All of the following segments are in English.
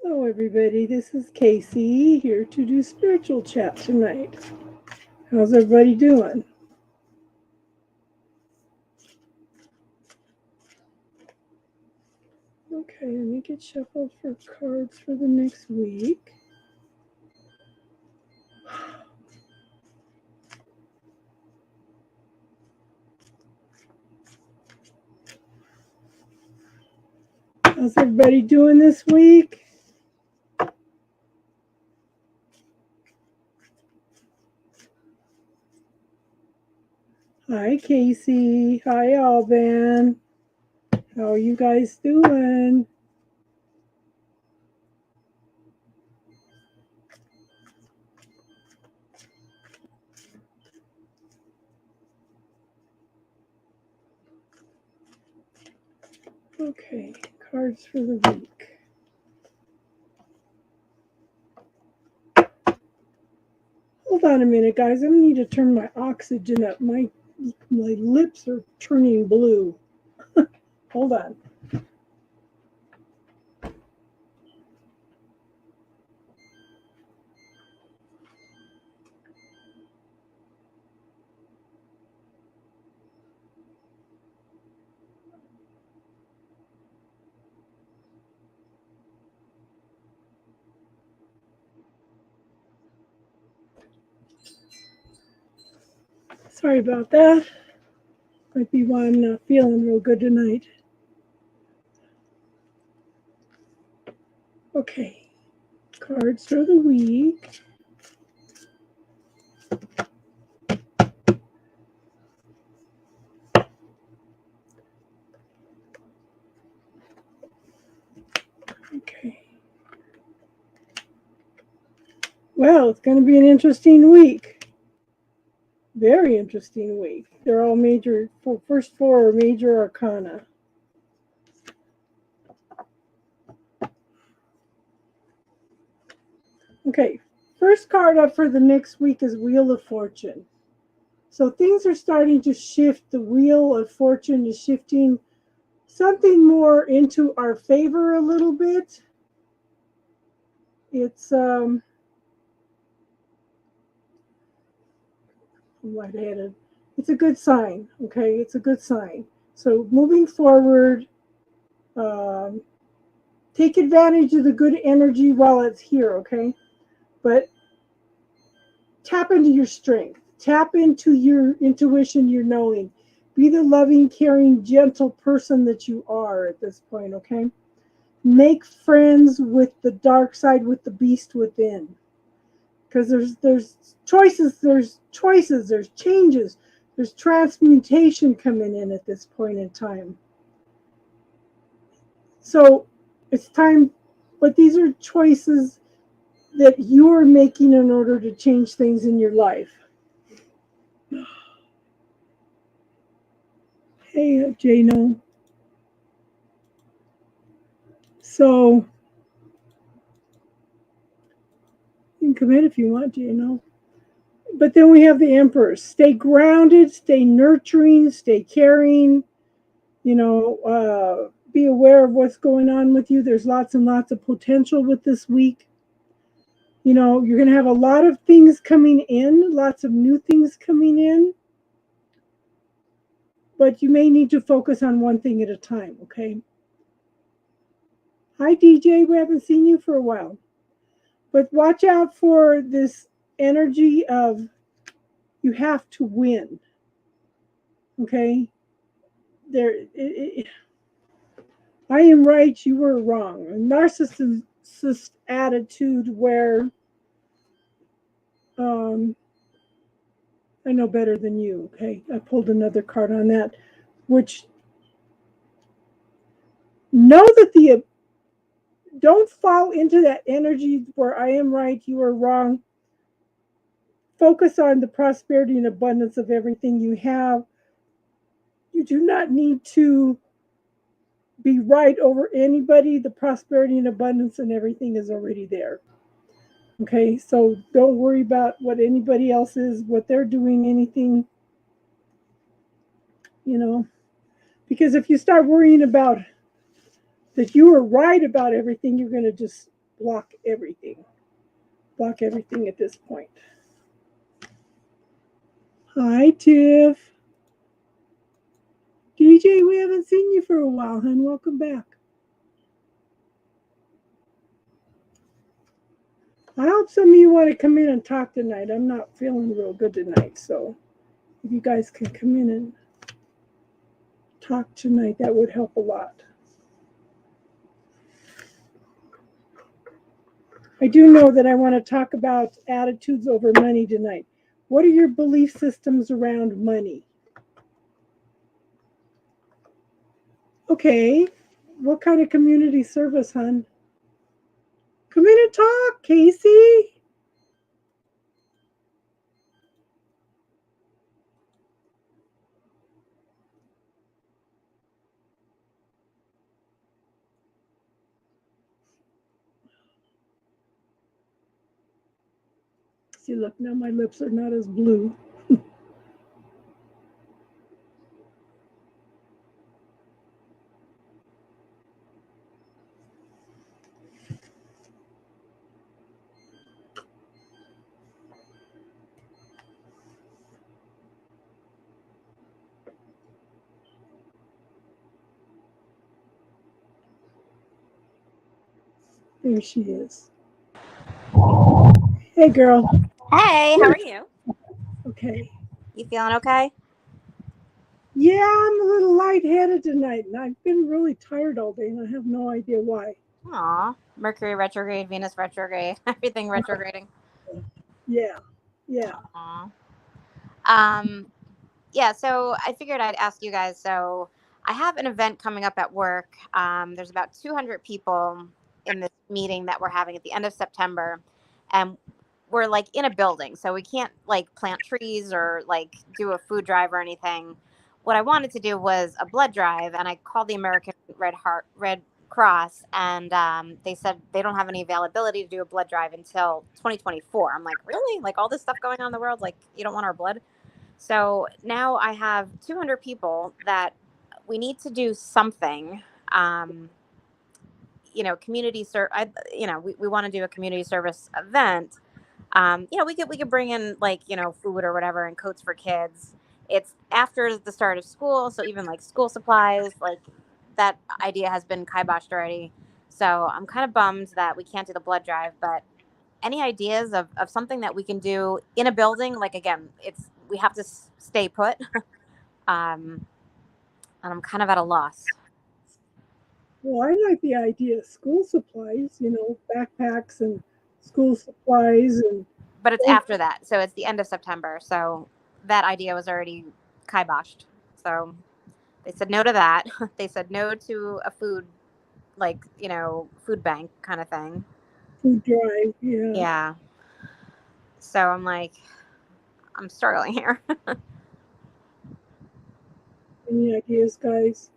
Hello, everybody. This is Casey here to do spiritual chat tonight. How's everybody doing? Okay, let me get shuffled for cards for the next week. How's everybody doing this week? Hi, Casey. Hi, Alban. How are you guys doing? Okay, cards for the week. Hold on a minute, guys. I need to turn my oxygen up. My lips are turning blue. Hold on. Sorry about that. Might be why I'm not feeling real good tonight. Okay, cards for the week. Okay. Well, it's going to be an interesting week. Very interesting week. They're all major, first four are major arcana. Okay, first card up for the next week is Wheel of Fortune. So things are starting to shift. The Wheel of Fortune is shifting something more into our favor a little bit. It's lightheaded. It's a good sign. Okay, it's a good sign. So moving forward, take advantage of the good energy while it's here. Okay, but tap into your strength. Tap into your intuition, your knowing. Be the loving, caring, gentle person that you are at this point. Okay, make friends with the dark side, with the beast within. Because there's choices, there's changes, there's transmutation coming in at this point in time. So it's time, but these are choices that you're making in order to change things in your life. Hey, Jano. So you can come in if you want, Jano. But then we have the Emperor. Stay grounded, stay nurturing, stay caring. Be aware of what's going on with you. There's lots and lots of potential with this week. You're going to have a lot of things coming in, lots of new things coming in. But you may need to focus on one thing at a time, okay? Hi, DJ. We haven't seen you for a while. But watch out for this energy of you have to win, okay? I am right, you were wrong. A narcissist attitude where I know better than you, okay? I pulled another card on that, which know that don't fall into that energy where I am right, you are wrong. Focus on the prosperity and abundance of everything you have. You do not need to be right over anybody. The prosperity and abundance and everything is already there. Okay, so don't worry about what anybody else is, what they're doing, anything, because if you start worrying about that you are right about everything, you're going to just block everything. Block everything at this point. Hi, Tiff. DJ, we haven't seen you for a while, hon. Welcome back. I hope some of you want to come in and talk tonight. I'm not feeling real good tonight, so if you guys can come in and talk tonight, that would help a lot. I do know that I want to talk about attitudes over money tonight. What are your belief systems around money? Okay, what kind of community service, hon? Come in and talk, Casey. See, look, now my lips are not as blue. There she is. Hey, girl. Hey, how are you? Okay. You feeling okay? Yeah, I'm a little lightheaded tonight, and I've been really tired all day, and I have no idea why. Aw, Mercury retrograde, Venus retrograde, everything retrograding. Yeah, yeah. Aw. Yeah, so I figured I'd ask you guys. So I have an event coming up at work. There's about 200 people in this meeting that we're having at the end of September, and we're like in a building, so we can't like plant trees or like do a food drive or anything. What I wanted to do was a blood drive, and I called the American Red Cross, and they said they don't have any availability to do a blood drive until 2024. I'm like, really? Like all this stuff going on in the world? Like you don't want our blood? So now I have 200 people that we need to do something. Um, community we want to do a community service event. We could bring in like food or whatever and coats for kids. It's after the start of school, so even like school supplies, like that idea has been kiboshed already. So I'm kind of bummed that we can't do the blood drive, but any ideas of something that we can do in a building? Like again, we have to stay put, and I'm kind of at a loss. Well, I like the idea of school supplies, backpacks and school supplies and But it's after that, so it's the end of September. So that idea was already kiboshed. So they said no to that. They said no to a food, like food bank kind of thing. food drive. Yeah. Yeah. So I'm like, I'm struggling here. Any ideas, guys?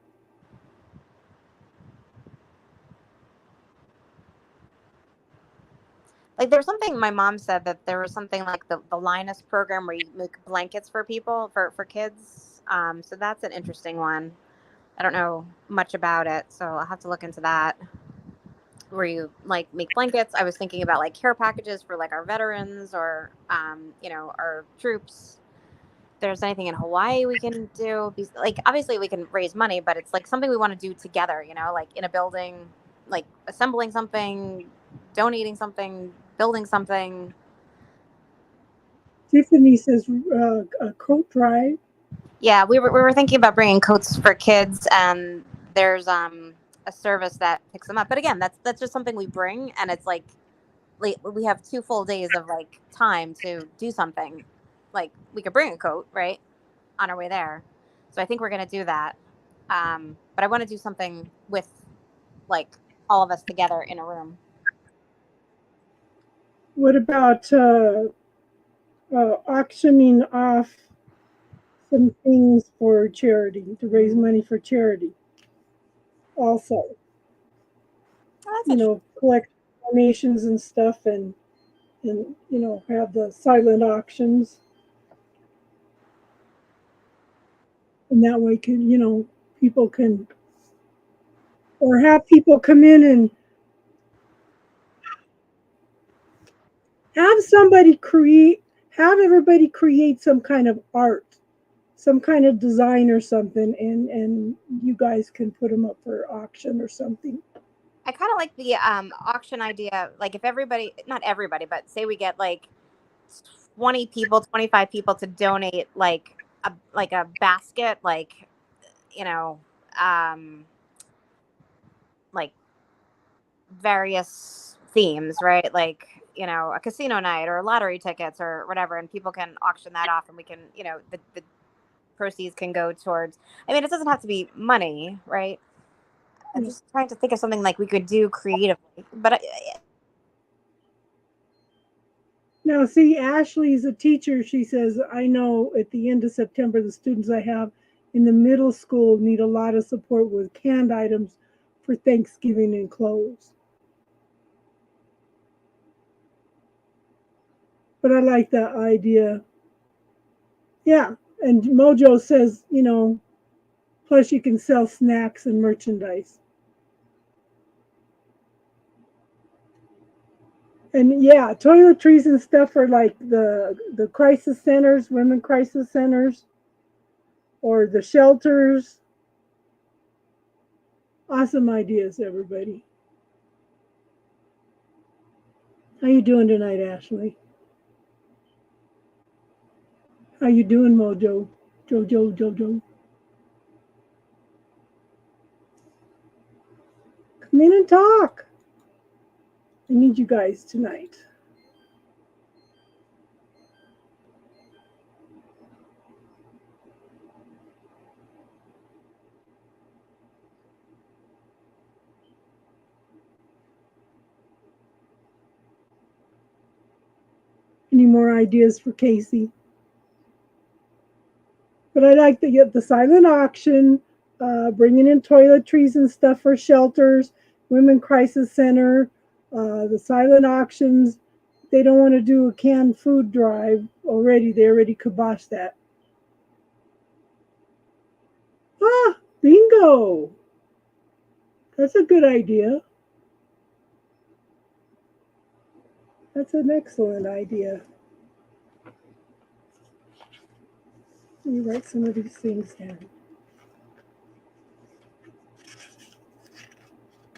Like there was something my mom said that there was something like the Linus program where you make blankets for people for kids. So that's an interesting one. I don't know much about it, so I'll have to look into that. Where you like make blankets. I was thinking about like care packages for like our veterans or our troops. If there's anything in Hawaii we can do. Like obviously we can raise money, but it's like something we want to do together. Like in a building, like assembling something, donating something, building something. Tiffany says a coat drive. Yeah, we were thinking about bringing coats for kids, and there's a service that picks them up. But again, that's just something we bring, and it's like we have 2 full days of like time to do something. Like we could bring a coat, right, on our way there. So I think we're gonna do that. But I want to do something with like all of us together in a room. What about auctioning off some things for charity to raise money for charity? Also, Oh, that's interesting. collect donations and stuff, and have the silent auctions, and that way people can, or have people come in and have everybody create some kind of art, some kind of design or something, and you guys can put them up for auction or something. I kind of like the auction idea. Like if everybody, not everybody, but say we get like 20 people, 25 people to donate like a basket, like, you know, um, like various themes, right? Like, a casino night or lottery tickets or whatever, and people can auction that off, and we can, the proceeds can go towards. I mean, it doesn't have to be money, right? I'm Yeah. just trying to think of something like we could do creatively, but Now, see, Ashley's a teacher. She says, I know at the end of September, the students I have in the middle school need a lot of support with canned items for Thanksgiving and clothes. But I like that idea. Yeah. And Mojo says, plus you can sell snacks and merchandise. And yeah, toiletries and stuff are like the crisis centers, women crisis centers, or the shelters. Awesome ideas, everybody. How you doing tonight, Ashley? How you doing, Mojo? Jojo. Come in and talk. I need you guys tonight. Any more ideas for Casey? But I like the silent auction, bringing in toiletries and stuff for shelters, women crisis center, the silent auctions. They don't want to do a canned food drive already. They already kiboshed that. Ah, bingo. That's a good idea. That's an excellent idea. Let me write some of these things down.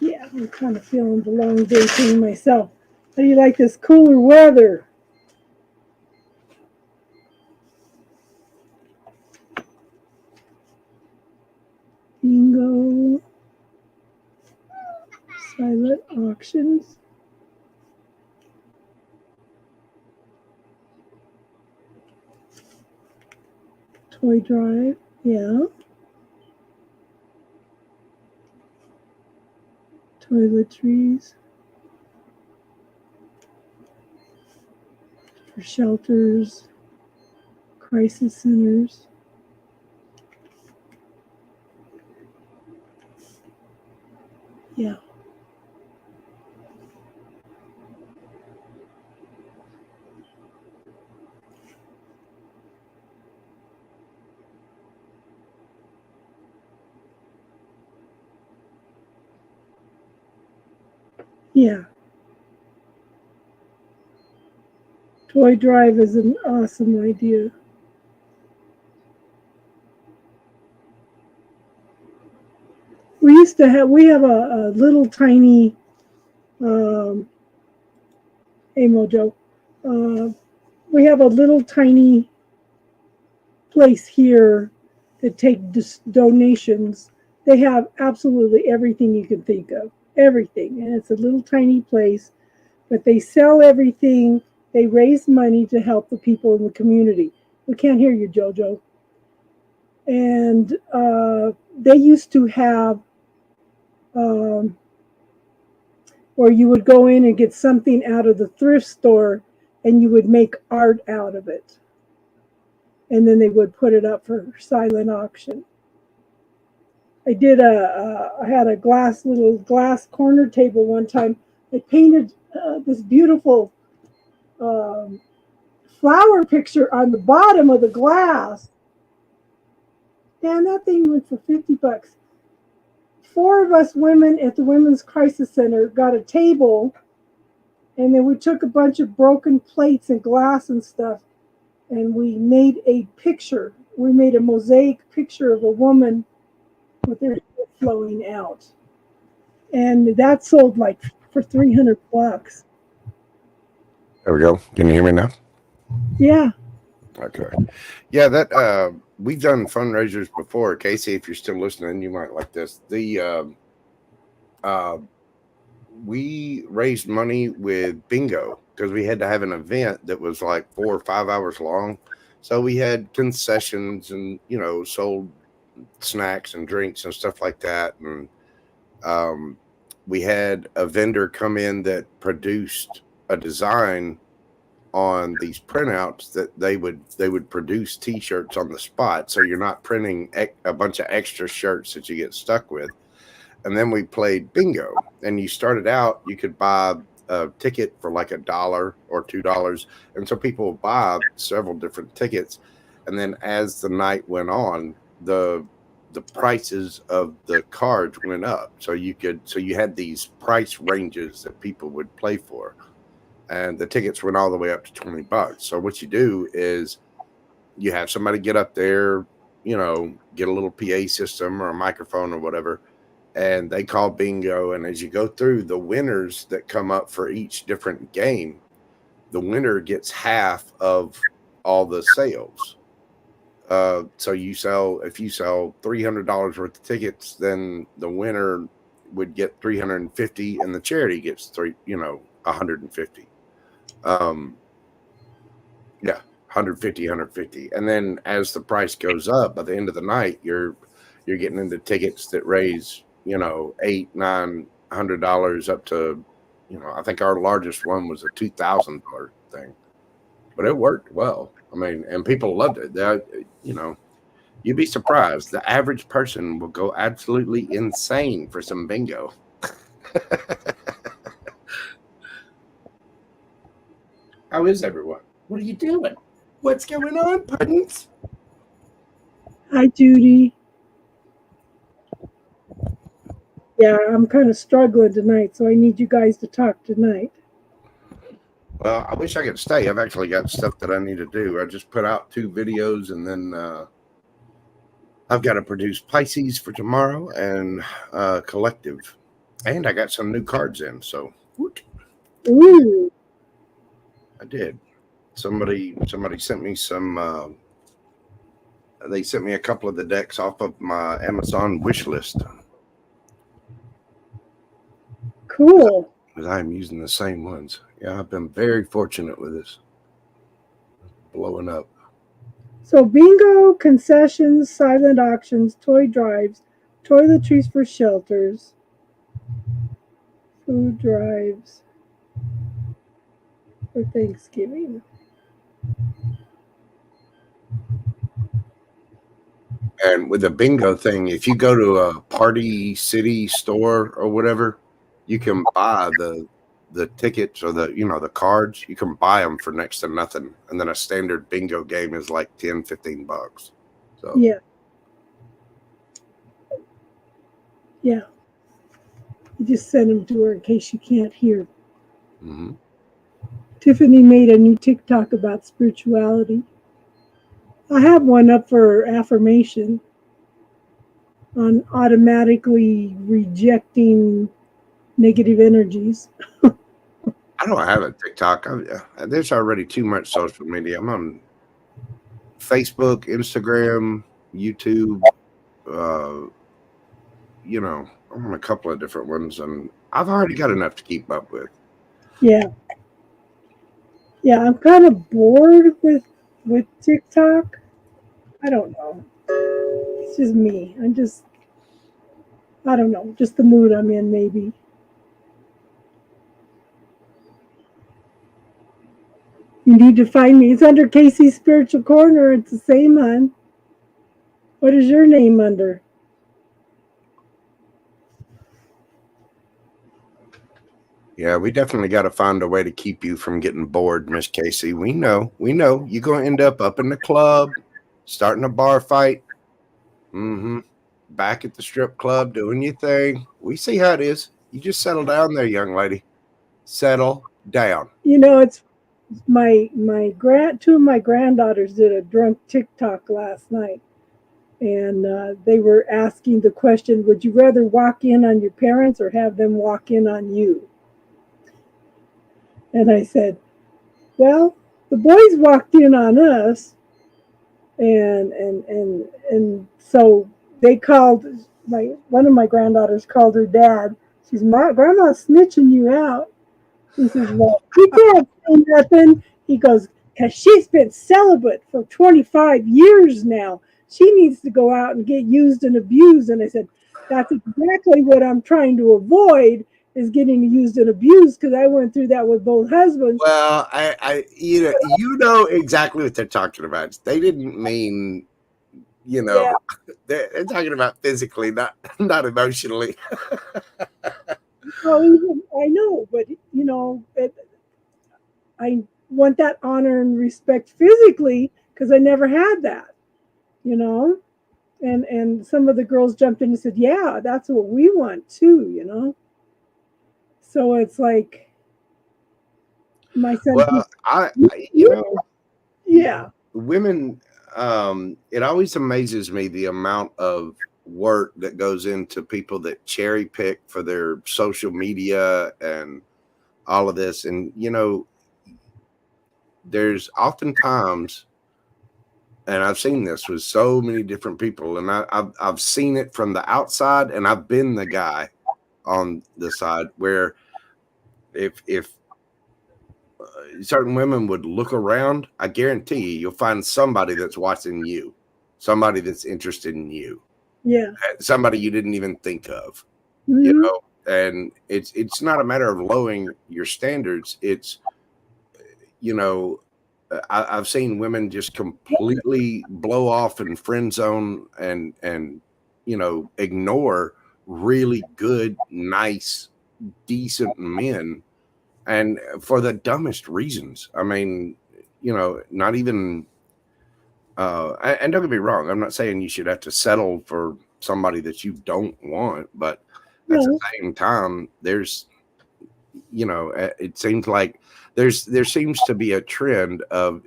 Yeah, I'm kind of feeling the long day thing myself. How do you like this cooler weather? Bingo. Silent auctions. Toy drive. Yeah. Toiletries. For shelters. Crisis centers. Yeah. Yeah. Toy drive is an awesome idea. We have a little tiny, um, hey Mojo, uh, we have a little tiny place here that take donations. They have absolutely everything you can think of, everything. And it's a little tiny place, but they sell everything. They raise money to help the people in the community. We can't hear you, Jojo. And they used to have, um, or you would go in and get something out of the thrift store and you would make art out of it. And then they would put it up for silent auction. I had a little glass corner table one time. I painted this beautiful um, flower picture on the bottom of the glass. And that thing went for $50. 4 of us women at the Women's Crisis Center got a table And then we took a bunch of broken plates and glass and stuff, and we made a picture. We made a mosaic picture of a woman with her hair flowing out. And that sold like for $300. There we go. Can you hear me now? Yeah. Okay. Yeah, that we've done fundraisers before. Casey, if you're still listening, you might like this. We raised money with bingo because we had to have an event that was like 4 or 5 hours long. So we had concessions and, sold snacks and drinks and stuff like that. And we had a vendor come in that produced a design on these printouts that they would produce t-shirts on the spot. So you're not printing a bunch of extra shirts that you get stuck with. And then we played bingo, and you started out, you could buy a ticket for like $1 or $2. And so people would buy several different tickets. And then as the night went on, the prices of the cards went up. So you had these price ranges that people would play for. And the tickets went all the way up to $20. So what you do is you have somebody get up there, get a little PA system or a microphone or whatever, and they call bingo. And as you go through the winners that come up for each different game, the winner gets half of all the sales. So if you sell $300 worth of tickets, then the winner would get 350 and the charity gets 150. 150. And then as the price goes up, by the end of the night, you're getting into tickets that raise, $800-900 up to, I think our largest one was a $2,000 thing, but it worked well. I mean, and people loved it. You'd be surprised. The average person will go absolutely insane for some bingo. How is everyone? What are you doing? What's going on, Puddins? Hi, Judy. Yeah, I'm kind of struggling tonight, so I need you guys to talk tonight. Well, I wish I could stay. I've actually got stuff that I need to do. I just put out 2 videos, and then I've got to produce Pisces for tomorrow and Collective. And I got some new cards in, so whoop. Ooh. I did. Somebody sent me some. They sent me a couple of the decks off of my Amazon wish list. Cool. Because I'm using the same ones. Yeah, I've been very fortunate with this. Blowing up. So bingo, concessions, silent auctions, toy drives, toiletries for shelters, food drives for Thanksgiving. And with the bingo thing, if you go to a Party City store or whatever, you can buy the tickets or the cards. You can buy them for next to nothing. And then a standard bingo game is like $10-15. So Yeah. You just send them to her in case you can't hear. Mm-hmm. Tiffany made a new TikTok about spirituality. I have one up for affirmation on automatically rejecting negative energies. I don't have a TikTok. There's already too much social media. I'm on Facebook, Instagram, YouTube. I'm on a couple of different ones, and I've already got enough to keep up with. Yeah, I'm kind of bored with TikTok. I don't know. It's just me. I don't know. Just the mood I'm in, maybe. You need to find me. It's under Casey's Spiritual Corner. It's the same, hon. What is your name under? Yeah, we definitely got to find a way to keep you from getting bored, Miss Casey. We know. You're going to end up in the club, starting a bar fight. Back at the strip club, doing your thing. We see how it is. You just settle down there, young lady. Settle down. It's two of my granddaughters did a drunk TikTok last night, and they were asking the question, would you rather walk in on your parents or have them walk in on you? And I said, well, the boys walked in on us, and so they called one of my granddaughters called her dad. She's, my grandma's snitching you out. He says, well, he can't say nothing. He goes, because she's been celibate for 25 years now. She needs to go out and get used and abused. And I said, that's exactly what I'm trying to avoid, is getting used and abused, because I went through that with both husbands. Well, you know exactly what they're talking about. They didn't mean, Yeah. they're talking about physically, not emotionally. Well, even, I know, but I want that honor and respect physically, because I never had that, and some of the girls jumped in and said, yeah, that's what we want too. So it's like my son. Well, Yeah. Women, it always amazes me the amount of work that goes into people that cherry pick for their social media and all of this. And, there's oftentimes, and I've seen this with so many different people, and I've seen it from the outside, and I've been the guy on the side where if certain women would look around, I guarantee you'll find somebody that's watching you, somebody that's interested in you, Yeah. somebody you didn't even think of, Mm-hmm. And it's not a matter of lowering your standards. It's, I've seen women just completely blow off and friend zone and ignore really good, nice, decent men, and for the dumbest reasons. I mean, not even and don't get me wrong, I'm not saying you should have to settle for somebody that you don't want, but at the same time, there's it seems like there seems to be a trend of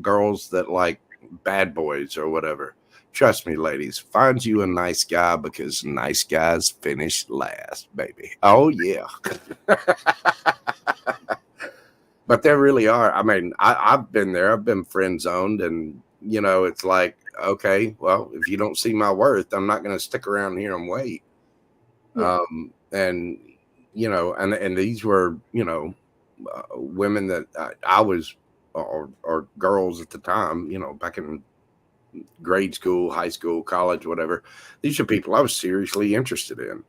girls that like bad boys or whatever. Trust me, ladies, find you a nice guy, because nice guys finish last, baby. Oh yeah. But there really are. I mean, I've been there. I've been friend zoned, and it's like, okay, well, if you don't see my worth, I'm not going to stick around here and wait. Yeah. And and these were women that I was, or girls at the time, back in grade school, high school, college, whatever. These are people I was seriously interested in,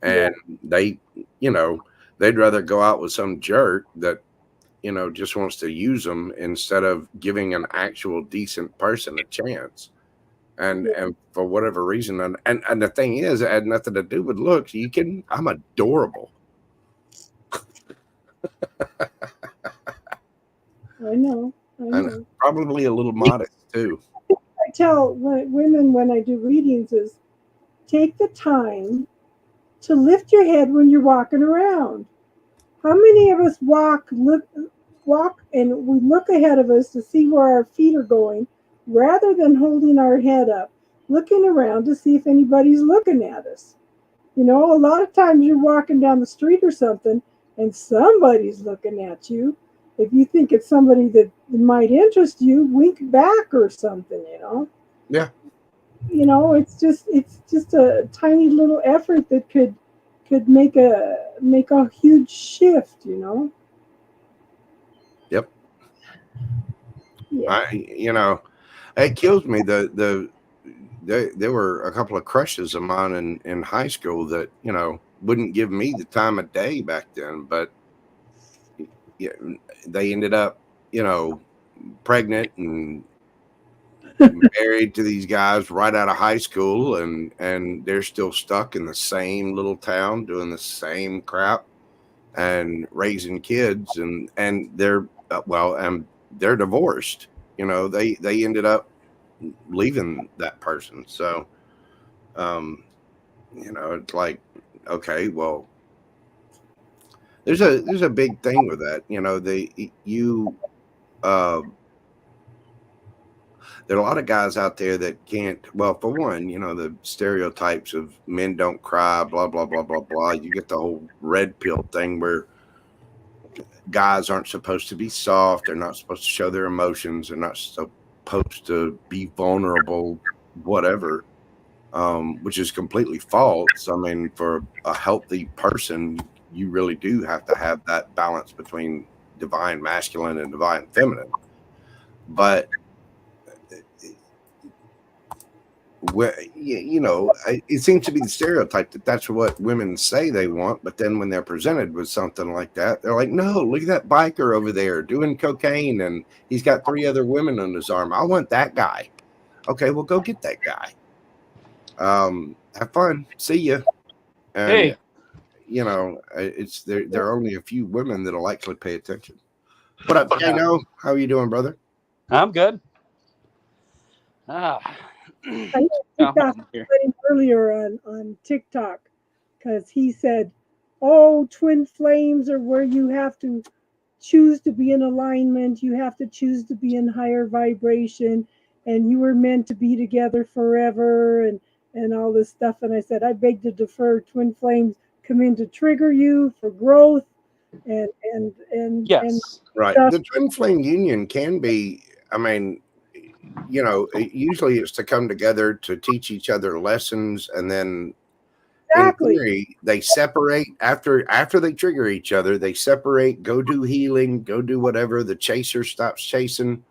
and they, they'd rather go out with some jerk that just wants to use them instead of giving an actual decent person a chance. And for whatever reason, and the thing is, it had nothing to do with looks. I'm adorable. I know. And probably a little modest too. I tell women when I do readings is, take the time to lift your head when you're walking around. How many of us walk and we look ahead of us to see where our feet are going, rather than holding our head up, looking around to see if anybody's looking at us? A lot of times you're walking down the street or something, and somebody's looking at you. If you think it's somebody that might interest you, wink back or something, Yeah. It's just a tiny little effort that could make a huge shift, Yep. Yeah. It kills me. There were a couple of crushes of mine in high school that wouldn't give me the time of day back then, but they ended up pregnant and married to these guys right out of high school, and they're still stuck in the same little town doing the same crap and raising kids, and they're and they're divorced. They ended up leaving that person. So it's like, okay, well, there's a big thing with that. You know, there are a lot of guys out there that can't. Well, for one, you know, the stereotypes of men don't cry, blah blah blah blah blah. You get the whole red pill thing where guys aren't supposed to be soft. They're not supposed to show their emotions. They're not supposed to be vulnerable, whatever, which is completely false. I mean, for a healthy person, you really do have to have that balance between divine masculine and divine feminine. But you know, it seems to be the stereotype that that's what women say they want, but then when they're presented with something like that, they're like, no, look at that biker over there doing cocaine and he's got 3 other women on his arm. I want that guy. Okay, well, go get that guy. Have fun. See ya. And, Hey. you know, it's there are only a few women that'll actually pay attention. What up, Kano? How are you doing, brother? I'm good. I talked earlier on TikTok because he said, "Oh, twin flames are where you have to choose to be in alignment. You have to choose to be in higher vibration, and you were meant to be together forever." And all this stuff. And I said, I beg to defer. Twin flames come in to trigger you for growth, and Yes. and Right. stuff. The twin flame union can be, I mean, you know, usually it's to come together to teach each other lessons, and then Exactly. in theory, they separate after they trigger each other. They separate, go do healing, go do whatever. The chaser stops chasing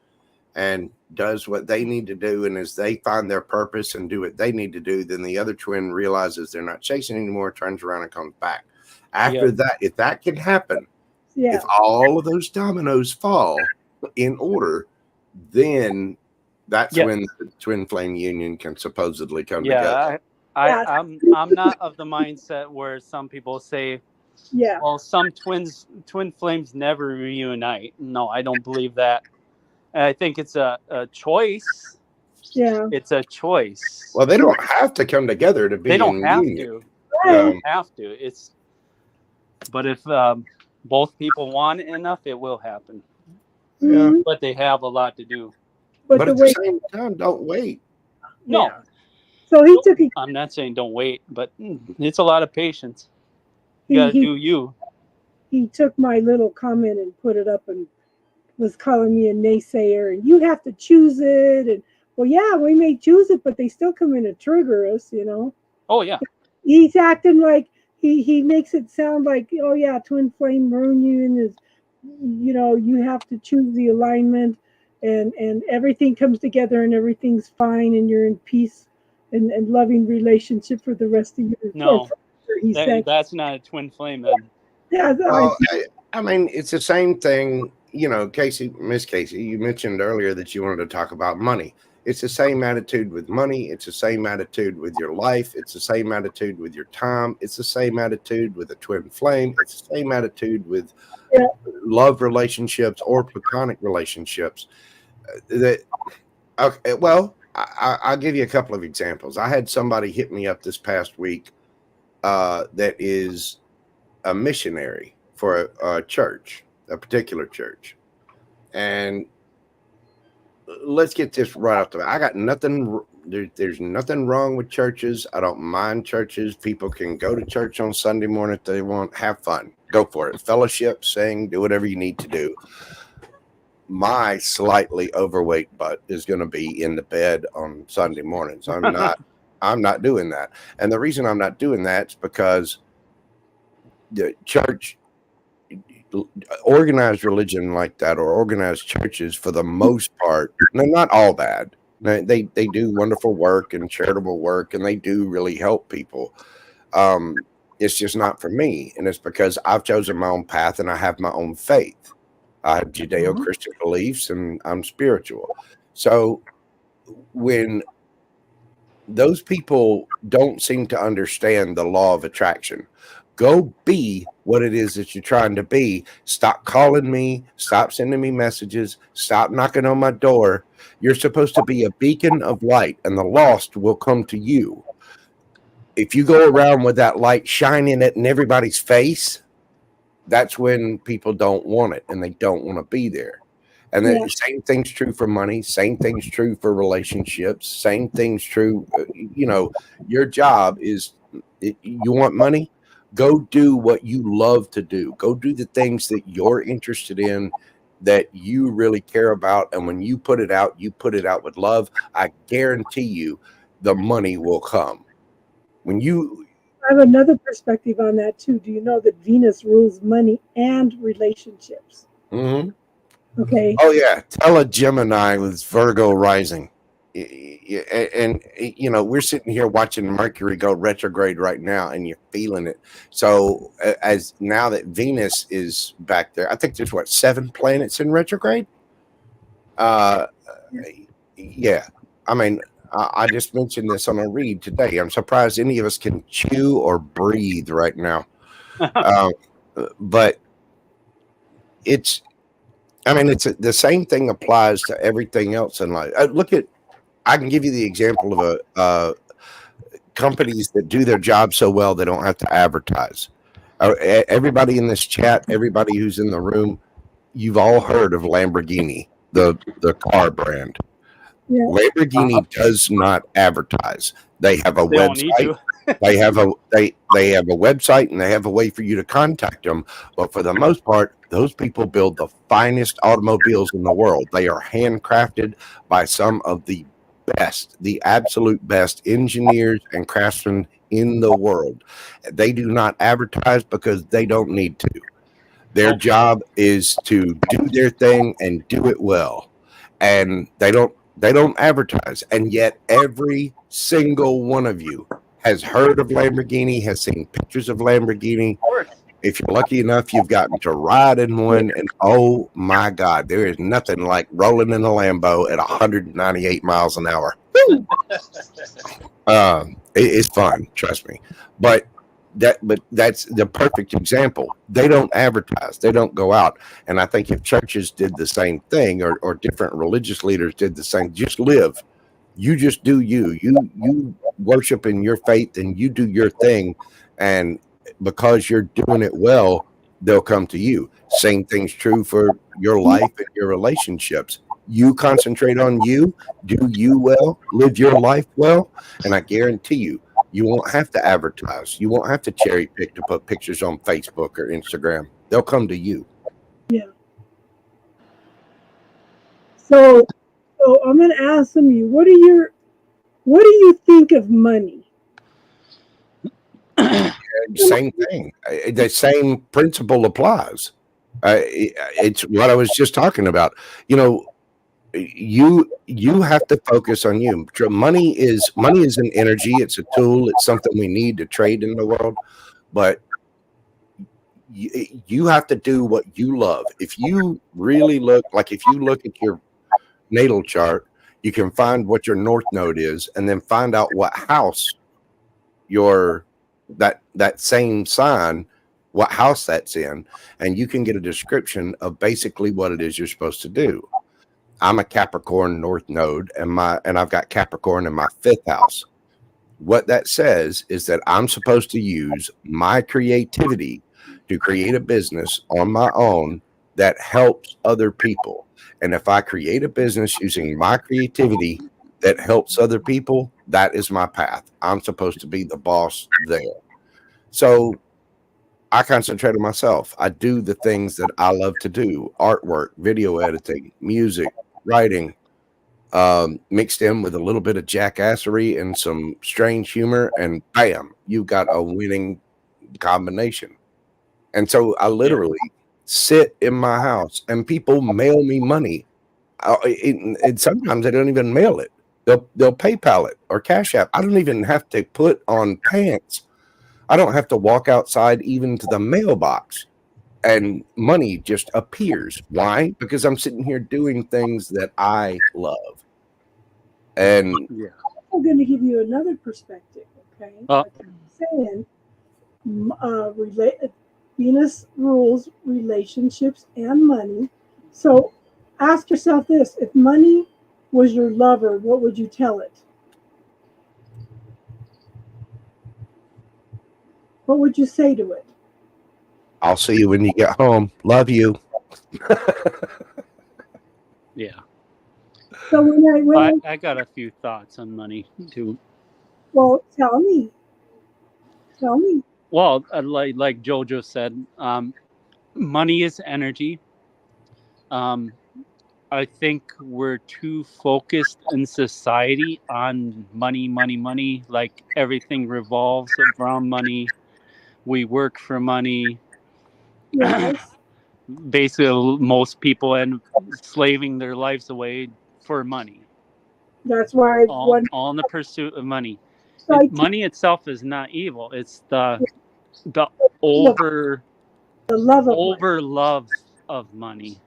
and does what they need to do, and as they find their purpose and do what they need to do, then the other twin realizes they're not chasing anymore, turns around and comes back. After that, if that can happen, Yeah. if all of those dominoes fall in order, then that's when the twin flame union can supposedly come together. I'm not of the mindset where some people say, Yeah. well, some twin flames never reunite. No, I don't believe that. I think it's a choice. Yeah. It's a choice. Well, they don't have to come together to be. They don't in have union. to. They don't have to. But if both people want it enough, it will happen. Yeah. But they have a lot to do. But at the same time, don't wait. No. Yeah. So he took it. I'm not saying don't wait, but it's a lot of patience. You gotta do you. He took my little comment and put it up and was calling me a naysayer, and you have to choose it. And well, yeah, we may choose it, but they still come in to trigger us, you know. Oh yeah. He's acting like he makes it sound like, oh yeah, twin flame moon union is, you know, you have to choose the alignment, and everything comes together and everything's fine and you're in peace and loving relationship for the rest of your No, he said that's not a twin flame then. Yeah, well, I mean, it's the same thing. You know, Miss Casey, you mentioned earlier that you wanted to talk about money. It's the same attitude with money. It's the same attitude with your life. It's the same attitude with your time. It's the same attitude with a twin flame. It's the same attitude with love relationships or platonic relationships. Okay, well, I'll give you a couple of examples. I had somebody hit me up this past week that is a missionary for a church, a particular church. And let's get this right off the bat. I got nothing. There's nothing wrong with churches. I don't mind churches. People can go to church on Sunday morning if they want. Have fun. Go for it. Fellowship, sing, do whatever you need to do. My slightly overweight butt is going to be in the bed on Sunday mornings. I'm not doing that. And the reason I'm not doing that is because the church, organized religion like that, or organized churches, for the most part, they're not all bad. They do wonderful work and charitable work, and they do really help people. It's just not for me, and it's because I've chosen my own path and I have my own faith. I have Judeo-Christian beliefs and I'm spiritual. So when those people don't seem to understand the law of attraction, go be what it is that you're trying to be. Stop calling me. Stop sending me messages. Stop knocking on my door. You're supposed to be a beacon of light, and the lost will come to you. If you go around with that light shining it in everybody's face, that's when people don't want it and they don't want to be there. And the same thing's true for money. Same thing's true for relationships. Same thing's true. Your job is, you want money? Go do what you love to do. Go do the things that you're interested in, that you really care about. And when you put it out with love. I guarantee you the money will come. When you, I have another perspective on that too. Do you know that Venus rules money and relationships? mm-hmm. Okay. Oh yeah, tell a Gemini with Virgo rising, and we're sitting here watching Mercury go retrograde right now, and you're feeling it. So as now that Venus is back there, I think there's 7 planets in retrograde. Yeah, I mean, I just mentioned this on a read today. I'm surprised any of us can chew or breathe right now, but it's. I mean, it's the same thing applies to everything else in life. I can give you the example of companies that do their job so well they don't have to advertise. Everybody in this chat, everybody who's in the room, you've all heard of Lamborghini, the car brand. Yeah. Lamborghini does not advertise. They have a website. They have a website, and they have a way for you to contact them. But for the most part, those people build the finest automobiles in the world. They are handcrafted by some of the best, the absolute best engineers and craftsmen in the world. They do not advertise because they don't need to. Their job is to do their thing and do it well. And they don't advertise. And yet every single one of you has heard of Lamborghini, has seen pictures of Lamborghini. If you're lucky enough, you've gotten to ride in one, and oh my God, there is nothing like rolling in a Lambo at 198 miles an hour. It's fun, trust me. But that's the perfect example. They don't advertise. They don't go out. And I think if churches did the same thing, or different religious leaders did the same, just live. You just do you. You worship in your faith and you do your thing. And because you're doing it well, they'll come to you. Same thing's true for your life and your relationships. You concentrate on you, do you well, live your life well, and I guarantee you, you won't have to advertise. You won't have to cherry pick to put pictures on Facebook or Instagram. They'll come to you. Yeah. So I'm going to ask some of you, what do you think of money? Same thing. The same principle applies. It's what I was just talking about. You have to focus on you. Money is an energy. It's a tool. It's something we need to trade in the world. But you have to do what you love. If you really look at your natal chart, you can find what your north node is, and then find out what house that same sign, what house that's in, and you can get a description of basically what it is you're supposed to do. I'm a Capricorn north node, and I've got Capricorn in my 5th house. What that says is that I'm supposed to use my creativity to create a business on my own that helps other people. And if I create a business using my creativity that helps other people, that is my path. I'm supposed to be the boss there. So I concentrate on myself. I do the things that I love to do: artwork, video editing, music, writing, mixed in with a little bit of jackassery and some strange humor, and bam, you've got a winning combination. And so I literally sit in my house, and people mail me money. And sometimes they don't even mail it. They'll PayPal it or Cash App. I don't even have to put on pants. I don't have to walk outside even to the mailbox, and money just appears. Why? Because I'm sitting here doing things that I love. And I'm going to give you another perspective. Okay, like I'm saying, Venus rules relationships and money. So ask yourself this: if money was your lover, what would you tell it? What would you say to it? I'll see you when you get home. Love you. Yeah. So when I got a few thoughts on money too. well, tell me. Tell me. Well, like Jojo said, money is energy. Um, I think we're too focused in society on money, money, money. Like everything revolves around money. We work for money. Yes. Basically, most people end slaving their lives away for money. That's why All in the pursuit of money. so I Money itself is not evil. It's the the over love of money. love of money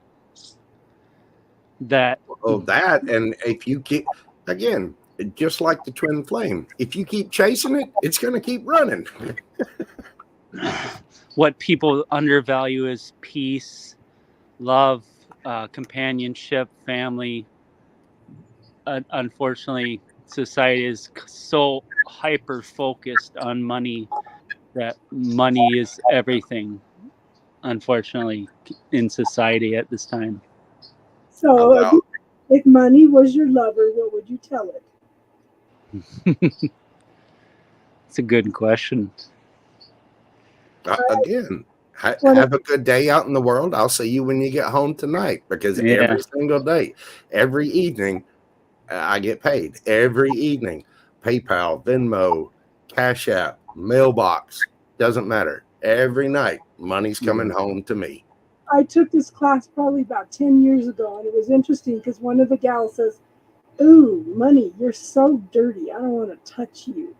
that Oh, that. And if you keep, again, just like the twin flame, if you keep chasing it, it's going to keep running. what people undervalue is peace, love, companionship, family. Unfortunately, society is so hyper focused on money that money is everything, unfortunately, in society at this time. So About, if money was your lover, what would you tell it? It's a good question. again, Well, have a good day out in the world. I'll see you when you get home tonight, because Yeah. every single day, every evening, I get paid. Every evening, PayPal, Venmo, Cash App, mailbox, doesn't matter. Every night, money's coming home to me. I took this class probably about 10 years ago, and it was interesting because one of the gals says, "Ooh, money, you're so dirty. I don't want to touch you."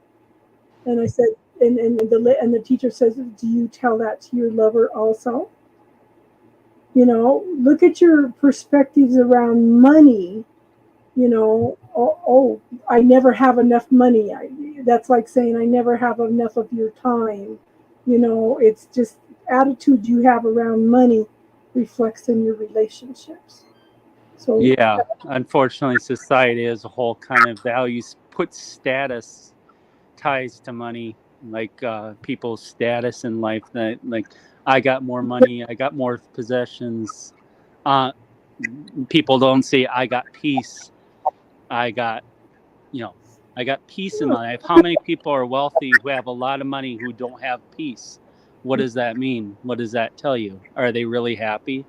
And I said, and the teacher says, "Do you tell that to your lover also?" You know, look at your perspectives around money. You know, oh, I never have enough money. That's like saying I never have enough of your time. You know, it's just attitude you have around money reflects in your relationships. So Yeah, unfortunately, society as a whole kind of values, puts status ties to money, like people's status in life. That like, I got more money, I got more possessions. Uh, People don't say I got peace. I got, I got peace in my life. How many people are wealthy who have a lot of money who don't have peace? What does that mean? What does that tell you? Are they really happy?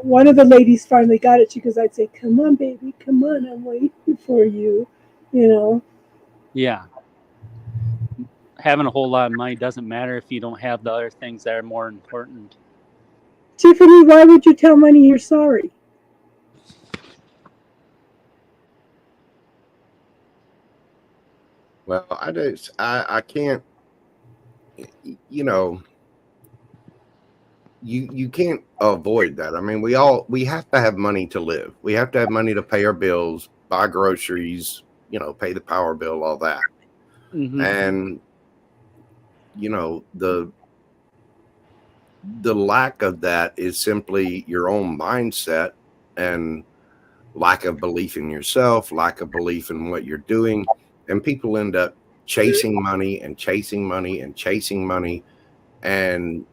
one of the ladies finally got it because I'd say, "Come on, baby, come on, I'm waiting for you." You know, Yeah. Having a whole lot of money doesn't matter if you don't have the other things that are more important. Tiffany, why would you tell money you're sorry? Well, I can't, you know, you can't avoid that. I mean, we have to have money to live. We have to have money to pay our bills, buy groceries, pay the power bill, all that. Mm-hmm. And the lack of that is simply your own mindset and lack of belief in yourself, lack of belief in what you're doing, and people end up chasing money and chasing money and chasing money. And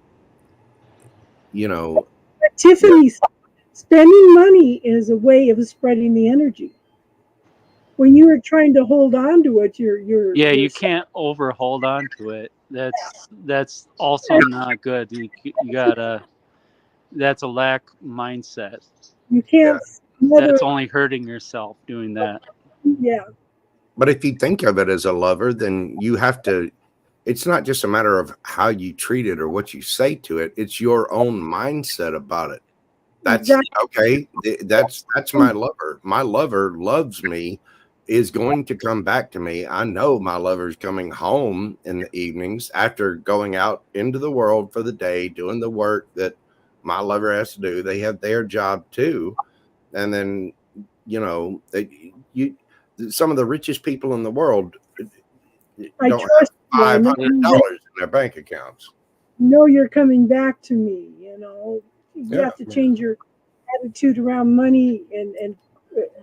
Tiffany, spending money is a way of spreading the energy. When you are trying to hold on to it, Yeah, you can't over hold on to it. That's also not good. You gotta. That's a lack mindset. You can't. That's only hurting yourself doing that. Yeah. But if you think of it as a lover, then you have to. It's not just a matter of how you treat it or what you say to it. It's your own mindset about it. That's okay. That's my lover. My lover loves me, is going to come back to me. I know my lover's coming home in the evenings after going out into the world for the day, doing the work that my lover has to do. They have their job too. And then, some of the richest people in the world don't have $500 in their bank accounts. You're coming back to me. You have to change your attitude around money and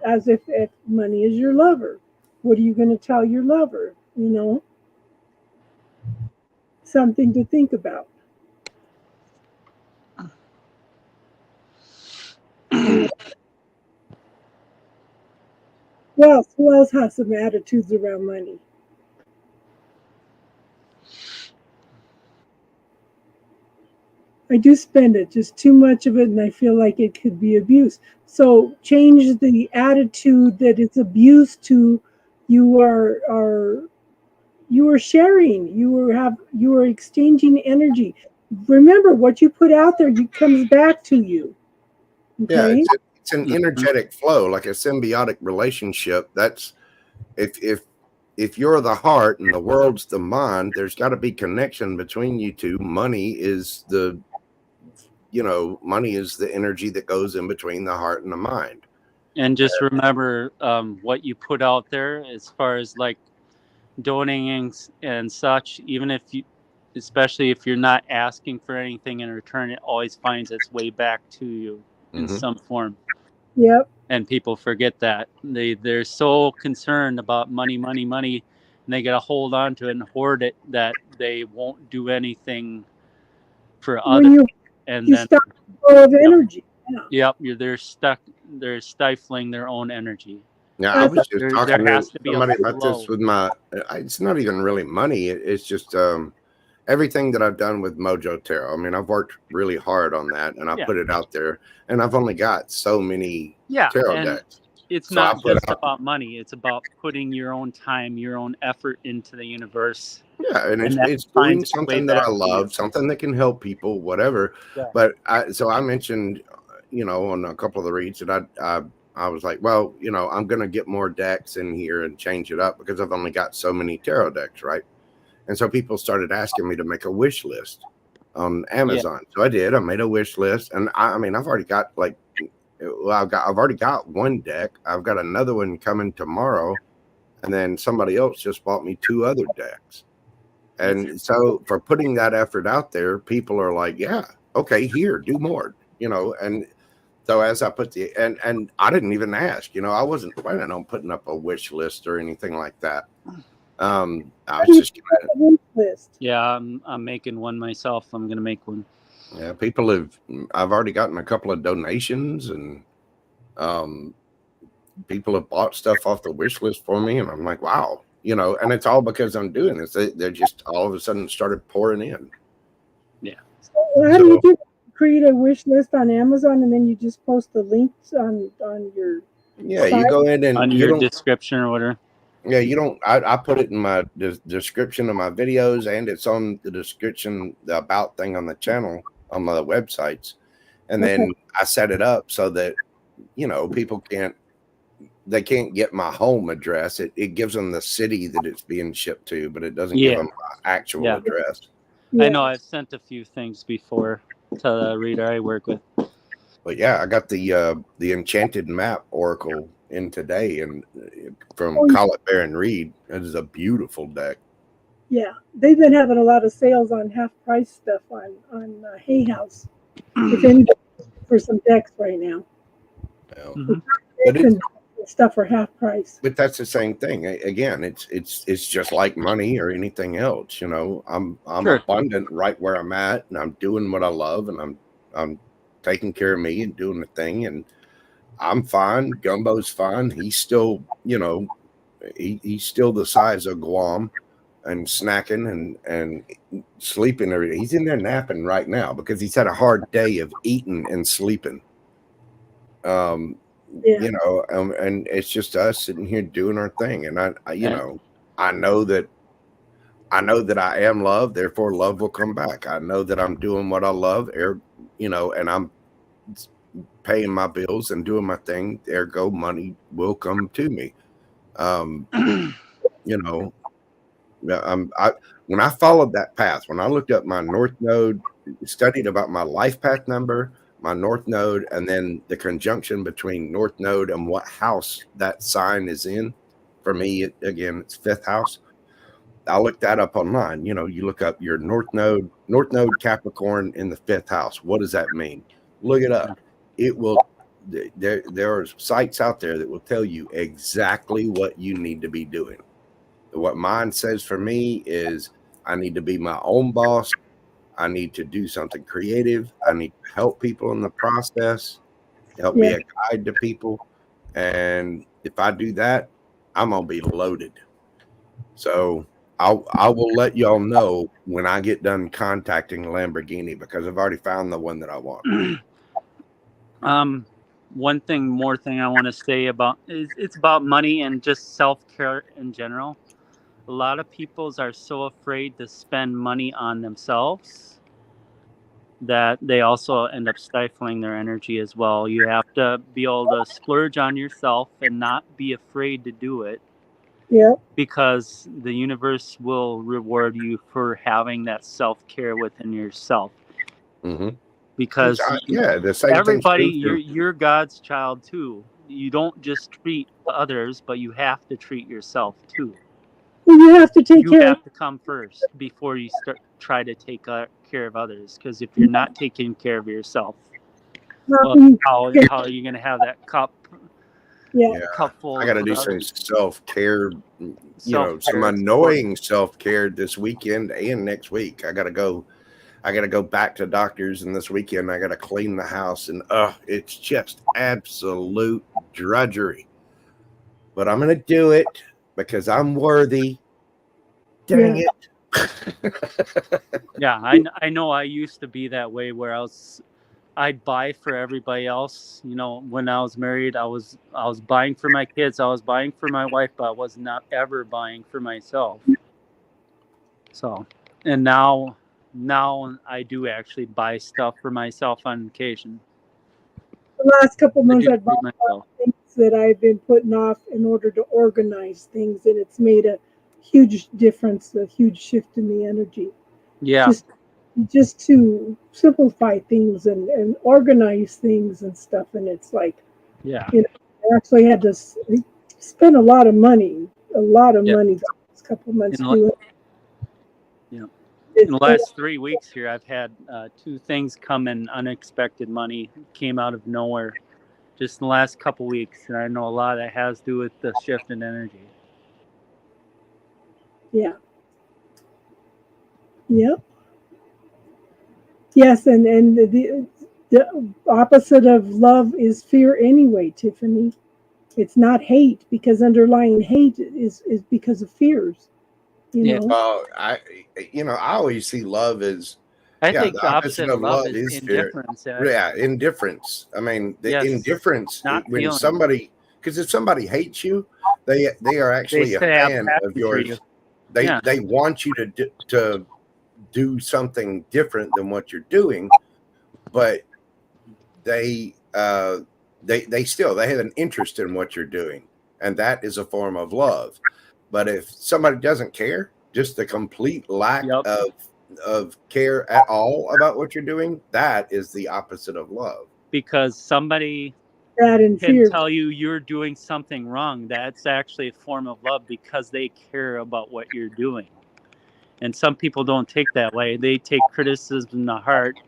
as if money is your lover. What are you going to tell your lover? Something to think about. Who else has some attitudes around money? I do spend it, just too much of it, and I feel like it could be abused. So change the attitude that it's abused to you are sharing, you are exchanging energy. Remember, what you put out there comes back to you. Yeah, Okay? it's an energetic flow, like a symbiotic relationship. That's if you're the heart and the world's the mind, there's got to be connection between you two. Money is the money is the energy that goes in between the heart and the mind. And just remember what you put out there as far as like donating and such, even if you, especially if you're not asking for anything in return, it always finds its way back to you in some form. Yep. And people forget that. They're so concerned about money, and they got to hold on to it and hoard it that they won't do anything for When others. you And you then stop the flow of energy. yep, they're stifling their own energy. Yeah, I was just There talking has to to be a somebody about flow. this with it's not even really money. It's just everything that I've done with Mojo Tarot. I mean, I've worked really hard on that, and I put it out there, and I've only got so many tarot and decks. it's So not just about money. It's about putting your own time, your own effort into the universe. Yeah, and that it's doing finds its way something that back I to you. love, something that can help people, whatever. Yeah. But I mentioned, on a couple of the reads that I was like, well, I'm going to get more decks in here and change it up because I've only got so many tarot decks, right? And so people started asking me to make a wish list on Amazon. So I did. I made a wish list, and I mean, I've already got I've already got one deck. I've got another one coming tomorrow, and then somebody else just bought me 2 other decks. And so for putting that effort out there, people are like, yeah, okay, here, do more, and so as I put and I didn't even ask, I wasn't planning on putting up a wish list or anything like that. I was just wish list. Yeah, I'm making one myself. I'm gonna make one. Yeah, I've already gotten a couple of donations, and people have bought stuff off the wish list for me, and I'm like, wow, and it's all because I'm doing this. They're just all of a sudden started pouring in. Yeah. So how do you do? Create a wish list on Amazon, and then you just post the links on your Yeah, site? you go in and under your description or whatever. Yeah, you don't. I put it in my description of my videos, and it's on the description, the about thing on the channel on my websites, and then I set it up so that people can't get my home address. It gives them the city that it's being shipped to, but it doesn't give them my actual address. I know I've sent a few things before to the reader I work with. But yeah, I got the Enchanted Map Oracle in today, and from Collet Baron Reed. It is a beautiful deck. Yeah, they've been having a lot of sales on half price stuff on Hay House. If any, for some decks right now. Well, but stuff for half price. But that's the same thing. Again, it's just like money or anything else. I'm abundant right where I'm at, and I'm doing what I love, and I'm taking care of me and doing the thing, and I'm fine. Gumbo's fine. He's still, he's still the size of Guam and snacking and sleeping. He's in there napping right now because he's had a hard day of eating and sleeping. And it's just us sitting here doing our thing. And I know that I am love, therefore love will come back. I know that I'm doing what I love, and I'm paying my bills and doing my thing, ergo money will come to me. When I followed that path, when I looked up my North Node, studied about my life path number, my North Node, and then the conjunction between North Node and what house that sign is in, for me, it's 5th house. I looked that up online. You look up your North Node Capricorn in the 5th house. What does that mean? Look it up. It will. There are sites out there that will tell you exactly what you need to be doing. What mine says for me is I need to be my own boss. I need to do something creative. I need to help people in the process, help be a guide to people. And if I do that, I'm gonna be loaded. So I will let y'all know when I get done contacting Lamborghini, because I've already found the one that I want. One more thing I want to say about is it's about money and just self-care in general. A lot of people are so afraid to spend money on themselves that they also end up stifling their energy as well. You have to be able to splurge on yourself and not be afraid to do it, Yep. because the universe will reward you for having that self-care within yourself. Mm-hmm. Because the same everybody, thing's true you're God's child too. You don't just treat others, but you have to treat yourself too. Well, you have to take You care. have to come first before you try to take care of others. Because if you're not taking care of yourself, well, how are you going to have that cup? Yeah. Cup full. I got to do some self-care, some annoying self-care this weekend and next week. I got to go back to doctors, and this weekend I got to clean the house, and it's just absolute drudgery. But I'm going to do it because I'm worthy. Dang it. Yeah, I know I used to be that way where I'd buy for everybody else. When I was married, I was buying for my kids, I was buying for my wife, but I was not ever buying for myself. So, and now I do actually buy stuff for myself on occasion. The last couple of months I've bought things that I've been putting off in order to organize things, and it's made a huge difference, a huge shift in the energy. Yeah. Just to simplify things and organize things and stuff, and it's like, yeah, I actually had to spend a lot of money the last couple of months doing it. Yeah. In the last 3 weeks here, I've had 2 things come in unexpected. Money came out of nowhere just in the last couple weeks, and I know a lot of that has to do with the shift in energy. Yeah. Yep. Yes, and the opposite of love is fear anyway, Tiffany. It's not hate, because underlying hate is because of fears. You know. Well, I always see love as I think the opposite of love is indifference. Yeah, indifference. I mean, the indifference when somebody, because if somebody hates you, they are actually a fan of yours. They want you to do something different than what you're doing, but they have an interest in what you're doing, and that is a form of love. But if somebody doesn't care, just the complete lack of care at all about what you're doing, that is the opposite of love. Because somebody can tell you you're doing something wrong, that's actually a form of love, because they care about what you're doing. And some people don't take that way. They take criticism to heart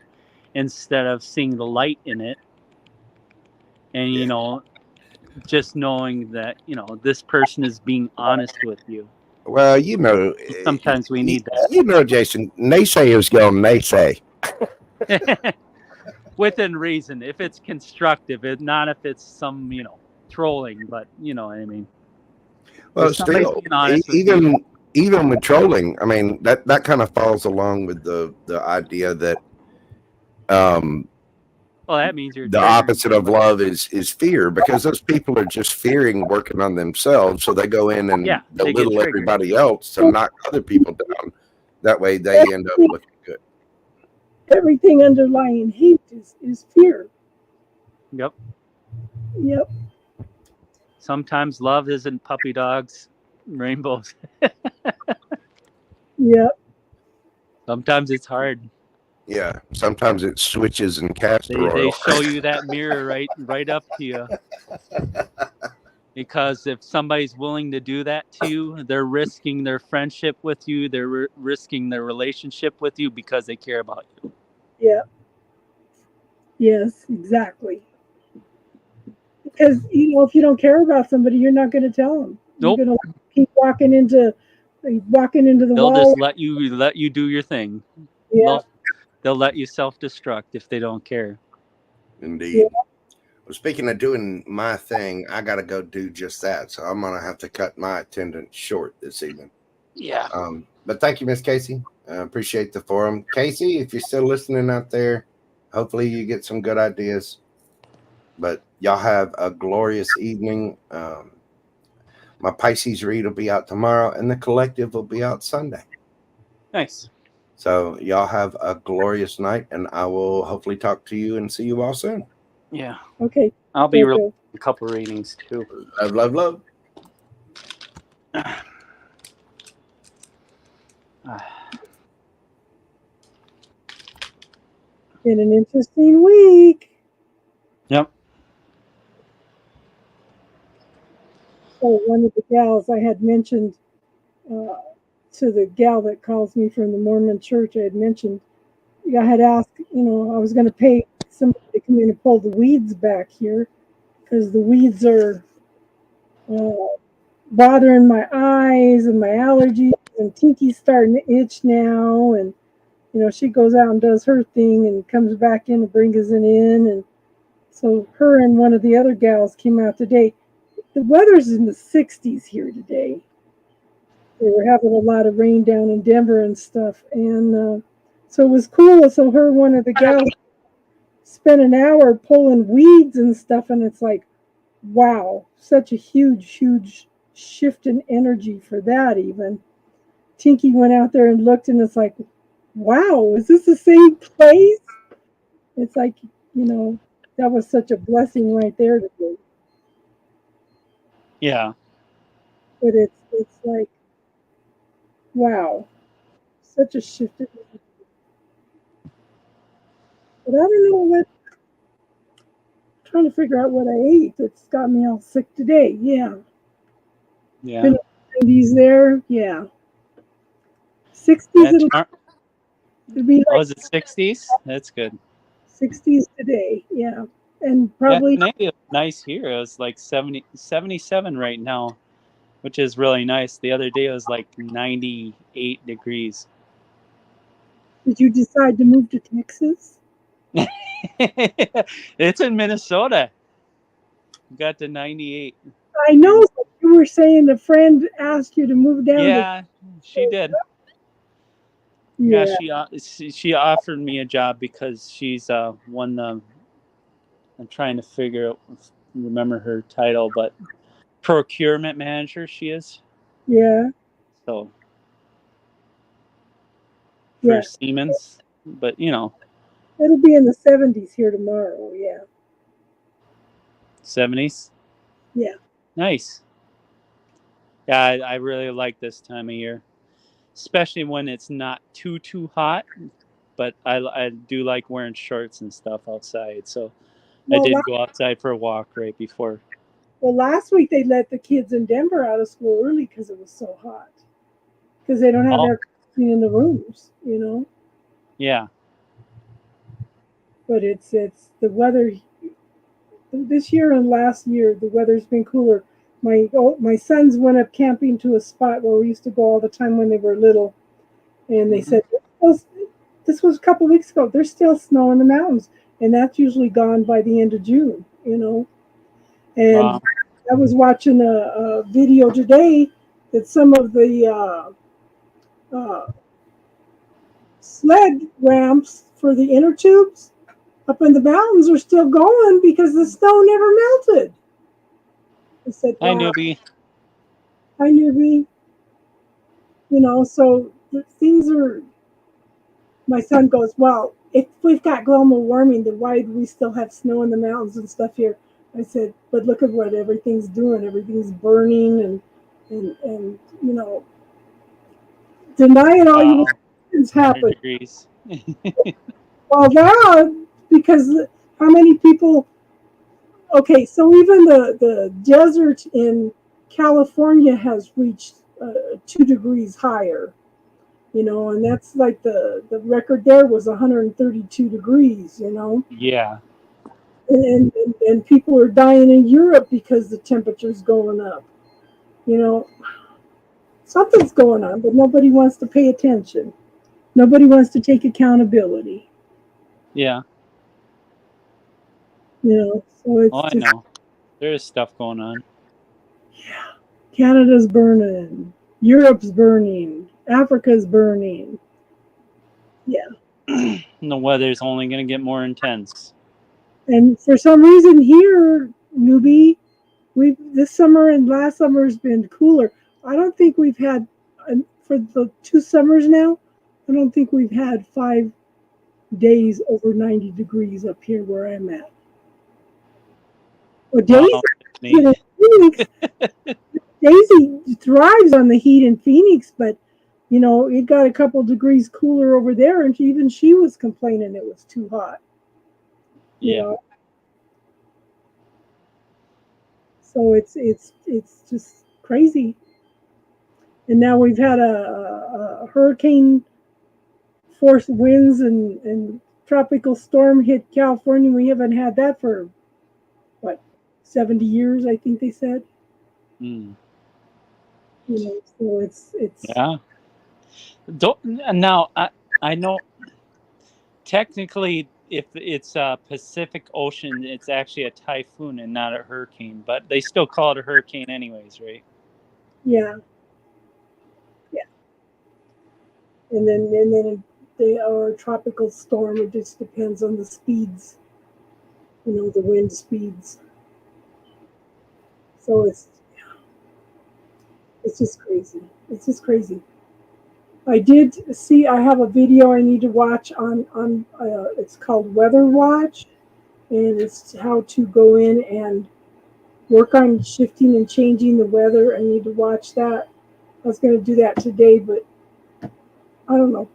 instead of seeing the light in it. And, just knowing that, this person is being honest with you. Well, sometimes we need that. Jason, naysayers go naysay. Within reason, if it's constructive, not if it's some, trolling, but you know what I mean. Well, still, even with trolling, I mean, that kind of falls along with the idea that well, that means you're the opposite of love is fear, because those people are just fearing working on themselves, so they go in and belittle everybody else to knock other people down. That way they end up looking good. Everything underlying hate is fear. Yep. Sometimes love isn't puppy dogs, rainbows. Yep. Sometimes it's hard. Yeah, sometimes it switches and castor oil. They show you that mirror right up to you. Because if somebody's willing to do that to you, they're risking their friendship with you. They're risking their relationship with you because they care about you. Yeah. Yes, exactly. Because, if you don't care about somebody, you're not going to tell them. Nope. You're going to keep walking into the They'll wall. They'll just let you do your thing. Yeah. They'll let you self-destruct if they don't care. Indeed. Yeah. Speaking of doing my thing, I got to go do just that. So I'm going to have to cut my attendance short this evening. Yeah. But thank you, Miss Casey. I appreciate the forum. Casey, if you're still listening out there, hopefully you get some good ideas. But y'all have a glorious evening. My Pisces read will be out tomorrow, and the collective will be out Sunday. Nice. So y'all have a glorious night, and I will hopefully talk to you and see you all soon. Yeah. Okay. I'll be Okay. real a couple readings too. Love, love, love. Been an interesting week. Yep. So one of the gals I had mentioned to the gal that calls me from the Mormon church, I had mentioned, I had asked, I was going to pay somebody to come in and pull the weeds back here because the weeds are bothering my eyes and my allergies, and Tinky's starting to itch now. And, she goes out and does her thing and comes back in and brings it in. And so her and one of the other gals came out today. The weather's in the 60s here today. They were having a lot of rain down in Denver and stuff. And so it was cool. So one of the gals spent an hour pulling weeds and stuff. And it's like, wow, such a huge shift in energy for that even. Tinky went out there and looked, and it's like, wow, is this the same place? It's like, that was such a blessing right there to me. Yeah. But it's like, wow, such a shift in energy. But I don't know what, I'm trying to figure out what I ate that's got me all sick today. Yeah. Yeah. Been in the 90s there. Yeah. 60s. It'll be like, is it 60s? That's good. 60s today. Yeah. And probably. Yeah, it was nice here. It was like 77 right now, which is really nice. The other day it was like 98 degrees. Did you decide to move to Texas? It's in Minnesota. Got to 98. I know you were saying a friend asked you to move down. Yeah, she did. Yeah. She offered me a job because she's won the. I'm trying to remember her title, but procurement manager she is. Yeah. So for Siemens, but it'll be in the 70s here tomorrow. Yeah. 70s. Yeah. Nice. Yeah, I really like this time of year, especially when it's not too hot. But I do like wearing shorts and stuff outside. So I did go outside for a walk right before. Well, last week they let the kids in Denver out of school early because it was so hot. Because they don't have air conditioning in the rooms, Yeah. But it's the weather. This year and last year, the weather's been cooler. My sons went up camping to a spot where we used to go all the time when they were little, and they said, this was a couple of weeks ago. There's still snow in the mountains, and that's usually gone by the end of June, And wow. I was watching a video today that some of the sled ramps for the inner tubes up in the mountains are still going because the snow never melted. I said, wow. Hi, newbie. So things are. My son goes, well, if we've got global warming, then why do we still have snow in the mountains and stuff here? I said, but look at what everything's doing. Everything's burning and deny it all you want. It's happened. Well, that because how many people? Okay, so even the desert in California has reached 2 degrees higher, and that's like the record there was 132 degrees, Yeah. And people are dying in Europe because the temperature's going up. Something's going on, but nobody wants to pay attention. Nobody wants to take accountability. Yeah. So it's Oh, I just, know. There is stuff going on. yeah. Canada's burning, Europe's burning, Africa's burning. Yeah. And the weather's only going to get more intense. And for some reason here, newbie, this summer and last summer has been cooler. I don't think we've had, for the 2 summers now, I don't think we've had 5 days over 90 degrees up here where I'm at. Well, Wow. Daisy thrives on the heat in Phoenix, but it got a couple degrees cooler over there, and even she was complaining it was too hot. Yeah. So it's just crazy. And now we've had a hurricane force winds and tropical storm hit California. We haven't had that for 70 years, I think they said. Mm. So it's Yeah. Now I know technically if it's a Pacific Ocean, it's actually a typhoon and not a hurricane, but they still call it a hurricane anyways, right? Yeah. And then they are a tropical storm. It just depends on the speeds, the wind speeds. So it's just crazy. It's just crazy. I did see. I have a video I need to watch on. It's called Weather Watch, and it's how to go in and work on shifting and changing the weather. I need to watch that. I was going to do that today, but I don't know.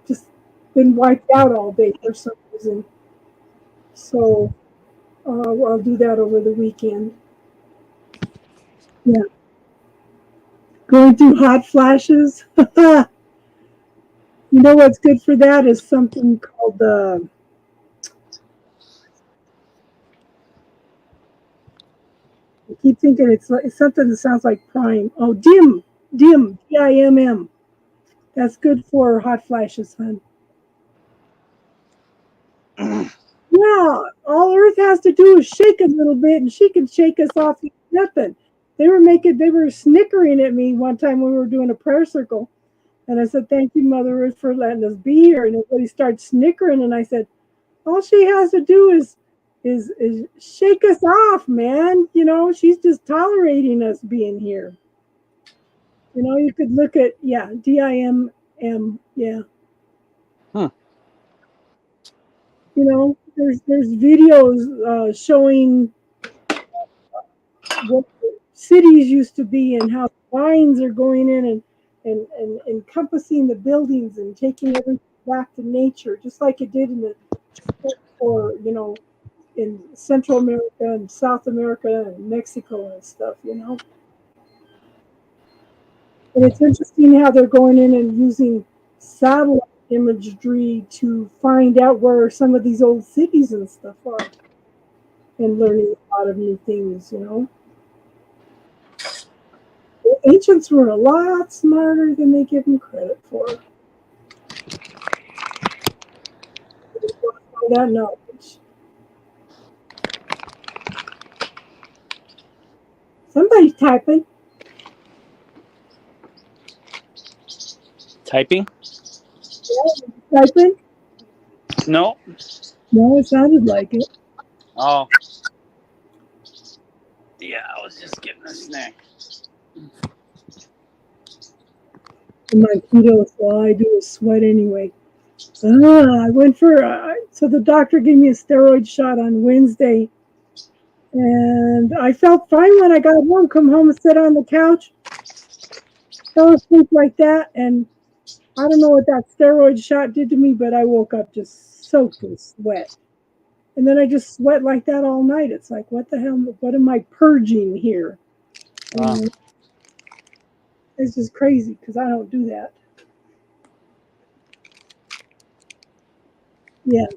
Just been wiped out all day for some reason. So I'll do that over the weekend. Yeah. Going through hot flashes. You know what's good for that is something called I keep thinking it's something that sounds like Prime. Oh, DIM, DIMM. That's good for hot flashes, hon. Yeah, all Earth has to do is shake a little bit, and she can shake us off with nothing. They were snickering at me one time when we were doing a prayer circle, and I said, "Thank you, Mother Earth, for letting us be here." And everybody started snickering, and I said, "All she has to do is shake us off, man. She's just tolerating us being here." You could look at DIMM, yeah. Huh. There's videos showing what cities used to be and how lines are going in and encompassing the buildings and taking everything back to nature, just like it did in Central America and South America and Mexico and stuff, And it's interesting how they're going in and using satellite imagery to find out where some of these old cities and stuff are and learning a lot of new things, The ancients were a lot smarter than they give them credit for. That knowledge. Somebody's typing. Typing? Yeah, typing? No. No, it sounded like it. Oh. Yeah, I was just getting a snack. And my keto, all I do is sweat anyway. I went for so the doctor gave me a steroid shot on Wednesday, and I felt fine when I got home. Come home and sit on the couch, fell asleep like that, and I don't know what that steroid shot did to me, but I woke up just soaked in sweat, and then I just sweat like that all night. It's like, what the hell? What am I purging here? Wow. It's just crazy because I don't do that. Yeah.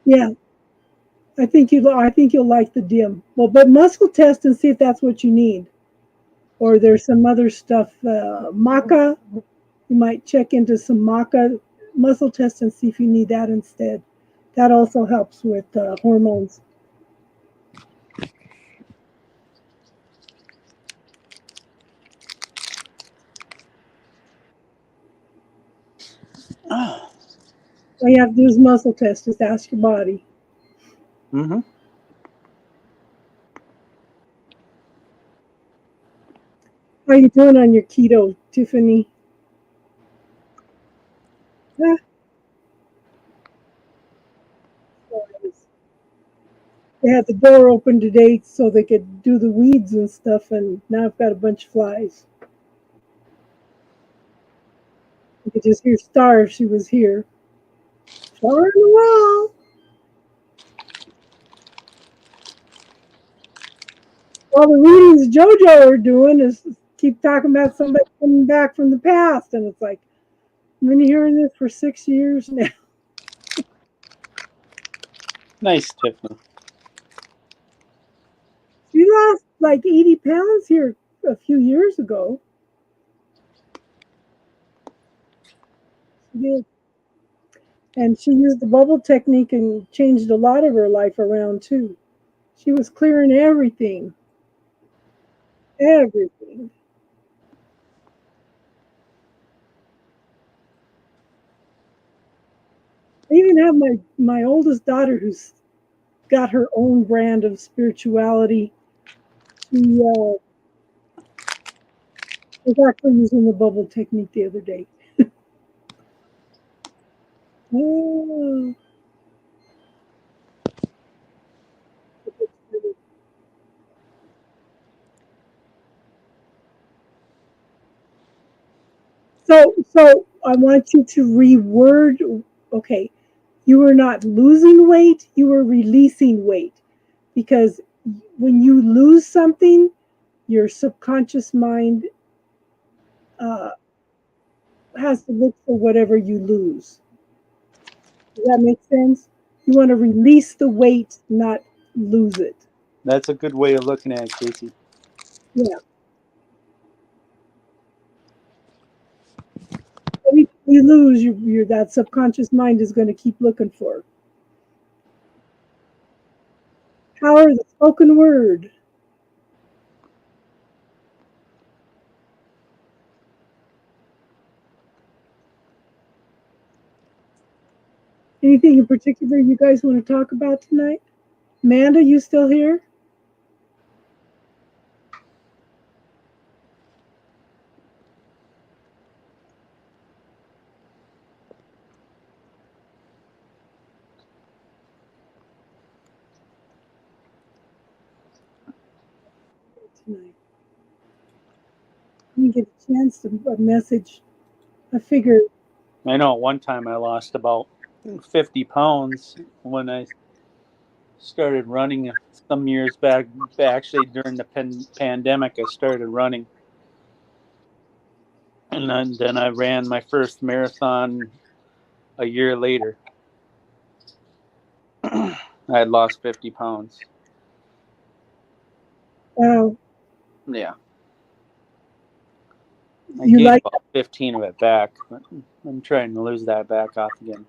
Yeah. I think you'll like the DIM. Well, but muscle test and see if that's what you need. Or there's some other stuff, maca. You might check into some maca muscle test and see if you need that instead. That also helps with hormones. Oh. All you have to do is muscle test. Just ask your body. Mm-hmm. How you doing on your keto, Tiffany? Ah, flies. They had the door open today so they could do the weeds and stuff, and now I've got a bunch of flies. You could just hear Star if she was here. Star in the wall. All the readings JoJo are doing is keep talking about somebody coming back from the past, and it's like I've been hearing this for 6 years now. Nice, Tiffany. She lost like 80 pounds here a few years ago. She did. And she used the bubble technique and changed a lot of her life around too. She was clearing everything. Everything. I even have my oldest daughter who's got her own brand of spirituality. She was actually using the bubble technique the other day. Oh. So I want you to reword. Okay, you were not losing weight; you were releasing weight, because when you lose something, your subconscious mind uh, has to look for whatever you lose. Does that make sense? You want to release the weight, not lose it. That's a good way of looking at it, Casey. Yeah. Anything you lose, that subconscious mind is going to keep looking for. Power of the spoken word. Anything in particular you guys want to talk about tonight? Amanda, you still here? Tonight. Let me get a chance to a message. I figured. I know at one time I lost about 50 pounds when I started running some years back. Actually, during the pandemic, I started running. And then I ran my first marathon a year later. I had lost 50 pounds. Wow. Yeah. I You gained like about 15 of it back. But I'm trying to lose that back off again.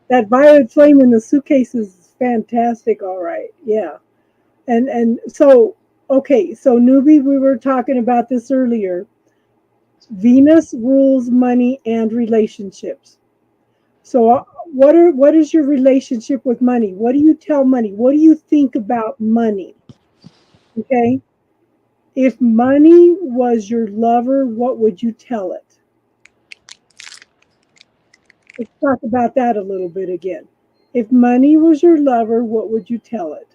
that violet flame in the suitcase is fantastic. All right. Yeah. And so, okay. So newbie, we were talking about this earlier. Venus rules money and relationships. So what is your relationship with money? What do you tell money? What do you think about money? Okay? If money was your lover, what would you tell it? Let's talk about that a little bit again. If money was your lover, what would you tell it?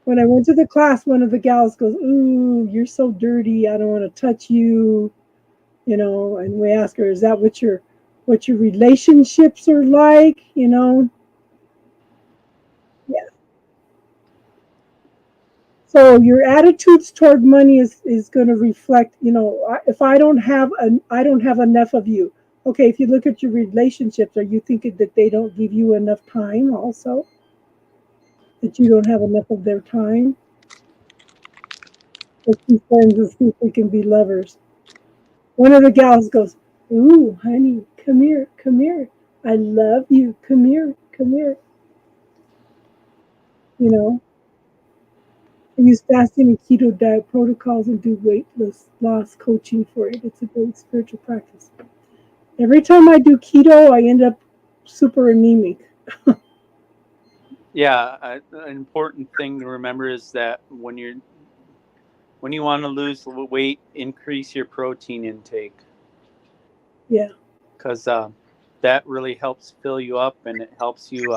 When I went to the class, one of the gals goes, "Ooh, you're so dirty. I don't want to touch you." And we ask her, "Is that what your relationships are like?" Yeah. So your attitudes toward money is going to reflect, if I don't have I don't have enough of you. Okay, if you look at your relationships, are you thinking that they don't give you enough time also? That you don't have enough of their time? Let's be friends and see if we can be lovers. One of the gals goes, "Ooh, honey, come here, come here. I love you. Come here, come here." You know, I use fasting and keto diet protocols and do weight loss coaching for it. It's a great spiritual practice. Every time I do keto, I end up super anemic. Yeah, an important thing to remember is that when you want to lose weight, increase your protein intake. Yeah. Because that really helps fill you up, and it helps you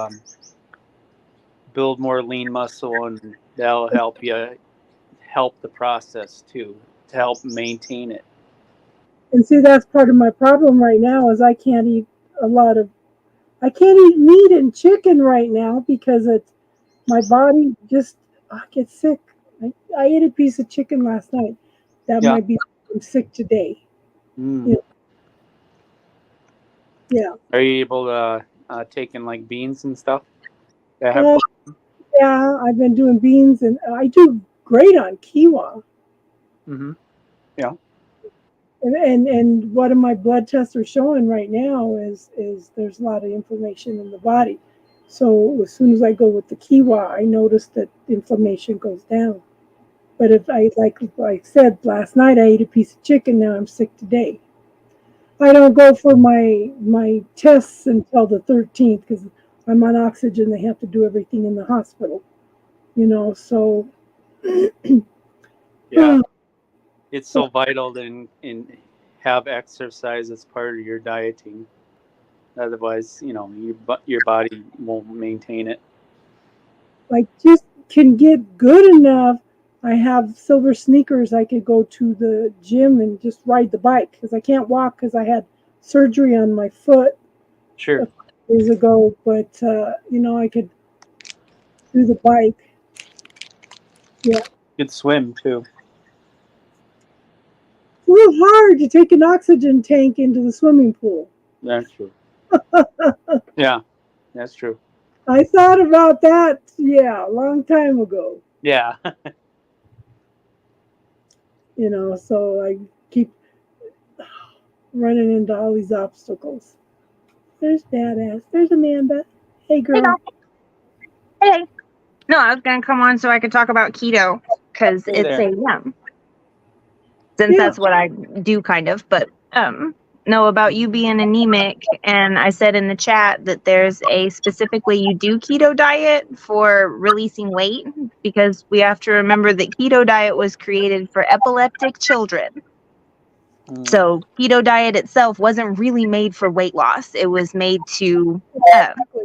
build more lean muscle, and that'll help the process too, to help maintain it. And see, that's part of my problem right now is I can't eat meat and chicken right now because my body just gets sick. I ate a piece of chicken last night. That Yeah. might be I'm sick today. Mm. Yeah. Are you able to take in like beans and stuff? Yeah, I've been doing beans and I do great on quinoa. Mm-hmm. Yeah. And what my blood tests are showing right now is there's a lot of inflammation in the body. So as soon as I go with the quinoa, I notice that inflammation goes down. But if like I said last night, I ate a piece of chicken. Now I'm sick today. I don't go for my tests until the 13th because I'm on oxygen. They have to do everything in the hospital. So Yeah. It's so vital to have exercise as part of your dieting. Otherwise, your body won't maintain it. I just can get good enough. I have silver sneakers. I could go to the gym and just ride the bike because I can't walk because I had surgery on my foot Sure. a few years ago. But I could do the bike. Yeah, You could swim too. it's a little hard to take an oxygen tank into the swimming pool. That's true. Yeah, that's true. I thought about that. Yeah, a long time ago. Yeah. So I keep running into all these obstacles. There's Badass. There's Amanda. Hey, girl. Hey. No, I was gonna come on so I could talk about keto because Hey it's there. a since Yeah. that's what I do kind of. But know about you being anemic, and I said in the chat that there's a specific way you do keto diet for releasing weight because we have to remember that keto diet was created for epileptic children. So keto diet itself wasn't really made for weight loss. It was made to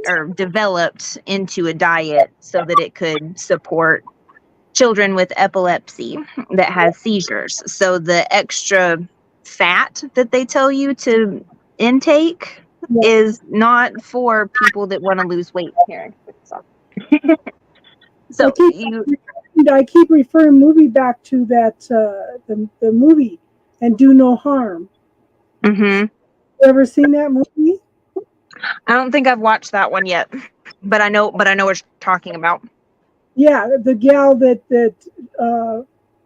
or developed into a diet so that it could support children with epilepsy that has seizures. So the extra fat that they tell you to intake is not for people that want to lose weight here. So I keep referring movie back to that the movie and Do No Harm. Mm-hmm. You ever seen that movie? I don't think I've watched that one yet, but I know what you're talking about. Yeah, the gal that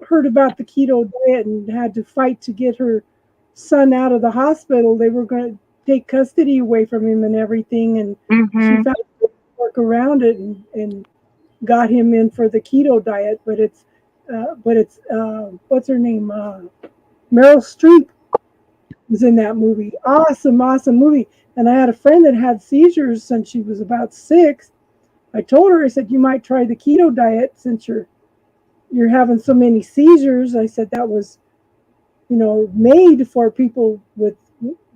heard about the keto diet and had to fight to get her son out of the hospital. They were going to take custody away from him and everything, and she found to work around it and got him in for the keto diet. But it's what's her name? Meryl Streep was in that movie. Awesome movie. And I had a friend that had seizures since she was about 6. I told her, I said, you might try the keto diet since you're having so many seizures. I said that was, made for people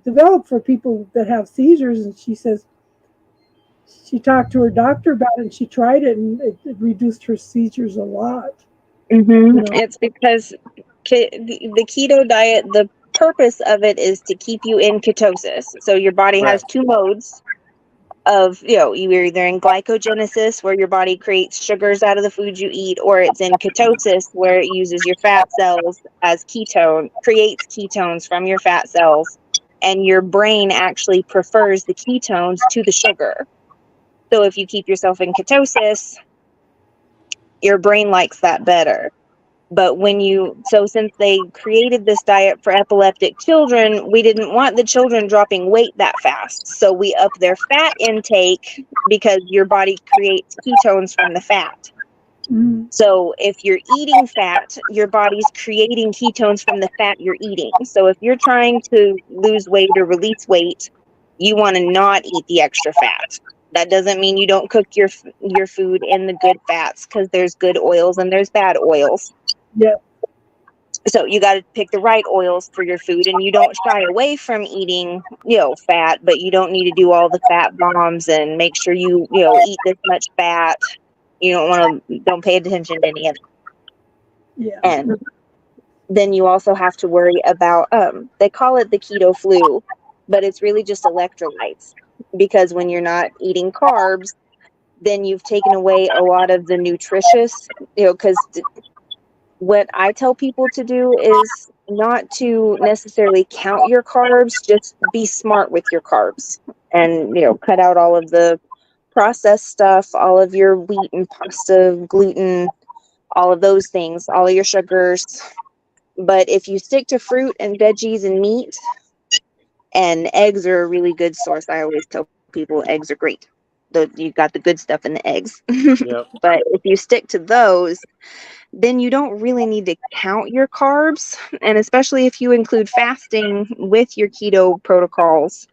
developed for people that have seizures. And she says she talked to her doctor about it and she tried it and it reduced her seizures a lot. It's because the keto diet, the purpose of it is to keep you in ketosis. So your body has 2 modes of, you're either in glycogenesis where your body creates sugars out of the food you eat, or it's in ketosis where it uses your fat cells as creates ketones from your fat cells, and your brain actually prefers the ketones to the sugar. So if you keep yourself in ketosis, your brain likes that better. But since they created this diet for epileptic children, we didn't want the children dropping weight that fast. So we up their fat intake because your body creates ketones from the fat. Mm. So if you're eating fat, your body's creating ketones from the fat you're eating. So if you're trying to lose weight or release weight, you want to not eat the extra fat. That doesn't mean you don't cook your food in the good fats, because there's good oils and there's bad oils. Yep. So you got to pick the right oils for your food, and you don't shy away from eating, fat, but you don't need to do all the fat bombs and make sure you eat this much fat. You don't pay attention to any of it. Yeah. And then you also have to worry about, they call it the keto flu, but it's really just electrolytes, because when you're not eating carbs, then you've taken away a lot of the nutritious, because what I tell people to do is not to necessarily count your carbs, just be smart with your carbs, and, cut out all of the processed stuff, all of your wheat and pasta, gluten, all of those things, all of your sugars. But if you stick to fruit and veggies and meat, and eggs are a really good source. I always tell people eggs are great. You got the good stuff in the eggs. Yep. But if you stick to those, then you don't really need to count your carbs. And especially if you include fasting with your keto protocols,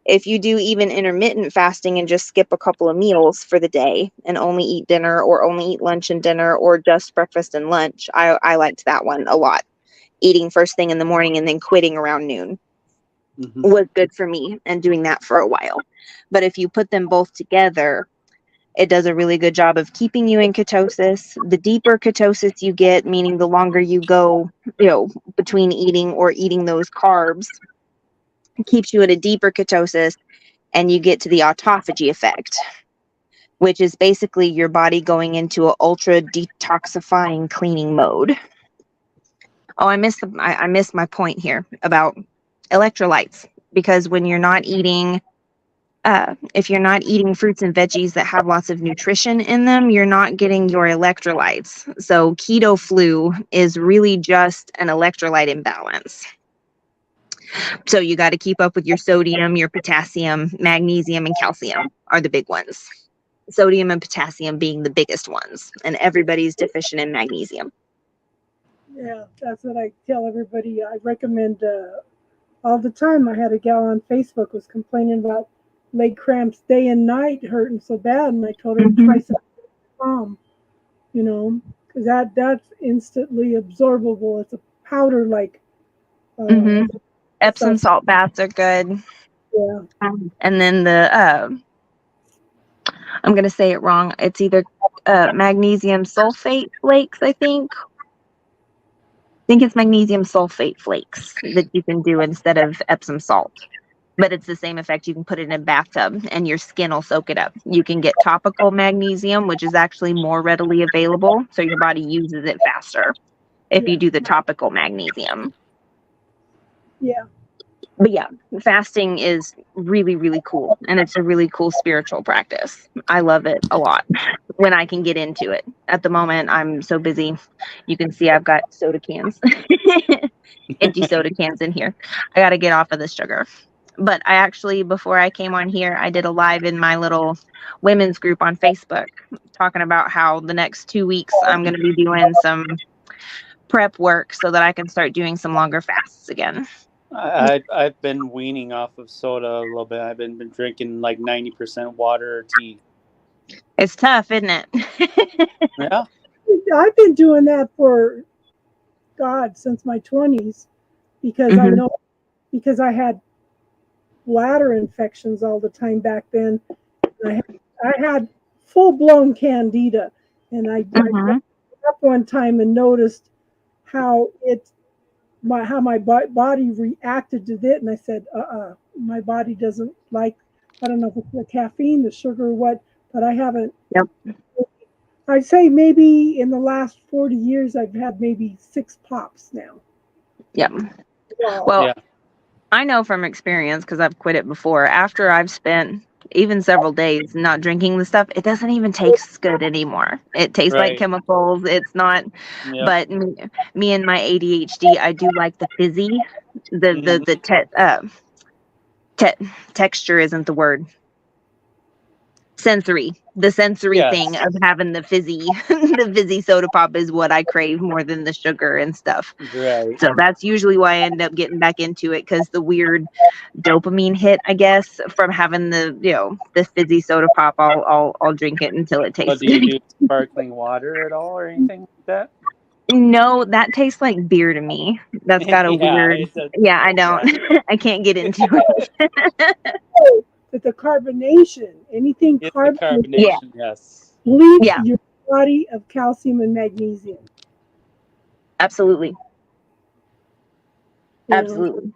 if you do even intermittent fasting and just skip a couple of meals for the day and only eat dinner, or only eat lunch and dinner, or just breakfast and lunch, I liked that one a lot. Eating first thing in the morning and then quitting around noon was good for me, and doing that for a while. But if you put them both together, it does a really good job of keeping you in ketosis. The deeper ketosis you get, meaning the longer you go, between eating those carbs, it keeps you at a deeper ketosis, and you get to the autophagy effect, which is basically your body going into an ultra detoxifying cleaning mode. Oh, I missed my point here about electrolytes, because when you're not eating, if you're not eating fruits and veggies that have lots of nutrition in them, you're not getting your electrolytes. So keto flu is really just an electrolyte imbalance. So you got to keep up with your sodium, your potassium, magnesium, and calcium are the big ones. Sodium and potassium being the biggest ones, and everybody's deficient in magnesium. Yeah, that's what I tell everybody. I recommend all the time. I had a gal on Facebook was complaining about leg cramps day and night, hurting so bad, and I told her to try some calm, because that's instantly absorbable. It's a powder like. Epsom salt baths are good. Yeah. And then I'm going to say it wrong. It's either magnesium sulfate flakes, I think. I think it's magnesium sulfate flakes that you can do instead of Epsom salt. But it's the same effect. You can put it in a bathtub and your skin will soak it up. You can get topical magnesium, which is actually more readily available, so your body uses it faster if you do the topical magnesium. Yeah. But yeah, fasting is really, really cool. And it's a really cool spiritual practice. I love it a lot when I can get into it. At the moment, I'm so busy. You can see I've got soda cans, empty soda cans in here. I got to get off of the sugar. But I actually, before I came on here, I did a live in my little women's group on Facebook talking about how the next 2 weeks I'm going to be doing some prep work so that I can start doing some longer fasts again. I've been weaning off of soda a little bit. I've been drinking like 90% water or tea. It's tough, isn't it? Yeah. I've been doing that for since my 20s, because I know, because I had bladder infections all the time back then. I had full-blown candida, and I got up one time and noticed how my body reacted to it, and I said, my body doesn't like, I don't know if it's the caffeine, the sugar, or what, but I haven't. Yep. I'd say maybe in the last 40 years, I've had maybe 6 pops now. Yep. Wow. Well, yeah. I know from experience, because I've quit it before. After I've spent even several days not drinking the stuff, it doesn't even taste good anymore. It tastes like Right. chemicals. It's not. Yep. But me and my ADHD, I do like the fizzy. Texture isn't the word. The sensory Yes. thing of having the fizzy the fizzy soda pop is what I crave more than the sugar and stuff. Right. So that's usually why I end up getting back into it, because the weird dopamine hit, I guess, from having the fizzy soda pop. I'll drink it until it But tastes do you good. do sparkling water at all or anything like that? No, that tastes like beer to me. That's got a Yeah, weird. it does. Yeah, I don't. I can't get into it. Oh, but the carbonation, anything It's the carbonated, carbonation, yes. bleeds Yeah. your body of calcium and magnesium. Absolutely. you know? Absolutely.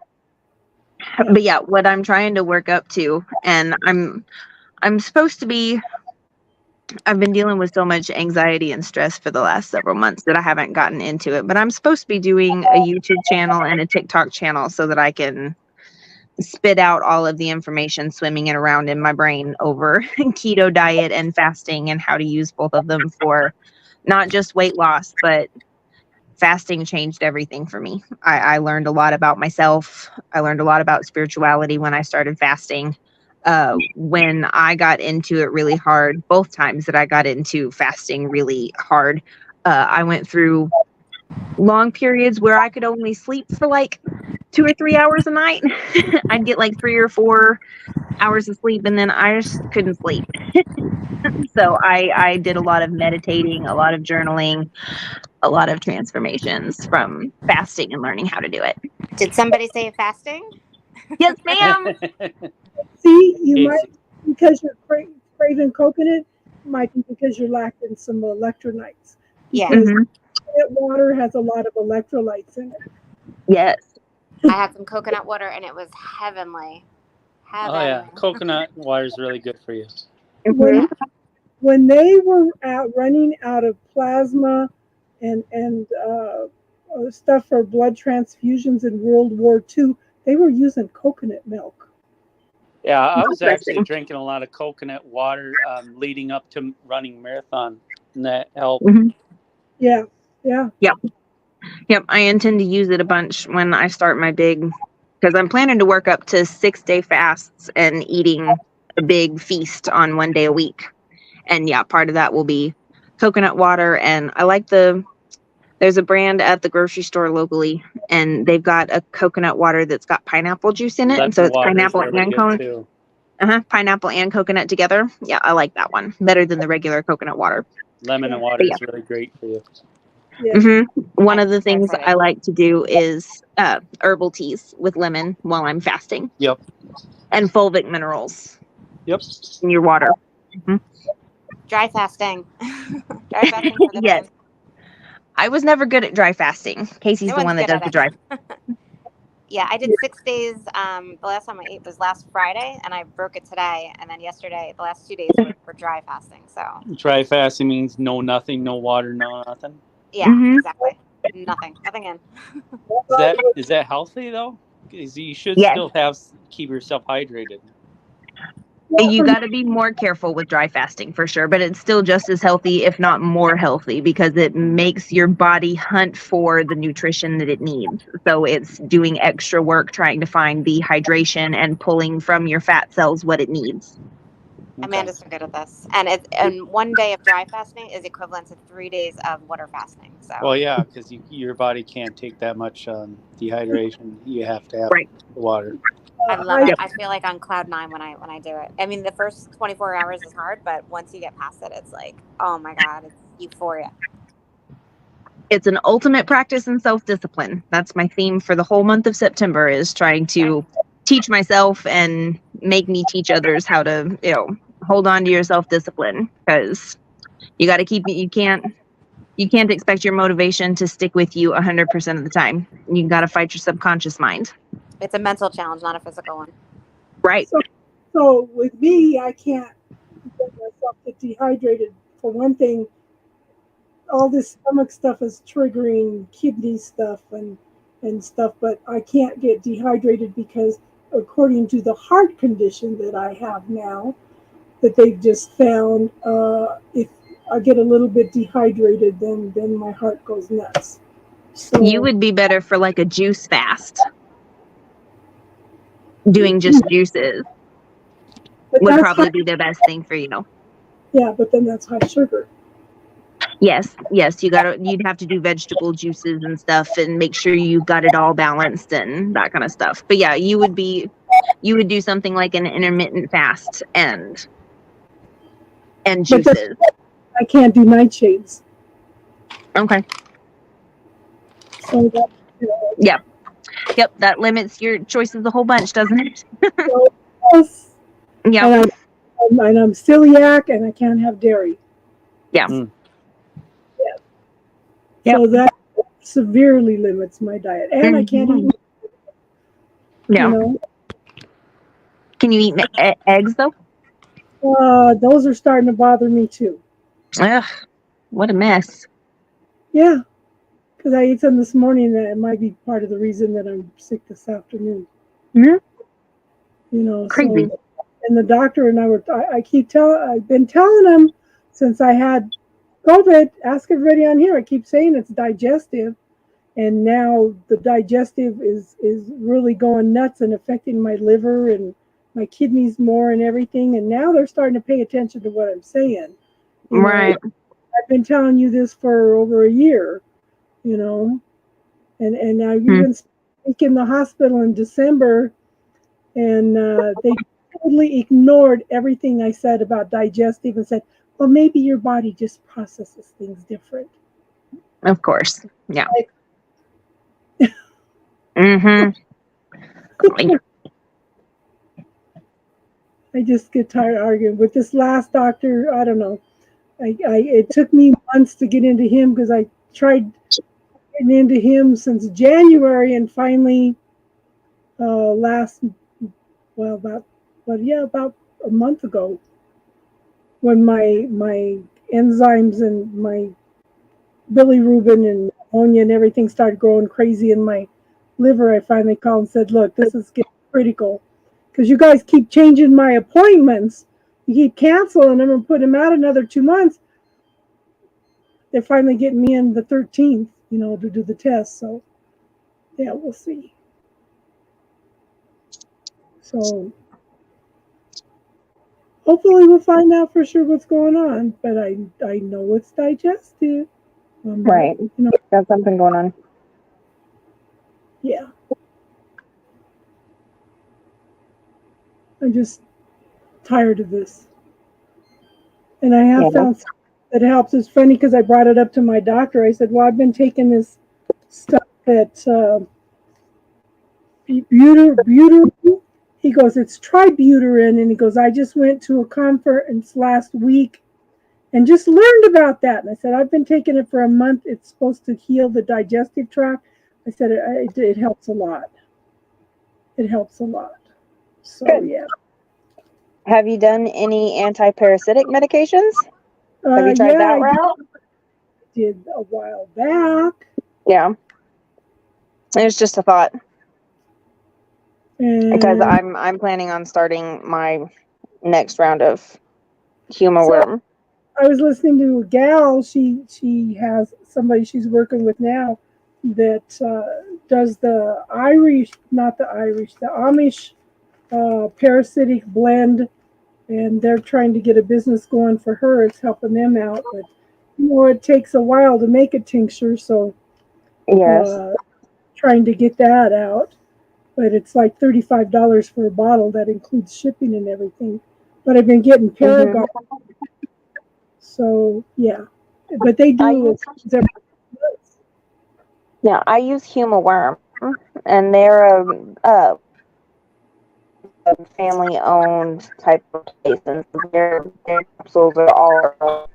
But yeah, what I'm trying to work up to, and I'm supposed to be. I've been dealing with so much anxiety and stress for the last several months that I haven't gotten into it. But I'm supposed to be doing a YouTube channel and a TikTok channel so that I can spit out all of the information swimming it around in my brain over keto diet and fasting and how to use both of them for not just weight loss, but fasting changed everything for me. I learned a lot about myself. I learned a lot about spirituality when I started fasting. When I got into it really hard, both times that I got into fasting really hard, I went through long periods where I could only sleep for like 2 or 3 hours a night. I'd get like 3 or 4 hours of sleep and then I just couldn't sleep. So I did a lot of meditating, a lot of journaling, a lot of transformations from fasting and learning how to do it. Did somebody say fasting? Yes, ma'am. See, you Casey. might, because you're craving coconut, might be because you're lacking some electrolytes. Yeah. Because Mhm. coconut water has a lot of electrolytes in it. Yes. I had some coconut water and it was heavenly. Oh yeah, coconut water is really good for you. When, Mhm. when they were running out of plasma and stuff for blood transfusions in World War II, they were using coconut milk. Yeah, I was actually Interesting. drinking a lot of coconut water leading up to running marathon, and that helped. Mhm. Yeah, yeah. Yep, I intend to use it a bunch when I start my big, because I'm planning to work up to 6-day fasts and eating a big feast on 1 day a week. And yeah, part of that will be coconut water. And I like there's a brand at the grocery store locally, and they've got a coconut water that's got pineapple juice in it. And so Lemon it's water is pineapple really and good too. pineapple and coconut together. Yeah, I like that one better than the regular coconut water. Lemon and water But yeah. is really great for you. Yeah. One I'm of the so things excited. I like to do is herbal teas with lemon while I'm fasting. Yep. And fulvic minerals Yep. in your water. Dry fasting. Dry fasting for the Yes. win. I was never good at dry fasting. Casey's No the one one's that good does at the it. dry. Yeah, I did 6 days. The last time I ate was last Friday, and I broke it today. And then yesterday, the last 2 days were dry fasting. So Dry fasting means no nothing, no water, no nothing. yeah, Mhm. exactly. Nothing in. Is that healthy though? 'Cause you should Yes. still keep yourself hydrated. You got to be more careful with dry fasting for sure, but it's still just as healthy, if not more healthy, because it makes your body hunt for the nutrition that it needs. So it's doing extra work trying to find the hydration and pulling from your fat cells what it needs. Okay. Amanda's so good at this, and 1 day of dry fasting is equivalent to 3 days of water fasting. So Well, yeah, because your body can't take that much dehydration. You have to have Right. the water. I love it. Yep. I feel like on cloud 9 when I do it. I mean, the first 24 hours is hard, but once you get past it, it's like, oh my god, it's euphoria. It's an ultimate practice in self-discipline. That's my theme for the whole month of September, is trying to teach myself and make me teach others how to, hold on to your self-discipline, because you got to keep it. You can't expect your motivation to stick with you 100% of the time. You got to fight your subconscious mind. It's a mental challenge, not a physical one. Right. So with me, I can't get myself get dehydrated. For one thing, all this stomach stuff is triggering kidney stuff and stuff, but I can't get dehydrated because according to the heart condition that I have now, that they've just found if I get a little bit dehydrated, then my heart goes nuts. So You would be better for like a juice fast. Doing just juices but would that's probably high, be the best thing for you. yeah, but then that's high sugar. Yes, you'd have to do vegetable juices and stuff and make sure you got it all balanced and that kind of stuff. But yeah, you would do something like an intermittent fast and But juices. I can't do nightshades. Okay. So that, Yeah. Yep, that limits your choices a whole bunch, doesn't it? so yes. Yeah. And I'm celiac and I can't have dairy. Yeah. Mm. Yep. So that severely limits my diet. And I can't eat, Yeah. you know. Can you eat eggs though? Those are starting to bother me too. Ugh, what a mess. Yeah. Because I ate some this morning that it might be part of the reason that I'm sick this afternoon. Mhm. You know, Crazy. so, and the doctor and I've been telling them since I had COVID, ask everybody on here. I keep saying it's digestive, and now the digestive is really going nuts and affecting my liver and my kidneys more and everything. And now they're starting to pay attention to what I'm saying. You know, Right. I've been telling you this for over a year, you know, and I even speak in the hospital in December, and they totally ignored everything I said about digestive and said, well, maybe your body just processes things different. Of course. Yeah. Like, Mm-hmm. I just get tired of arguing with this last doctor. I don't know. It took me months to get into him because I tried getting into him since January, and finally about a month ago, when my enzymes and my bilirubin and ammonia and everything started growing crazy in my liver, I finally called and said, look, this is getting critical because you guys keep changing my appointments. You keep canceling them and putting them out another 2 months. They're finally getting me in the 13th, you know, to do the test. So, yeah, we'll see. So, hopefully we'll find out for sure what's going on. But I know it's digestive. Right. You know, Got something going on. yeah. I'm just tired of this. And I have found something that helps. It's funny because I brought it up to my doctor. I said, well, I've been taking this stuff that butyrin. He goes, it's tributyrin. And he goes, I just went to a conference last week and just learned about that. And I said, I've been taking it for a month. It's supposed to heal the digestive tract. I said, it helps a lot. It helps a lot. So, Good. yeah. Have you done any anti-parasitic medications? Have you tried that route? I did a while back. Yeah. It was just a thought. Because And I'm planning on starting my next round of Humaworm. I was listening to a gal. She has somebody she's working with now that does the Amish parasitic blend, and they're trying to get a business going for her. It's helping them out, but you know it takes a while to make a tincture, so Yes. trying to get that out. But it's like $35 for a bottle. That includes shipping and everything. But I've been getting Paragon. So yeah, but they do. I use Humaworm, and they're a family-owned type of place, and their capsules are all,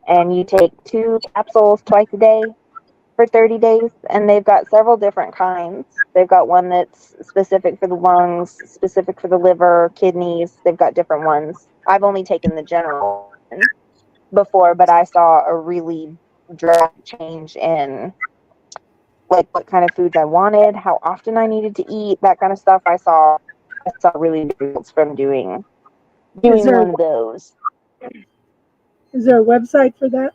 and you take 2 capsules twice a day for 30 days, and they've got several different kinds. They've got one that's specific for the lungs, specific for the liver, kidneys. They've got different ones. I've only taken the general one before, but I saw a really drastic change in like what kind of foods I wanted, how often I needed to eat, that kind of stuff. I saw saw really good results from doing Is there- one of those. Is there a website for that?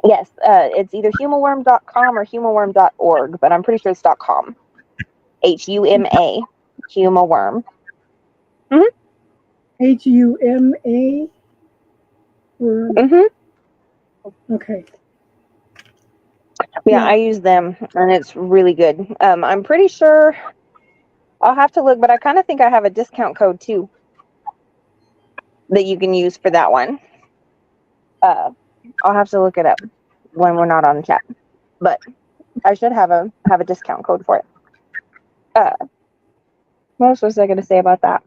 Yes, it's either humaworm.com or humaworm.org, but I'm pretty sure it's .com. HUMA, humaworm. HUMA? Okay. Yeah, I use them, and it's really good. I'm pretty sure I'll have to look, but I kind of think I have a discount code too that you can use for that one. I'll have to look it up when we're not on the chat, but I should have a discount code for it. What else was I going to say about that?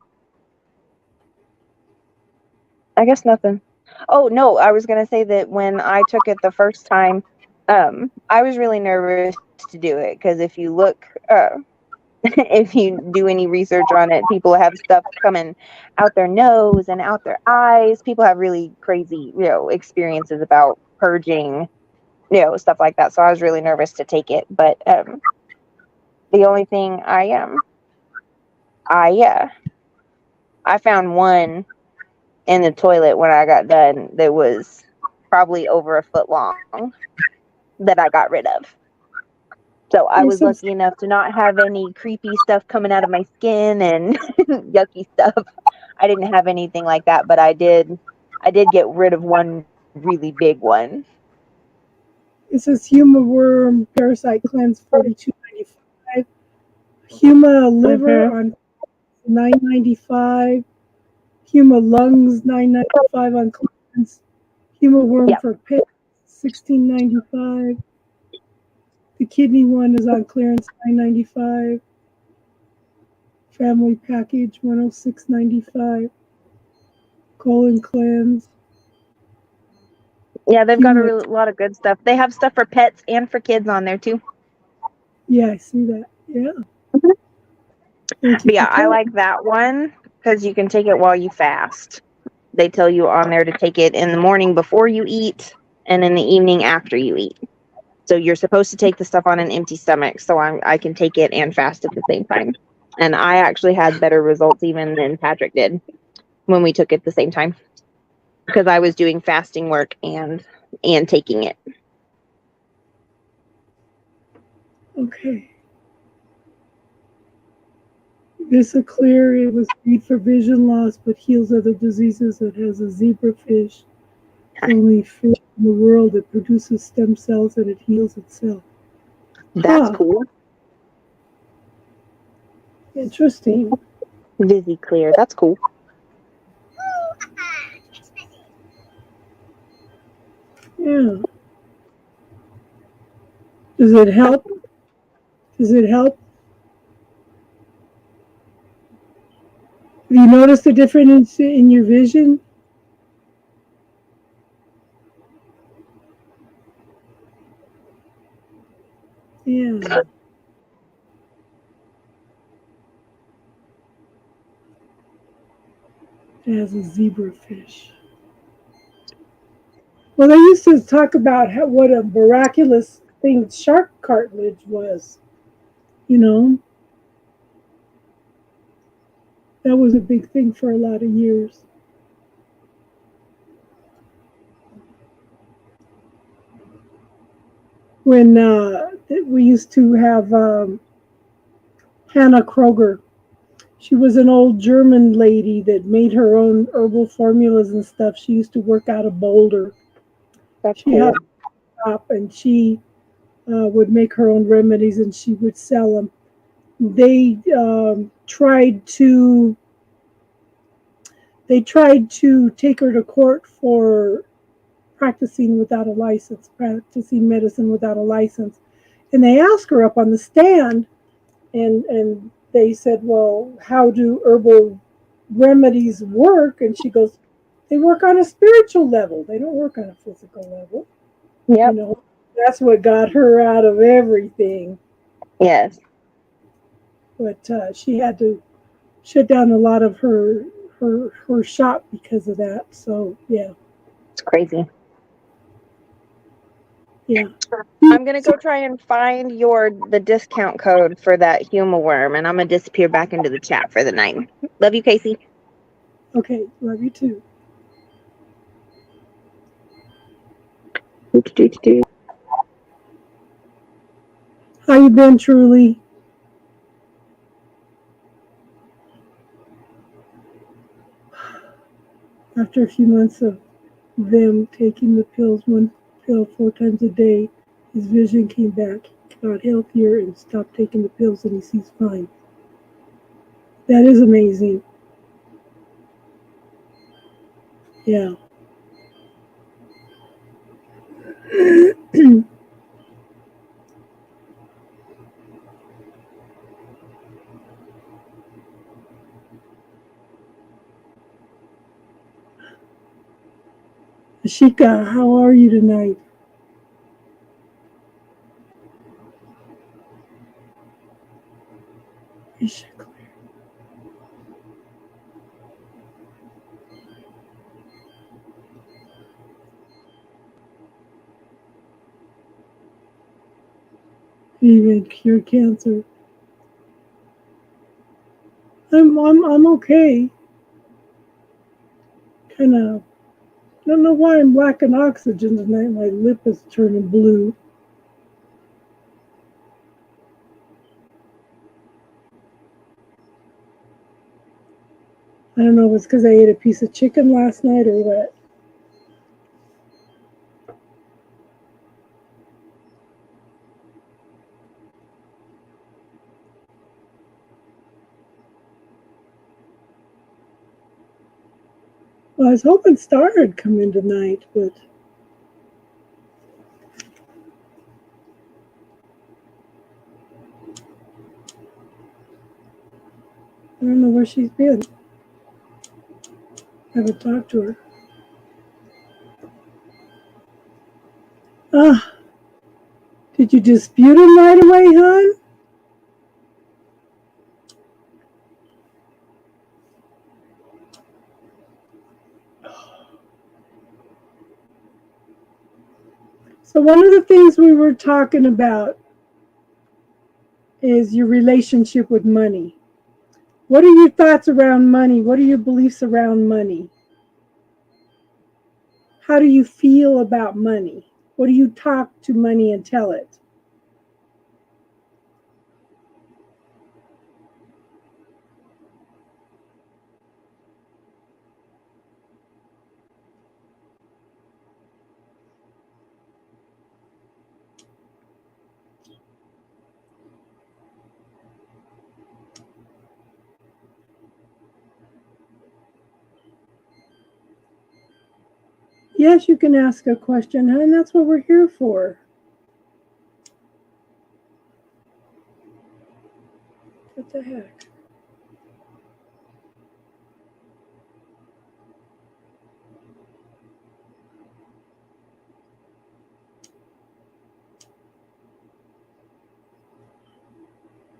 I guess nothing. Oh no, I was going to say that when I took it the first time, I was really nervous to do it because if you look, if you do any research on it, people have stuff coming out their nose and out their eyes. People have really crazy, experiences about purging, stuff like that. So I was really nervous to take it. But the only thing I found one in the toilet when I got done that was probably over a foot long that I got rid of. So I was lucky enough to not have any creepy stuff coming out of my skin and yucky stuff. I didn't have anything like that, but I did get rid of one really big one. It says Huma Worm Parasite Cleanse $42.95. Huma Liver on $9.95. Huma Lungs $9.95 on cleanse. Huma Worm for Pit $16.95. The kidney one is on clearance $9.95. Family package $106.95. Colon cleanse. Yeah, they've got a lot of good stuff. They have stuff for pets and for kids on there too. Yeah, I see that. Yeah. But yeah, I like that one because you can take it while you fast. They tell you on there to take it in the morning before you eat and in the evening after you eat. So you're supposed to take the stuff on an empty stomach. So I can take it and fast at the same time. And I actually had better results even than Patrick did when we took it at the same time because I was doing fasting work and taking it. Okay. Visiclear, it was made for vision loss but heals other diseases. It has a zebrafish. It's the only fish in the world that produces stem cells and it heals itself. That's cool. Interesting. Visiclear, that's cool. Yeah. Does it help? Does it help? Have you noticed a difference in your vision? Yeah. It has a zebrafish. Well, they used to talk about what a miraculous thing shark cartilage was. That was a big thing for a lot of years. When we used to have Hannah Kroger. She was an old German lady that made her own herbal formulas and stuff. She used to work out of Boulder. That's she cool. had a shop and she would make her own remedies and she would sell them. They tried to take her to court for practicing without a license, practicing medicine without a license. And they asked her up on the stand and they said, well, how do herbal remedies work? And she goes, they work on a spiritual level. They don't work on a physical level. Yep. That's what got her out of everything. Yes. But she had to shut down a lot of her shop because of that. So, yeah. It's crazy. Yeah. I'm gonna go try and find the discount code for that Huma worm, and I'm gonna disappear back into the chat for the night. Love you, Casey. Okay. Love you too. How you been, Truly? After a few months of them taking the pills, one pill 4 times a day, his vision came back. He got healthier and stopped taking the pills, and he sees fine. That is amazing. Yeah. Ashika, how are you tonight? Ashika. Even cure cancer. I'm okay. Kind of. I don't know why I'm lacking oxygen tonight. My lip is turning blue. I don't know if it's because I ate a piece of chicken last night or what. Well, I was hoping Star would come in tonight, but I don't know where she's been. I haven't talked to her. Ah, did you dispute him right away, hon? So one of the things we were talking about is your relationship with money. What are your thoughts around money? What are your beliefs around money? How do you feel about money? What do you talk to money and tell it? Yes, you can ask a question, and that's what we're here for. What the heck?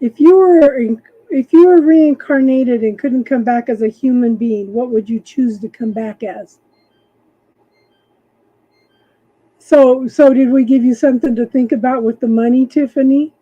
If you were reincarnated and couldn't come back as a human being, what would you choose to come back as? So did we give you something to think about with the money, Tiffany?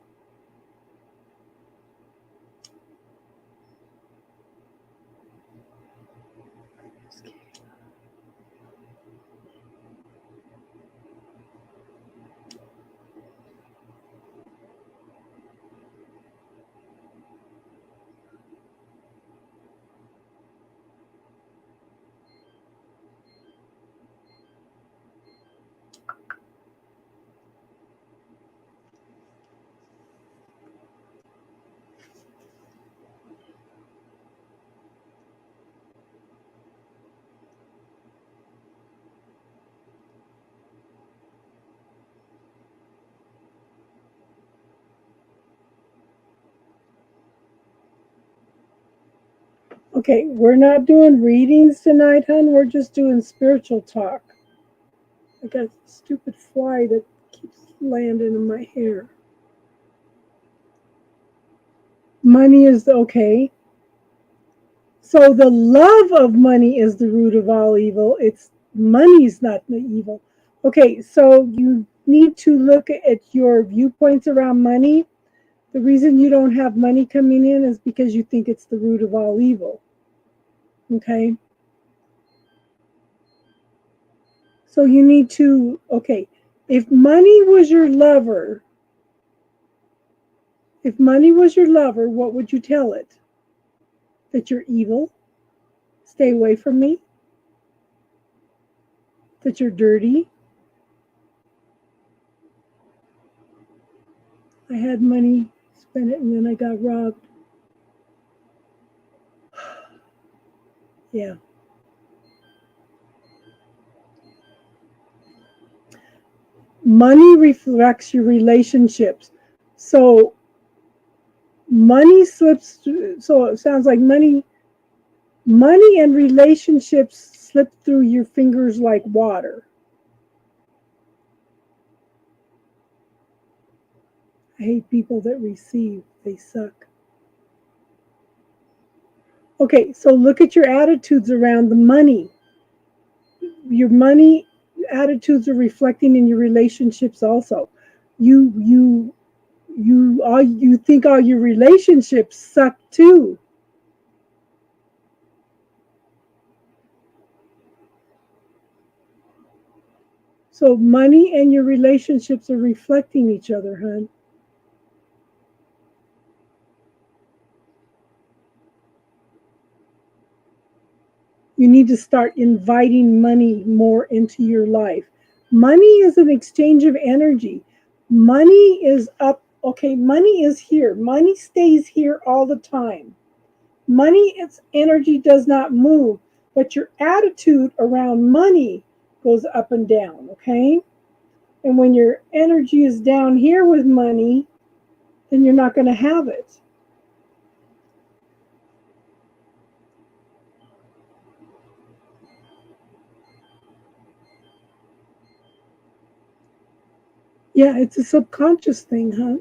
Okay, we're not doing readings tonight, hon. We're just doing spiritual talk. I got a stupid fly that keeps landing in my hair. Money is okay. So the love of money is the root of all evil. It's money's not the evil. Okay, so you need to look at your viewpoints around money. The reason you don't have money coming in is because you think it's the root of all evil. Okay? So you need to, okay, if money was your lover, what would you tell it? That you're evil? Stay away from me? That you're dirty? I had money, spent it, and then I got robbed. Yeah. Money reflects your relationships. So money slips through, so it sounds like money and relationships slip through your fingers like water. I hate people that receive, they suck. Okay, so look at your attitudes around the money. Your money attitudes are reflecting in your relationships also. You think all your relationships suck too. So money and your relationships are reflecting each other, hon. You need to start inviting money more into your life. Money is an exchange of energy. Money is up. Okay, money is here. Money stays here all the time. Money, its energy does not move, but your attitude around money goes up and down, okay? And when your energy is down here with money, then you're not going to have it. Yeah, it's a subconscious thing, huh?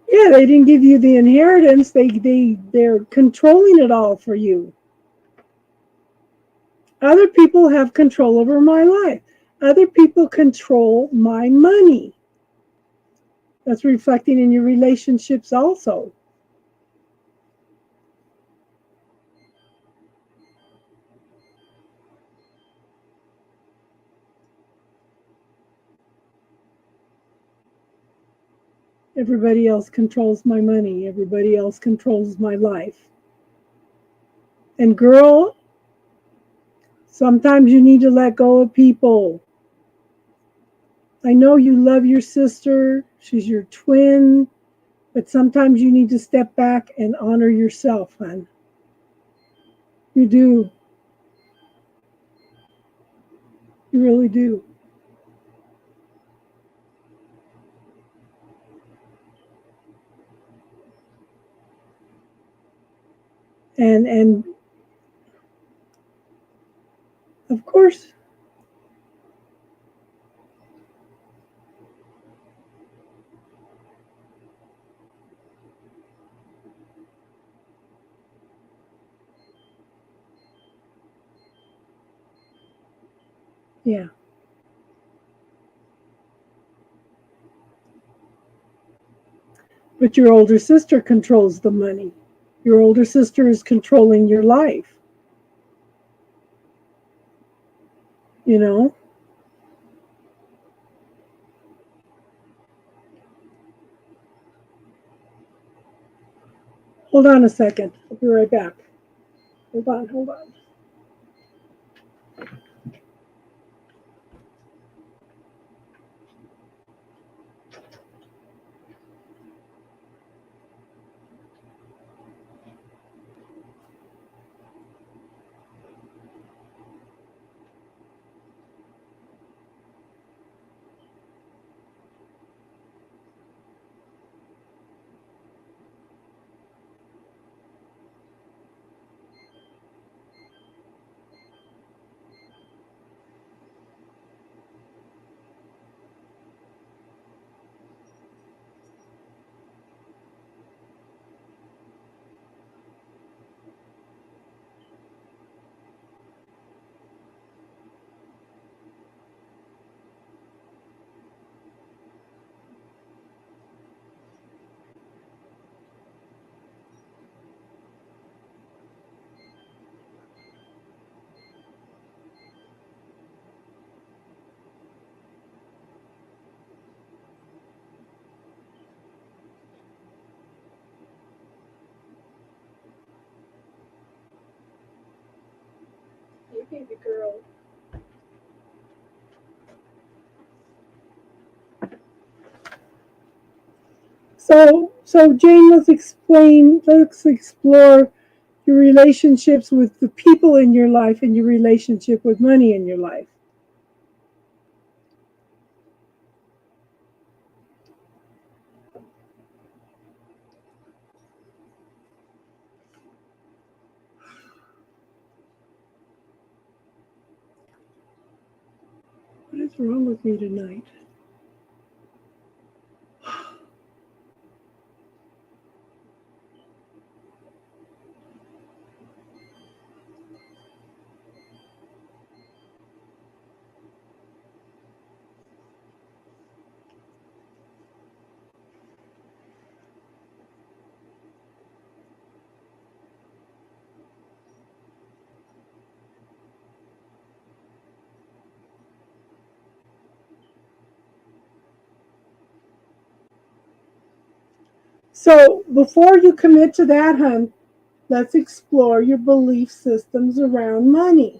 Yeah, they didn't give you the inheritance. They're controlling it all for you. Other people have control over my life. Other people control my money. That's reflecting in your relationships also. Everybody else controls my money. Everybody else controls my life. And girl, sometimes you need to let go of people. I know you love your sister. She's your twin. But sometimes you need to step back and honor yourself, hon. You do. You really do. And of course, yeah. But your older sister controls the money. Your older sister is controlling your life. You know? Hold on a second. I'll be right back. Hold on, hold on. Baby girl. So Jane, let's explore your relationships with the people in your life and your relationship with money in your life. What is wrong with me tonight? So before you commit to that, hun, let's explore your belief systems around money.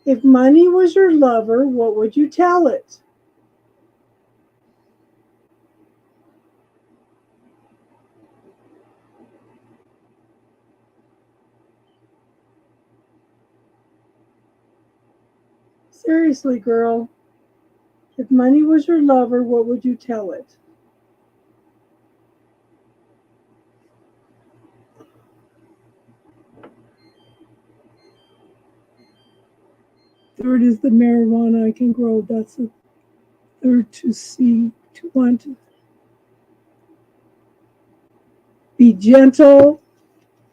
If money was your lover, what would you tell it? Seriously, girl. If money was your lover, what would you tell it? Third is the marijuana I can grow. That's the third to see, to want to be gentle.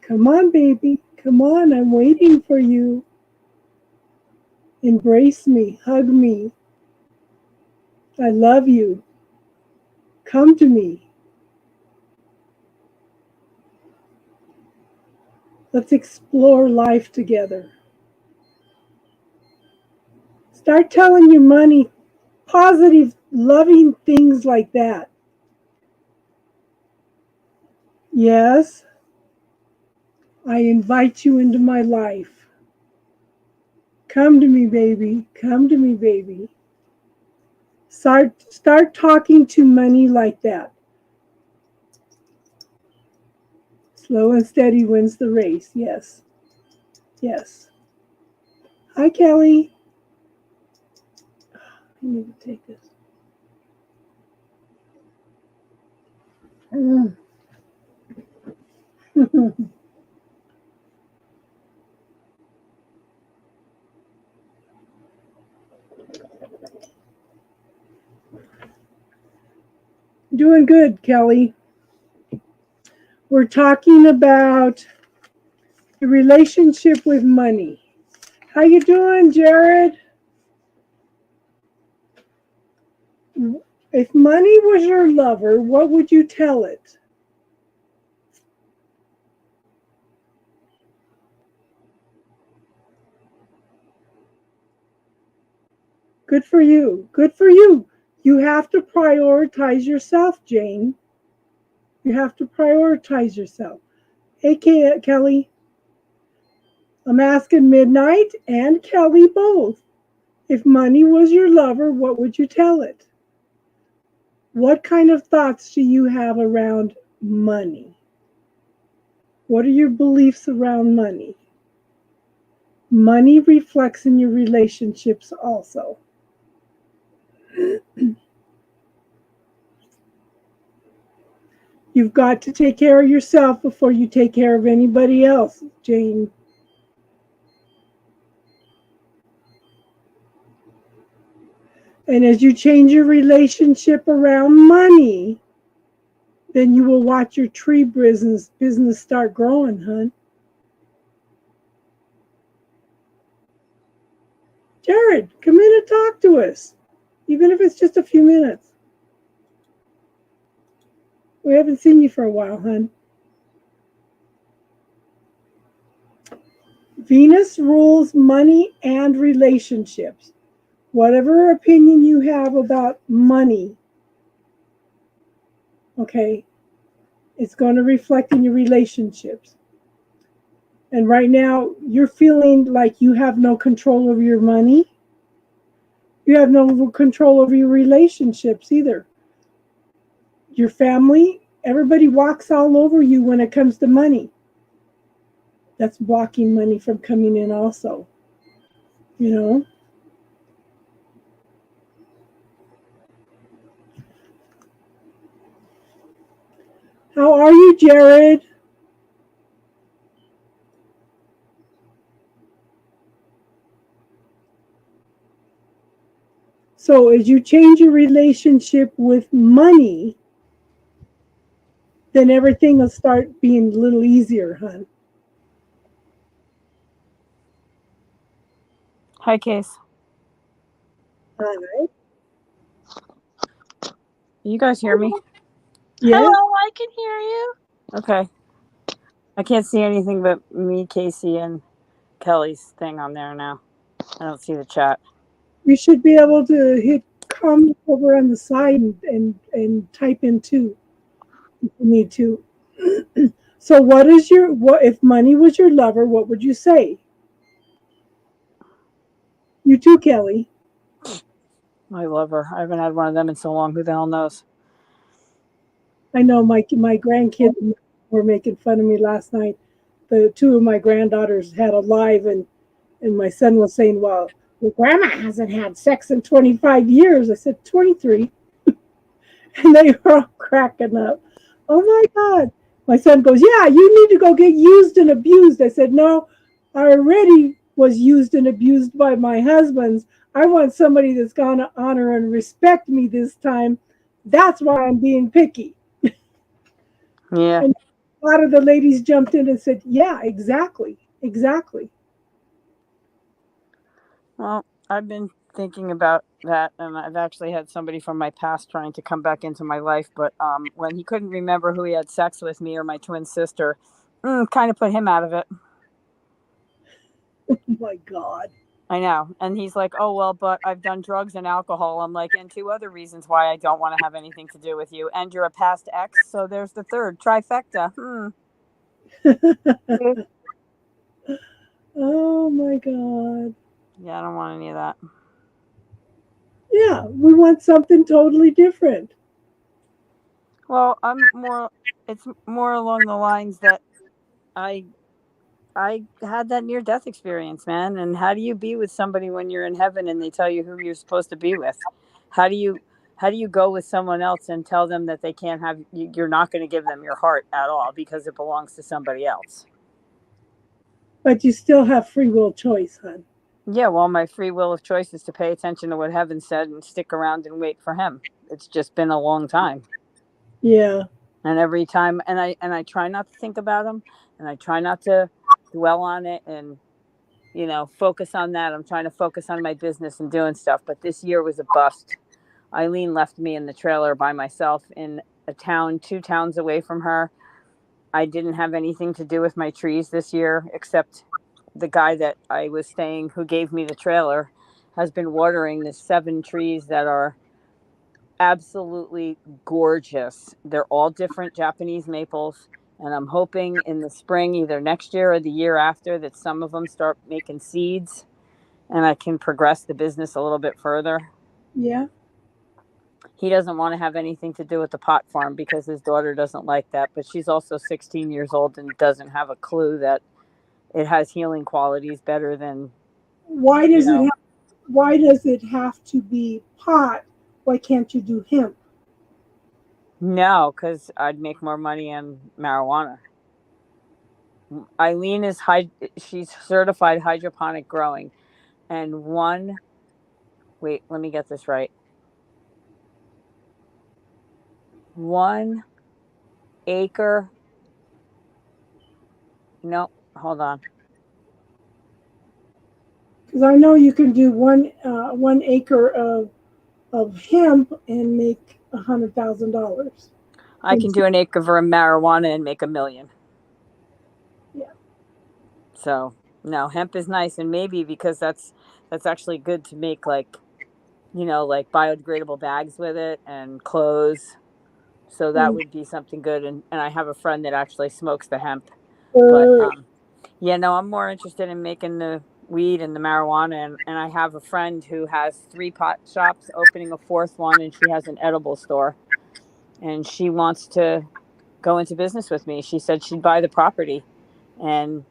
Come on, baby. Come on, I'm waiting for you. Embrace me, hug me. I love you. Come to me. Let's explore life together. Start telling your money positive, loving things like that. Yes, I invite you into my life. Come to me, baby. Come to me, baby. Start talking to money like that. Slow and steady wins the race. Yes. Yes. Hi, Kelly. I need to take this. Doing good, Kelly. We're talking about the relationship with money. How you doing, Jared? If money was your lover, what would you tell it? Good for you. Good for you. You have to prioritize yourself, Jane. You have to prioritize yourself. Hey, Kelly. I'm asking Midnight and Kelly both. If money was your lover, what would you tell it? What kind of thoughts do you have around money? What are your beliefs around money? Money reflects in your relationships also. You've got to take care of yourself before you take care of anybody else, Jane. And as you change your relationship around money, then you will watch your tree business start growing, hun. Jared, come in and talk to us, even if it's just a few minutes. We haven't seen you for a while, hun. Venus rules money and relationships. Whatever opinion you have about money, okay, it's going to reflect in your relationships. And right now, you're feeling like you have no control over your money. You have no control over your relationships either. Your family, everybody walks all over you when it comes to money. That's blocking money from coming in also. You know? How are you, Jared? So as you change your relationship with money, then everything will start being a little easier, hon. Hi, Case. All right. You guys hear me? Yes. Hello, I can hear you. Okay. I can't see anything but me, Casey, and Kelly's thing on there now. I don't see the chat. You should be able to hit comment over on the side and type in too if you need to. So what if money was your lover, what would you say? You too, Kelly. I love her. I haven't had one of them in so long. Who the hell knows? I know my grandkids were making fun of me last night. The two of my granddaughters had a live and my son was saying, well, grandma hasn't had sex in 25 years. I said, 23. And they were all cracking up. Oh my God. My son goes, yeah, you need to go get used and abused. I said, no, I already was used and abused by my husbands. I want somebody that's going to honor and respect me this time. That's why I'm being picky. Yeah. And a lot of the ladies jumped in and said, yeah, exactly. Exactly. Well, I've been thinking about that, and I've actually had somebody from my past trying to come back into my life, but when he couldn't remember who he had sex with, me or my twin sister, kind of put him out of it. Oh my God. I know. And he's like, oh, well, but I've done drugs and alcohol. I'm like, and two other reasons why I don't want to have anything to do with you. And you're a past ex. So there's the third trifecta. Oh my God. Yeah, I don't want any of that. Yeah, we want something totally different. Well, it's more along the lines that I had that near death experience, man. And how do you be with somebody when you're in heaven and they tell you who you're supposed to be with? How do you go with someone else and tell them that they can't have you're not going to give them your heart at all because it belongs to somebody else? But you still have free will choice, hon. Yeah, well, my free will of choice is to pay attention to what heaven said and stick around and wait for him. It's just been a long time. Yeah. And every time, and I try not to think about him, and I try not to dwell on it, and focus on that. I'm trying to focus on my business and doing stuff. But this year was a bust. Eileen left me in the trailer by myself in a town, 2 towns away from her. I didn't have anything to do with my trees this year, except the guy that I was staying, who gave me the trailer, has been watering the 7 trees that are absolutely gorgeous. They're all different Japanese maples. And I'm hoping in the spring, either next year or the year after, that some of them start making seeds and I can progress the business a little bit further. Yeah. He doesn't want to have anything to do with the pot farm because his daughter doesn't like that. But she's also 16 years old and doesn't have a clue that it has healing qualities better than. Why does it have to be pot? Why can't you do hemp? No, because I'd make more money on marijuana. Eileen she's certified hydroponic growing, and wait, let me get this right. 1 acre. No, hold on. Because I know you can do 1 acre of hemp and make $100,000. I can do an acre of marijuana and make $1 million. Yeah. So no, hemp is nice, and maybe because that's actually good to make like biodegradable bags with it and clothes. So that would be something good. And I have a friend that actually smokes the hemp. But Yeah, no, I'm more interested in making the weed and the marijuana, and I have a friend who has 3 pot shops, opening a 4th one, and she has an edible store, and she wants to go into business with me. She said she'd buy the property and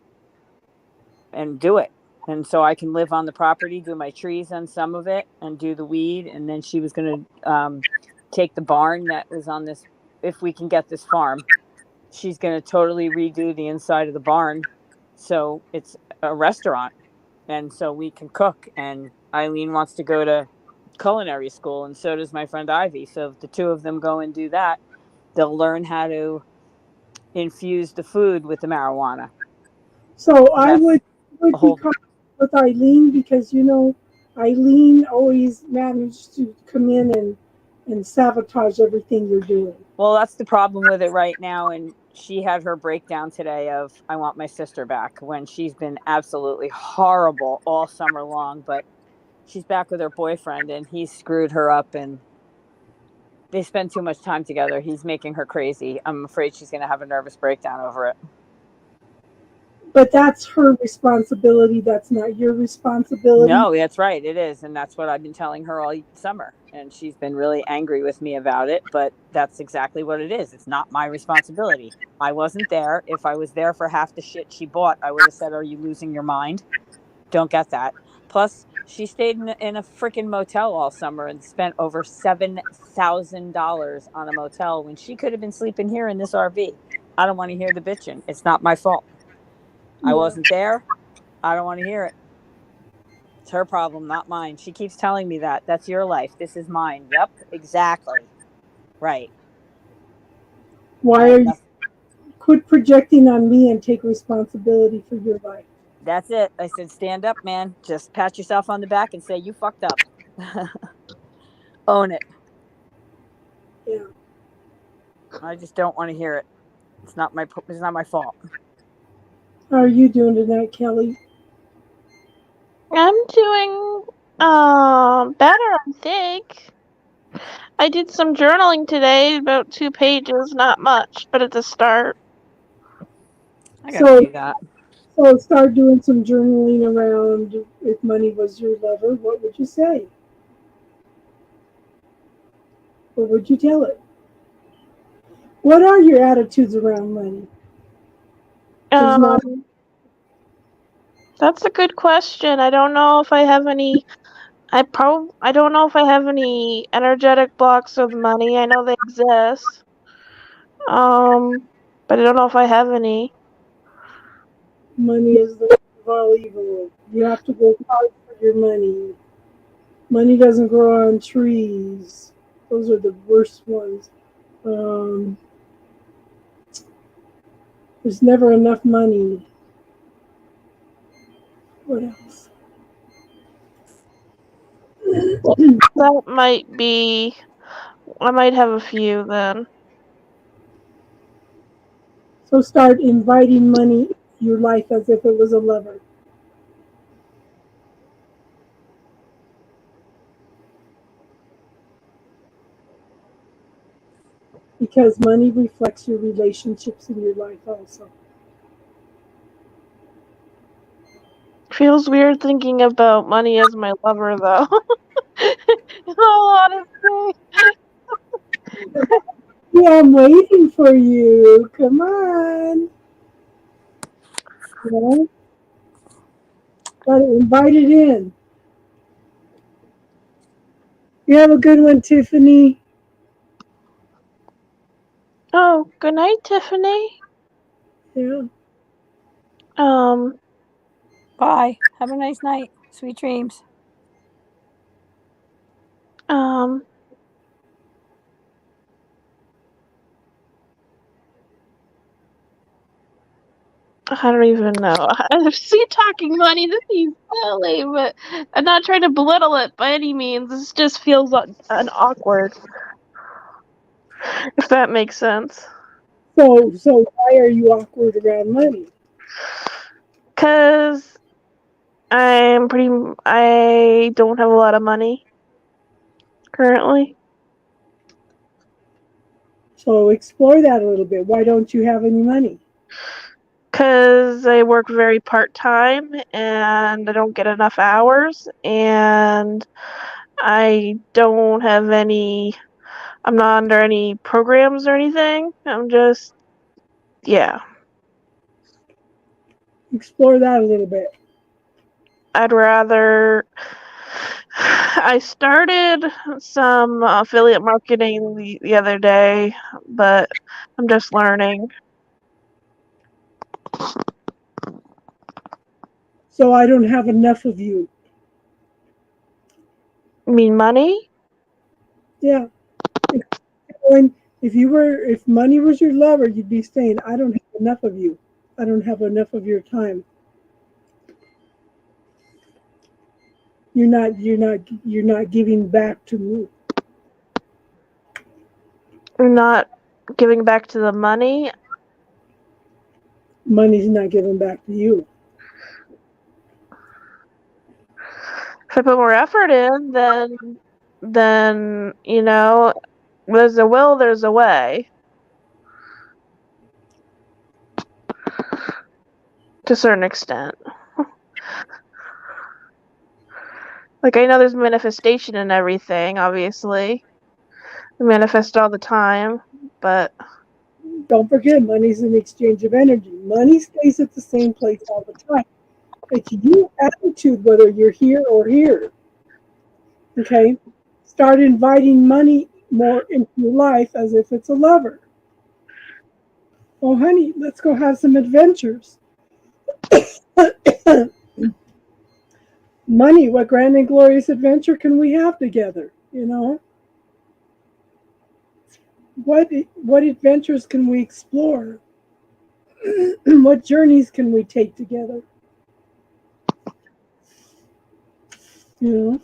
do it. And so I can live on the property, do my trees on some of it, and do the weed. And then she was going to take the barn that was on this, if we can get this farm, she's going to totally redo the inside of the barn. So it's a restaurant. And so we can cook. And Eileen wants to go to culinary school, and so does my friend Ivy. So if the two of them go and do that, they'll learn how to infuse the food with the marijuana. So I That's would a whole. be cautious with Eileen because Eileen always managed to come in and sabotage everything you're doing. Well, that's the problem with it right now. And she had her breakdown today of, I want my sister back, when she's been absolutely horrible all summer long. But she's back with her boyfriend, and he screwed her up, and they spend too much time together. He's making her crazy. I'm afraid she's going to have a nervous breakdown over it. But that's her responsibility. That's not your responsibility. No, that's right. It is. And that's what I've been telling her all summer. And she's been really angry with me about it. But that's exactly what it is. It's not my responsibility. I wasn't there. If I was there for half the shit she bought, I would have said, are you losing your mind? Don't get that. Plus, she stayed in a freaking motel all summer and spent over $7,000 on a motel when she could have been sleeping here in this RV. I don't want to hear the bitching. It's not my fault. I wasn't there. I don't want to hear it. It's her problem, not mine. She keeps telling me that. That's your life. This is mine. Yep, exactly. Right. Why are you quit projecting on me and take responsibility for your life? That's it. I said, stand up, man. Just pat yourself on the back and say, you fucked up. Own it. Yeah. I just don't want to hear it. It's not my fault. How are you doing tonight, Kelly? I'm doing better, I think. I did some journaling today, about 2 pages, not much, but it's a start. I gotta do that. So start doing some journaling around if money was your lover, what would you say? What would you tell it? What are your attitudes around money? That's a good question. I don't know if I have any. I don't know if I have any energetic blocks with money. I know they exist. But I don't know if I have any. Money is the root of all evil. You have to work hard for your money. Money doesn't grow on trees. Those are the worst ones. There's never enough money. What else? That might be. I might have a few then. So start inviting money into your life as if it was a lover. Because money reflects your relationships in your life also. Feels weird thinking about money as my lover, though. In all honesty. Yeah, I'm waiting for you. Come on. Yeah. Gotta invite it in. You have a good one, Tiffany. Oh, good night, Tiffany. Yeah. Bye. Have a nice night. Sweet dreams. I don't even know. I see talking money. This seems silly, but I'm not trying to belittle it by any means. This just feels awkward. If that makes sense. So why are you awkward around money? 'Cause I don't have a lot of money currently. So explore that a little bit. Why don't you have any money? because I work very part-time and I don't get enough hours, and I don't have any, I'm not under any programs or anything. I'm just, yeah. Explore that a little bit. I'd rather, I started some affiliate marketing the other day, but I'm just learning. So I don't have enough of you. You mean money? Yeah. If money was your lover, you'd be saying, I don't have enough of you. I don't have enough of your time. You're not giving back to me. You're not giving back to the money. Money's not giving back to you. If I put more effort in, then you know, there's a will, there's a way. To a certain extent. Like, I know there's manifestation and everything, obviously. I manifest all the time, but Don't forget, money's an exchange of energy. Money stays at the same place all the time. It's your attitude whether you're here or here. Okay? Start inviting money more into your life as if it's a lover. Oh, honey, let's go have some adventures. Money, what grand and glorious adventure can we have together? You know? What adventures can we explore? What journeys can we take together? You know?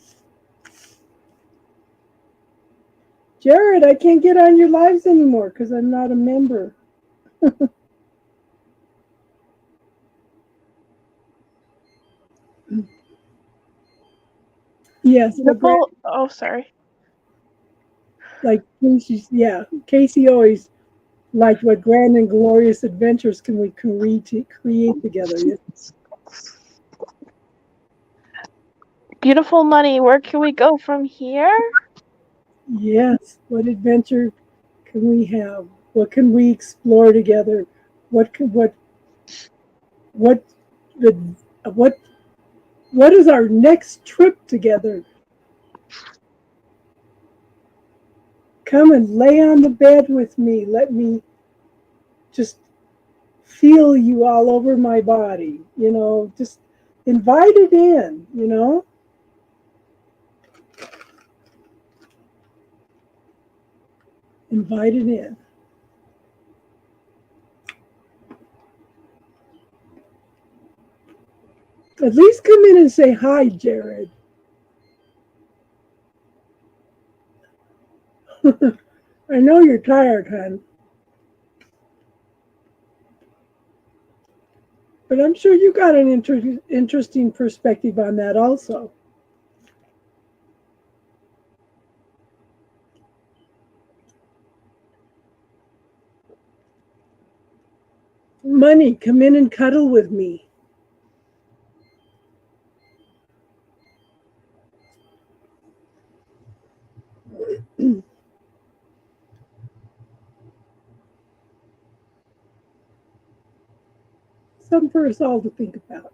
Jared, I can't get on your lives anymore because I'm not a member. Yes, oh, sorry. Like Casey always liked what grand and glorious adventures can we create together. Yes. Beautiful money, where can we go from here? Yes, what adventure can we have? What can we explore together? What is our next trip together? Come and lay on the bed with me. Let me just feel you all over my body. You know, just invite it in, you know? Invite it in. At least come in and say hi, Jared. I know you're tired, hon. But I'm sure you got an interesting perspective on that also. Money, come in and cuddle with me. Something for us all to think about.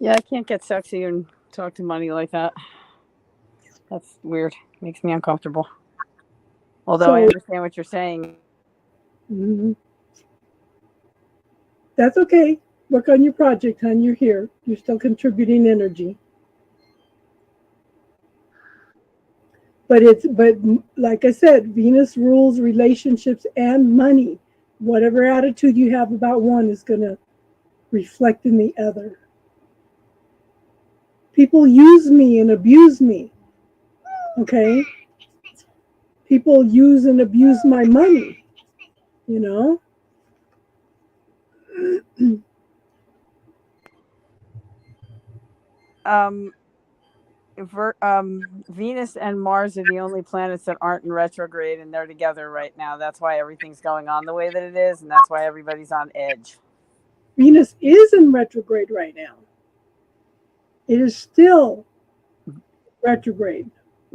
Yeah, I can't get sexy and talk to money like that. That's weird. Makes me uncomfortable. Although I understand what you're saying. Mm-hmm. That's okay. Work on your project, hon. You're here. You're still contributing energy. But like I said, Venus rules relationships and money. Whatever attitude you have about one is going to reflect in the other. People use me and abuse me. Okay? People use and abuse my money. You know? Venus and Mars are the only planets that aren't in retrograde, and they're together right now. That's why everything's going on the way that it is, and that's why everybody's on edge. Venus is in retrograde right now. It is still retrograde.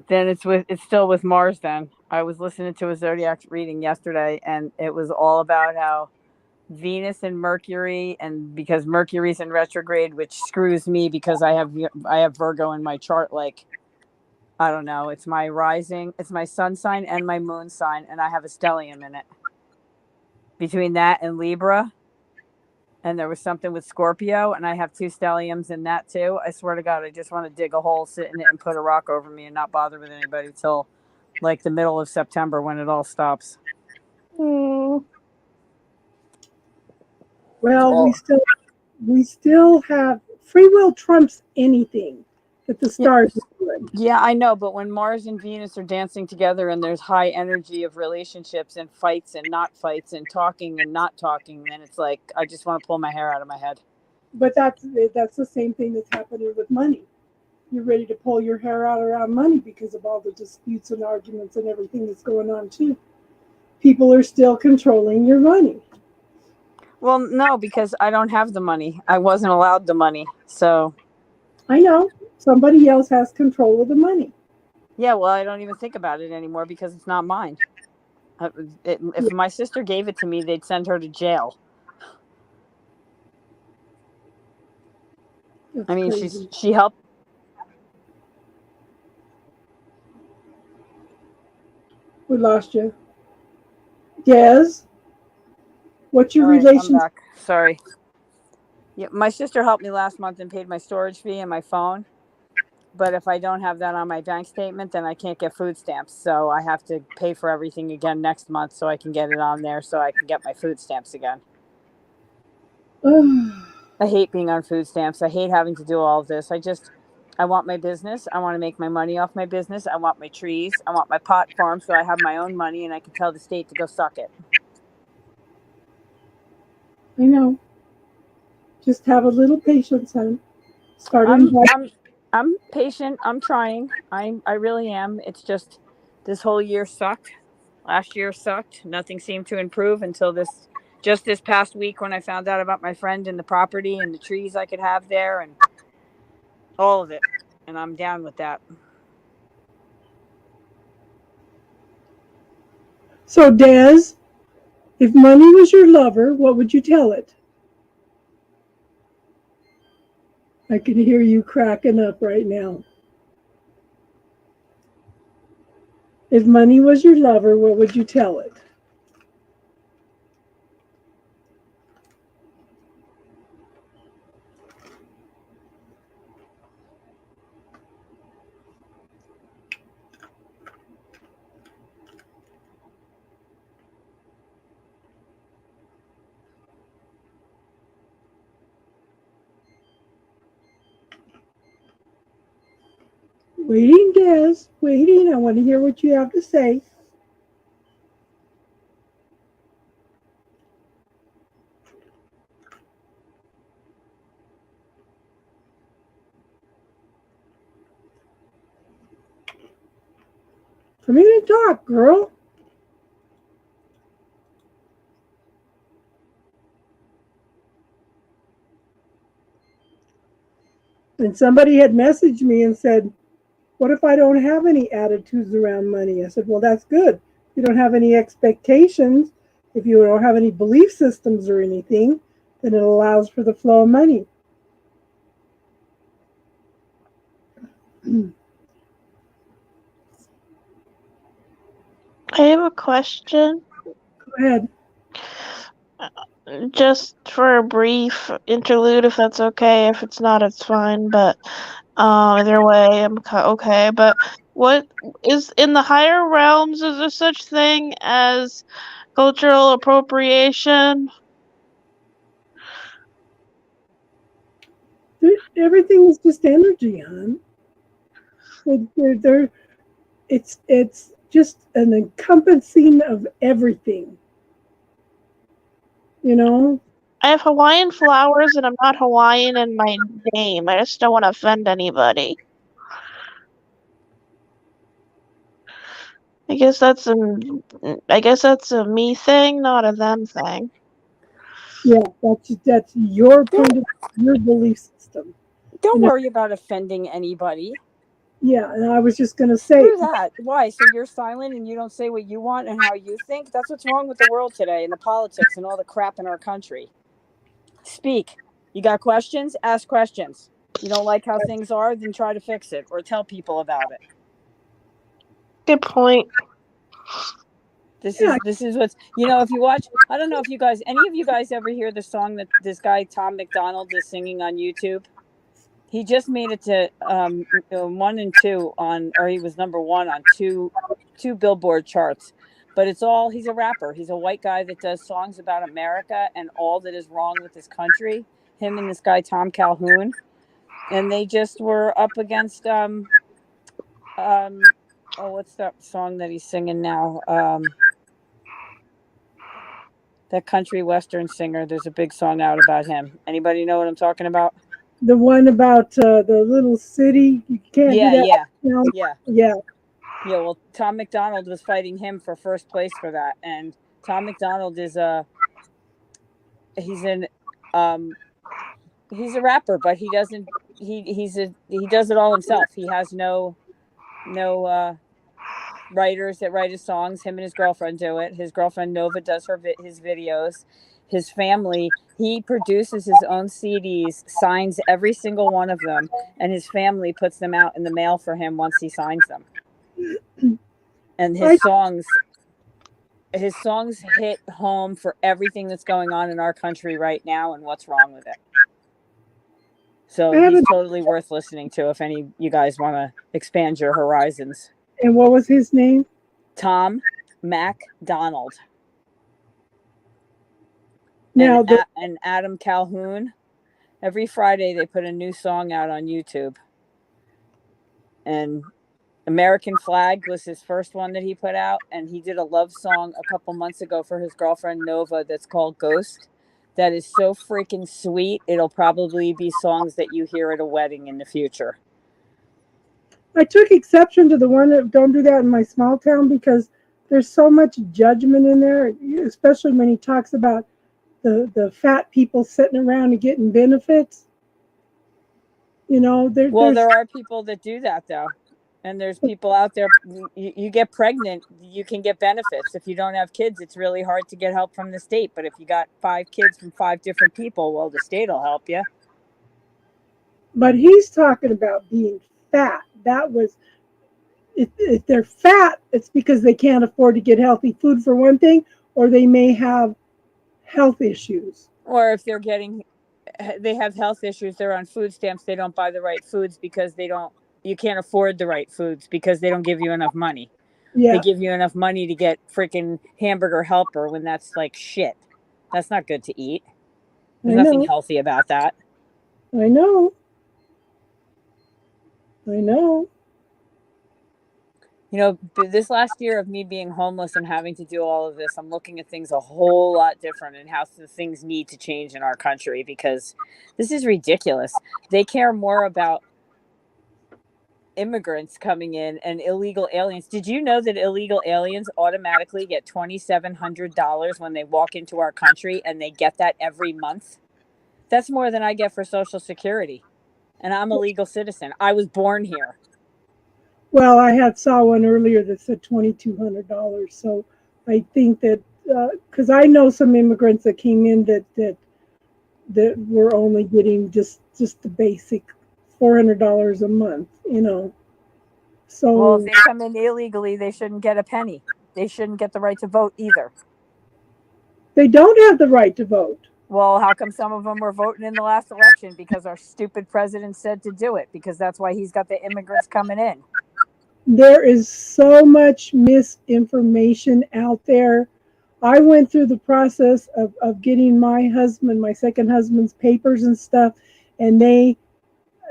Then it's still with Mars. Then I was listening to a zodiac reading yesterday, and it was all about how Venus and Mercury, and because Mercury's in retrograde, which screws me because I have Virgo in my chart. Like, I don't know, it's my rising, it's my sun sign and my moon sign, and I have a stellium in it. Between that and Libra, and there was something with Scorpio, and I have 2 stelliums in that too. I swear to God, I just want to dig a hole, sit in it, and put a rock over me and not bother with anybody till like the middle of September when it all stops. Mm. Well, we still have free will trumps anything that the stars are doing. Yeah, I know, but when Mars and Venus are dancing together and there's high energy of relationships and fights and not fights and talking and not talking, then it's like I just want to pull my hair out of my head. But that's the same thing that's happening with money. You're ready to pull your hair out around money because of all the disputes and arguments and everything that's going on too. People are still controlling your money. Well, no, because I don't have the money. I wasn't allowed the money. So I know. Somebody else has control of the money. yeah, well, I don't even think about it anymore because it's not mine. If my sister gave it to me, they'd send her to jail. That's I mean, crazy. she helped. We lost you. Des, what's your All right, I'm relationship? back. Sorry. Yeah, my sister helped me last month and paid my storage fee and my phone. But if I don't have that on my bank statement, then I can't get food stamps. So I have to pay for everything again next month so I can get it on there so I can get my food stamps again. I hate being on food stamps. I hate having to do all of this. I want my business. I want to make my money off my business. I want my trees. I want my pot farm so I have my own money and I can tell the state to go suck it. I know. Just have a little patience, hon. I'm patient. I'm trying. I really am. It's just this whole year sucked. Last year sucked. Nothing seemed to improve until this past week when I found out about my friend and the property and the trees I could have there and all of it. And I'm down with that. So, Des, if money was your lover, what would you tell it? I can hear you cracking up right now. If money was your lover, what would you tell it? Waiting, Des. Waiting. I want to hear what you have to say. Come in and talk, girl. And somebody had messaged me and said, what if I don't have any attitudes around money? I said, well, that's good. You don't have any expectations. If you don't have any belief systems or anything, then it allows for the flow of money. I have a question. Go ahead. Just for a brief interlude, if that's okay. If it's not, it's fine. But either way, I'm okay. But what is in the higher realms? Is there such thing as cultural appropriation? Everything is just energy, hon. It's just an encompassing of everything. You know? I have Hawaiian flowers, and I'm not Hawaiian in my name. I just don't want to offend anybody. I guess that's a me thing, not a them thing. Yeah, that's your point of your belief system. Don't You know, worry about offending anybody. yeah, and I was just gonna say, Screw that. Why? So you're silent and you don't say what you want and how you think? That's what's wrong with the world today and the politics and all the crap in our country. Speak. You got questions? Ask questions. You don't like how things are? Then try to fix it or tell people about it. Good point. This Yeah. is what's, if you watch, I don't know if any of you guys ever hear the song that this guy Tom McDonald is singing on YouTube. He just made it to 1 and 2 he was number 1 on two Billboard charts. But he's a rapper. He's a white guy that does songs about America and all that is wrong with this country. Him and this guy Tom Calhoun, and they just were up against what's that song that he's singing now? That country western singer. There's a big song out about him. Anybody know what I'm talking about? the one about the little city, you can't do that. Yeah. Well, Tom McDonald was fighting him for first place for that, and Tom McDonald is he's a rapper, but he does it all himself. He has no writers that write his songs. Him and his girlfriend do it. His girlfriend Nova does his videos. His family, he produces his own CDs, signs every single one of them, and his family puts them out in the mail for him once he signs them. And his songs hit home for everything that's going on in our country right now and what's wrong with it. So he's totally worth listening to if any of you guys want to expand your horizons. And what was his name? Tom MacDonald. Now and Adam Calhoun. Every Friday they put a new song out on YouTube. And American Flag was his first one that he put out, and he did a love song a couple months ago for his girlfriend Nova that's called Ghost. That is so freaking sweet. It'll probably be songs that you hear at a wedding in the future. I took exception to the one that don't do that in my small town because there's so much judgment in there, especially when he talks about the fat people sitting around and getting benefits. There are people that do that though. And there's people out there, you get pregnant, you can get benefits. If you don't have kids, it's really hard to get help from the state. But if you got 5 kids from 5 different people, well, the state will help you. But he's talking about being fat. That was, if they're fat, it's because they can't afford to get healthy food for one thing, or they may have health issues. Or if they have health issues, they're on food stamps, they don't buy the right foods because you can't afford the right foods because they don't give you enough money. Yeah. They give you enough money to get freaking Hamburger Helper when that's like shit. That's not good to eat. There's nothing healthy about that. I know. This last year of me being homeless and having to do all of this, I'm looking at things a whole lot different and how things need to change in our country because this is ridiculous. They care more about immigrants coming in and illegal aliens. Did you know that illegal aliens automatically get $2,700 when they walk into our country, and they get that every month? That's more than I get for Social Security. And I'm a legal citizen. I was born here. Well, I saw one earlier that said $2,200. So I think that because I know some immigrants that came in that were only getting just the basic $400 a month, So well, if they come in illegally, they shouldn't get a penny. They shouldn't get the right to vote either. They don't have the right to vote. Well, how come some of them were voting in the last election? Because our stupid president said to do it, because that's why he's got the immigrants coming in. There is so much misinformation out there. I went through the process of getting my second husband's papers and stuff, and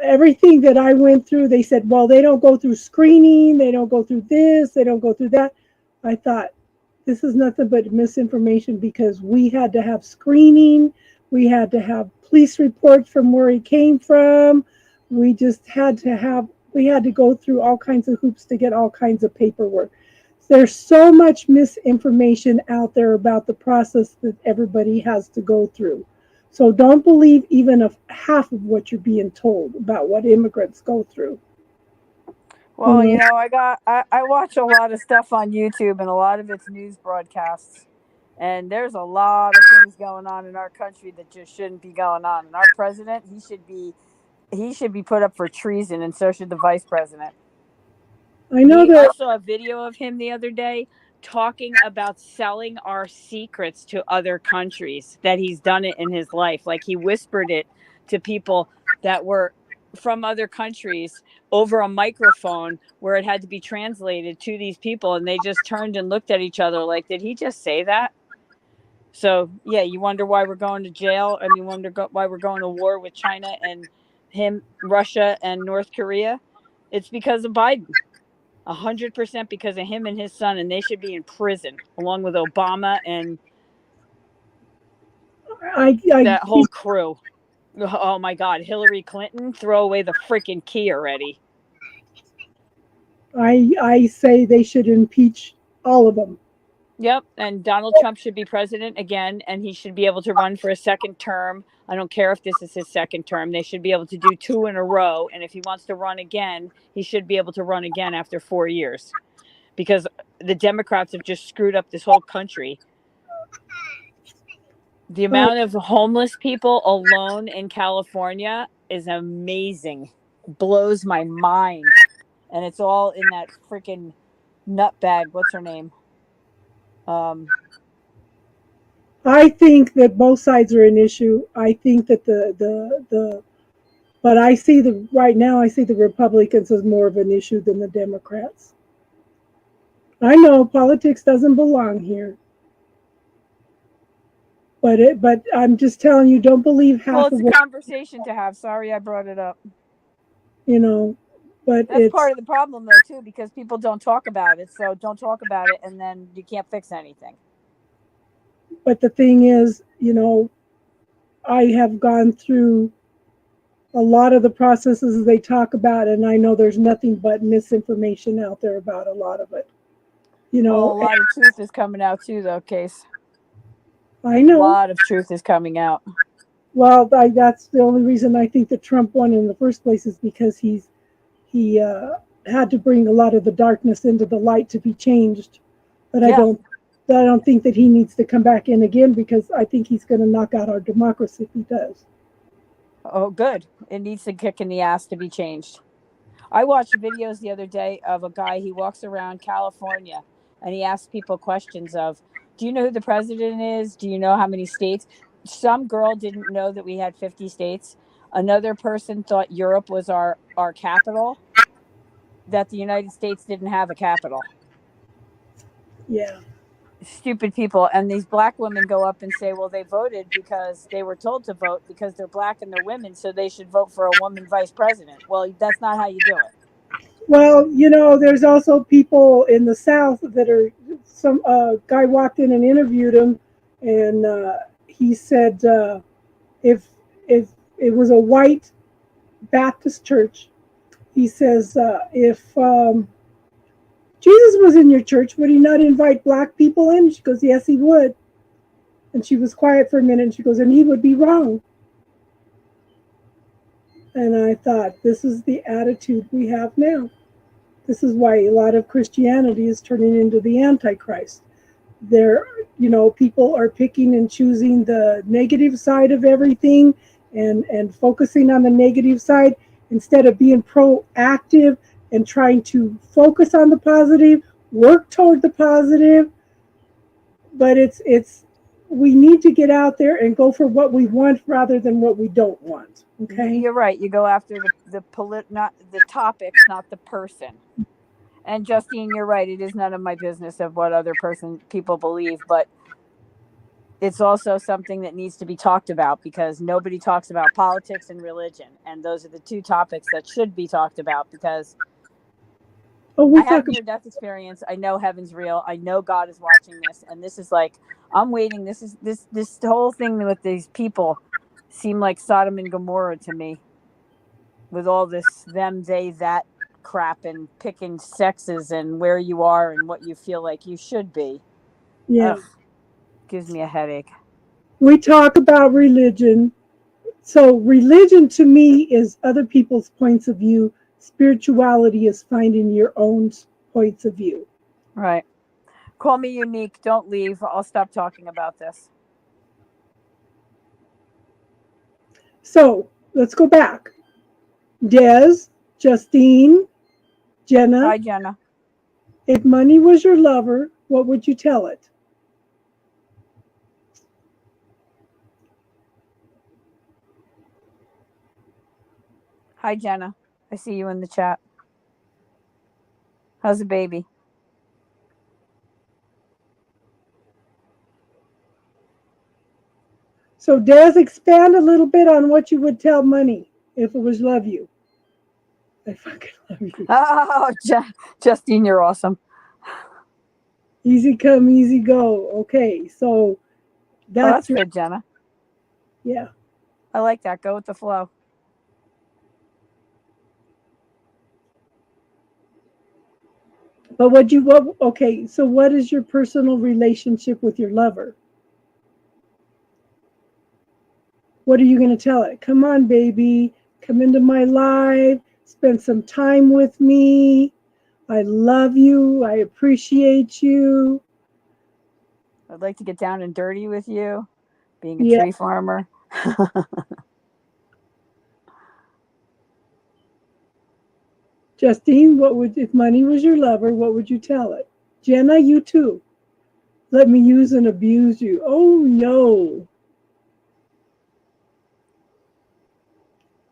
everything that I went through, they said, well, they don't go through screening, they don't go through this, they don't go through that. I thought, this is nothing but misinformation because we had to have screening, we had to have police reports from where he came from, we had to go through all kinds of hoops to get all kinds of paperwork. There's so much misinformation out there about the process that everybody has to go through. So don't believe even half of what you're being told about what immigrants go through. Well, You know? I watch a lot of stuff on YouTube, and a lot of it's news broadcasts. And there's a lot of things going on in our country that just shouldn't be going on. And our president, he should be put up for treason, and so should the vice president. I know that I saw a video of him the other day talking about selling our secrets to other countries, that he's done it in his life. Like he whispered it to people that were from other countries over a microphone where it had to be translated to these people, and they just turned and looked at each other like, did he just say that? So yeah, you wonder why we're going to jail. I mean, why we're going to war with China and Russia and North Korea. It's because of Biden. 100% because of him and his son, and they should be in prison along with Obama and that whole crew. Oh my God, Hillary Clinton, throw away the freaking key already. I say they should impeach all of them. Yep, and Donald Trump should be president again, and he should be able to run for a second term. I don't care if this is his second term. They should be able to do 2 in a row, and if he wants to run again, he should be able to run again after 4 years, because the Democrats have just screwed up this whole country. The amount of homeless people alone in California is amazing. It blows my mind, and it's all in that freaking nutbag. What's her name? I think that both sides are an issue. I think that but I see right now I see the Republicans as more of an issue than the Democrats. I know politics doesn't belong here, but I'm just telling you, don't believe half. Well, it's of a conversation to have. Sorry, I brought it up. But that's part of the problem, though, too, because people don't talk about it. So don't talk about it, and then you can't fix anything. But the thing is, I have gone through a lot of the processes they talk about, and I know there's nothing but misinformation out there about a lot of it. A lot of truth is coming out too, though, Case. I know. A lot of truth is coming out. Well, that's the only reason I think that Trump won in the first place is because he had to bring a lot of the darkness into the light to be changed. But I don't think that he needs to come back in again, because I think he's going to knock out our democracy if he does. Oh, good. It needs a kick in the ass to be changed. I watched videos the other day of a guy, he walks around California and he asks people questions of, do you know who the president is? Do you know how many states? Some girl didn't know that we had 50 states. Another person thought Europe was our capital, that the United States didn't have a capital. Yeah. Stupid people. And these black women go up and say, well, they voted because they were told to vote because they're black and they're women, so they should vote for a woman vice president. Well, that's not how you do it. Well, there's also people in the South that are, some guy walked in and interviewed him, and he said if it was a white Baptist church, he says, if Jesus was in your church, would he not invite black people in? She goes, yes, he would. And she was quiet for a minute, and she goes, and he would be wrong. And I thought, this is the attitude we have now. This is why a lot of Christianity is turning into the Antichrist. People are picking and choosing the negative side of everything and focusing on the negative side instead of being proactive and trying to focus on the positive, work toward the positive. But we need to get out there and go for what we want rather than what we don't want. Okay, you're right. You go after not the topics, not the person. And Justine, you're right. It is none of my business of what other people believe, but it's also something that needs to be talked about, because nobody talks about politics and religion, and those are the two topics that should be talked about. Because I have a near-death experience. I know heaven's real. I know God is watching this, and this is like, I'm waiting. This whole thing with these people seem like Sodom and Gomorrah to me, with all this them, they, that crap and picking sexes and where you are and what you feel like you should be. Yeah. Ugh, gives me a headache. We talk about religion. So religion to me is other people's points of view. Spirituality is finding your own points of view. Right. Call me unique. Don't leave. I'll stop talking about this. So let's go back. Des, Justine, Jenna. Hi, Jenna. If money was your lover, what would you tell it? Hi, Jenna. I see you in the chat. How's the baby? So Des, expand a little bit on what you would tell money if it was love you. I fucking love you. Oh, Justine, you're awesome. Easy come, easy go. Okay, so That's good, Jenna. Yeah. I like that. Go with the flow. But okay, so what is your personal relationship with your lover? What are you going to tell it? Come on, baby. Come into my life. Spend some time with me. I love you. I appreciate you. I'd like to get down and dirty with you, being a tree farmer. Justine, if money was your lover, what would you tell it? Jenna, you too. Let me use and abuse you. Oh, no.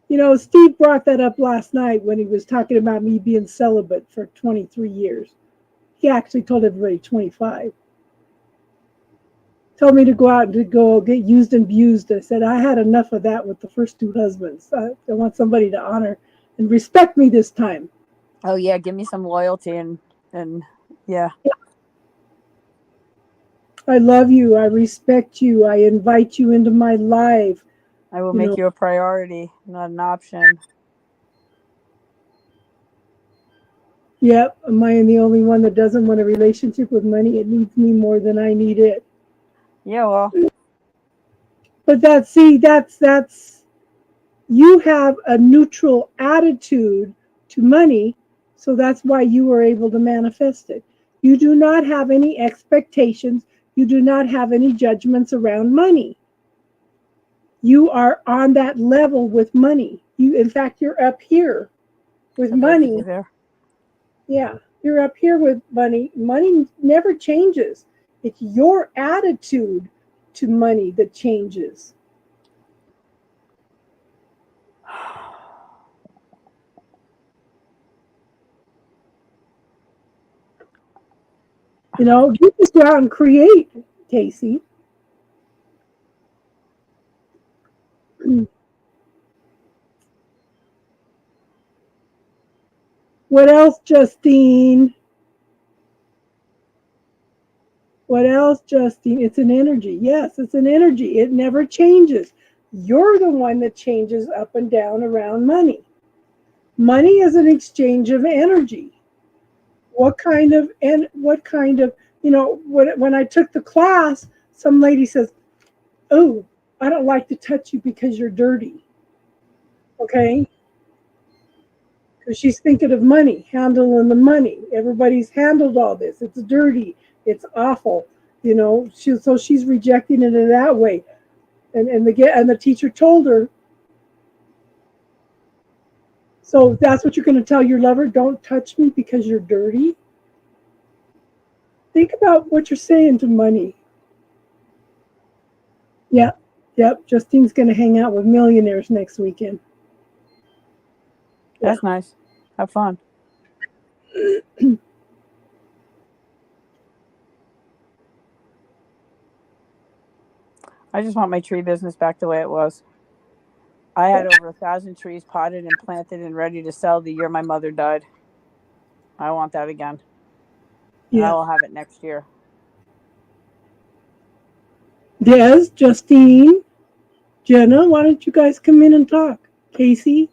You know, Steve brought that up last night when he was talking about me being celibate for 23 years. He actually told everybody 25. Told me to go out and to go get used and abused. I said, I had enough of that with the first two husbands. I want somebody to honor and respect me this time. Oh, yeah. Give me some loyalty and yeah. I love you. I respect you. I invite you into my life. I will make you a priority, not an option. Yep. Am I the only one that doesn't want a relationship with money? It needs me more than I need it. Yeah, well. But that's you have a neutral attitude to money, so that's why you were able to manifest it. You do not have any expectations. You do not have any judgments around money. You are on that level with money. In fact, you're up here with money. Yeah, you're up here with money. Money never changes. It's your attitude to money that changes. You know, you just go out and create, Casey. What else, Justine? What else, Justine? It's an energy. Yes, it's an energy. It never changes. You're the one that changes up and down around money. Money is an exchange of energy. What kind of, you know, when I took the class, some lady says, oh, I don't like to touch you because you're dirty. Okay? Because she's thinking of money, handling the money. Everybody's handled all this. It's dirty. It's awful. You know, so she's rejecting it in that way. And the teacher told her, so that's what you're going to tell your lover? Don't touch me because you're dirty? Think about what you're saying to money. Yep. Justine's going to hang out with millionaires next weekend. That's nice. Have fun. I just want my tree business back the way it was. I had over 1,000 trees potted and planted and ready to sell the year my mother died. I want that again. Yeah. And I will have it next year. Des, Justine, Jenna, why don't you guys come in and talk? Casey?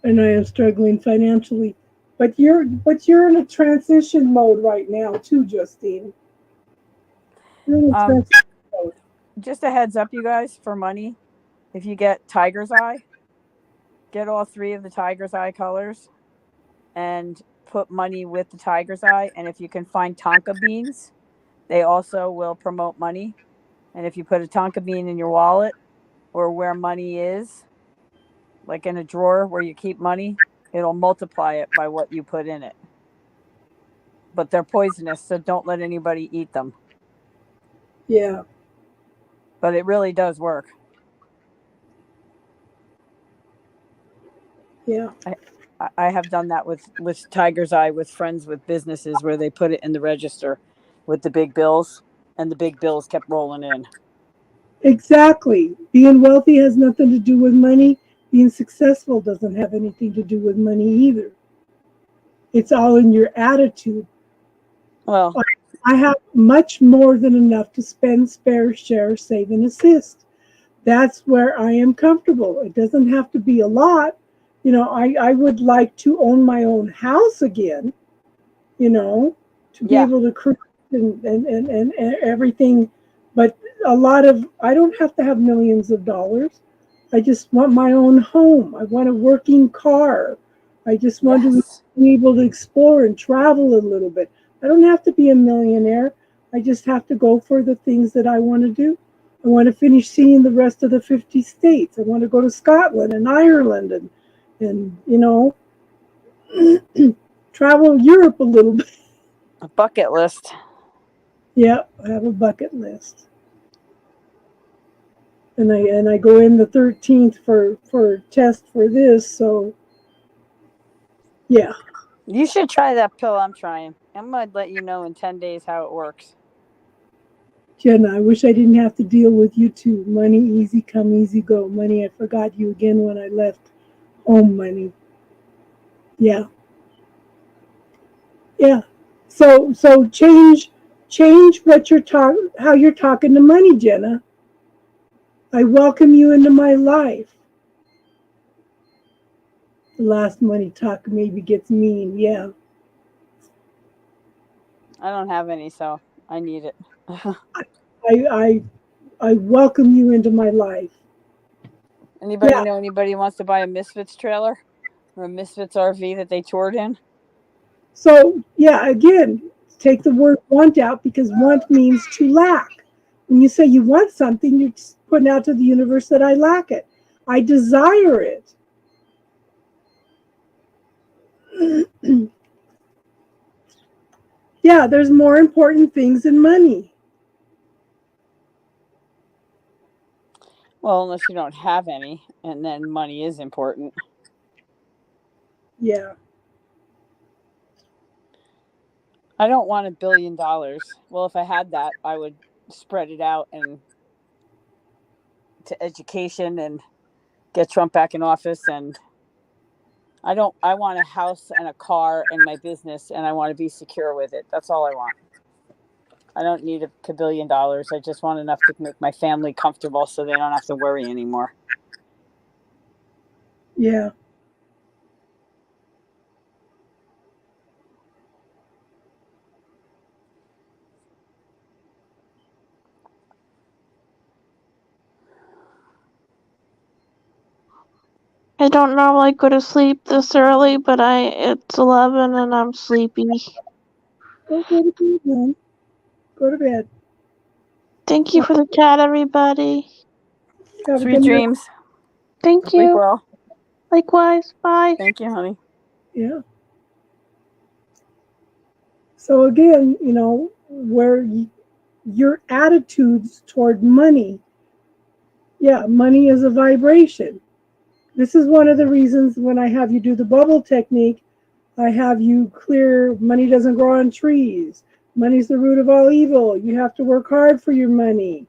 and I am struggling financially. But you're in a transition mode right now too, Justine. You're in a Um, transition mode. just a heads up, you guys, for money. If you get Tiger's Eye, get all 3 of the Tiger's Eye colors and put money with the Tiger's Eye. And if you can find Tonka beans, they also will promote money. And if you put a Tonka bean in your wallet or where money is, like in a drawer where you keep money, it'll multiply it by what you put in it. But they're poisonous, so don't let anybody eat them. Yeah. But it really does work. Yeah. I have done that with Tiger's Eye with friends with businesses where they put it in the register with the big bills, and the big bills kept rolling in. Exactly. Being wealthy has nothing to do with money. Being successful doesn't have anything to do with money either. It's all in your attitude. Well, I have much more than enough to spend, spare, share, save, and assist. That's where I am comfortable. It doesn't have to be a lot. You know, I would like to own my own house again, you know, to be Yeah. able to create and everything. But a lot of, I don't have to have millions of dollars. I just want my own home. I want a working car. I just want to yes. be able to explore and travel a little bit. I don't have to be a millionaire. I just have to go for the things that I want to do. I want to finish seeing the rest of the 50 states. I want to go to Scotland and Ireland and you know, travel Europe a little bit. A bucket list. Yeah, I have a bucket list. And I go in the 13th for a test for this, so yeah. You should try that pill I'm trying. I'm going to let you know in 10 days how it works. Jenna, I wish I didn't have to deal with you too. Money, easy come, easy go. Money, I forgot you again when I left home. Money. Yeah. Yeah. So change what you're how you're talking to money, Jenna. I welcome you into my life. The last money talk maybe gets mean. Yeah. I don't have any, so I need it. I welcome you into my life. Anybody Yeah. know anybody who wants to buy a Misfits trailer or a Misfits RV that they toured in? So yeah, again, take the word want out because want means to lack. When you say you want something, you're putting out to the universe that I lack it. I desire it. Yeah, there's more important things than money. Well, unless you don't have any, and then money is important. Yeah. I don't want $1 billion. Well, if I had that, I would spread it out and to education and get Trump back in office. And I want a house and a car and my business, and I want to be secure with it. That's all I want. I don't need $1 billion. I just want enough to make my family comfortable so they don't have to worry anymore. Yeah. I don't normally go to sleep this early, but it's 11 and I'm sleepy. Oh, go to bed, man. Go to bed. Thank you for the chat, everybody. Have a Sweet good night. dreams. Thank Sleep you. well. Likewise. Bye. Thank you, honey. Yeah. So again, you know, where your attitudes toward money, yeah, money is a vibration. This is one of the reasons when I have you do the bubble technique, I have you clear money doesn't grow on trees. Money's the root of all evil. You have to work hard for your money.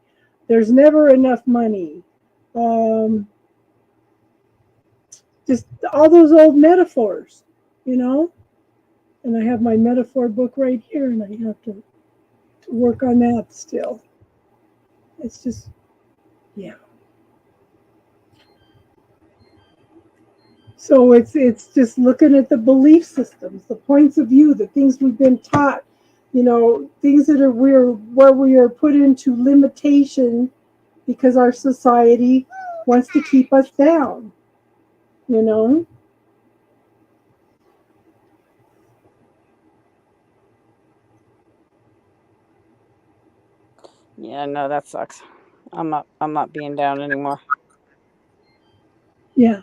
There's never enough money. Just all those old metaphors, you know? And I have my metaphor book right here, and I have to work on that still. It's just, yeah. So it's just looking at the belief systems, the points of view, the things we've been taught, things that are where we are put into limitation because our society wants to keep us down, Yeah, no, that sucks. I'm not being down anymore. Yeah.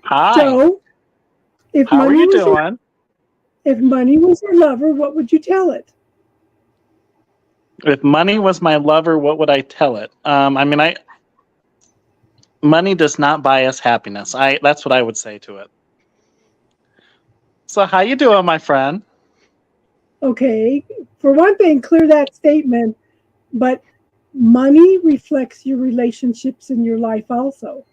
Hi. So, if How are money you was doing? if money was your lover, what would you tell it? If money was my lover, what would I tell it? Money does not buy us happiness. That's what I would say to it. So how you doing, my friend? Okay, for one thing, clear that statement, but money reflects your relationships in your life also.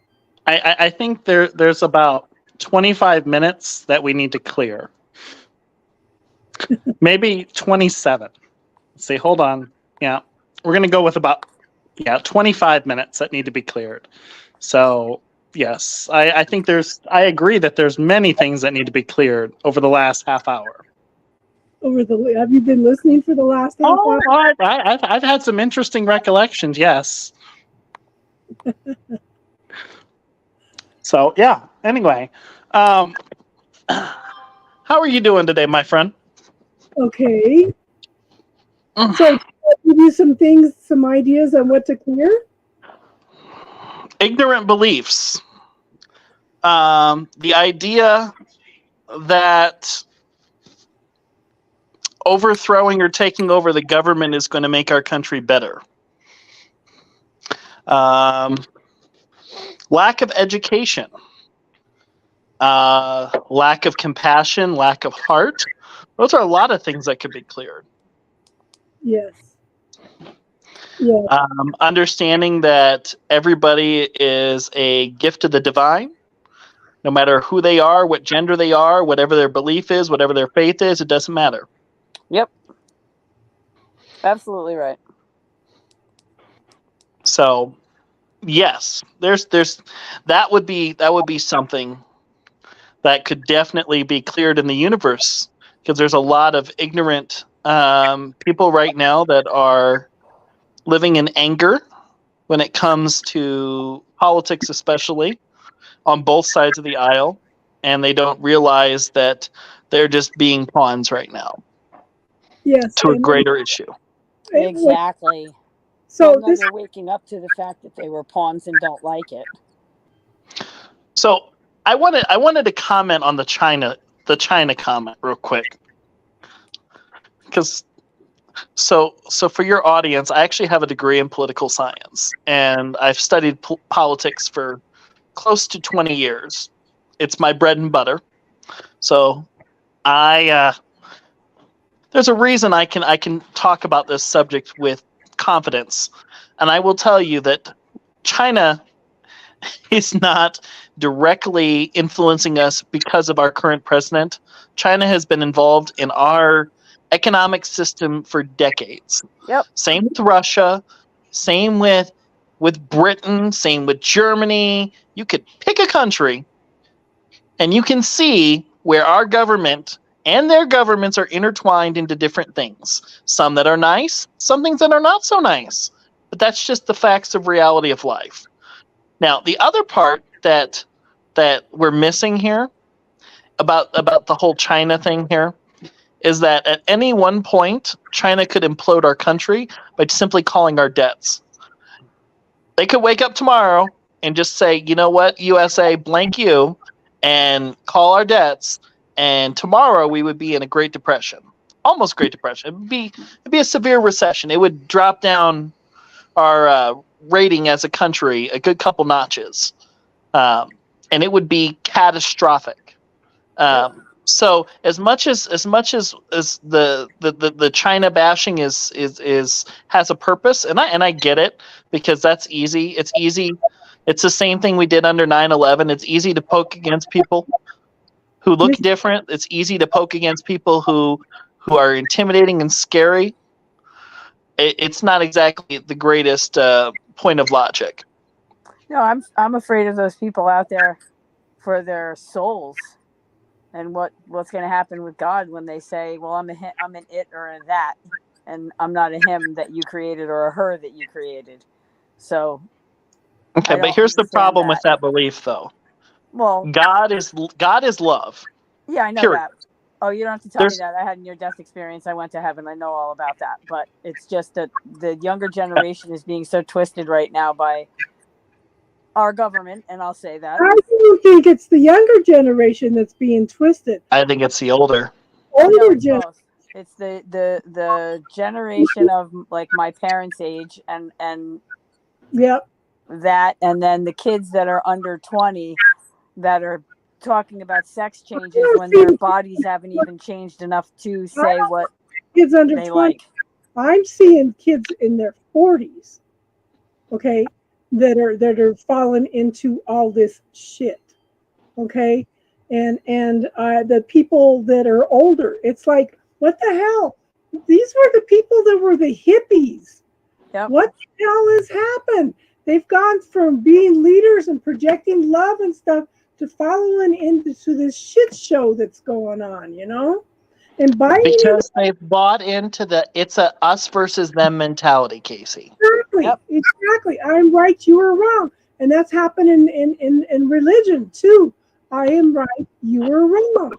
I think there's about 25 minutes that we need to clear. Maybe 27. Let's see, hold on. Yeah, we're gonna go with about 25 minutes that need to be cleared. So yes, I think I agree that there's many things that need to be cleared over the last half hour. Have you been listening for the last half hour? I've had some interesting recollections. Yes. So yeah. Anyway, how are you doing today, my friend? Okay. So, I'll give you some ideas on what to clear. Ignorant beliefs. The idea that overthrowing or taking over the government is going to make our country better. Lack of education, lack of compassion, lack of heart. Those are a lot of things that could be cleared. Yes. Yes. Understanding that everybody is a gift of the divine, no matter who they are, what gender they are, whatever their belief is, whatever their faith is, it doesn't matter. Yep. Absolutely right. So, yes, there's that would be something that could definitely be cleared in the universe, because there's a lot of ignorant people right now that are living in anger when it comes to politics, especially on both sides of the aisle, and they don't realize that they're just being pawns right now. Yes. To a greater issue. Exactly. So they're waking up to the fact that they were pawns and don't like it. So I wanted to comment on the China comment real quick, because so for your audience, I actually have a degree in political science, and I've studied politics for close to 20 years. It's my bread and butter. So there's a reason I can talk about this subject with confidence, and I will tell you that China is not directly influencing us because of our current president. China has been involved in our economic system for decades. Yep. Same with Russia, same with Britain, same with Germany. You could pick a country and you can see where our government and their governments are intertwined into different things. Some that are nice, some things that are not so nice. But that's just the facts of reality of life. Now, the other part that we're missing here about the whole China thing here is that at any one point, China could implode our country by simply calling our debts. They could wake up tomorrow and just say, you know what, USA, blank you, and call our debts, and tomorrow we would be in a Great Depression. Almost Great Depression. It'd be a severe recession. It would drop down our rating as a country a good couple notches, and it would be catastrophic. So as much as the China bashing is has a purpose, and I get it, because that's easy. It's easy. It's the same thing we did under 9/11. It's easy to poke against people who look different. It's easy to poke against people who are intimidating and scary. It's not exactly the greatest point of logic. No, I'm afraid of those people out there for their souls, and what's going to happen with God when they say, well, I'm an it or a that, and I'm not a him that you created or a her that you created. So Okay, I but don't here's the understand problem that. with that belief, though. Well, God is love. yeah, I know Period. that. Oh, you don't have to tell me There's that. I had a near-death experience. I went to heaven. I know all about that. But it's just that the younger generation is being so twisted right now by our government, and I'll say that. I do think it's the younger generation that's being twisted. I think it's the older. No, Older it's generation. both. It's the generation of like my parents' age and Yep. that, and then the kids that are under 20 that are talking about sex changes when their bodies haven't even changed enough to say what Kids under they 20. like. I'm seeing kids in their 40s, okay, that are falling into all this shit, okay, and the people that are older, it's like, what the hell? These were the people that were the hippies. Yep. What the hell has happened? They've gone from being leaders and projecting love and stuff to following into this shit show that's going on, you know? And Biden, Because they've bought into the it's a us versus them mentality, Casey. exactly, Yep. exactly. I'm right, you are wrong. And that's happening in religion too. I am right, you are wrong.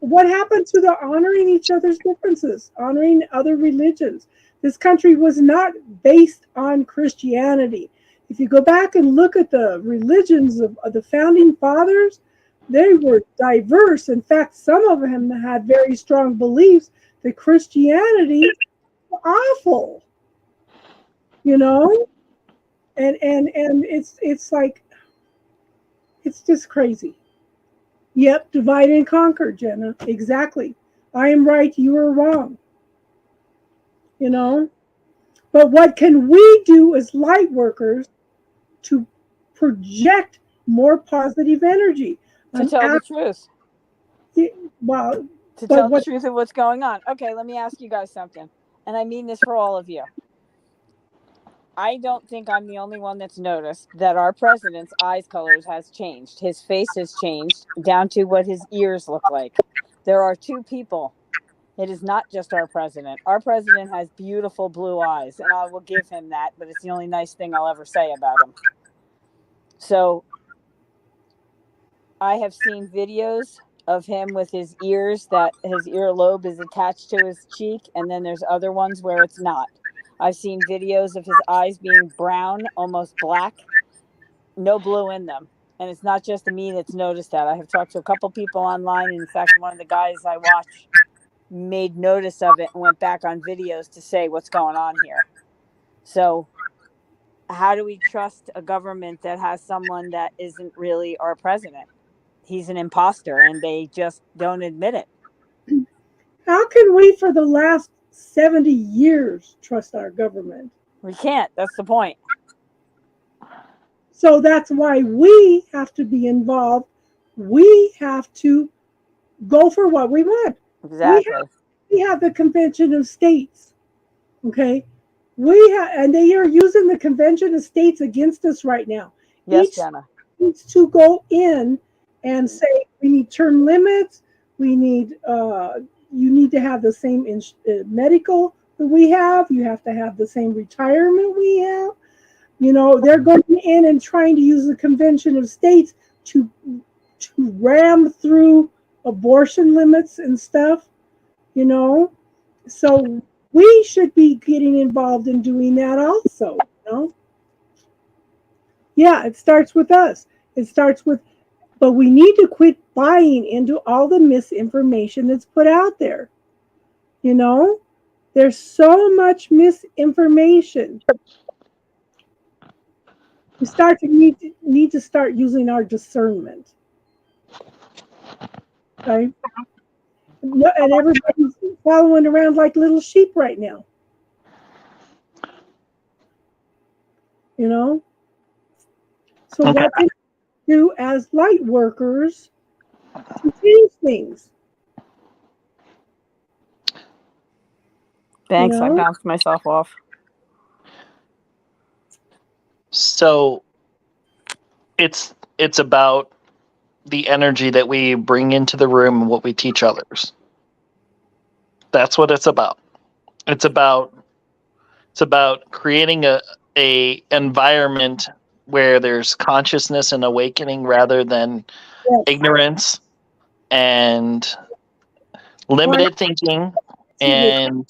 What happened to the honoring each other's differences, honoring other religions? This country was not based on Christianity. If you go back and look at the religions of the founding fathers, they were diverse. In fact, some of them had very strong beliefs that Christianity was awful, you know? And it's like, it's just crazy. Yep, divide and conquer, Jenna. Exactly. I am right, you are wrong. You know? But what can we do as light workers to project more positive energy? To tell the truth. Well, to tell the truth of what's going on. Okay, let me ask you guys something. And I mean this for all of you. I don't think I'm the only one that's noticed that our president's eyes colors has changed. His face has changed down to what his ears look like. There are two people. It is not just our president. Our president has beautiful blue eyes, and I will give him that, but it's the only nice thing I'll ever say about him. So I have seen videos of him with his ears, that his earlobe is attached to his cheek, and then there's other ones where it's not. I've seen videos of his eyes being brown, almost black, no blue in them. And it's not just me that's noticed that. I have talked to a couple people online. And in fact, one of the guys I watch made notice of it and went back on videos to say what's going on here. So how do we trust a government that has someone that isn't really our president? He's an imposter, and they just don't admit it. How can we, for the last 70 years, trust our government? We can't. That's the point. So that's why we have to be involved. We have to go for what we want. Exactly. We have the Convention of States. Okay. And they are using the Convention of States against us right now. Yes, Each Jenna. needs to go in and say, we need term limits. We need, you need to have the same medical that we have. You have to have the same retirement we have. You know, they're going in and trying to use the Convention of States to ram through abortion limits and stuff, you know. So we should be getting involved in doing that also, you know. Yeah, it starts with us. It starts with, but we need to quit buying into all the misinformation that's put out there. You know, there's so much misinformation. We need to start using our discernment. Okay? And everybody's following around like little sheep right now. You know? So what can we do as light workers to change things? Thanks. You know? I bounced myself off. So it's it's about the energy that we bring into the room and what we teach others. That's what it's about. It's about creating a environment where there's consciousness and awakening rather than Yes. ignorance and limited thinking and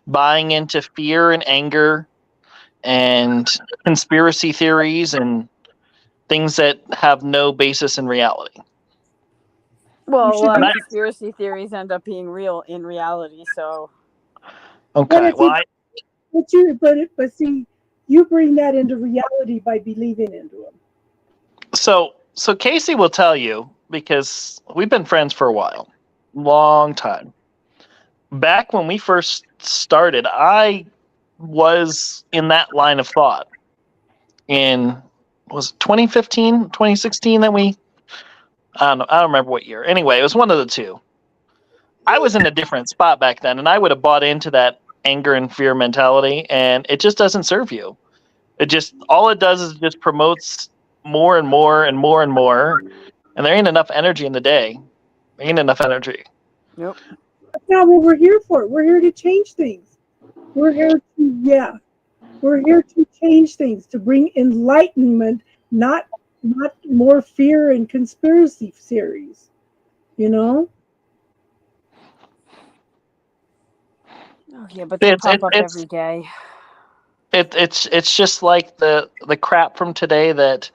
buying into fear and anger and conspiracy theories and things that have no basis in reality. Well, a should lot be- of conspiracy theories end up being real in reality. So Okay, well, But see, you bring that into reality by believing into them. so Casey will tell you, because we've been friends for a while, long time. Back when we first started, I was in that line of thought. Was it 2015, 2016 that we, I don't remember what year. Anyway, it was one of the two. I was in a different spot back then, and I would have bought into that anger and fear mentality, and it just doesn't serve you. All it does is just promotes more and more and more and more, and there ain't enough energy in the day. There ain't enough energy. Yep. That's not what we're here for. We're here to change things. We're here to change things, to bring enlightenment, not more fear and conspiracy theories. You know? Oh yeah, but they pop up it's every day. it's just like the crap from today that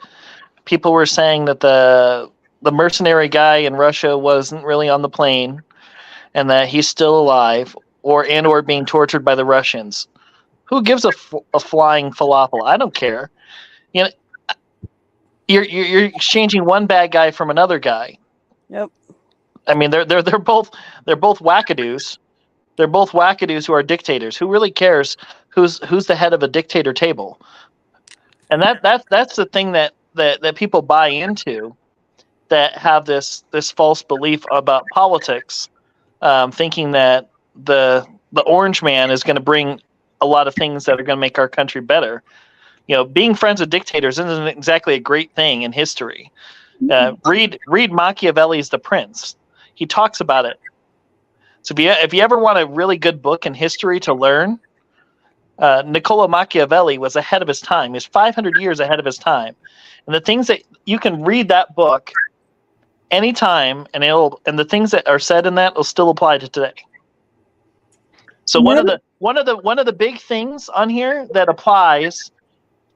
people were saying that the mercenary guy in Russia wasn't really on the plane and that he's still alive or being tortured by the Russians. Who gives a flying falafel? I don't care. You know, you're exchanging one bad guy from another guy. Yep. I mean, they're both wackadoos. They're both wackadoos who are dictators. Who really cares who's the head of a dictator table? And that's the thing that people buy into, that have this false belief about politics, thinking that the orange man is going to bring a lot of things that are going to make our country better. You know, being friends with dictators isn't exactly a great thing in history. Read Machiavelli's The Prince. He talks about it. So if you ever want a really good book in history to learn, Niccolo Machiavelli was ahead of his time. He was 500 years ahead of his time. And the things that you can read that book anytime, and the things that are said in that will still apply to today. So one of the big things on here that applies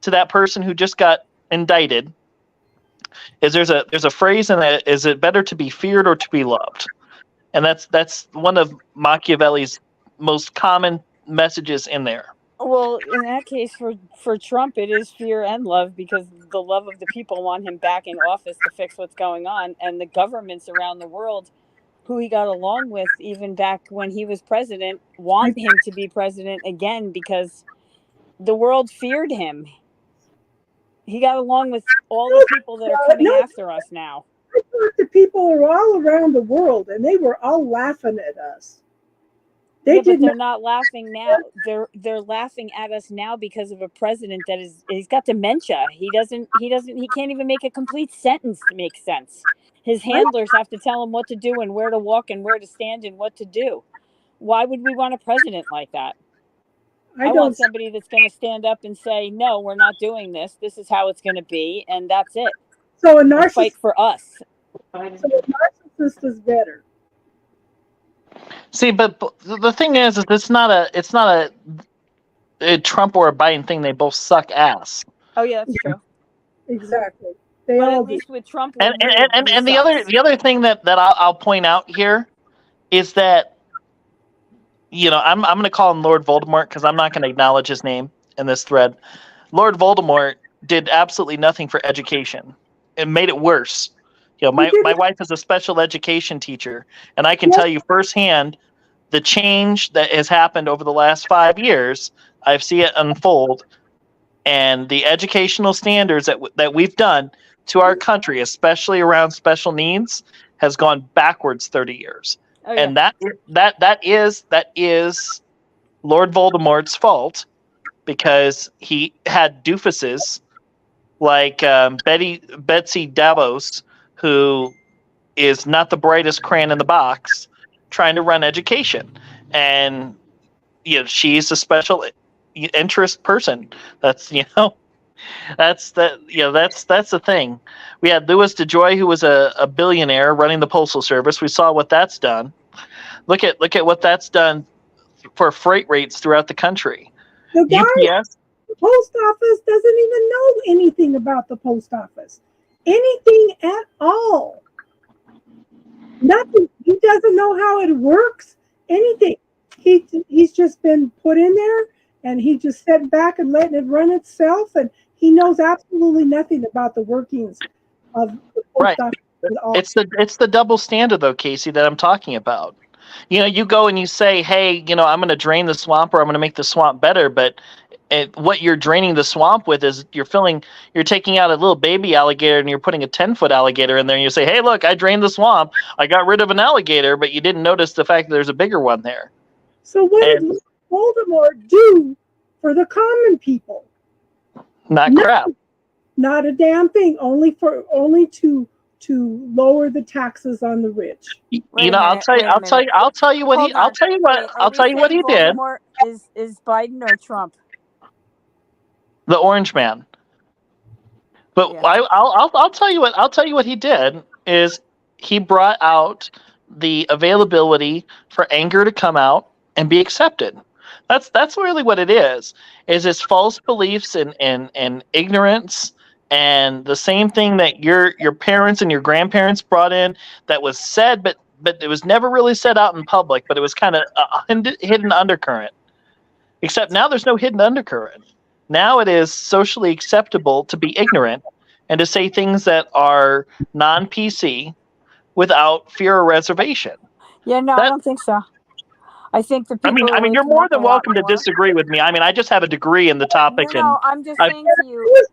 to that person who just got indicted is there's a phrase in that: is it better to be feared or to be loved? And that's one of Machiavelli's most common messages in there. Well, in that case, for Trump, it is fear and love, because the love of the people want him back in office to fix what's going on, and the governments around the world, who he got along with even back when he was president, want him to be president again because the world feared him. He got along with all the people that are coming after us now. I thought the people are all around the world, and they were all laughing at us. But they're not laughing now. They're laughing at us now because of a president he's got dementia. He can't even make a complete sentence to make sense. His handlers have to tell him what to do and where to walk and where to stand and what to do. Why would we want a president like that? I want somebody that's going to stand up and say, no, we're not doing this. This is how it's going to be. And that's it. So a narcissist, fight for us. So a narcissist is better. See, but the thing is it's not a Trump or a Biden thing. They both suck ass. Oh yeah, that's true. Exactly. But at least with Trump, and the other thing that I'll point out here is that, you know, I'm going to call him Lord Voldemort because I'm not going to acknowledge his name in this thread. Lord Voldemort did absolutely nothing for education. It made it worse. You know, my wife is a special education teacher, and I can tell you firsthand the change that has happened over the last 5 years. I've seen it unfold, and the educational standards that we've done to our country, especially around special needs, has gone backwards 30 years. Oh, yeah. And that is Lord Voldemort's fault, because he had doofuses like Betsy Davos, who is not the brightest crayon in the box, trying to run education, and she's a special interest person. That's that's the thing. We had Louis DeJoy, who was a billionaire running the postal service. We saw what that's done. Look at what that's done for freight rates throughout the country. The guy UPS. the post office doesn't even know anything about the post office. Anything at all. Nothing. He doesn't know how it works. Anything. He's just been put in there, and he just sat back and letting it run itself, and he knows absolutely nothing about the workings of the post office at all. It's the double standard, though, Casey, that I'm talking about. You go and you say, hey, I'm going to drain the swamp, or I'm going to make the swamp better, but what you're draining the swamp with is you're taking out a little baby alligator and you're putting a 10-foot alligator in there, and you say, hey, look, I drained the swamp. I got rid of an alligator, but you didn't notice the fact that there's a bigger one there. So what did Voldemort do for the common people? Crap. Not a damn thing. Only to lower the taxes on the rich. I'll tell you what he did. Voldemort is Biden or Trump? The Orange Man. But Yeah. I'll tell you what he did is he brought out the availability for anger to come out and be accepted. That's really what it is it's false beliefs and ignorance, and the same thing that your parents and your grandparents brought in that was said, but it was never really said out in public, but it was kind of a hidden undercurrent. Except now there's no hidden undercurrent. Now it is socially acceptable to be ignorant and to say things that are non-PC without fear or reservation. Yeah, no, I don't think so. I think the people. I mean, you're more than welcome to disagree with me. I mean, I just have a degree in the topic, No, I'm just saying to you.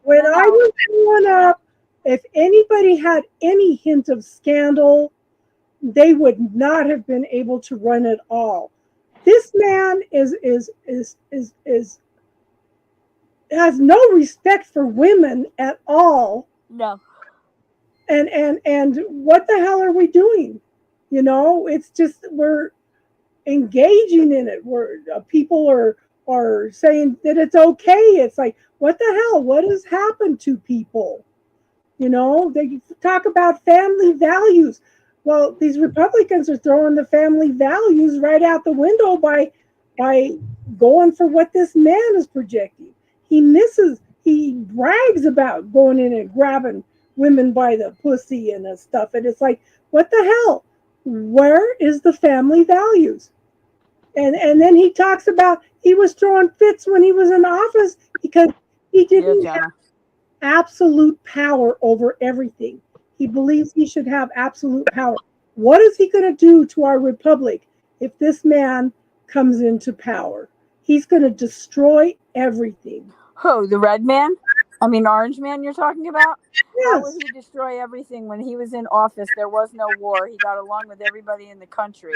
When I was growing up, if anybody had any hint of scandal, they would not have been able to run at all. This man has no respect for women at all. No. And what the hell are we doing? It's just we're engaging in it. People are saying that it's okay. It's like, what the hell? What has happened to people? They talk about family values. Well, these Republicans are throwing the family values right out the window by going for what this man is projecting. He brags about going in and grabbing women by the pussy and stuff. And it's like, what the hell? Where is the family values? And then he talks about he was throwing fits when he was in office because he didn't have absolute power over everything. He believes he should have absolute power. What is he going to do to our republic if this man comes into power? He's going to destroy everything. Who, the red man? I mean, Orange Man you're talking about? Yes. How would he destroy everything? When he was in office, there was no war. He got along with everybody in the country.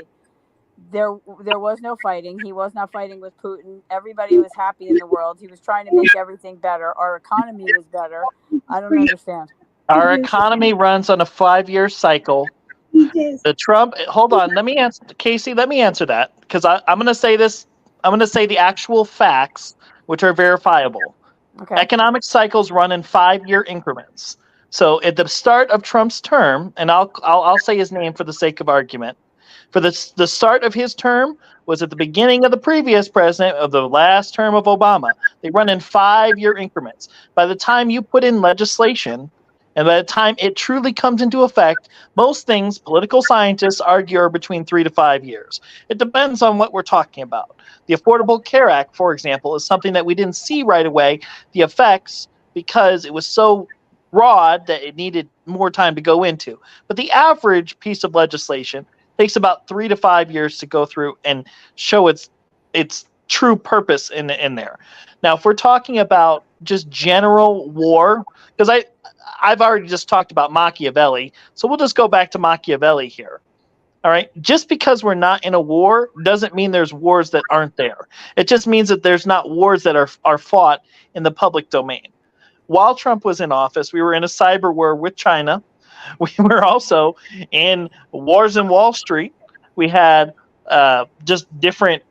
There was no fighting. He was not fighting with Putin. Everybody was happy in the world. He was trying to make everything better. Our economy was better. I don't understand. Our economy runs on a 5-year cycle. The Trump. Hold on. Let me answer, Casey. Let me answer that because I'm going to say this. I'm going to say the actual facts, which are verifiable. Okay. Economic cycles run in 5-year increments. So at the start of Trump's term, and I'll say his name for the sake of argument. For the start of his term was at the beginning of the previous president of the last term of Obama. They run in 5-year increments. By the time you put in legislation, and by the time it truly comes into effect, most things political scientists argue are between 3 to 5 years. It depends on what we're talking about. The Affordable Care Act, for example, is something that we didn't see right away, the effects, because it was so broad that it needed more time to go into. But the average piece of legislation takes about 3 to 5 years to go through and show its true purpose in there. Now, if we're talking about just general war, because I've already just talked about Machiavelli, so we'll just go back to Machiavelli here. All right. Just because we're not in a war doesn't mean there's wars that aren't there. It just means that there's not wars that are fought in the public domain. while Trump was in office, we were in a cyber war with China. We were also in wars in Wall Street. We had just different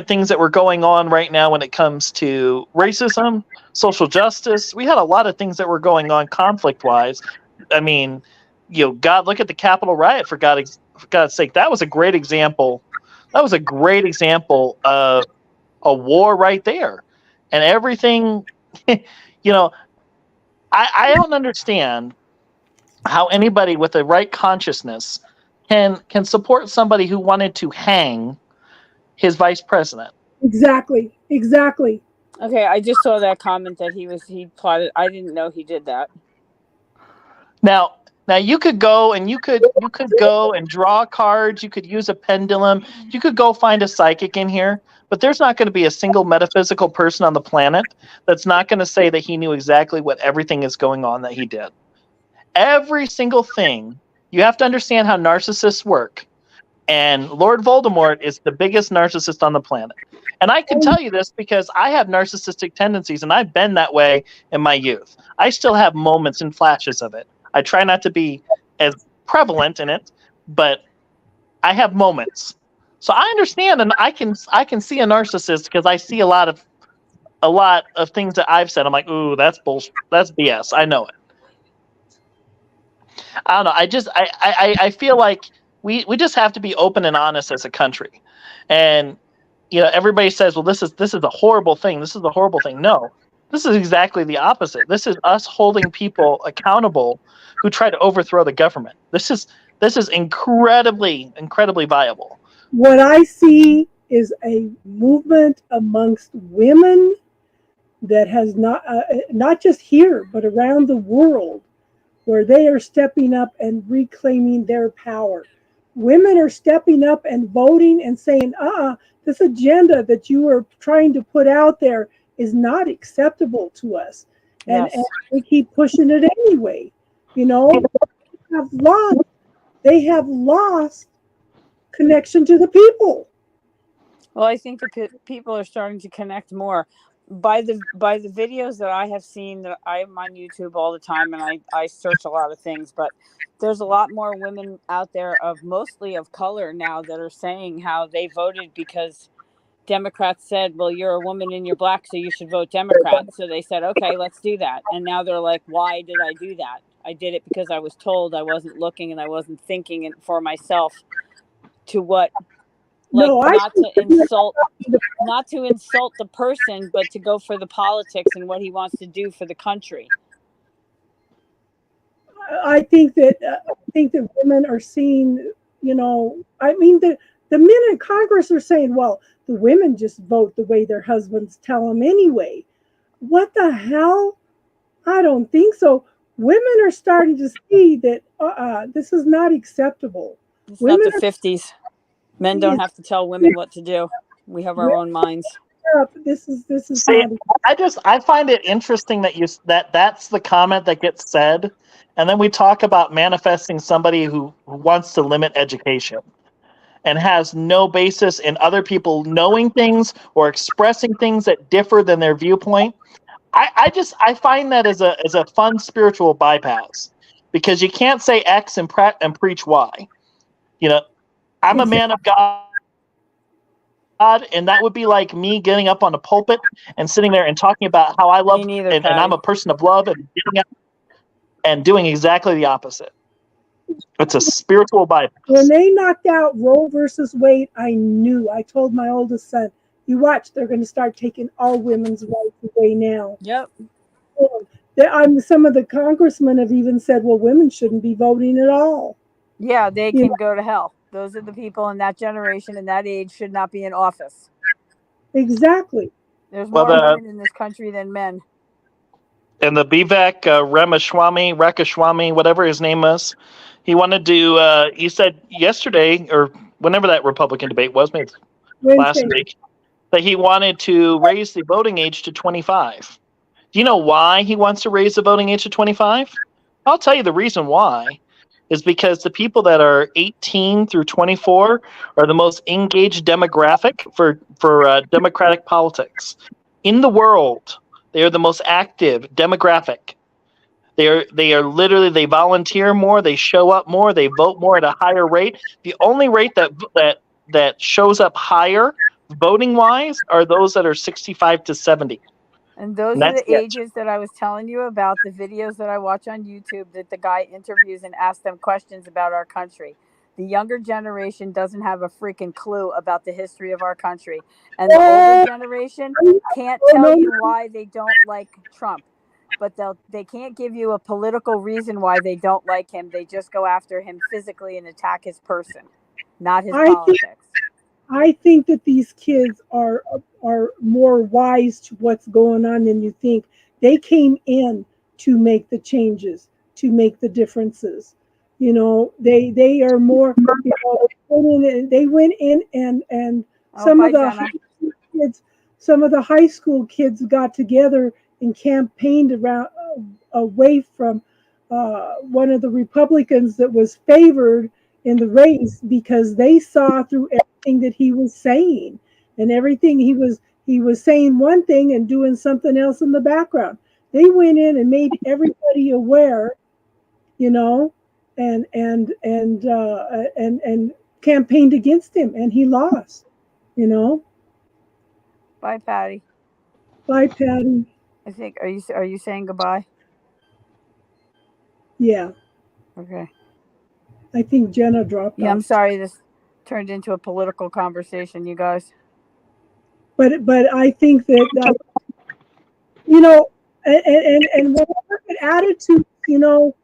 things that were going on right now when it comes to racism, social justice. We had a lot of things that were going on conflict-wise. I mean, God, look at the Capitol riot, for God's sake. That was a great example. That was a great example of a war right there. And everything, I don't understand how anybody with the right consciousness can support somebody who wanted to hang his vice president. Exactly. Okay, I just saw that comment that he plotted. I didn't know he did that. Now you could go and you could go and draw cards. You could use a pendulum. You could go find a psychic in here, but there's not going to be a single metaphysical person on the planet that's not going to say that he knew exactly what everything is going on that he did. Every single thing. You have to understand how narcissists work. And Lord Voldemort is the biggest narcissist on the planet. And I can tell you this because I have narcissistic tendencies, and I've been that way in my youth. I still have moments and flashes of it. I try not to be as prevalent in it, but I have moments. So I understand, and I can see a narcissist because I see a lot of things that I've said. I'm like, ooh, that's bullshit. That's BS. I know it. I don't know. I feel like we just have to be open and honest as a country. And everybody says, well, this is a horrible thing. This is a horrible thing. No. This is exactly the opposite. This is us holding people accountable who try to overthrow the government. This is incredibly, incredibly viable. What I see is a movement amongst women that has not just here, but around the world, where they are stepping up and reclaiming their power. Women are stepping up and voting and saying, this agenda that you are trying to put out there is not acceptable to us. And we keep pushing it anyway. They have lost connection to the people. Well, I think the people are starting to connect more by the videos that I have seen. That I'm on YouTube all the time, and I search a lot of things, but there's a lot more women out there mostly of color now that are saying how they voted because Democrats said, well, you're a woman and you're black, so you should vote Democrat. So they said, okay, let's do that. And now they're like, why did I do that? I did it because I was told. I wasn't looking and I wasn't thinking for myself to what, not to insult the person, but to go for the politics and what he wants to do for the country. I think that women are seeing, the men in Congress are saying, well, the women just vote the way their husbands tell them anyway. What the hell? I don't think so. Women are starting to see that this is not acceptable. It's not the 50s. Men don't have to tell women what to do. We have our own minds. This is See, I find it interesting that that's the comment that gets said, and then we talk about manifesting somebody who wants to limit education and has no basis in other people knowing things or expressing things that differ than their viewpoint. I find that as a fun spiritual bypass, because you can't say X and preach Y. I'm a man of God, and that would be like me getting up on a pulpit and sitting there and talking about how I love and I'm a person of love and getting up and doing exactly the opposite. It's a spiritual bypass. When they knocked out Roe versus Wade, I told my oldest son, you watch, they're going to start taking all women's rights away now. Yep. Some of the congressmen have even said, well, women shouldn't be voting at all. Yeah, they can go to hell. Those are the people in that generation and that age should not be in office. Exactly. There's more women in this country than men. And the Vivek Ramaswamy, whatever his name was, he wanted to, he said yesterday, or whenever that Republican debate was, maybe last week, that he wanted to raise the voting age to 25. Do you know why he wants to raise the voting age to 25? I'll tell you the reason why. Is because the people that are 18 through 24 are the most engaged demographic for democratic politics. In the world, They are the most active demographic. They are literally, they volunteer more, they show up more, they vote more at a higher rate. The only rate that shows up higher voting wise are those that are 65 to 70. And those And are that's the it. ages that I was telling you about, the videos that I watch on YouTube that the guy interviews and asks them questions about our country. The younger generation doesn't have a freaking clue about the history of our country. And the older generation can't tell you why they don't like Trump. But they can't give you a political reason why they don't like him. They just go after him physically and attack his person, not his politics. I think that these kids are more wise to what's going on than you think. They came in to make the changes, to make the differences. You know, they are more. You know, they went in and some of the high school kids, some of the high school kids got together and campaigned around away from one of the Republicans that was favored in the race, because they saw through everything that he was saying, and everything he was saying one thing and doing something else in the background. They went in and made everybody aware, you know, and campaigned against him, and he lost, you know. Bye, Patty. Bye, Patty. I think, are you saying goodbye? Yeah. Okay. I think Jenna dropped off. I'm sorry this turned into a political conversation, you guys. But I think that you know, and whatever attitude, you know,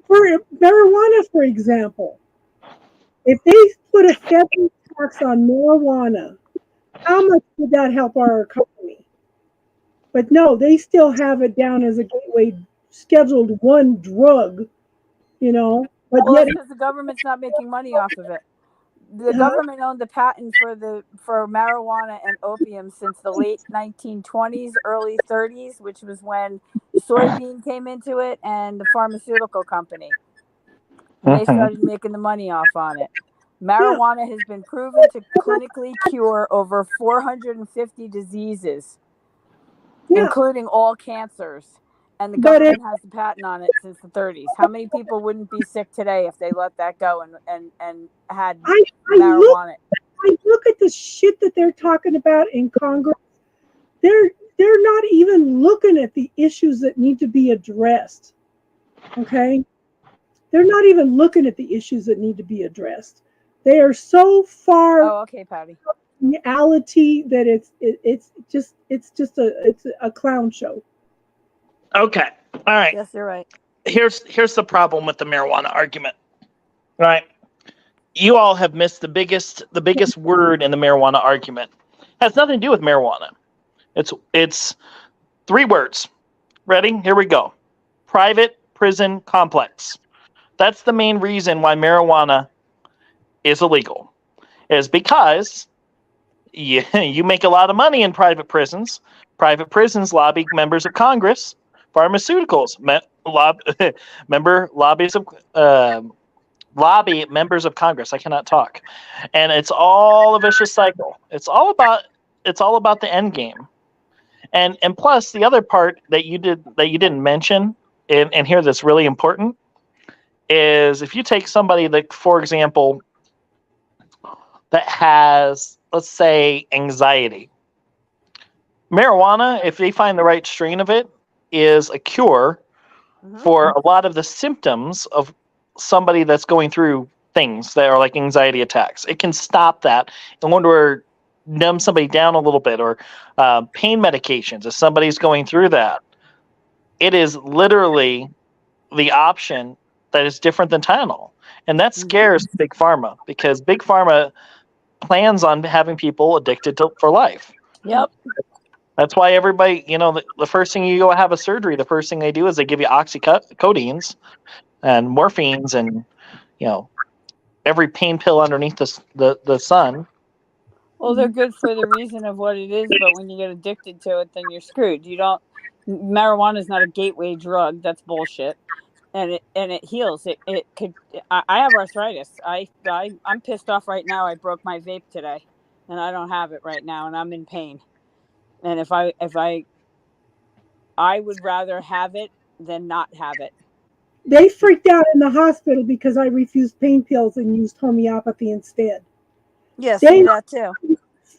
for marijuana, for example, if they put a federal tax on marijuana, how much would that help our economy? But no, they still have it down as a gateway Scheduled 1 drug, you know. But well, yet, because the government's not making money off of it. The government owned the patent for marijuana and opium since the late 1920s, early 30s, which was when soybean came into it and the pharmaceutical company. And they started making the money off on it. Marijuana has been proven to clinically cure over 450 diseases, including all cancers. And the government has the patent on it since the 30s. How many people wouldn't be sick today if they let that go and had marijuana? I look at the shit that they're talking about in Congress. They're not even looking at the issues that need to be addressed. Okay? They're not even looking at the issues that need to be addressed. They are so far okay, Patty. Reality that it's just a clown show. Okay. All right. Yes, you're right. Here's the problem with the marijuana argument. All right. You all have missed the biggest word in the marijuana argument. It has nothing to do with marijuana. It's 3 words. Ready? Here we go. Private prison complex. That's the main reason why marijuana is illegal. Is because you make a lot of money in private prisons. Private prisons lobby members of Congress. Pharmaceuticals lobby members of Congress. I cannot talk, and it's all a vicious cycle. It's all about the end game, and plus the other part that you didn't mention, and here that's really important, is if you take somebody like, for example, that has, let's say, anxiety, marijuana, if they find the right strain of it, is a cure for a lot of the symptoms of somebody that's going through things that are like anxiety attacks. It can stop that in order to numb somebody down a little bit, or pain medications if somebody's going through that. It is literally the option that is different than Tylenol. And that scares Big Pharma, because Big Pharma plans on having people addicted for life. Yep. That's why everybody, the first thing you go have a surgery, the first thing they do is they give you oxycodines and morphines and, every pain pill underneath the sun. Well, they're good for the reason of what it is, but when you get addicted to it, then you're screwed. Marijuana is not a gateway drug. That's bullshit. And it heals. It could. I have arthritis. I'm pissed off right now. I broke my vape today, and I don't have it right now, and I'm in pain. And if I I would rather have it than not have it. They freaked out in the hospital because I refused pain pills and used homeopathy instead. Yes, They that too.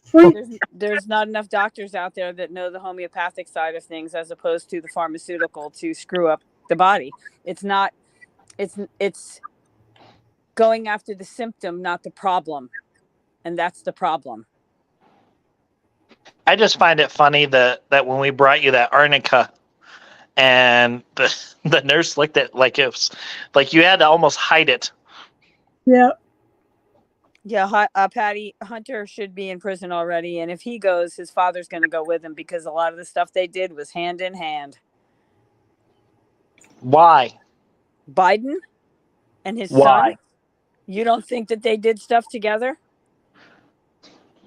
freaked. There's not enough doctors out there that know the homeopathic side of things as opposed to the pharmaceutical to screw up the body. It's going after the symptom, not the problem. And that's the problem. I just find it funny that when we brought you that arnica, and the nurse looked at like it was like you had to almost hide it. Yeah. Yeah, Patty Hunter should be in prison already, and if he goes, his father's going to go with him because a lot of the stuff they did was hand in hand. Why? Biden and his Why? son. You don't think that they did stuff together?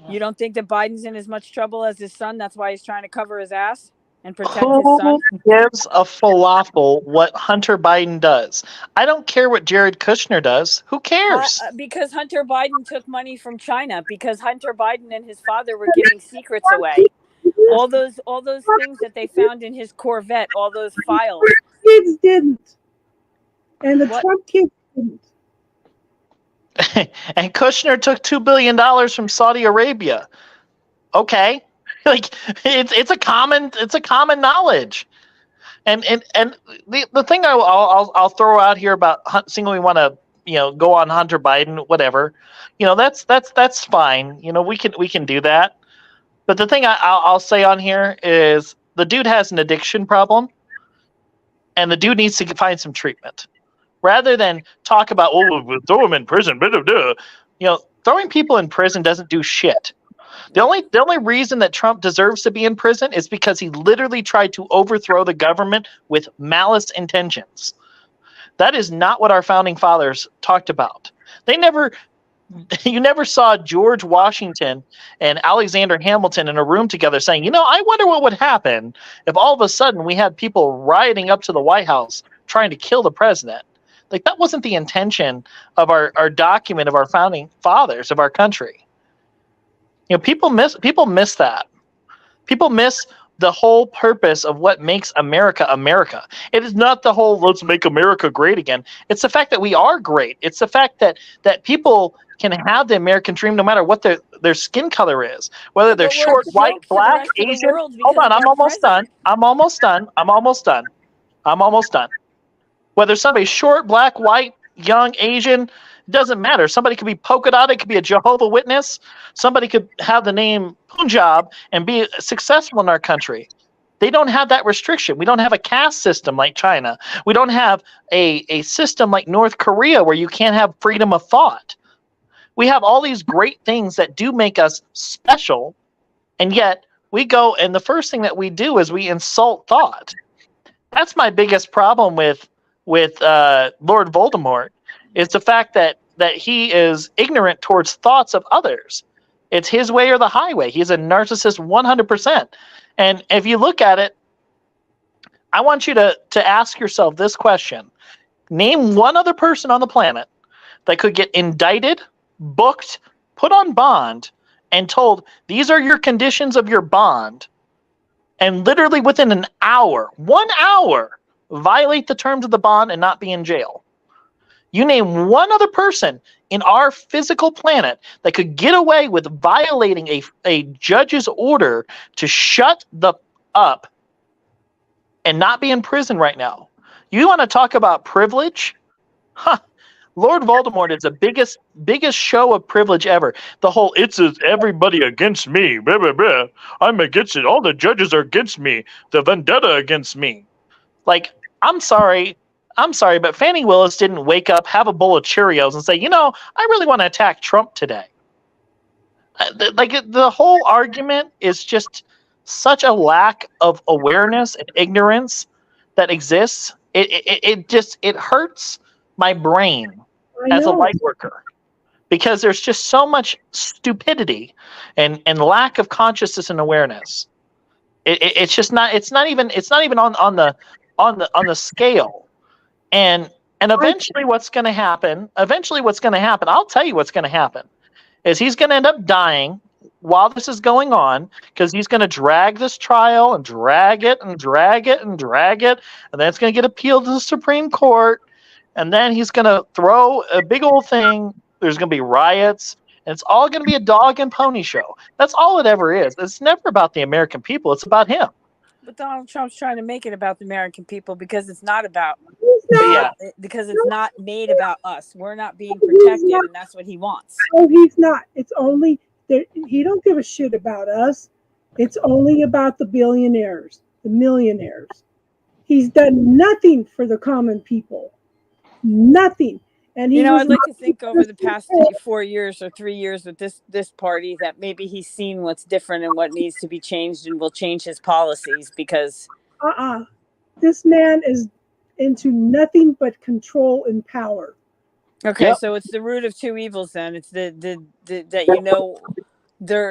You don't think that Biden's in as much trouble as his son? That's why he's trying to cover his ass and protect his son? Who gives a falafel what Hunter Biden does? I don't care what Jared Kushner does. Who cares? Because Hunter Biden took money from China. Because Hunter Biden and his father were giving secrets away. All those things that they found in his Corvette, all those files. Kids didn't, and the Trump kids didn't. And Kushner took $2 billion from Saudi Arabia. Okay, like it's a common knowledge. And the thing I'll throw out here about single we want to go on Hunter Biden, whatever, that's fine. We can do that. But the thing I'll say on here is the dude has an addiction problem, and the dude needs to find some treatment. Rather than talk about, we'll throw him in prison, blah, blah, blah. Throwing people in prison doesn't do shit. The only reason that Trump deserves to be in prison is because he literally tried to overthrow the government with malice intentions. That is not what our founding fathers talked about. You never saw George Washington and Alexander Hamilton in a room together saying, I wonder what would happen if all of a sudden we had people rioting up to the White House trying to kill the president. Like, that wasn't the intention of our document of our founding fathers of our country. People miss that. People miss the whole purpose of what makes America America. It is not the whole let's make America great again. It's the fact that we are great. It's the fact that people can have the American dream no matter what their skin color is, whether they're short, white, black, Asian. Hold on, I'm almost done. Whether somebody's short, black, white, young, Asian, it doesn't matter. Somebody could be polka dotted, it could be a Jehovah's Witness. Somebody could have the name Punjab and be successful in our country. They don't have that restriction. We don't have a caste system like China. We don't have a system like North Korea where you can't have freedom of thought. We have all these great things that do make us special, and yet we go and the first thing that we do is we insult thought. That's my biggest problem with Lord Voldemort, is the fact that he is ignorant towards thoughts of others. It's his way or the highway. He's a narcissist 100%. And if you look at it, I want you to ask yourself this question. Name one other person on the planet that could get indicted, booked, put on bond, and told, these are your conditions of your bond, and literally within an hour, 1 hour, violate the terms of the bond and not be in jail. You name one other person in our physical planet that could get away with violating a judge's order to shut up and not be in prison right now. You want to talk about privilege? Lord Voldemort is the biggest show of privilege ever. The whole, it's everybody against me, blah, blah, blah. I'm against it. All the judges are against me. The vendetta against me. Like, I'm sorry, but Fannie Willis didn't wake up, have a bowl of Cheerios, and say, I really want to attack Trump today. The whole argument is just such a lack of awareness and ignorance that exists. It hurts my brain as a light worker, because there's just so much stupidity and lack of consciousness and awareness. It's just not. It's not even on the scale. And eventually what's going to happen, I'll tell you what's going to happen, is he's going to end up dying while this is going on, because he's going to drag this trial and drag it and drag it and drag it, and then it's going to get appealed to the Supreme Court, and then he's going to throw a big old thing. There's going to be riots, and it's all going to be a dog and pony show. That's all it ever is. It's never about the American people. It's about him. But Donald Trump's trying to make it about the American people because it's not about. Yeah. Because it's not made about us. We're not being protected, and that's what he wants. No, he's not. It's only that he don't give a shit about us. It's only about the billionaires, the millionaires. He's done nothing for the common people. Nothing. And he I'd like to think over the past 4 years or 3 years with this party that maybe he's seen what's different and what needs to be changed and will change his policies because this man is into nothing but control and power. Okay, Yep. so it's the root of two evils then. It's the that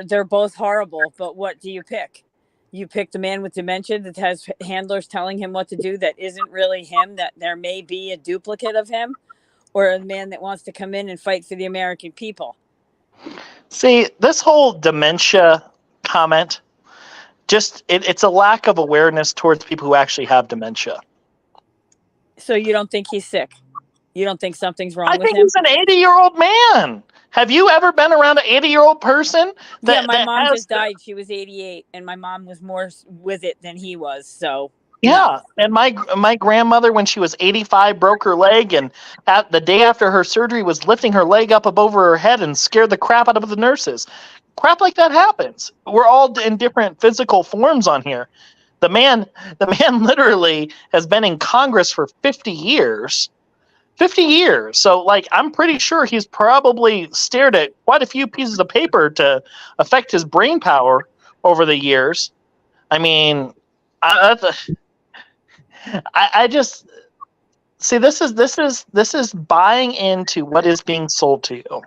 they're both horrible, but what do you pick? You pick the man with dementia that has handlers telling him what to do that isn't really him, that there may be a duplicate of him, or a man that wants to come in and fight for the American people. See, this whole dementia comment, it's a lack of awareness towards people who actually have dementia. So you don't think he's sick? You don't think something's wrong I with think him? he's an 80-year-old man. Have you ever been around an 80-year-old person? Yeah, my mom has just died. She was 88, and my mom was more with it than he was. So Yeah, and my grandmother, when she was 85, broke her leg, and at the day after her surgery, was lifting her leg up over her head and scared the crap out of the nurses. Crap like that happens. We're all in different physical forms on here. The man literally has been in Congress for 50 years. 50 years. So, like, I'm pretty sure he's probably stared at quite a few pieces of paper to affect his brain power over the years. I mean, I just see this is buying into what is being sold to you.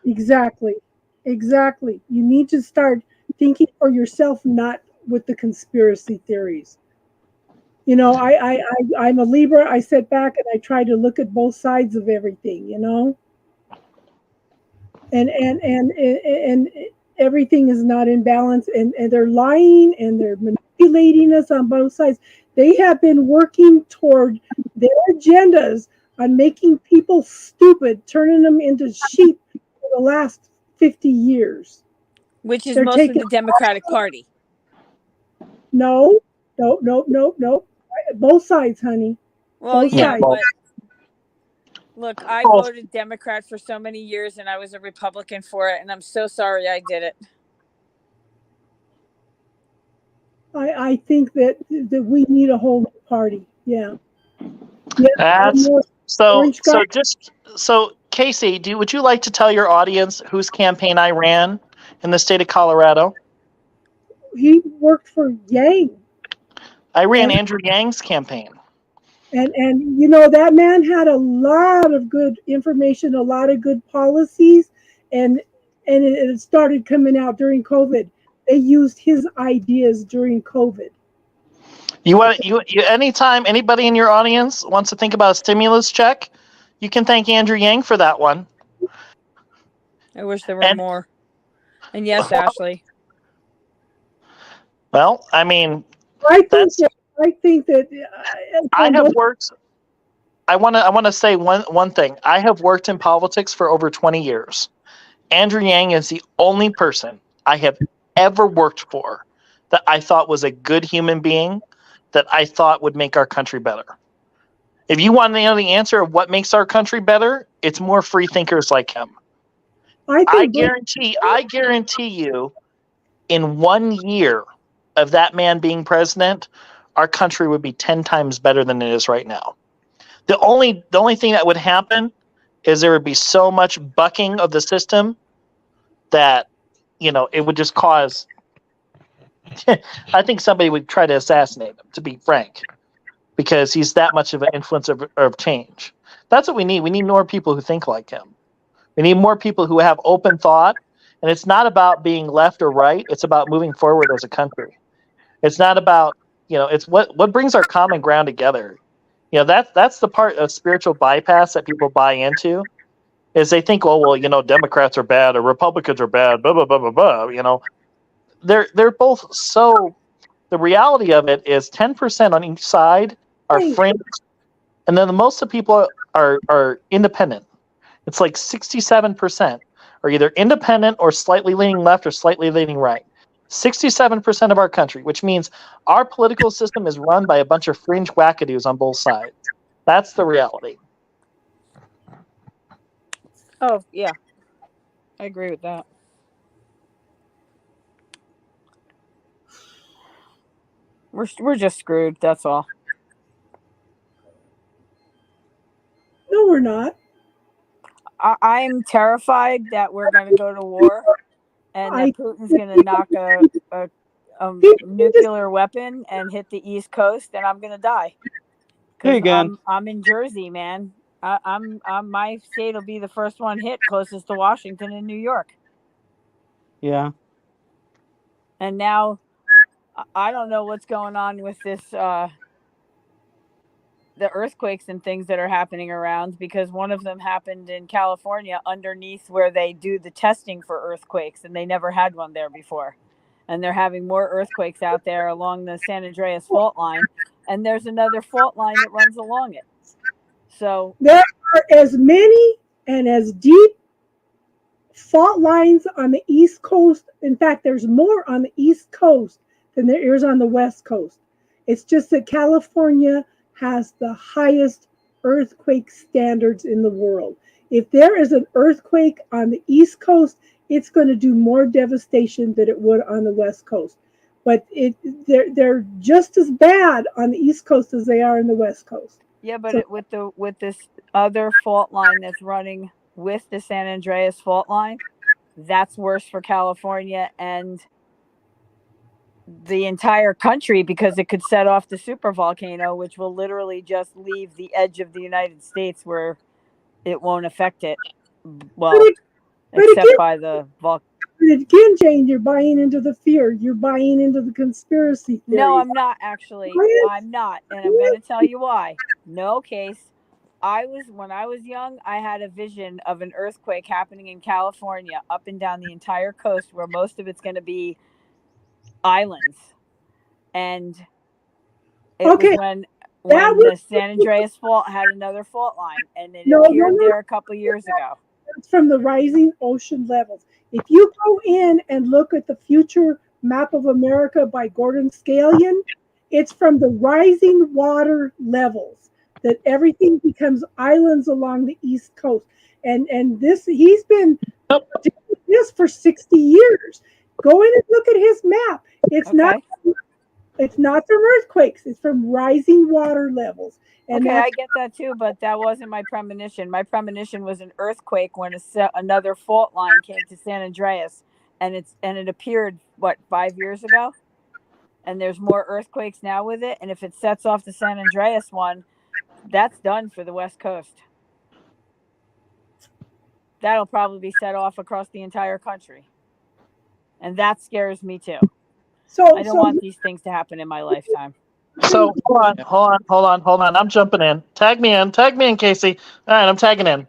Exactly. You need to start thinking for yourself, not with the conspiracy theories. I'm a Libra. I sit back and I try to look at both sides of everything, and everything is not in balance, and they're lying and they're manipulating us on both sides. They have been working toward their agendas on making people stupid, turning them into sheep for the last 50 years. which is They're most of taking- the Democratic Party. No. Both sides, honey. Well, Both yeah, sides. but look, I voted Democrat for so many years, and I was a Republican for it, and I'm so sorry I did it. I think that we need a whole new party. Yeah. That's more so orange so guy. just so Casey, would you like to tell your audience whose campaign I ran in the state of Colorado? He worked for Yang, I ran Andrew Yang's campaign. and that man had a lot of good information, a lot of good policies, and it started coming out during COVID. They used his ideas during COVID. You anytime anybody in your audience wants to think about a stimulus check, you can thank Andrew Yang for that one. I wish there were more. And yes, Ashley. Well, I mean, I think that I have worked. I want to say one thing. I have worked in politics for over 20 years. Andrew Yang is the only person I have ever worked for that I thought was a good human being, that I thought would make our country better. If you want to know the answer of what makes our country better, it's more free thinkers like him. I guarantee you, in 1 year of that man being president, our country would be 10 times better than it is right now. The only thing that would happen is there would be so much bucking of the system that, it would just cause. I think somebody would try to assassinate him, to be frank, because he's that much of an influence of change. That's what we need. We need more people who think like him. We need more people who have open thought, and it's not about being left or right. It's about moving forward as a country. It's not about, it's what brings our common ground together. That's the part of spiritual bypass that people buy into, is they think, oh well, Democrats are bad or Republicans are bad, blah blah blah blah blah. They're both so. The reality of it is 10% on each side are Right. fringe, and then the most of people are independent. It's like 67% are either independent or slightly leaning left or slightly leaning right. 67% of our country, which means our political system is run by a bunch of fringe wackadoos on both sides. That's the reality. Oh yeah, I agree with that. We're just screwed. That's all. No, we're not. I'm terrified that we're going to go to war, and that Putin's going to knock a nuclear weapon and hit the East Coast, and I'm going to die. Hey again. I'm in Jersey, man. I'm my state will be the first one hit, closest to Washington and New York. Yeah. And now I don't know what's going on with this the earthquakes and things that are happening around, because one of them happened in California underneath where they do the testing for earthquakes, and they never had one there before. And they're having more earthquakes out there along the San Andreas fault line, and there's another fault line that runs along it. So there are as many and as deep fault lines on the East Coast. In fact, there's more on the East Coast than there is on the West Coast. It's just that California has the highest earthquake standards in the world. If there is an earthquake on the East Coast, it's going to do more devastation than it would on the West Coast. But they're just as bad on the East Coast as they are in the West Coast. yeah, but So- with this other fault line that's running with the San Andreas fault line, that's worse for California and the entire country, because it could set off the super volcano, which will literally just leave the edge of the United States where it won't affect it. Well, but except again- by the volcano. But again, Jane, you're buying into the fear. You're buying into the conspiracy theory. No, I'm not actually. Yes. I'm not. And I'm going to tell you why. No case. When I was young, I had a vision of an earthquake happening in California up and down the entire coast, where most of it's going to be islands. And it Okay, was when that the was- San Andreas fault had another fault line, and it No, appeared no. there a couple years ago. It's from the rising ocean levels. If you go in and look at the future map of America by Gordon Scallion, it's from the rising water levels that everything becomes islands along the East Coast. And this, he's been Yep. doing this for 60 years. Go in and look at his map. It's not from earthquakes. It's from rising water levels. And Okay, that's I get that too, but that wasn't my premonition. My premonition was an earthquake when another fault line came to San Andreas, and it appeared 5 years ago, and there's more earthquakes now with it. And if it sets off the San Andreas one, that's done for the West Coast. That'll probably be set off across the entire country, and that scares me too. so. I don't want these things to happen in my lifetime. So hold on. I'm jumping in. Tag me in, Casey. All right, I'm tagging in.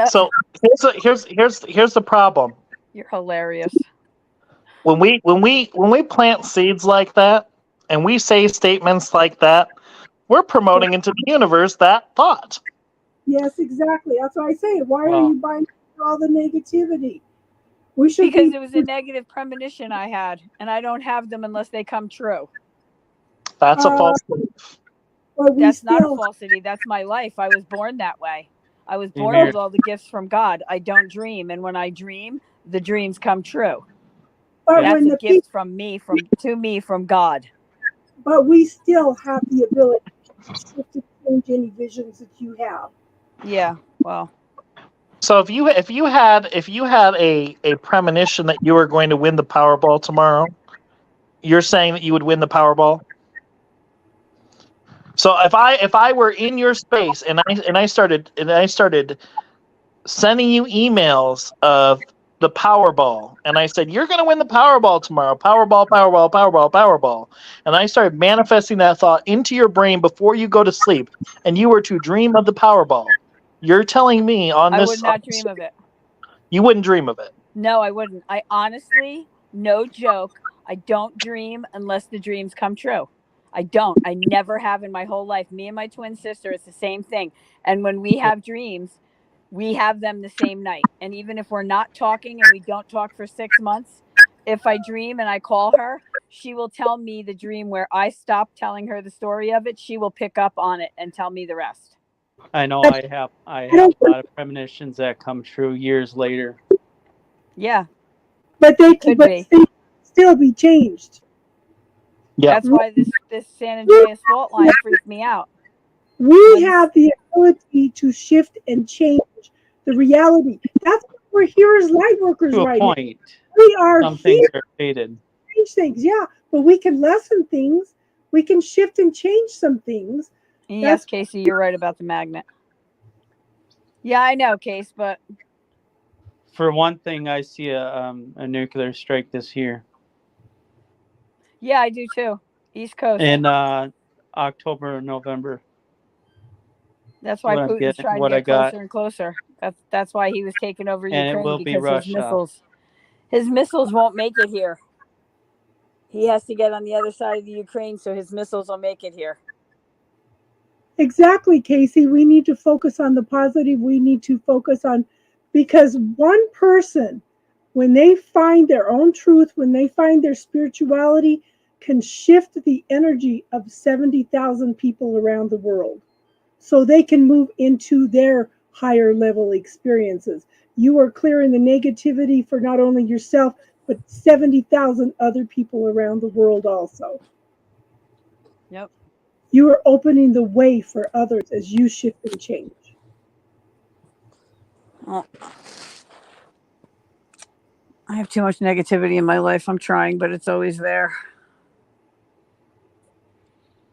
So here's the problem. You're hilarious. When we plant seeds like that and we say statements like that, we're promoting into the universe that thought. Yes, exactly. That's why I say, why Wow. are you buying all the negativity? We should Because be, it was a negative premonition I had, and I don't have them unless they come true. That's a Uh, false belief. but we That's not a still, falsity. That's my life. I was born that way. I was born Amen. with all the gifts from God. I don't dream, and when I dream, the dreams come true. but That's when a the gift people, from me from God. but we still have the ability to shift and change any visions that you have. Yeah. Well, So if you had a premonition that you were going to win the Powerball tomorrow, you're saying that you would win the Powerball? So if I were in your space and I started sending you emails of the Powerball, and I said you're going to win the Powerball tomorrow, Powerball, Powerball, Powerball, Powerball, and I started manifesting that thought into your brain before you go to sleep, and you were to dream of the Powerball, You're telling me on I this, would not dream of it. you wouldn't dream of it. No, I wouldn't. I honestly, no joke, I don't dream unless the dreams come true. I don't. I never have in my whole life. Me and my twin sister, it's the same thing. And when we have dreams, we have them the same night. And even if we're not talking and we don't talk for 6 months, if I dream and I call her, she will tell me the dream where I stop telling her the story of it. She will pick up on it and tell me the rest. I know I have a lot of premonitions that come true years later. Yeah. But they Could but be. they still be changed. Yeah. That's why this San Andreas fault line freaked me out. We have the ability to shift and change the reality. That's what we're here as light workers To a right now. point, We are some here things to are fated. change things, yeah. But we can lessen things. We can shift and change some things. Yes, Casey, you're right about the magnet. Yeah, I know, Case, but For one thing, I see a nuclear strike this year yeah, I do too. East Coast. in October or November. That's why what I'm Putin's getting- trying to what I get closer got. and closer. That's why he was taking over And it Ukraine, will be because Russia. his missiles won't make it here. He has to get on the other side of the Ukraine so his missiles will make it here. Exactly, Casey. We need to focus on the positive. We need to focus on, because one person, when they find their own truth, when they find their spirituality, can shift the energy of 70,000 people around the world so they can move into their higher level experiences. You are clearing the negativity for not only yourself, but 70,000 other people around the world also. Yep. You are opening the way for others as you shift and change. Well, I have too much negativity in my life. I'm trying, but it's always there.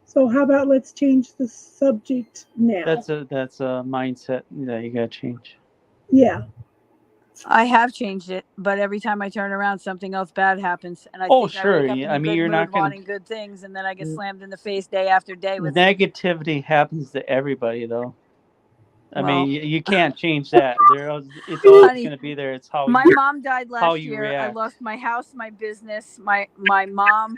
So how about let's change the subject now? That's a mindset that you gotta change. Yeah. I have changed it, but every time I turn around, something else bad happens, and I Oh, think I sure. wake up in I a mean, good you're mood, not gonna. wanting good things, and then I get slammed in the face day after day with Negativity happens to everybody, though. I Well, mean, you can't change that. It's always Honey, going to be there. It's how my you, mom died how last you year. I react. lost my house, my business, my mom,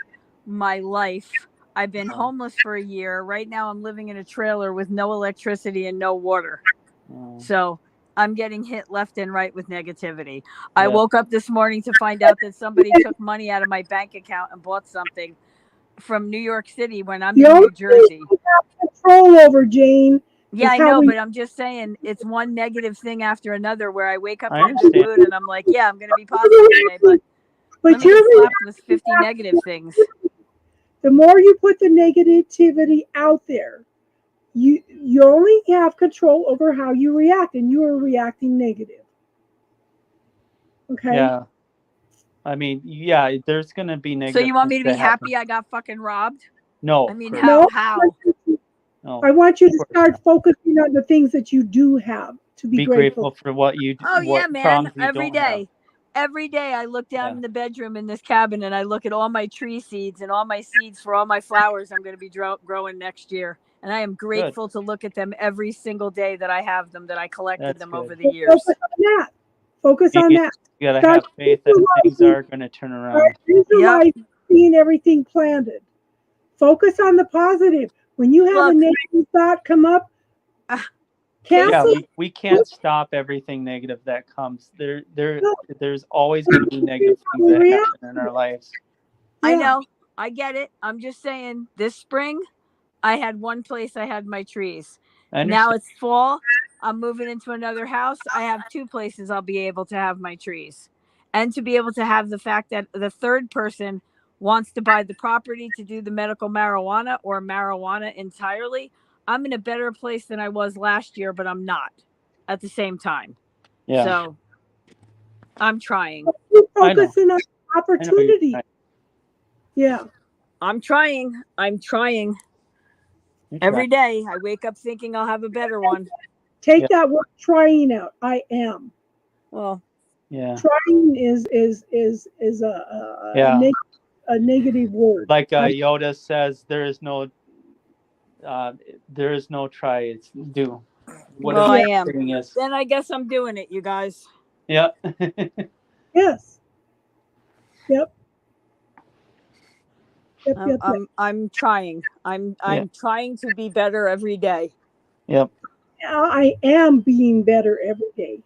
my life. I've been homeless for a year. Right now I'm living in a trailer with no electricity and no water. So I'm getting hit left and right with negativity. I woke up this morning to find out that somebody took money out of my bank account and bought something from New York City when I'm in New Jersey. You have control over, Jane. Yeah, I know, but I'm just saying it's one negative thing after another where I wake up in a good mood and I'm like, yeah, I'm going to be positive today, but let me get slapped with 50 negative things. The more you put the negativity out there, you only have control over how you react, and you are reacting negative. Okay? Yeah. I mean, yeah, there's going to be negative. So you want me to be things that happen. happy I got fucking robbed? No. I mean, Kurt. how? No. I want you to start focusing on the things that you do have to be grateful for what you do. Oh yeah, man. Every don't have. day. Every day I look down in the bedroom in this cabin and I look at all my tree seeds and all my seeds for all my flowers I'm going to be growing next year. And I am grateful to look at them every single day that I have them, that I collected them over the years. Focus on that. Focus on that. You gotta have faith that things are going to turn around. Visualize seeing everything planted. Focus on the positive. When you have a negative thought come up, cancel. Yeah, we can't stop everything negative that comes. There's always going to be negative things that happen in our lives. I know. I get it. I'm just saying this spring, I had one place I had my trees. Now it's fall. I'm moving into another house. I have two places I'll be able to have my trees. And to be able to have the fact that the third person wants to buy the property to do the medical marijuana or marijuana entirely, I'm in a better place than I was last year, but I'm not at the same time. Yeah. So I'm trying. Focusing on opportunity. Yeah. I'm trying. Every day I wake up thinking I'll have a better one. Take that word trying out. I am. Well, yeah. Trying is a negative word. Like Yoda says, there is no try, it's do. whatever Well, I that am. thing is. Then I guess I'm doing it, you guys. Yeah. Yes. Yep. Yep. I'm trying. I'm Yeah. trying to be better every day. Yep. I am being better every day.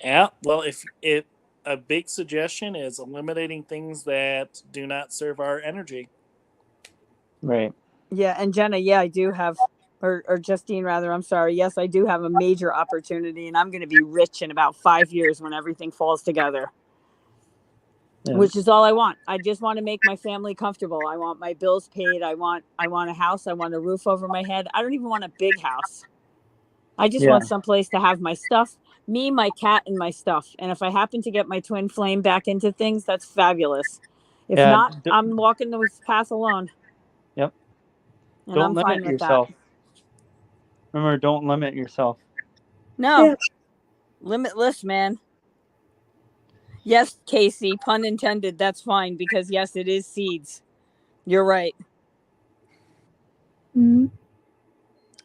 Yeah. Well, if a big suggestion is eliminating things that do not serve our energy. Right. Yeah, and Jenna, yeah, I do have, or Justine rather, I'm sorry. Yes, I do have a major opportunity, and I'm going to be rich in about 5 years when everything falls together. Yeah. Which is all I want. I just want to make my family comfortable. I want my bills paid. I want a house. I want a roof over my head. I don't even want a big house. I just Yeah. want someplace to have my stuff, me, my cat, and my stuff. And if I happen to get my twin flame back into things, that's fabulous. If Yeah. not, I'm walking this path alone. Yep. And Don't I'm fine limit with yourself. that. Remember, don't limit yourself. No, Yeah. limitless, man. Yes, Casey, pun intended. That's fine because yes, it is seeds. You're right. Mhm.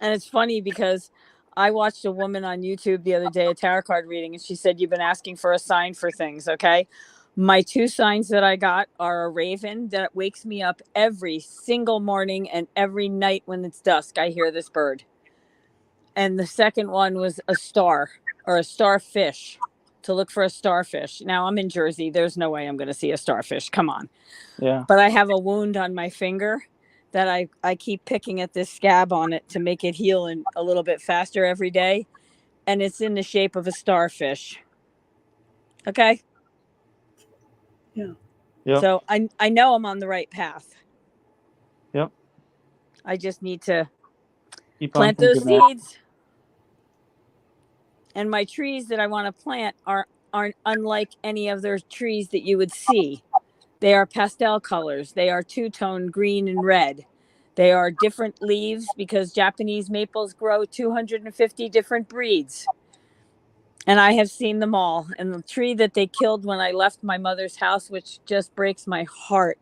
And it's funny because I watched a woman on YouTube the other day, a tarot card reading, and she said, "You've been asking for a sign for things." Okay. My 2 signs that I got are a raven that wakes me up every single morning, and every night when it's dusk, I hear this bird. And the second one was a star or a starfish, to look for a starfish. Now I'm in Jersey. There's no way I'm going to see a starfish. Come on. Yeah. But I have a wound on my finger that I keep picking at this scab on it to make it heal a little bit faster every day. And it's in the shape of a starfish. Okay. Yeah. Yep. So I know I'm on the right path. Yep. I just need to Keep on plant those thinking that. seeds. And my trees that I want to plant aren't unlike any other trees that you would see. They are pastel colors. They are two-tone green and red. They are different leaves because Japanese maples grow 250 different breeds. And I have seen them all. And the tree that they killed when I left my mother's house, which just breaks my heart,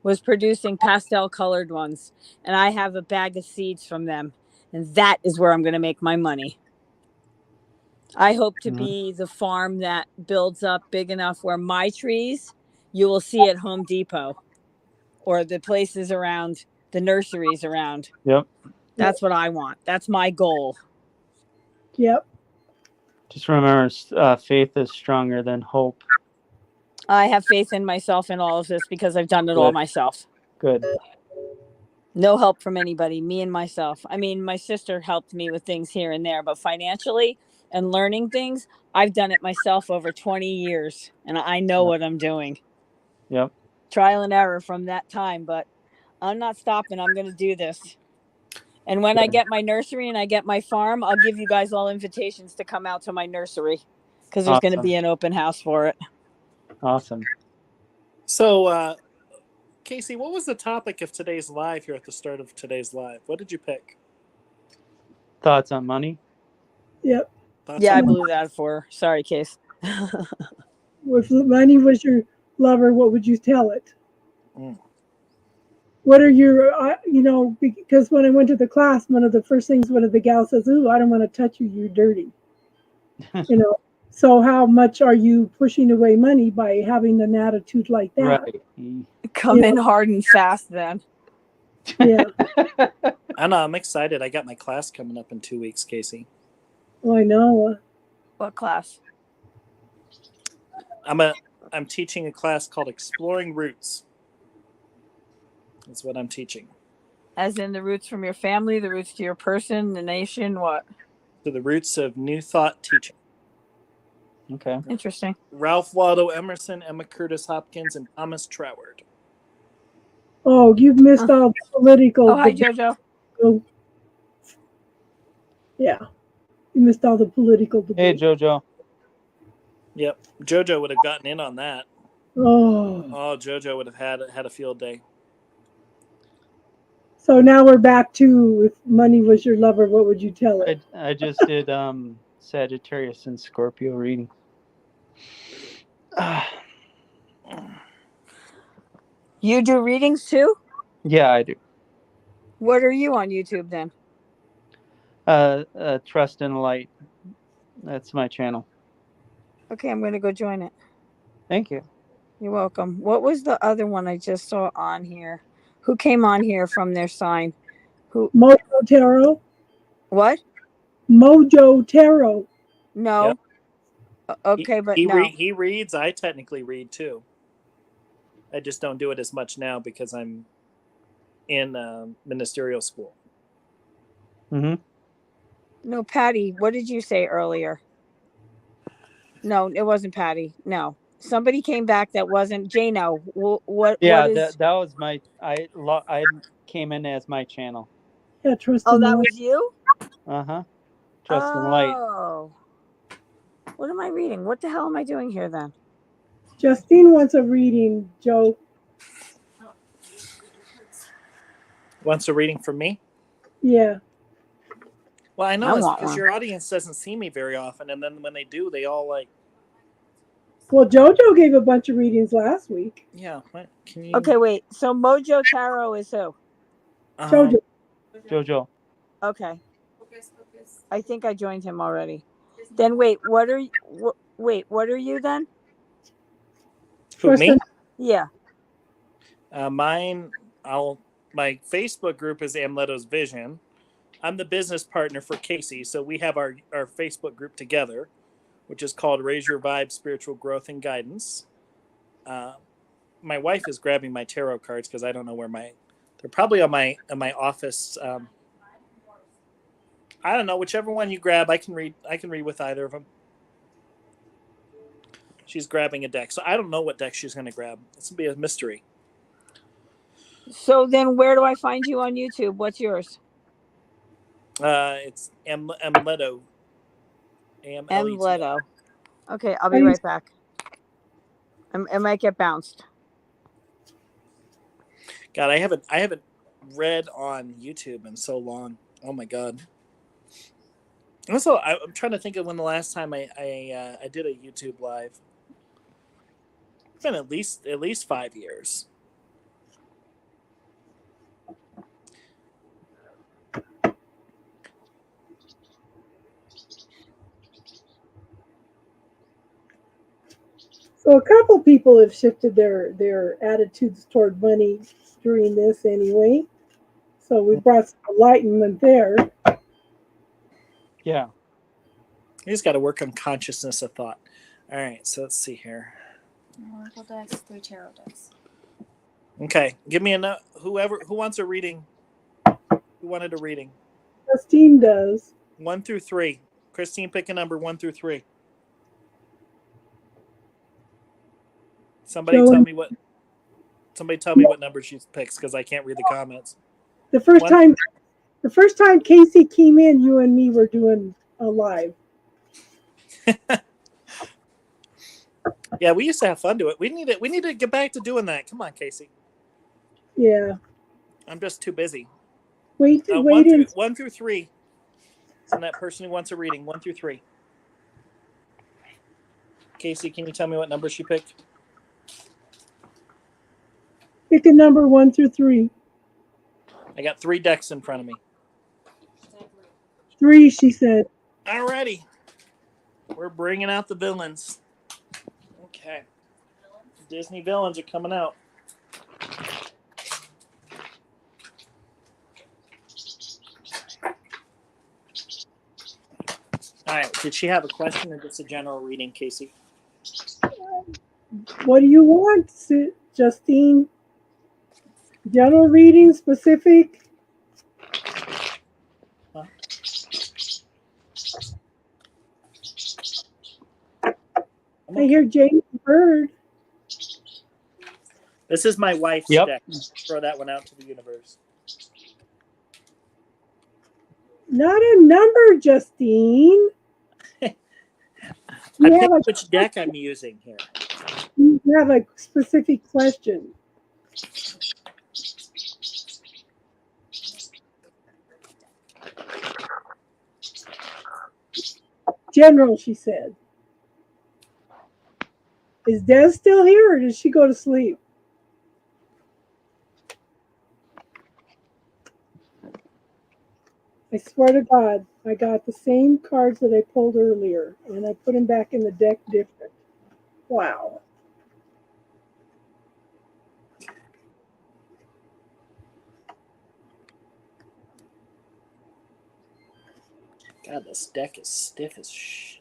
was producing pastel colored ones. And I have a bag of seeds from them. And that is where I'm going to make my money. I hope to be the farm that builds up big enough where my trees you will see at Home Depot or the places around, the nurseries around. Yep. That's what I want. That's my goal. Yep. Just remember, faith is stronger than hope. I have faith in myself in all of this because I've done it all Good. myself. Good. No help from anybody, me and myself. I mean, my sister helped me with things here and there, but financially and learning things, I've done it myself over 20 years and I know what I'm doing. Yep. Trial and error from that time, but I'm not stopping. I'm going to do this. And when I get my nursery and I get my farm, I'll give you guys all invitations to come out to my nursery because there's going to be an open house for it. Awesome. So, Casey, what was the topic of today's live here at the start of today's live? What did you pick? Thoughts on money? Yep. I blew that for her. Sorry, Case. If money was your lover, what would you tell it? Mm. What are your, because when I went to the class, one of the first things one of the gals says, "Ooh, I don't want to touch you. You're dirty." So how much are you pushing away money by having an attitude like that? Right. Come in hard and fast then. Yeah. I know. I'm excited. I got my class coming up in 2 weeks, Casey. Oh, I know. What class? I'm teaching a class called Exploring Roots. That's what I'm teaching. As in the roots from your family, the roots to your person, the nation, what? To the roots of New Thought teaching. Okay. Interesting. Ralph Waldo Emerson, Emma Curtis Hopkins, and Thomas Troward. Oh, you've missed all the political. Oh, hi, JoJo. Yeah. You missed all the political debate. Hey, JoJo. Yep. JoJo would have gotten in on that. Oh. JoJo would have had a field day. So now we're back to, if money was your lover, what would you tell it? I just did Sagittarius and Scorpio reading. You do readings too? Yeah, I do. What are you on YouTube then? Trust and Light. That's my channel. Okay, I'm gonna go join it. Thank you. You're welcome. What was the other one I just saw on here? Who came on here from their sign? Who? Mojo Tarot. What? Mojo Tarot. No. Yep. Okay, but no. He reads. I technically read too. I just don't do it as much now because I'm in ministerial school. Mm-hmm. No, Patty. What did you say earlier? No, it wasn't Patty. No, somebody came back that wasn't Jano. What? Yeah, What is? that was my. I came in as my channel. Yeah, Trust Oh, and that Light. was you. Trust and Light. Oh. What am I reading? What the hell am I doing here then? Justine wants a reading, Joe. Wants a reading from me? Yeah. Well, I I know it's want because one. your audience doesn't see me very often, and then when they do, they all like, Well, JoJo gave a bunch of readings last week. yeah. What can you? Okay, wait. So Mojo Tarot is who? JoJo. Jojo. Okay. I think I joined him already. Then wait, what are you? What are you then? Who, Trust me? and Uh, Light. mine. My Facebook group is Amleto's Vision. I'm the business partner for Casey, so we have our Facebook group together, which is called Raise Your Vibe Spiritual Growth and Guidance. My wife is grabbing my tarot cards because I don't know where they're probably on my office. I don't know, whichever one you grab, I can read with either of them. She's grabbing a deck, so I don't know what deck she's going to grab. It's going to be a mystery. So then, where do I find you on YouTube? What's yours? It's Amleto. Amleto. Okay, I'll be right back. I might get bounced. God, I haven't read on YouTube in so long. Oh my God. Also, I'm trying to think of when the last time I did a YouTube live. It's been at least 5 years. So a couple people have shifted their attitudes toward money during this anyway. So we brought some enlightenment there. Yeah. You just got to work on consciousness of thought. All right, so let's see here. Oracle decks, 3 tarot decks. Okay, give me who wants a reading. Who wanted a reading? Justine does. 1 through 3. Christine, pick a number 1 through 3. Somebody tell me what number she picks because I can't read the comments. The first time Casey came in, you and me were doing a live. Yeah, we used to have fun doing it. We need to get back to doing that. Come on, Casey. Yeah. I'm just too busy. Wait. 1 through 3. So that person who wants a reading, 1 through 3. Casey, can you tell me what number she picked? Pick a number 1 through 3. I got 3 decks in front of me. 3, she said. Alrighty. We're bringing out the villains. Okay. Disney villains are coming out. All right. Did she have a question or just a general reading, Casey? What do you want, Justine? General reading, specific? Huh? I hear James Bird. This is my wife's deck. Throw that one out to the universe. Not a number, Justine. I picked which deck I'm using here. You have a specific question. General, she said. Is Des still here or did she go to sleep? I swear to God, I got the same cards that I pulled earlier, and I put them back in the deck different. Wow. God, this deck is stiff as shh.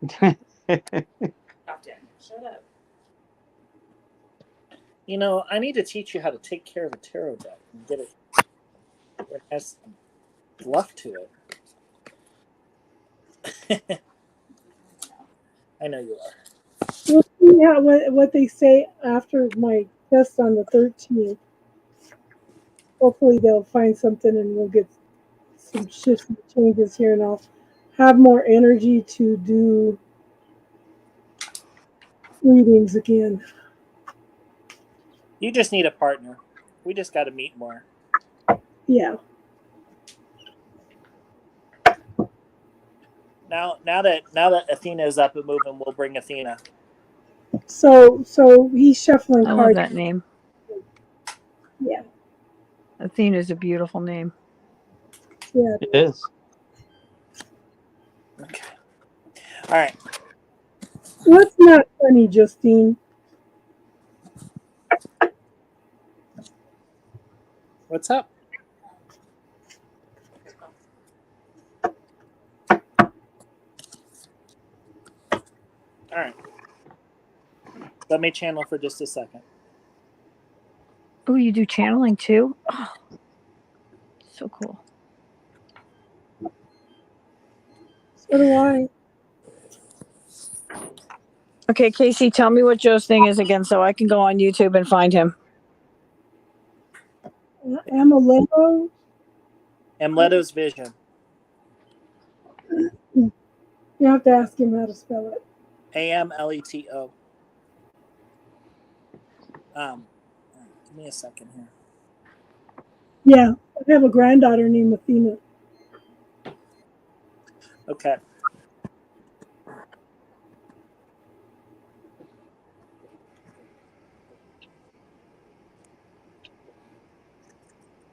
Stop, Dad. Shut up. You know, I need to teach you how to take care of a tarot deck and get it. It has fluff to it. I know you are. We'll see how what they say after my test on the 13th. Hopefully they'll find something and we'll get some shifts and changes here, and I'll have more energy to do readings again. You just need a partner. We just got to meet more. Yeah. Now that Athena is up and moving, we'll bring Athena. So he's shuffling I love cards. that name. Yeah. Athena's a beautiful name. Yeah. It is. Okay. All right. What's not funny, Justine? What's up? All right. Let me channel for just a second. Oh, you do channeling too? Oh, so cool. So do I. Okay, Casey, tell me what Joe's thing is again so I can go on YouTube and find him. Amuleto? Amleto's Vision. You have to ask him how to spell it. AMLETO. Give me a second here. Yeah, I have a granddaughter named Athena. Okay.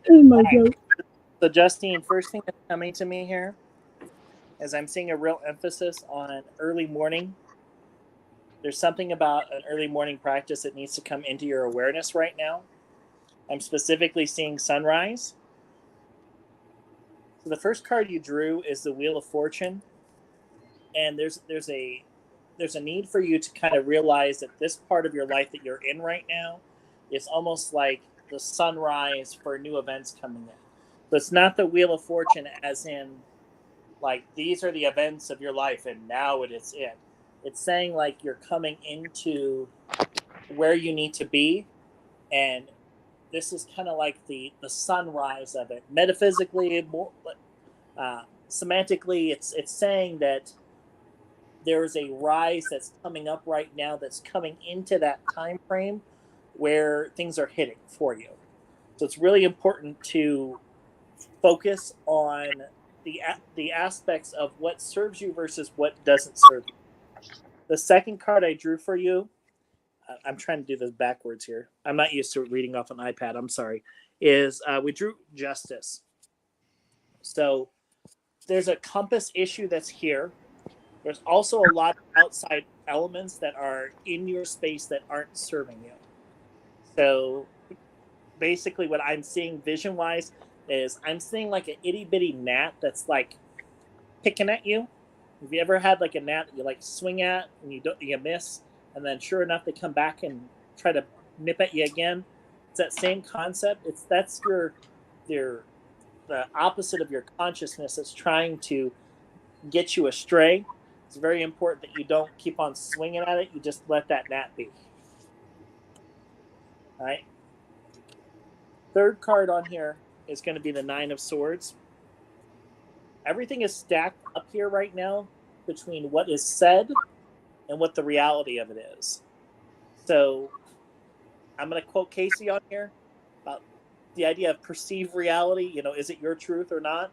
Oh my God. So Justine, first thing that's coming to me here is I'm seeing a real emphasis on early morning. There's something about an early morning practice that needs to come into your awareness right now. I'm specifically seeing sunrise. So the first card you drew is the Wheel of Fortune, and there's a need for you to kind of realize that this part of your life that you're in right now is almost like the sunrise for new events coming in. So it's not the Wheel of Fortune as in like these are the events of your life and now it is it. It's saying like you're coming into where you need to be, and this is kind of like the sunrise of it. Metaphysically, semantically, it's saying that there's a rise that's coming up right now that's coming into that time frame where things are hitting for you. So it's really important to focus on the aspects of what serves you versus what doesn't serve you. The second card I drew for you, I'm trying to do this backwards here. I'm not used to reading off an iPad. I'm sorry. Is we drew Justice. So there's a compass issue that's here. There's also a lot of outside elements that are in your space that aren't serving you. So basically what I'm seeing vision-wise is I'm seeing like an itty-bitty gnat that's like picking at you. Have you ever had like a gnat that you like swing at and you miss, and then sure enough they come back and try to nip at you again? It's that same concept. That's the opposite of your consciousness that's trying to get you astray. It's very important that you don't keep on swinging at it. You just let that gnat be. All right. Third card on here is going to be the Nine of Swords. Everything is stacked up here right now between what is said and what the reality of it is. So I'm going to quote Casey on here about the idea of perceived reality. You know, is it your truth or not?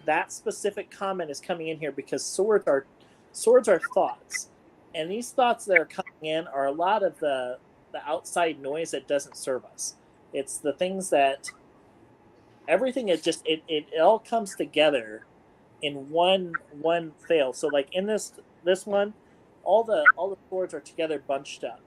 That specific comment is coming in here because swords are thoughts. And these thoughts that are coming in are a lot of the outside noise that doesn't serve us. It's the things that everything is just it all comes together in one fail. So like in this one, all the swords are together bunched up.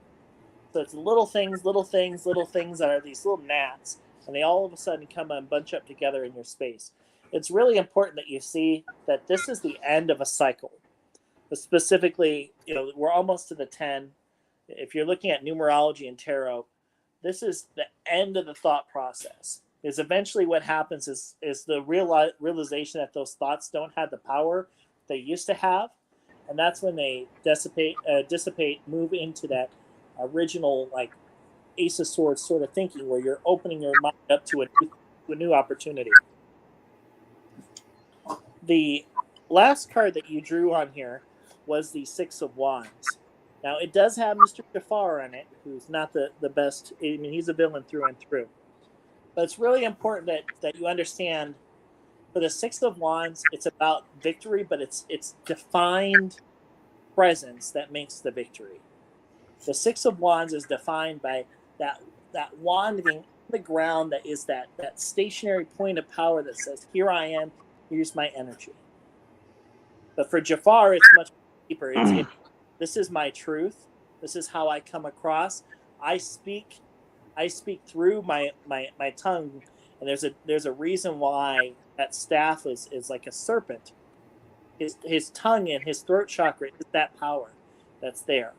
So it's little things that are these little gnats, and they all of a sudden come and bunch up together in your space. It's really important that you see that this is the end of a cycle. But specifically, we're almost to the 10. If you're looking at numerology and tarot, this is the end of the thought process. Is eventually what happens is the realization that those thoughts don't have the power they used to have, and that's when they dissipate, move into that original like Ace of Swords sort of thinking, where you're opening your mind up to a new opportunity. The last card that you drew on here was the Six of Wands. Now it does have Mr. Jafar on it, who's not the best. I mean, he's a villain through and through. But it's really important that you understand, for the Six of Wands, it's about victory, but it's defined presence that makes the victory. The Six of Wands is defined by that wand being on the ground, that is that stationary point of power that says, here I am, here's my energy. But for Jafar, it's much deeper. This is my truth. This is how I come across. I speak through my tongue, and there's a reason why that staff is like a serpent. His tongue and his throat chakra is that power that's there.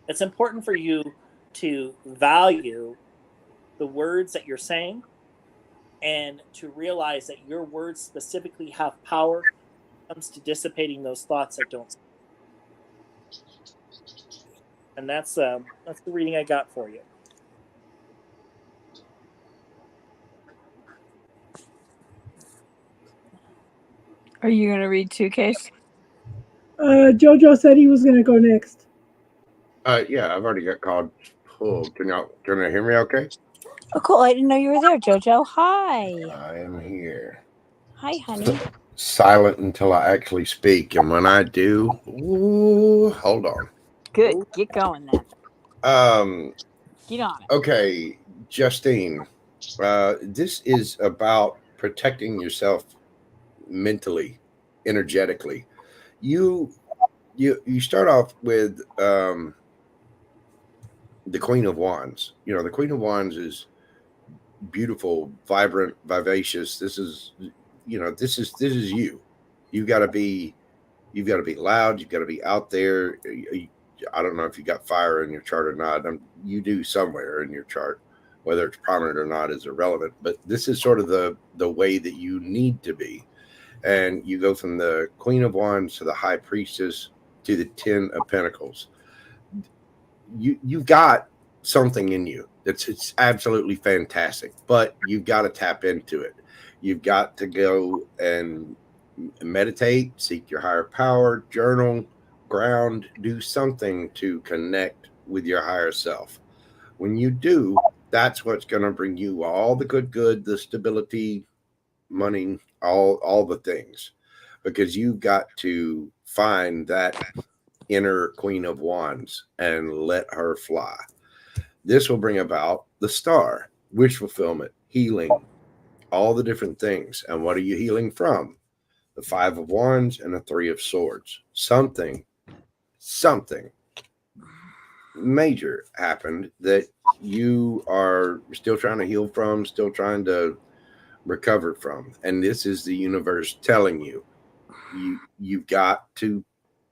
It's important for you to value the words that you're saying, and to realize that your words specifically have power when it comes to dissipating those thoughts that don't. And that's the reading I got for you. Are you going to read 2 Case? Jojo said he was going to go next. Yeah, I've already got called. Oh, can you hear me okay? Oh, cool. I didn't know you were there, Jojo. Hi. I am here. Hi, honey. Silent until I actually speak, and when I do, hold on. Good. Get going then. Get on it. Okay, Justine. This is about protecting yourself mentally, energetically. You start off with the Queen of Wands. The Queen of Wands is beautiful, vibrant, vivacious. This is you. You've got to be loud. You've got to be out there. I don't know if you got fire in your chart or not. You do somewhere in your chart. Whether it's prominent or not is irrelevant. But this is sort of the way that you need to be. And you go from the Queen of Wands to the High Priestess to the 10 of Pentacles. You've got something in you it's absolutely fantastic, but you've got to tap into it. You've got to go and meditate, seek your higher power, journal, ground, do something to connect with your higher self. When you do, that's what's going to bring you all the good, the stability, money, all the things, because you've got to find that inner Queen of Wands and let her fly. This will bring about the star, wish fulfillment, healing, all the different things. And what are you healing from? The 5 of Wands and the 3 of Swords. Something major happened that you are still trying to heal from, still trying to recover from. And this is the universe telling you, you've got to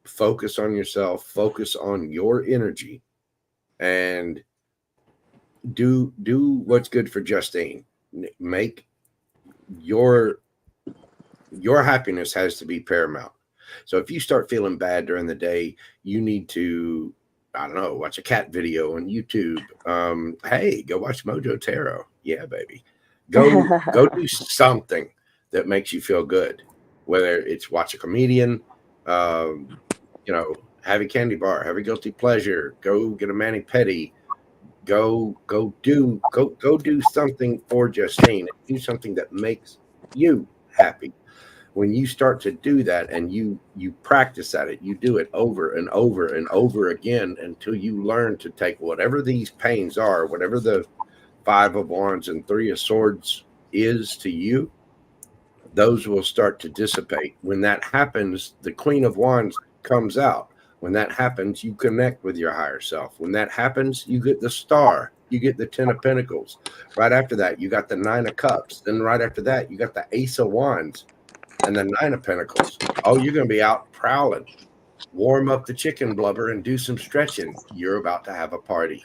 focus on yourself, focus on your energy, and do what's good for Justine. Make your happiness has to be paramount. So if you start feeling bad during the day, you need to, I don't know, watch a cat video on YouTube. Hey, go watch Mojo Tarot. Yeah, baby. Go do something that makes you feel good. Whether it's watch a comedian, have a candy bar, have a guilty pleasure, go get a mani-pedi, go do something for Justine. Do something that makes you happy. When you start to do that and you practice at it, you do it over and over and over again until you learn to take whatever these pains are, whatever the 5 of Wands and 3 of Swords is to you, those will start to dissipate. When that happens, the Queen of Wands comes out. When that happens, you connect with your higher self. When that happens, you get the Star. You get the 10 of Pentacles. Right after that, you got the 9 of Cups. Then right after that, you got the Ace of Wands and the 9 of Pentacles. Oh, you're going to be out prowling. Warm up the chicken blubber and do some stretching. You're about to have a party.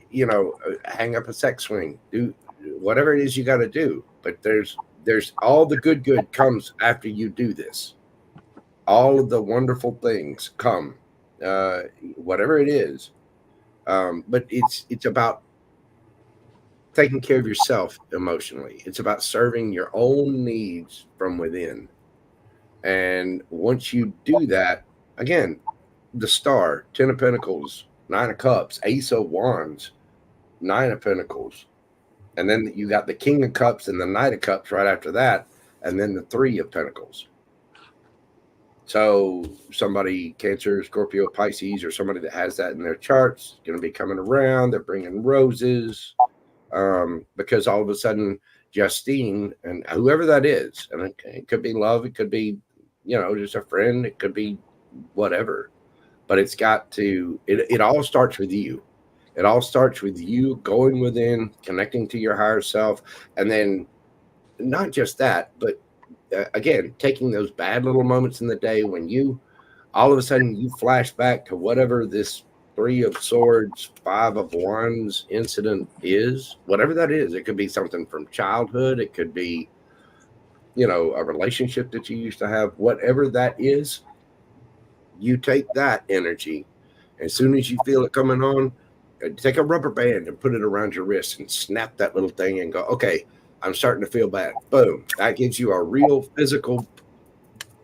You know, hang up a sex swing. Do whatever it is you got to do. But there's all the good comes after you do this. All of the wonderful things come, whatever it is. But it's about taking care of yourself emotionally. It's about serving your own needs from within. And once you do that, again, the Star, 10 of Pentacles, 9 of Cups, Ace of Wands, 9 of Pentacles. And then you got the King of Cups and the Knight of Cups right after that. And then the 3 of Pentacles. So somebody, Cancer, Scorpio, Pisces, or somebody that has that in their charts is going to be coming around. They're bringing roses because all of a sudden Justine and whoever that is, and it could be love, it could be, you know, just a friend, it could be whatever. But it's got to, it all starts with you. It all starts with you going within, connecting to your higher self, and then not just that, but again, taking those bad little moments in the day when you all of a sudden you flash back to whatever this 3 of Swords, 5 of Wands incident is, whatever that is. It could be something from childhood. It could be, you know, a relationship that you used to have, whatever that is. You take that energy. As soon as you feel it coming on, take a rubber band and put it around your wrist and snap that little thing and go, okay, I'm starting to feel bad. Boom. That gives you a real physical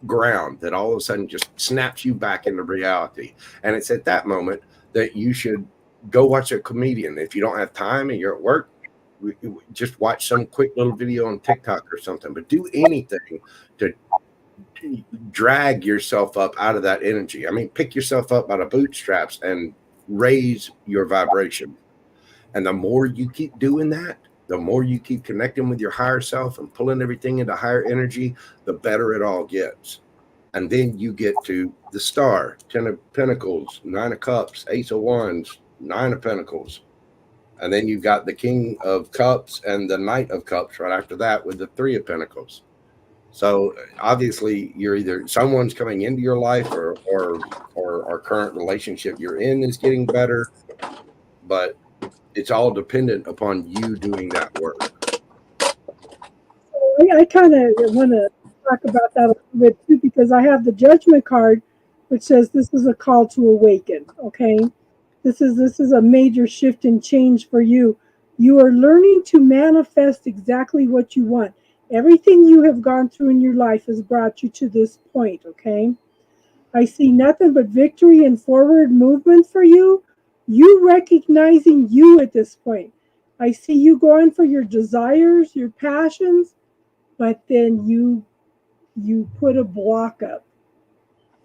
ground that all of a sudden just snaps you back into reality. And it's at that moment that you should go watch a comedian. If you don't have time and you're at work, just watch some quick little video on TikTok or something. But do anything to drag yourself up out of that energy. I mean, pick yourself up by the bootstraps and raise your vibration. And the more you keep doing that, the more you keep connecting with your higher self and pulling everything into higher energy, the better it all gets. And then you get to the Star, 10 of Pentacles, 9 of Cups, Ace of Wands, 9 of Pentacles. And then you've got the King of Cups and the Knight of Cups right after that with the 3 of Pentacles. So obviously you're either someone's coming into your life or our current relationship you're in is getting better, but it's all dependent upon you doing that work. I kind of want to talk about that a little bit too, because I have the Judgment card, which says this is a call to awaken. Okay, this is a major shift and change for you. You are learning to manifest exactly what you want. Everything you have gone through in your life has brought you to this point. Okay, I see nothing but victory and forward movement for you. You recognizing you at this point. I see you going for your desires, your passions, but then you put a block up.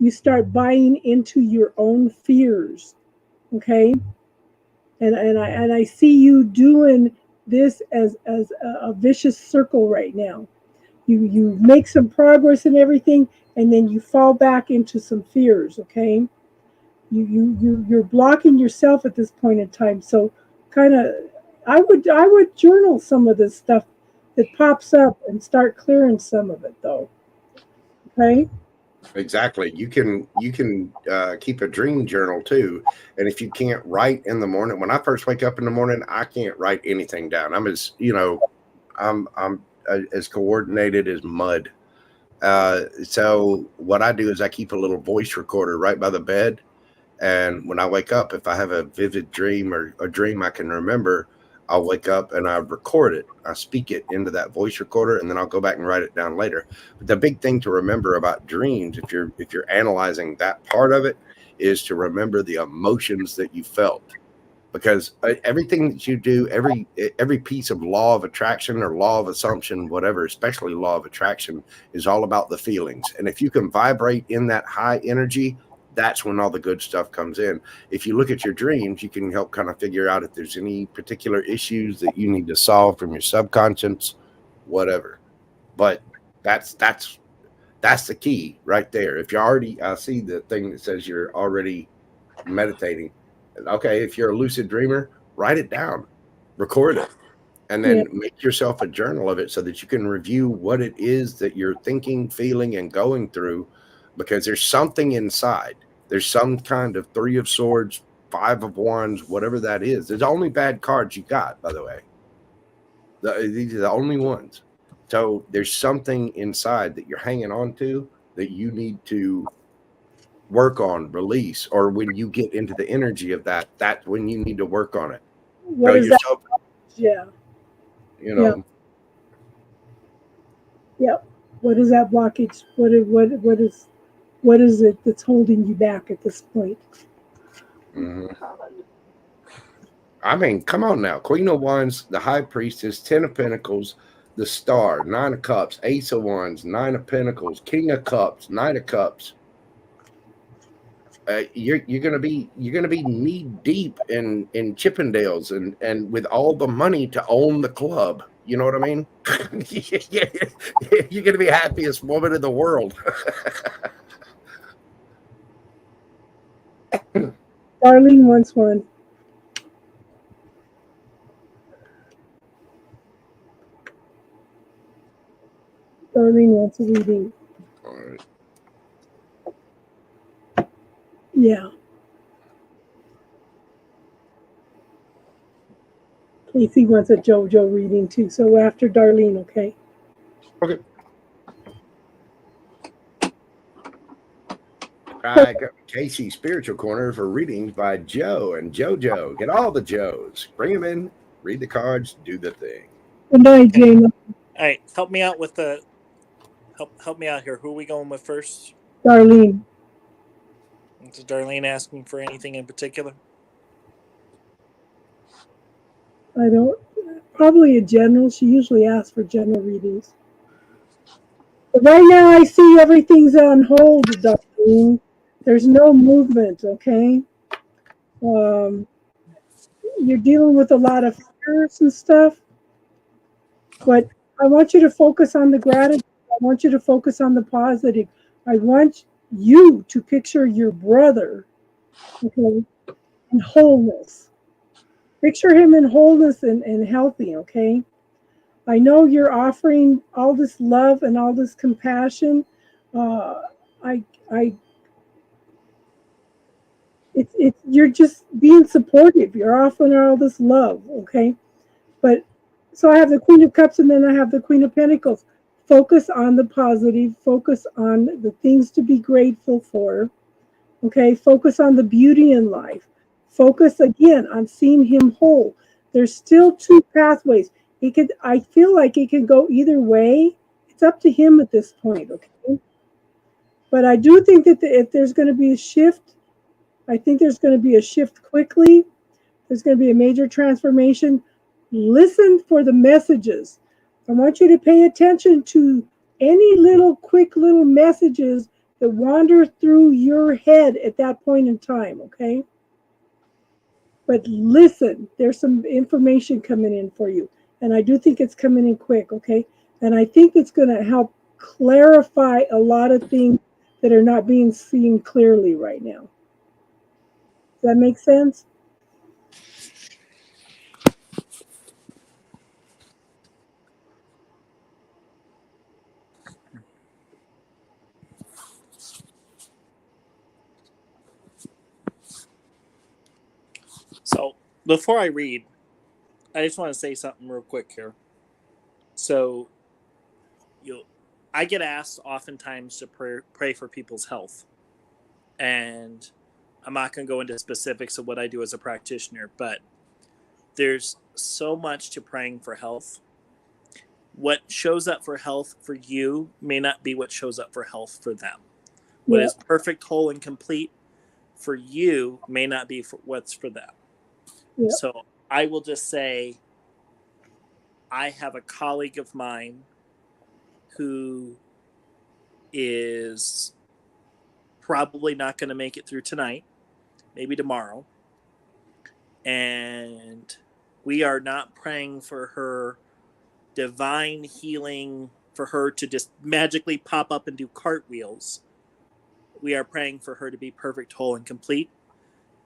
You start buying into your own fears, okay? And I see you doing this as a vicious circle right now. You make some progress and everything, and then you fall back into some fears, okay? You're blocking yourself at this point in time. So kind of I would journal some of this stuff that pops up and start clearing some of it though. Okay. Exactly. You can keep a dream journal too. And if you can't write in the morning, when I first wake up in the morning, I can't write anything down. I'm as, you know, I'm as coordinated as mud. So what I do is I keep a little voice recorder right by the bed. And when I wake up, if I have a vivid dream or a dream I can remember, I'll wake up and I record it. I speak it into that voice recorder, and then I'll go back and write it down later. But the big thing to remember about dreams, if you're analyzing that part of it, is to remember the emotions that you felt. Because everything that you do, every piece of law of attraction or law of assumption, whatever, especially law of attraction, is all about the feelings. And if you can vibrate in that high energy, that's when all the good stuff comes in. If you look at your dreams, you can help kind of figure out if there's any particular issues that you need to solve from your subconscious whatever. But that's the key right there. If you're already, I see the thing that says you're already meditating. Okay, if you're a lucid dreamer, write it down, record it, and then make yourself a journal of it so that you can review what it is that you're thinking, feeling, and going through, because there's something inside. There's some kind of 3 of Swords, 5 of Wands, whatever that is. There's only bad cards you got, by the way. These are the only ones. So there's something inside that you're hanging on to that you need to work on, release, or when you get into the energy of that, that's when you need to work on it. What is that? Yeah. You know. Yeah. What is that blockage? What is it that's holding you back at this point? I mean, come on now. Queen of Wands, the High Priestess, 10 of Pentacles, the Star, 9 of Cups, Ace of Wands, 9 of Pentacles, King of Cups, 9 of Cups. You're gonna be knee deep in Chippendales and with all the money to own the club. You know what I mean? You're gonna be happiest woman in the world. Darlene wants one. Darlene wants a reading. All right. Yeah. Casey wants a JoJo reading too. So after Darlene, okay? Okay. I got Casey's Spiritual Corner for readings by Joe and JoJo. Get all the Joes. Bring them in, read the cards, do the thing. Good night, Jane. All right, help me out with the help me out here. Who are we going with first? Darlene. Is Darlene asking for anything in particular? I don't. Probably a general. She usually asks for general readings. But right now, I see everything's on hold, Darlene. There's no movement. Okay. You're dealing with a lot of fears and stuff, but I want you to focus on the gratitude. I want you to focus on the positive. I want you to picture your brother, okay, in wholeness. Picture him in wholeness and healthy, okay? I know you're offering all this love and all this compassion. You're just being supportive. You're offering all this love, okay? But so I have the Queen of Cups and then I have the Queen of Pentacles. Focus on the positive. Focus on the things to be grateful for. Okay, focus on the beauty in life. Focus again on seeing him whole. There's still 2 pathways. I feel like it can go either way. It's up to him at this point, okay? But I do think that if there's going to be a shift, I think there's going to be a shift quickly. There's going to be a major transformation. Listen for the messages. I want you to pay attention to any quick little messages that wander through your head at that point in time, okay? But listen, there's some information coming in for you. And I do think it's coming in quick, okay? And I think it's going to help clarify a lot of things that are not being seen clearly right now. Does that make sense? So before I read, I just want to say something real quick here. So I get asked oftentimes to pray for people's health. And I'm not going to go into specifics of what I do as a practitioner, but there's so much to praying for health. What shows up for health for you may not be what shows up for health for them. What is perfect, whole, and complete for you may not be what's for them. Yep. So I will just say, I have a colleague of mine who is probably not going to make it through tonight, maybe tomorrow. And we are not praying for her divine healing for her to just magically pop up and do cartwheels. We are praying for her to be perfect, whole, and complete,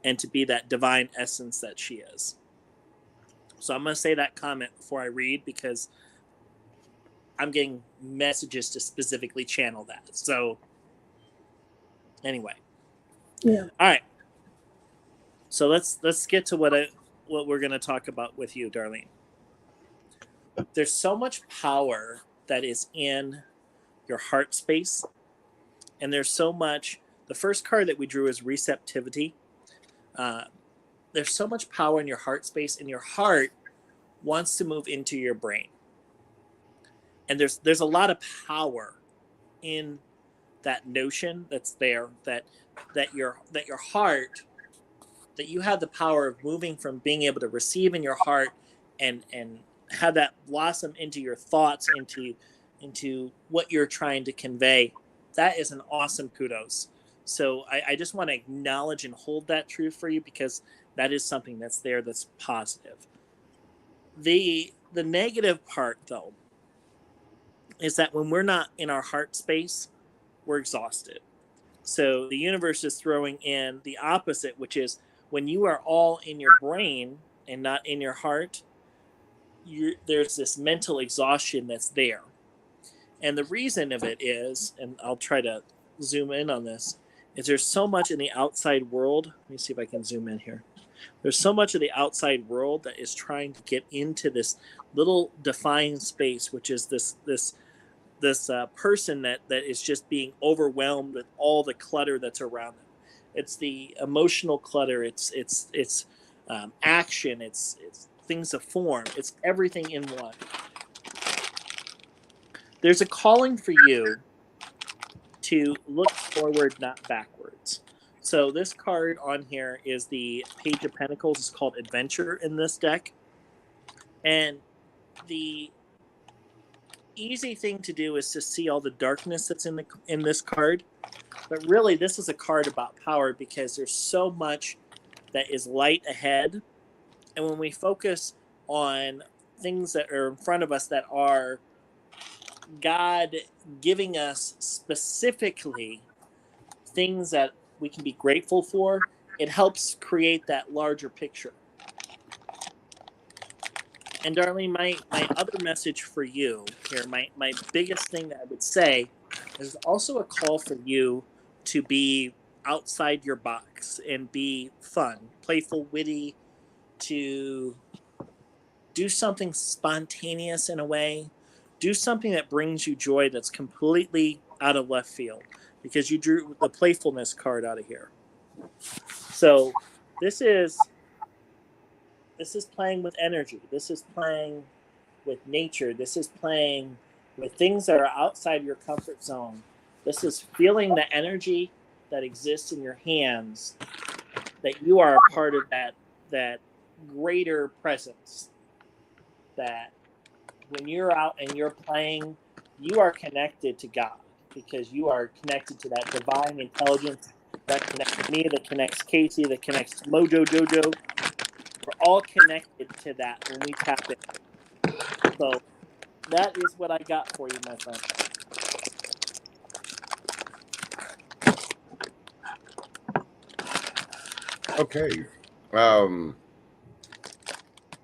and to be that divine essence that she is. So I'm going to say that comment before I read, because I'm getting messages to specifically channel that. So anyway. Yeah. All right. So let's get to what we're going to talk about with you, Darlene. There's so much power that is in your heart space, and there's so much. The first card that we drew is receptivity. There's so much power in your heart space, and your heart wants to move into your brain. And there's a lot of power in that notion that's there, that your heart, that you have the power of moving from being able to receive in your heart and have that blossom into your thoughts, into what you're trying to convey. That is an awesome kudos. So I just want to acknowledge and hold that truth for you, because that is something that's there that's positive. The negative part, though, is that when we're not in our heart space, we're exhausted. So the universe is throwing in the opposite, which is when you are all in your brain and not in your heart, there's this mental exhaustion that's there. And the reason of it is, and I'll try to zoom in on this, is there's so much in the outside world. Let me see if I can zoom in here. There's so much of the outside world that is trying to get into this little defined space, which is this person that is just being overwhelmed with all the clutter that's around them. It's the emotional clutter. It's action. It's things of form. It's everything in one. There's a calling for you to look forward, not backwards. So this card on here is the Page of Pentacles. It's called Adventure in this deck. And the easy thing to do is to see all the darkness that's in this card. But really, this is a card about power, because there's so much that is light ahead. And when we focus on things that are in front of us that are God giving us specifically things that we can be grateful for, it helps create that larger picture. And Darlene, my other message for you here, my biggest thing that I would say is also a call for you to be outside your box and be fun, playful, witty, to do something spontaneous in a way. Do something that brings you joy that's completely out of left field, because you drew the playfulness card out of here. So this is playing with energy. This is playing with nature. This is playing with things that are outside your comfort zone. This is feeling the energy that exists in your hands, that you are a part of that greater presence, that when you're out and you're playing, you are connected to God, because you are connected to that divine intelligence that connects me, that connects Casey, that connects Mojo Jojo. We're all connected to that when we tap in. So that is what I got for you, my friend. Okay.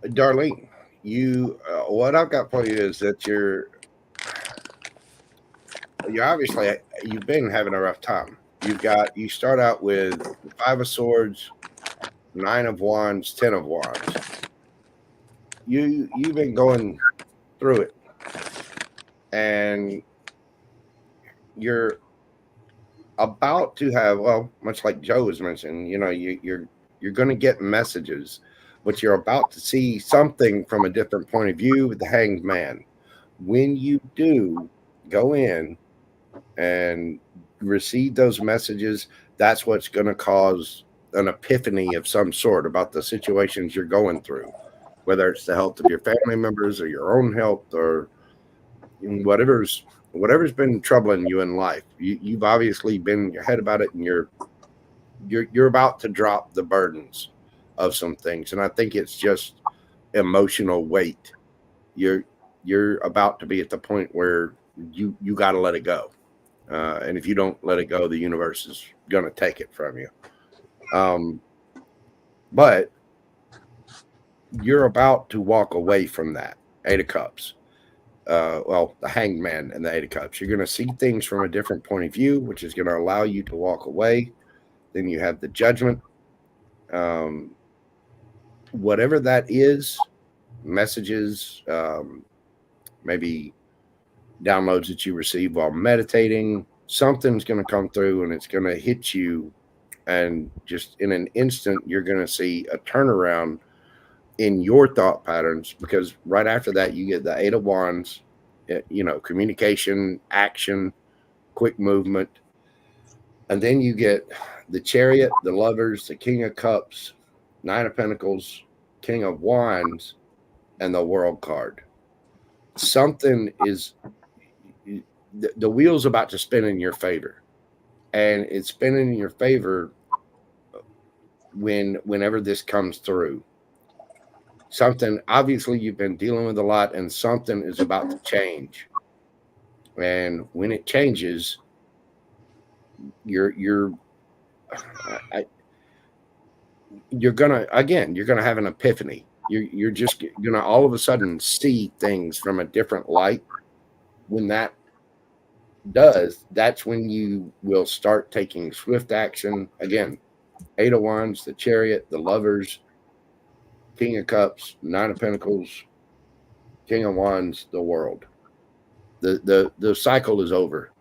Darlene, you what I've got for you is that you're obviously, you've been having a rough time. You start out with 5 of Swords, 9 of Wands, 10 of Wands. You've been going through it, and you're about to have, well, much like Joe was mentioning, you're going to get messages, but you're about to see something from a different point of view with the Hanged Man. When you do go in and receive those messages, that's what's going to cause an epiphany of some sort about the situations you're going through, whether it's the health of your family members or your own health, or whatever's been troubling you in life. You've obviously been in your head about it, and you're about to drop the burdens of some things. And I think it's just emotional weight. you're about to be at the point where you got to let it go. And if you don't let it go, the universe is going to take it from you. But you're about to walk away from that. 8 of Cups. Well, the Hanged Man and the 8 of Cups. You're going to see things from a different point of view, which is going to allow you to walk away. Then you have the Judgment. Whatever that is, messages, maybe downloads that you receive while meditating, something's going to come through and it's going to hit you. And just in an instant, you're going to see a turnaround in your thought patterns, because right after that, you get the 8 of Wands, communication, action, quick movement. And then you get the Chariot, the Lovers, the King of Cups, 9 of Pentacles, King of Wands, and the World card. Something is, the wheel's about to spin in your favor. And it's spinning in your favor whenever this comes through. Something, obviously you've been dealing with a lot, and something is about to change. And when it changes, you're gonna have an epiphany. You're just gonna all of a sudden see things from a different light. When that does, that's when you will start taking swift action. Again, 8 of Wands, the Chariot, the Lovers, King of Cups, 9 of Pentacles, King of Wands, the World. The cycle is over.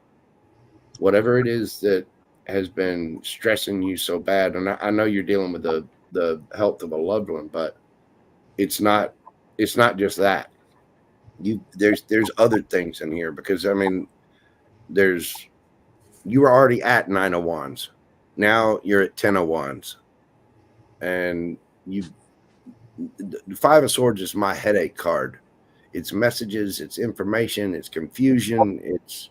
Whatever it is that has been stressing you so bad, and I know you're dealing with the health of a loved one, but it's not just that. There's other things in here, because I mean, you were already at 9 of Wands. Now you're at 10 of Wands, and the 5 of Swords is my headache card. It's messages, it's information, it's confusion, it's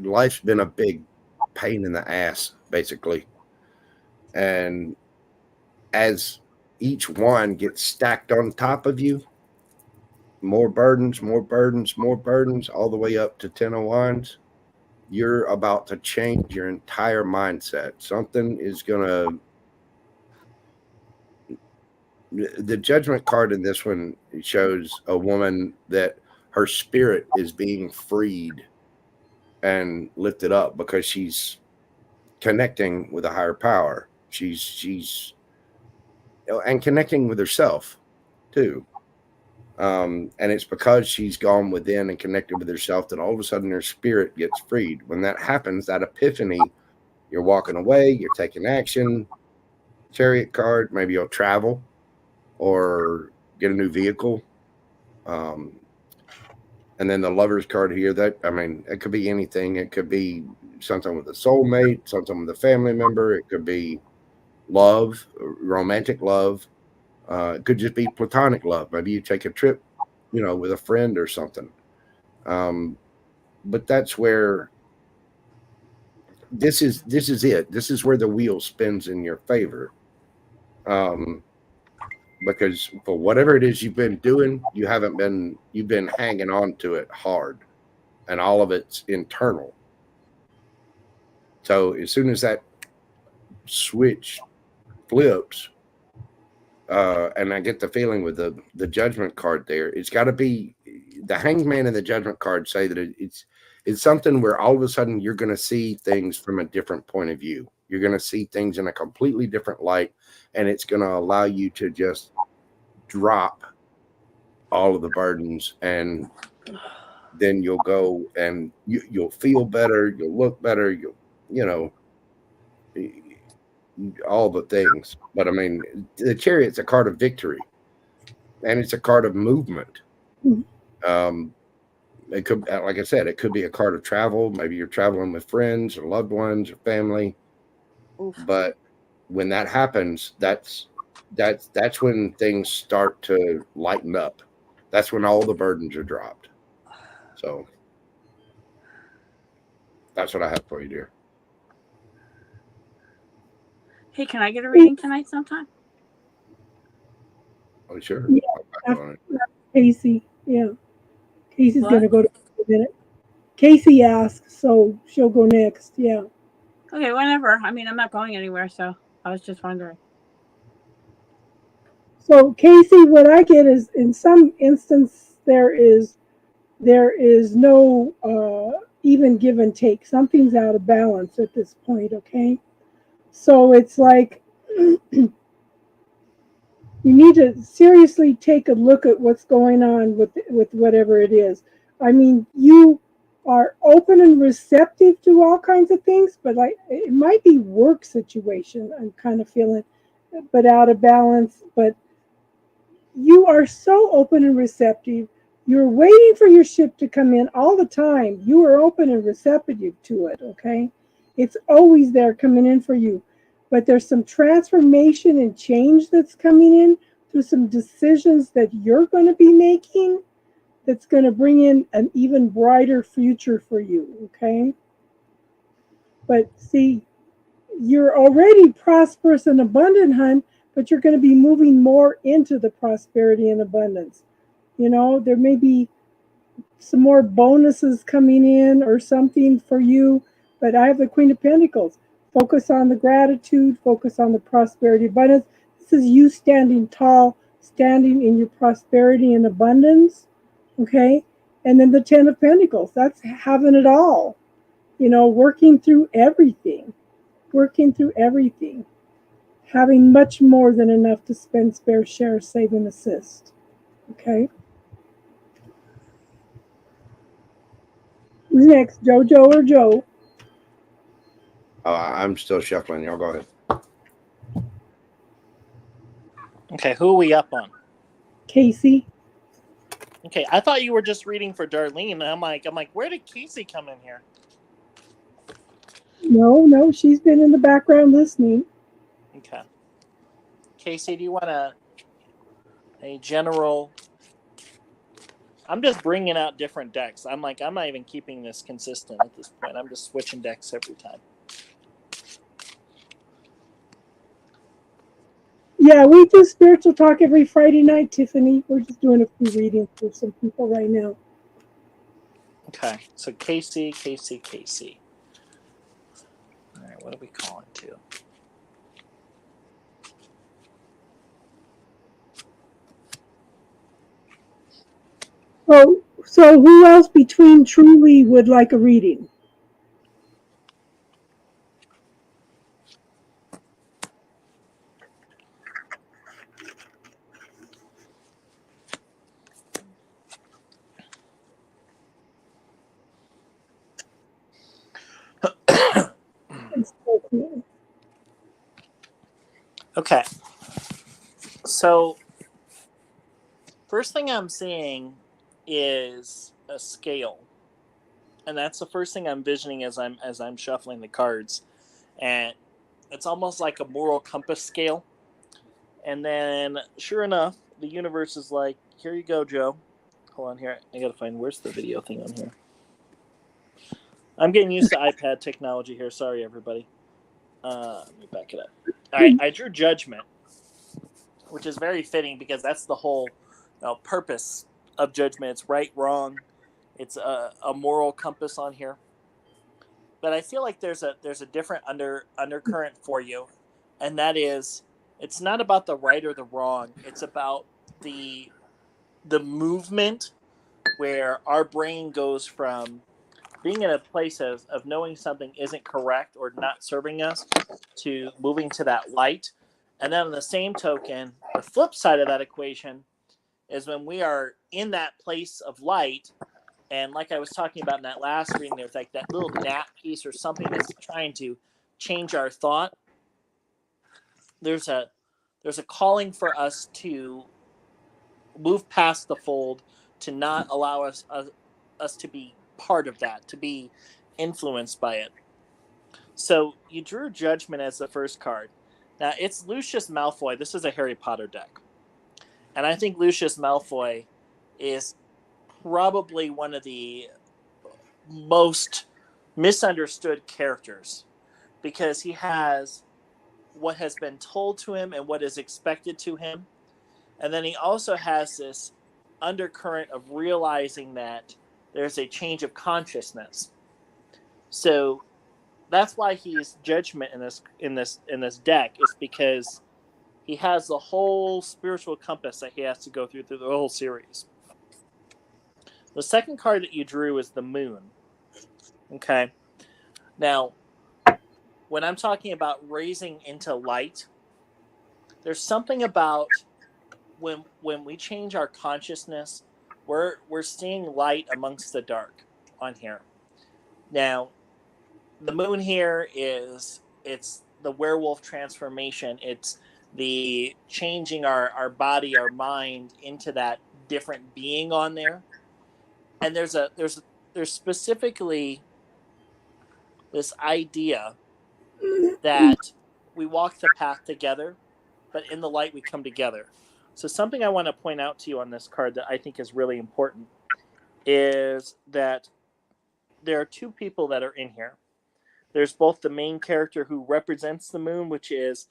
life's been a big pain in the ass, basically. And as each one gets stacked on top of you, more burdens, more burdens, more burdens, all the way up to 10 of Wands, you're about to change your entire mindset. Something is going to... The Judgment card in this one shows a woman that her spirit is being freed and lifted up because she's connecting with a higher power. She's and connecting with herself too. And it's because she's gone within and connected with herself that all of a sudden her spirit gets freed. When that happens, that epiphany, you're walking away, you're taking action. Chariot card, maybe you'll travel or get a new vehicle. And then the Lovers card here, it could be anything. It could be something with a soulmate, something with a family member. It could be love, romantic love. It could just be platonic love. Maybe you take a trip, with a friend or something. But that's where this is it. This is where the wheel spins in your favor. Because for whatever it is you've been doing, you've been hanging on to it hard, and all of it's internal. So as soon as that switch flips, and I get the feeling with the Judgment card there, it's got to be the Hanged Man and the Judgment card say that it's something where all of a sudden you're going to see things from a different point of view. You're going to see things in a completely different light, and it's going to allow you to just drop all of the burdens, and then you'll go and you'll feel better, you'll look better, all the things. But I mean, the Chariot's a card of victory, and it's a card of movement. It could, like I said, it could be a card of travel. Maybe you're traveling with friends or loved ones or family. Oof. But when that happens, that's when things start to lighten up. That's when all the burdens are dropped. So that's what I have for you, dear. Hey, can I get a reading tonight sometime? Oh, sure. Yeah. Casey. Yeah. Casey's What? going to go to in a minute. Casey asked, so she'll go next. Yeah. Okay, whenever. I mean, I'm not going anywhere, so I was just wondering. So Casey, what I get is in some instance there is no even give and take. Something's out of balance at this point, okay? So it's like you need to seriously take a look at what's going on with whatever it is. I mean, you are open and receptive to all kinds of things, but like it might be work situation. I'm kind of feeling, but out of balance. But you are so open and receptive. You're waiting for your ship to come in all the time. You are open and receptive to it, okay? It's always there coming in for you. But there's some transformation and change that's coming in through some decisions that you're going to be making that's going to bring in an even brighter future for you, okay? But see, you're already prosperous and abundant, hun, but you're going to be moving more into the prosperity and abundance. You know, there may be some more bonuses coming in or something for you, but I have the Queen of Pentacles. Focus on the gratitude, focus on the prosperity, abundance. This is you standing tall, standing in your prosperity and abundance, okay? And then the 10 of Pentacles, that's having it all, you know, working through everything, having much more than enough to spend, spare, share, save, and assist, okay? Who's next, JoJo or Joe? I'm still shuffling. Y'all go ahead. Okay, who are we up on? Casey. Okay, I thought you were just reading for Darlene. And I'm like, where did Casey come in here? No, she's been in the background listening. Okay. Casey, do you want a general? I'm just bringing out different decks. I'm not even keeping this consistent at this point. I'm just switching decks every time. Yeah, we do spiritual talk every Friday night, Tiffany. We're just doing a few readings for some people right now. Okay, so Casey. All right, what are we calling to? So who else between Truly would like a reading? Okay. So, first thing I'm seeing is a scale. And that's the first thing I'm visioning as I'm shuffling the cards. And it's almost like a moral compass scale. And then, sure enough, the universe is like, here you go, Joe. Hold on here. I gotta find, where's the video thing on here? I'm getting used to iPad technology here. Sorry, everybody. Let me back it up. All right, I drew Judgment, which is very fitting because that's the whole purpose of Judgment. It's right, wrong. It's a moral compass on here. But I feel like there's a different undercurrent for you, and that is, it's not about the right or the wrong. It's about the movement where our brain goes from being in a place of knowing something isn't correct or not serving us to moving to that light. And then on the same token, the flip side of that equation is when we are in that place of light, and like I was talking about in that last reading, there's like that little gnat piece or something that's trying to change our thought. There's a calling for us to move past the fold, to not allow us to be part of that, to be influenced by it. So you drew Judgment as the first card. Now it's Lucius Malfoy. This is a Harry Potter deck. And I think Lucius Malfoy is probably one of the most misunderstood characters because he has what has been told to him and what is expected to him. And then he also has this undercurrent of realizing that there's a change of consciousness. So that's why he's judgment in this deck, is because he has the whole spiritual compass that he has to go through the whole series. The second card that you drew is the moon. Okay. Now, when I'm talking about raising into light, there's something about when we change our consciousness, we're seeing light amongst the dark on here. Now, the moon here it's the werewolf transformation. It's the changing our body, our mind into that different being on there. And there's specifically this idea that we walk the path together, but in the light we come together. So something I want to point out to you on this card that I think is really important is that there are two people that are in here. There's both the main character who represents the moon, which is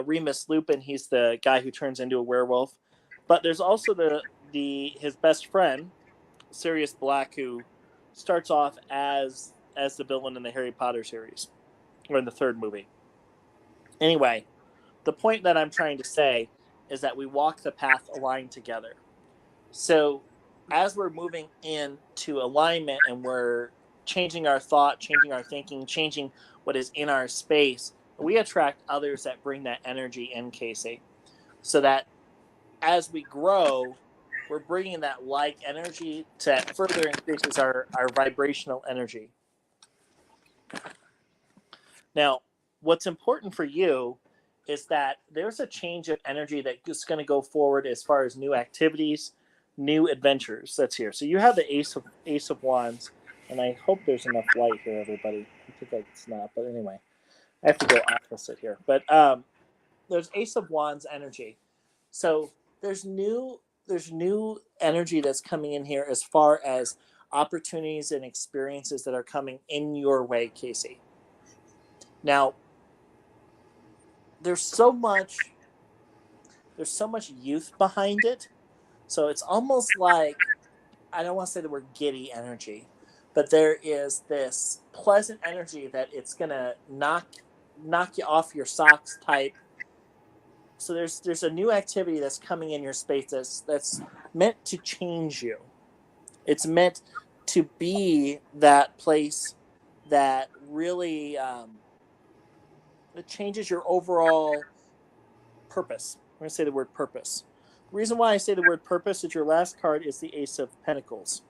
Remus Lupin. He's the guy who turns into a werewolf. But there's also his best friend, Sirius Black, who starts off as the villain in the Harry Potter series, or in the third movie. Anyway, the point that I'm trying to say is that we walk the path aligned together. So as we're moving into alignment and we're changing our thought, changing our thinking, changing what is in our space, we attract others that bring that energy in, Casey. So that as we grow, we're bringing that like energy that further increases our vibrational energy. Now, what's important for you is that there's a change of energy that is going to go forward as far as new activities, new adventures that's here. So you have the Ace of Wands, and I hope there's enough light here, everybody. I think it's not, but anyway, I have to go opposite here. But there's Ace of Wands energy. So there's new energy that's coming in here as far as opportunities and experiences that are coming in your way, Casey. Now, there's so much youth behind it. So it's almost like, I don't want to say the word giddy energy, but there is this pleasant energy that it's going to knock you off your socks type. So there's a new activity that's coming in your space that's meant to change you. It's meant to be that place that really it changes your overall purpose. I'm going to say the word purpose. The reason why I say the word purpose is your last card is the Ace of Pentacles.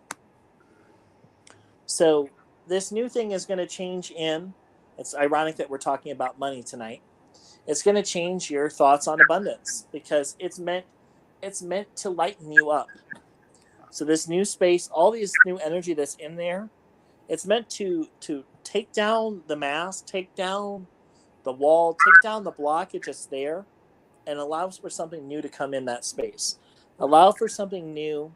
So this new thing is going to change it's ironic that we're talking about money tonight. It's going to change your thoughts on abundance because it's meant to lighten you up. So this new space, all this new energy that's in there, it's meant to take down the mask, take down the wall, take down the blockage that's there, and allows for something new to come in that space. Allow for something new.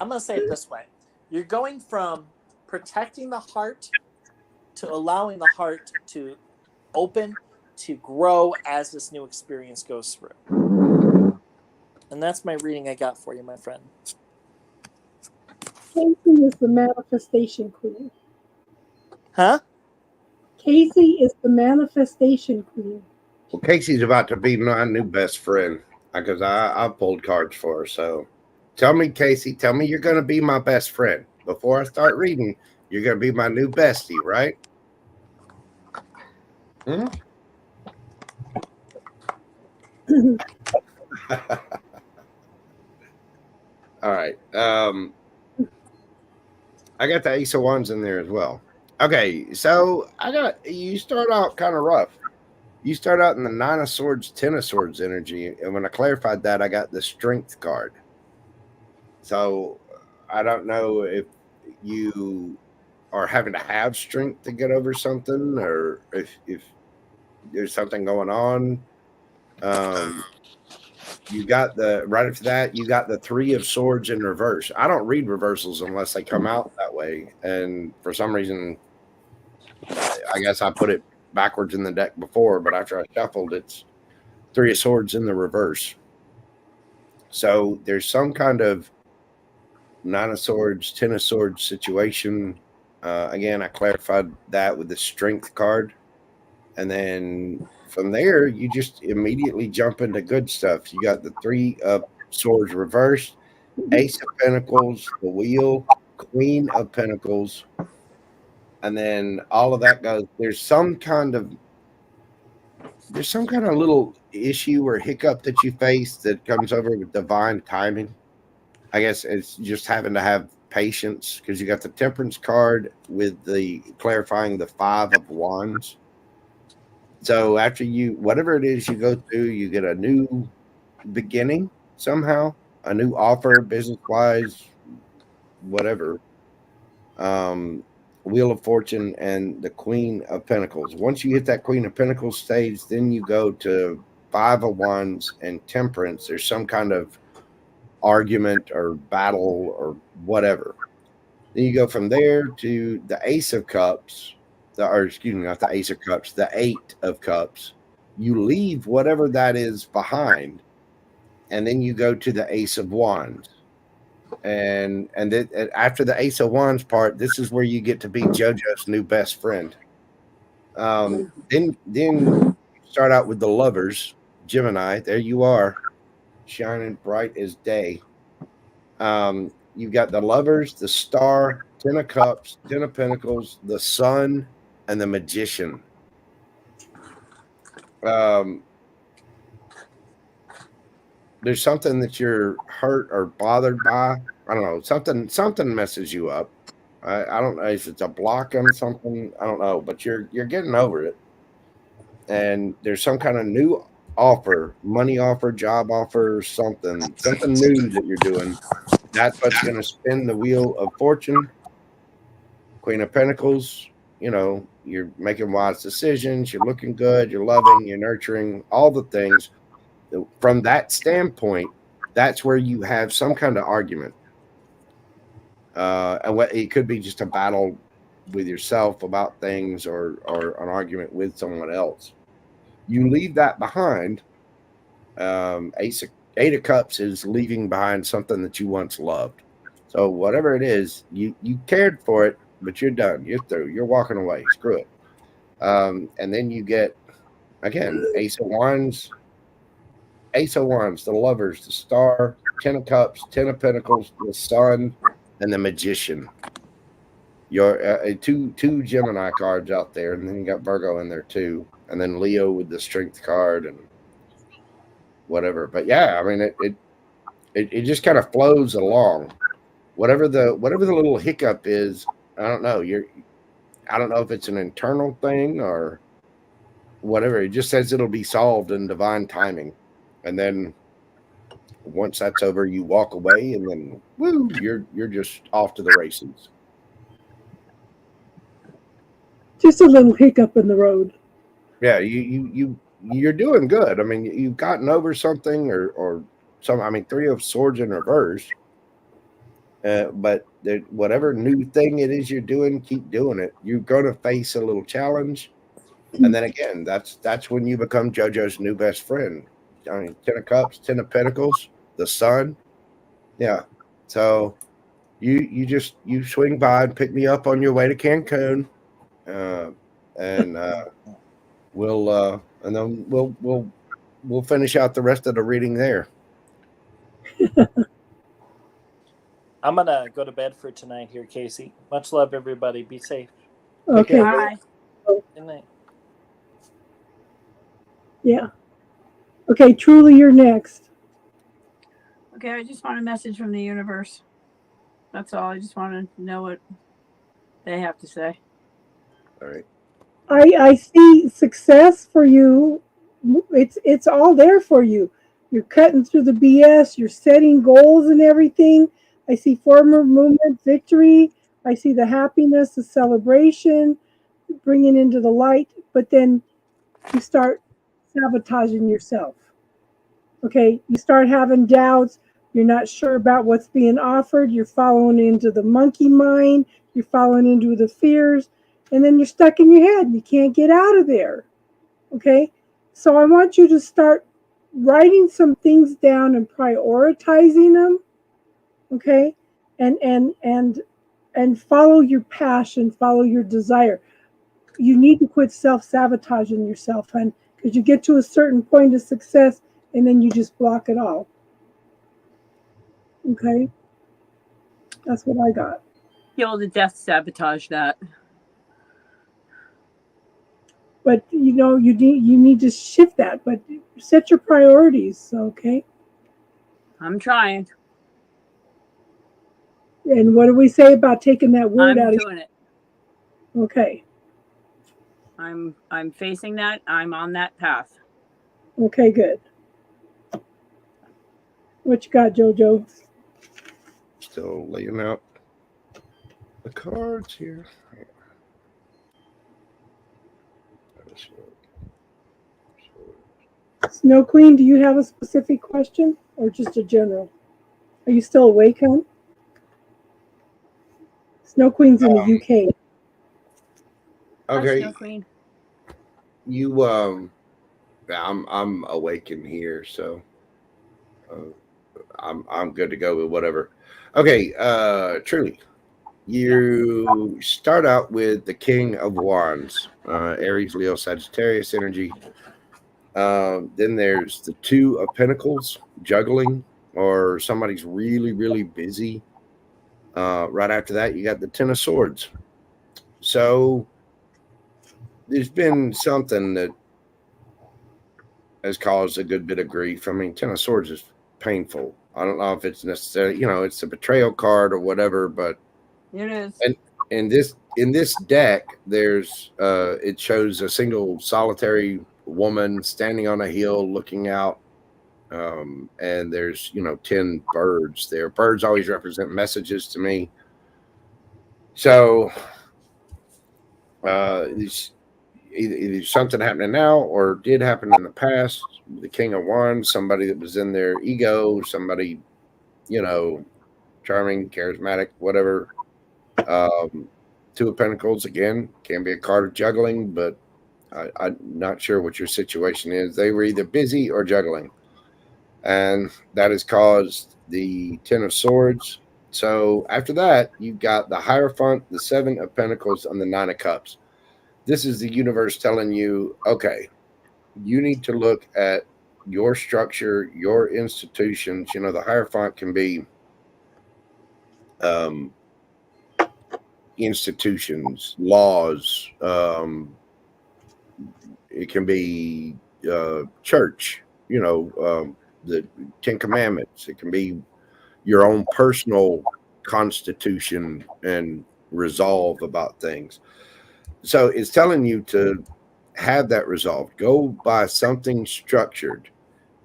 I'm going to say it this way. You're going from protecting the heart to allowing the heart to open, to grow as this new experience goes through. And that's my reading I got for you, my friend. Casey is the manifestation queen. Huh? Casey is the manifestation queen. Well, Casey's about to be my new best friend because I pulled cards for her. So tell me, Casey, you're going to be my best friend. Before I start reading, you're going to be my new bestie, right? Hmm? All right. I got the Ace of Wands in there as well. Okay, so you start out kind of rough. You start out in the 9 of Swords, 10 of Swords energy, and when I clarified that, I got the Strength card. So I don't know if you are having to have strength to get over something, or if there's something going on. You got right after that, you got the 3 of Swords in reverse. I don't read reversals unless they come out that way, and for some reason, I guess I put it backwards in the deck before, but after I shuffled, it's 3 of Swords in the reverse. So there's some kind of Nine of Swords, Ten of Swords situation. Again, I clarified that with the Strength card. And then from there, you just immediately jump into good stuff. You got the Three of Swords reversed, Ace of Pentacles, the Wheel, Queen of Pentacles. And then all of that goes. There's some kind of little issue or hiccup that you face that comes over with divine timing. I guess it's just having to have patience, because you got the Temperance card with the clarifying the Five of Wands. So after whatever it is you go through, you get a new beginning somehow, a new offer, business wise, whatever. Wheel of Fortune and the Queen of Pentacles. Once you hit that Queen of Pentacles stage, then you go to Five of Wands and Temperance. There's some kind of argument or battle or whatever. Then you go from there to the Ace of Cups, not the Ace of Cups, the Eight of Cups. You leave whatever that is behind, and then you go to the Ace of Wands. And then after the Ace of Wands part, this is where you get to be JoJo's new best friend. Then you start out with the Lovers, Gemini. There you are, shining bright as day. You've got the Lovers, the Star, Ten of Cups, Ten of Pentacles, the Sun, and the Magician. There's something that you're hurt or bothered by. I don't know. Something messes you up. I don't know if it's a block on something. I don't know, but you're getting over it. And there's some kind of new offer, money offer, job offer, something new that you're doing. That's what's going to spin the Wheel of Fortune. Queen of Pentacles. You know, you're making wise decisions. You're looking good. You're loving. You're nurturing. All the things. From that standpoint, that's where you have some kind of argument. And it could be just a battle with yourself about things, or an argument with someone else. You leave that behind. Eight of Cups is leaving behind something that you once loved. So whatever it is, you cared for it, but you're done. You're through. You're walking away. Screw it. And then you get, again, Ace of Wands, the Lovers, the Star, Ten of Cups, Ten of Pentacles, the Sun, and the Magician. Your two Gemini cards out there, and then you got Virgo in there too, and then Leo with the Strength card and whatever. But yeah, I mean it just kind of flows along. Whatever the little hiccup is, I don't know. I don't know if it's an internal thing or whatever. It just says it'll be solved in divine timing. And then once that's over, you walk away, and then woo, you're just off to the races. Just a little hiccup in the road. Yeah, you're doing good. I mean, you've gotten over something or some. I mean, Three of Swords in reverse. But whatever new thing it is you're doing, keep doing it. You're going to face a little challenge, and then again, that's when you become JoJo's new best friend. I mean, Ten of Cups, Ten of Pentacles, the Sun. Yeah. So you swing by and pick me up on your way to Cancun. And we'll finish out the rest of the reading there. I'm gonna go to bed for tonight here, Casey. Much love, everybody. Be safe. Okay. Bye. Good night. Yeah. Okay, Truly, you're next. Okay, I just want a message from the universe. That's all. I just want to know what they have to say. All right. I see success for you. It's all there for you. You're cutting through the BS. You're setting goals and everything. I see forward movement, victory. I see the happiness, the celebration, bringing into the light. But then you start sabotaging yourself. Okay, you start having doubts. You're not sure about what's being offered. You're following into the monkey mind. You're following into the fears. And then you're stuck in your head. You can't get out of there. Okay? So I want you to start writing some things down and prioritizing them, okay, and follow your passion, follow your desire. You need to quit self-sabotaging yourself, hon, because you get to a certain point of success and then you just block it all. Okay, that's what I got. Kill the death sabotage that. But you know, you need to shift that. But set your priorities, okay? I'm trying. And what do we say about taking that word I'm out of? doing it. Okay. I'm facing that. I'm on that path. Okay, good. What you got, JoJo? Still laying out the cards here. Snow Queen, do you have a specific question or just a general? Are you still awake, hon? Snow Queen's in the UK. Okay. Hi, Snow Queen. You I'm awake in here, so I'm good to go with whatever. Okay, Truly, you start out with the King of Wands, Aries, Leo, Sagittarius energy. Then there's the Two of Pentacles, juggling, or somebody's really, really busy. Right after that, you got the Ten of Swords. So there's been something that has caused a good bit of grief. I mean, Ten of Swords is painful. I don't know if it's necessarily, it's a betrayal card or whatever, but it is. And in this deck, there's it shows a single solitary woman standing on a hill looking out, and there's 10 birds there. Birds always represent messages to me. So either something happening now or did happen in the past. The King of Wands, somebody that was in their ego, somebody, charming, charismatic, whatever. Two of Pentacles, again, can be a card of juggling, but I'm not sure what your situation is. They were either busy or juggling, and that has caused the Ten of Swords. So after that, you've got the Hierophant, the Seven of Pentacles, and the Nine of Cups. This is the universe telling you, okay, you need to look at your structure, your institutions. The Hierophant can be institutions, laws. It can be church, the Ten Commandments. It can be your own personal constitution and resolve about things. So it's telling you to have that resolved. Go by something structured.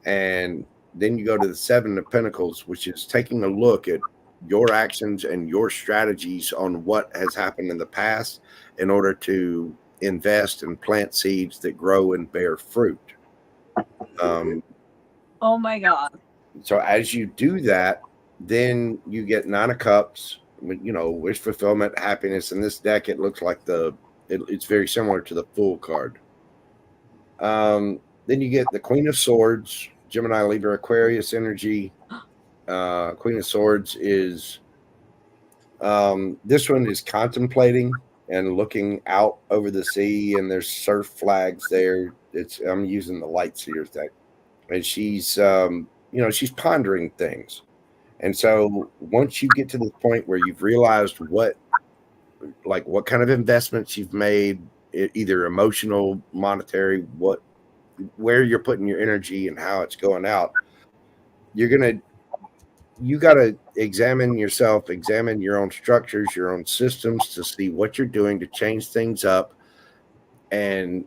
And then you go to the Seven of Pentacles, which is taking a look at your actions and your strategies on what has happened in the past in order to invest and plant seeds that grow and bear fruit. Oh my God. So as you do that, then you get Nine of Cups, wish fulfillment, happiness. In this deck, it looks like it's very similar to the Fool card. Then you get the Queen of Swords, Gemini, Libra, Aquarius energy. Queen of Swords is this one is contemplating and looking out over the sea, and there's surf flags there. I'm using the Light Seers deck, and she's she's pondering things. And so once you get to the point where you've realized what kind of investments you've made, either emotional, monetary, where you're putting your energy and how it's going out, you got to examine yourself, examine your own structures, your own systems to see what you're doing to change things up and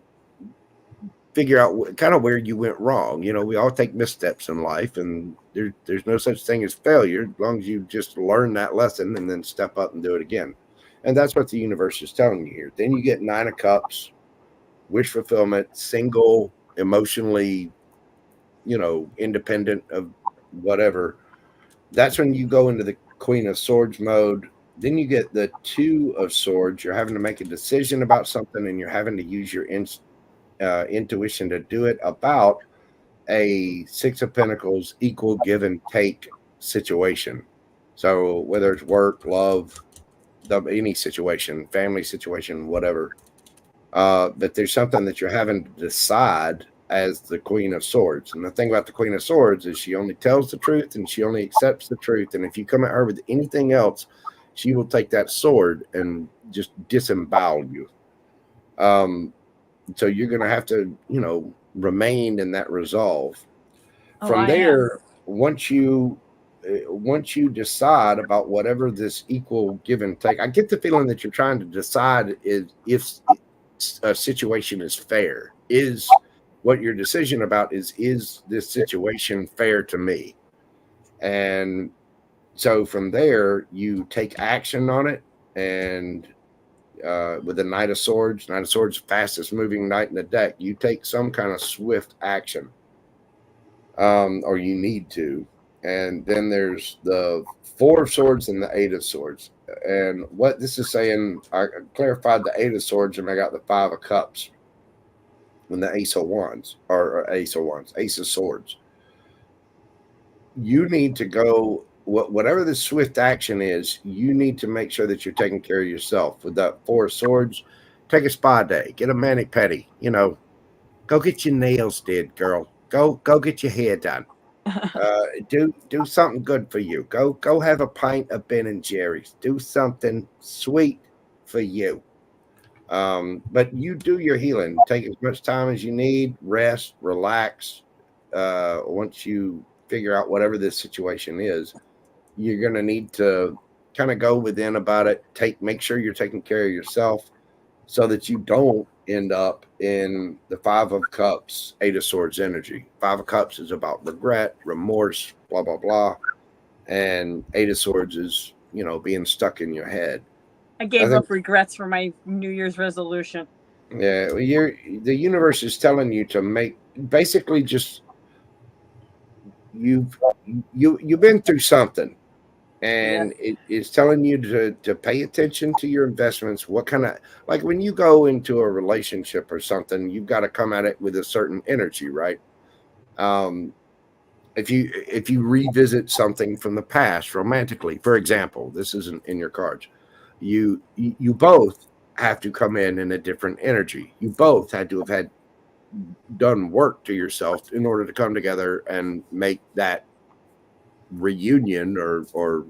figure out kind of where you went wrong. We all take missteps in life, and there's no such thing as failure as long as you just learn that lesson and then step up and do it again. And that's what the universe is telling you here. Then you get Nine of Cups, wish fulfillment, single, emotionally, independent of whatever. That's when you go into the Queen of Swords mode. Then you get the Two of Swords. You're having to make a decision about something, and you're having to use your intuition to do it about a Six of Pentacles equal give and take situation. So whether it's work, love, any situation, family situation, whatever, but there's something that you're having to decide as the Queen of Swords. And the thing about the Queen of Swords is she only tells the truth and she only accepts the truth. And if you come at her with anything else, she will take that sword and just disembowel you. So you're going to have to, remain in that resolve. From there, once you decide about whatever this equal give and take, I get the feeling that you're trying to decide if a situation is fair. Is what your decision about is this situation fair to me? And so from there, you take action on it. And with the Knight of Swords, fastest moving knight in the deck, you take some kind of swift action, or you need to. And then there's the Four of Swords and the Eight of Swords. And what this is saying, I clarified the Eight of Swords and I got the Five of Cups and the Ace of Wands, Ace of Swords. You need to go, whatever the swift action is, you need to make sure that you're taking care of yourself. With that Four of Swords, take a spa day, get a mani-pedi, go get your nails did, girl. Go get your hair done. Do something good for you. Go have a pint of Ben and Jerry's. Do something sweet for you. But you do your healing. Take as much time as you need. Rest, relax. Once you figure out whatever this situation is, you're going to need to kind of go within about it. Make sure you're taking care of yourself so that you don't end up in the Five of Cups, Eight of Swords energy. Five of Cups is about regret, remorse, blah, blah, blah. And Eight of Swords is, being stuck in your head. I gave up regrets for my New Year's resolution. Yeah, the universe is telling you to make basically just you've been through something, and it is telling you to pay attention to your investments. What kind of, like when you go into a relationship or something, you've got to come at it with a certain energy, right? If you revisit something from the past romantically, for example, this isn't in your cards. You both have to come in a different energy. You both had to have done work to yourself in order to come together and make that reunion or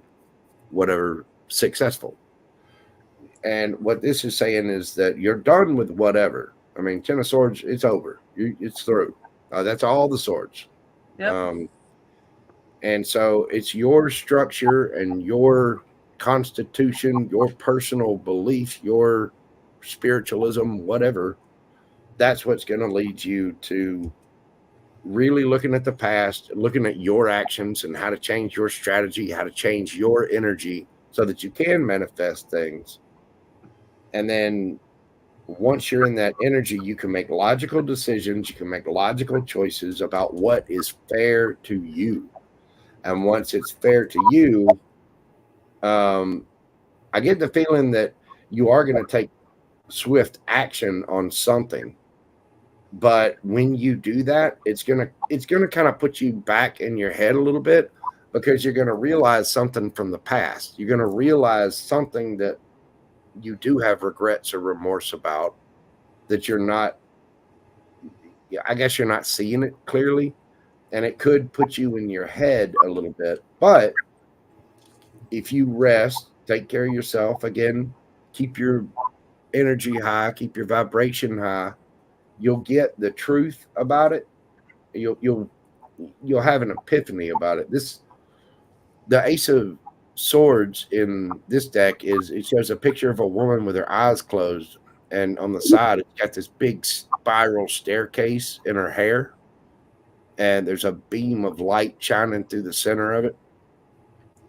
whatever successful. And what this is saying is that you're done with whatever. I mean, Ten of Swords, it's over. It's through. That's all the swords. Yep. And so it's your structure and your constitution, your personal belief, your spiritualism, whatever. That's what's going to lead you to really looking at the past, looking at your actions and how to change your strategy, how to change your energy so that you can manifest things. And then once you're in that energy, you can make logical decisions. You can make logical choices about what is fair to you. And once it's fair to you, I get the feeling that you are going to take swift action on something. But when you do that, it's gonna kind of put you back in your head a little bit, because you're going to realize something from the past. You're going to realize something that you do have regrets or remorse about, that you're not, I guess you're not seeing it clearly, and it could put you in your head a little bit. But if you rest, take care of yourself, again, keep your energy high, keep your vibration high, you'll get the truth about it. You'll have an epiphany about it. The Ace of Swords in this deck it shows a picture of a woman with her eyes closed, and on the side it's got this big spiral staircase in her hair, and there's a beam of light shining through the center of it.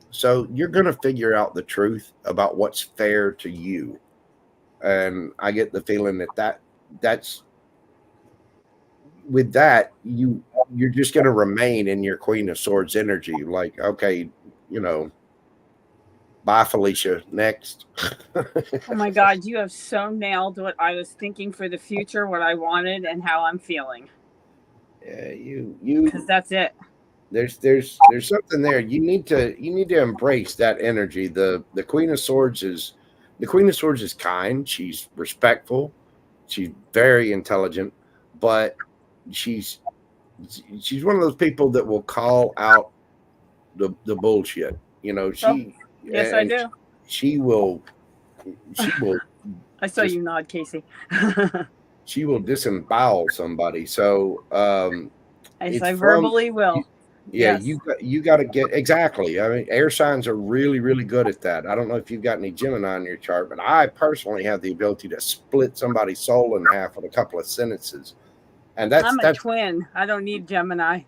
So you're going to figure out the truth about what's fair to you. And I get the feeling that's with that, you're just going to remain in your Queen of Swords energy. Like, okay, bye, Felicia. Next. Oh my God, you have so nailed what I was thinking for the future, what I wanted, and how I'm feeling. Yeah, you because that's it. there's something there. You need to embrace that energy. The Queen of Swords is kind. She's respectful. She's very intelligent, but she's one of those people that will call out the bullshit. You know, Yes, I and do. she will I saw just- you nod, Casey. she will disembowel somebody. So As it's I from- verbally will. yeah, Yes. you got to get exactly. I mean, air signs are really, really good at that. I don't know if you've got any Gemini in your chart, but I personally have the ability to split somebody's soul in half with a couple of sentences, and I'm a that's twin. I don't need Gemini.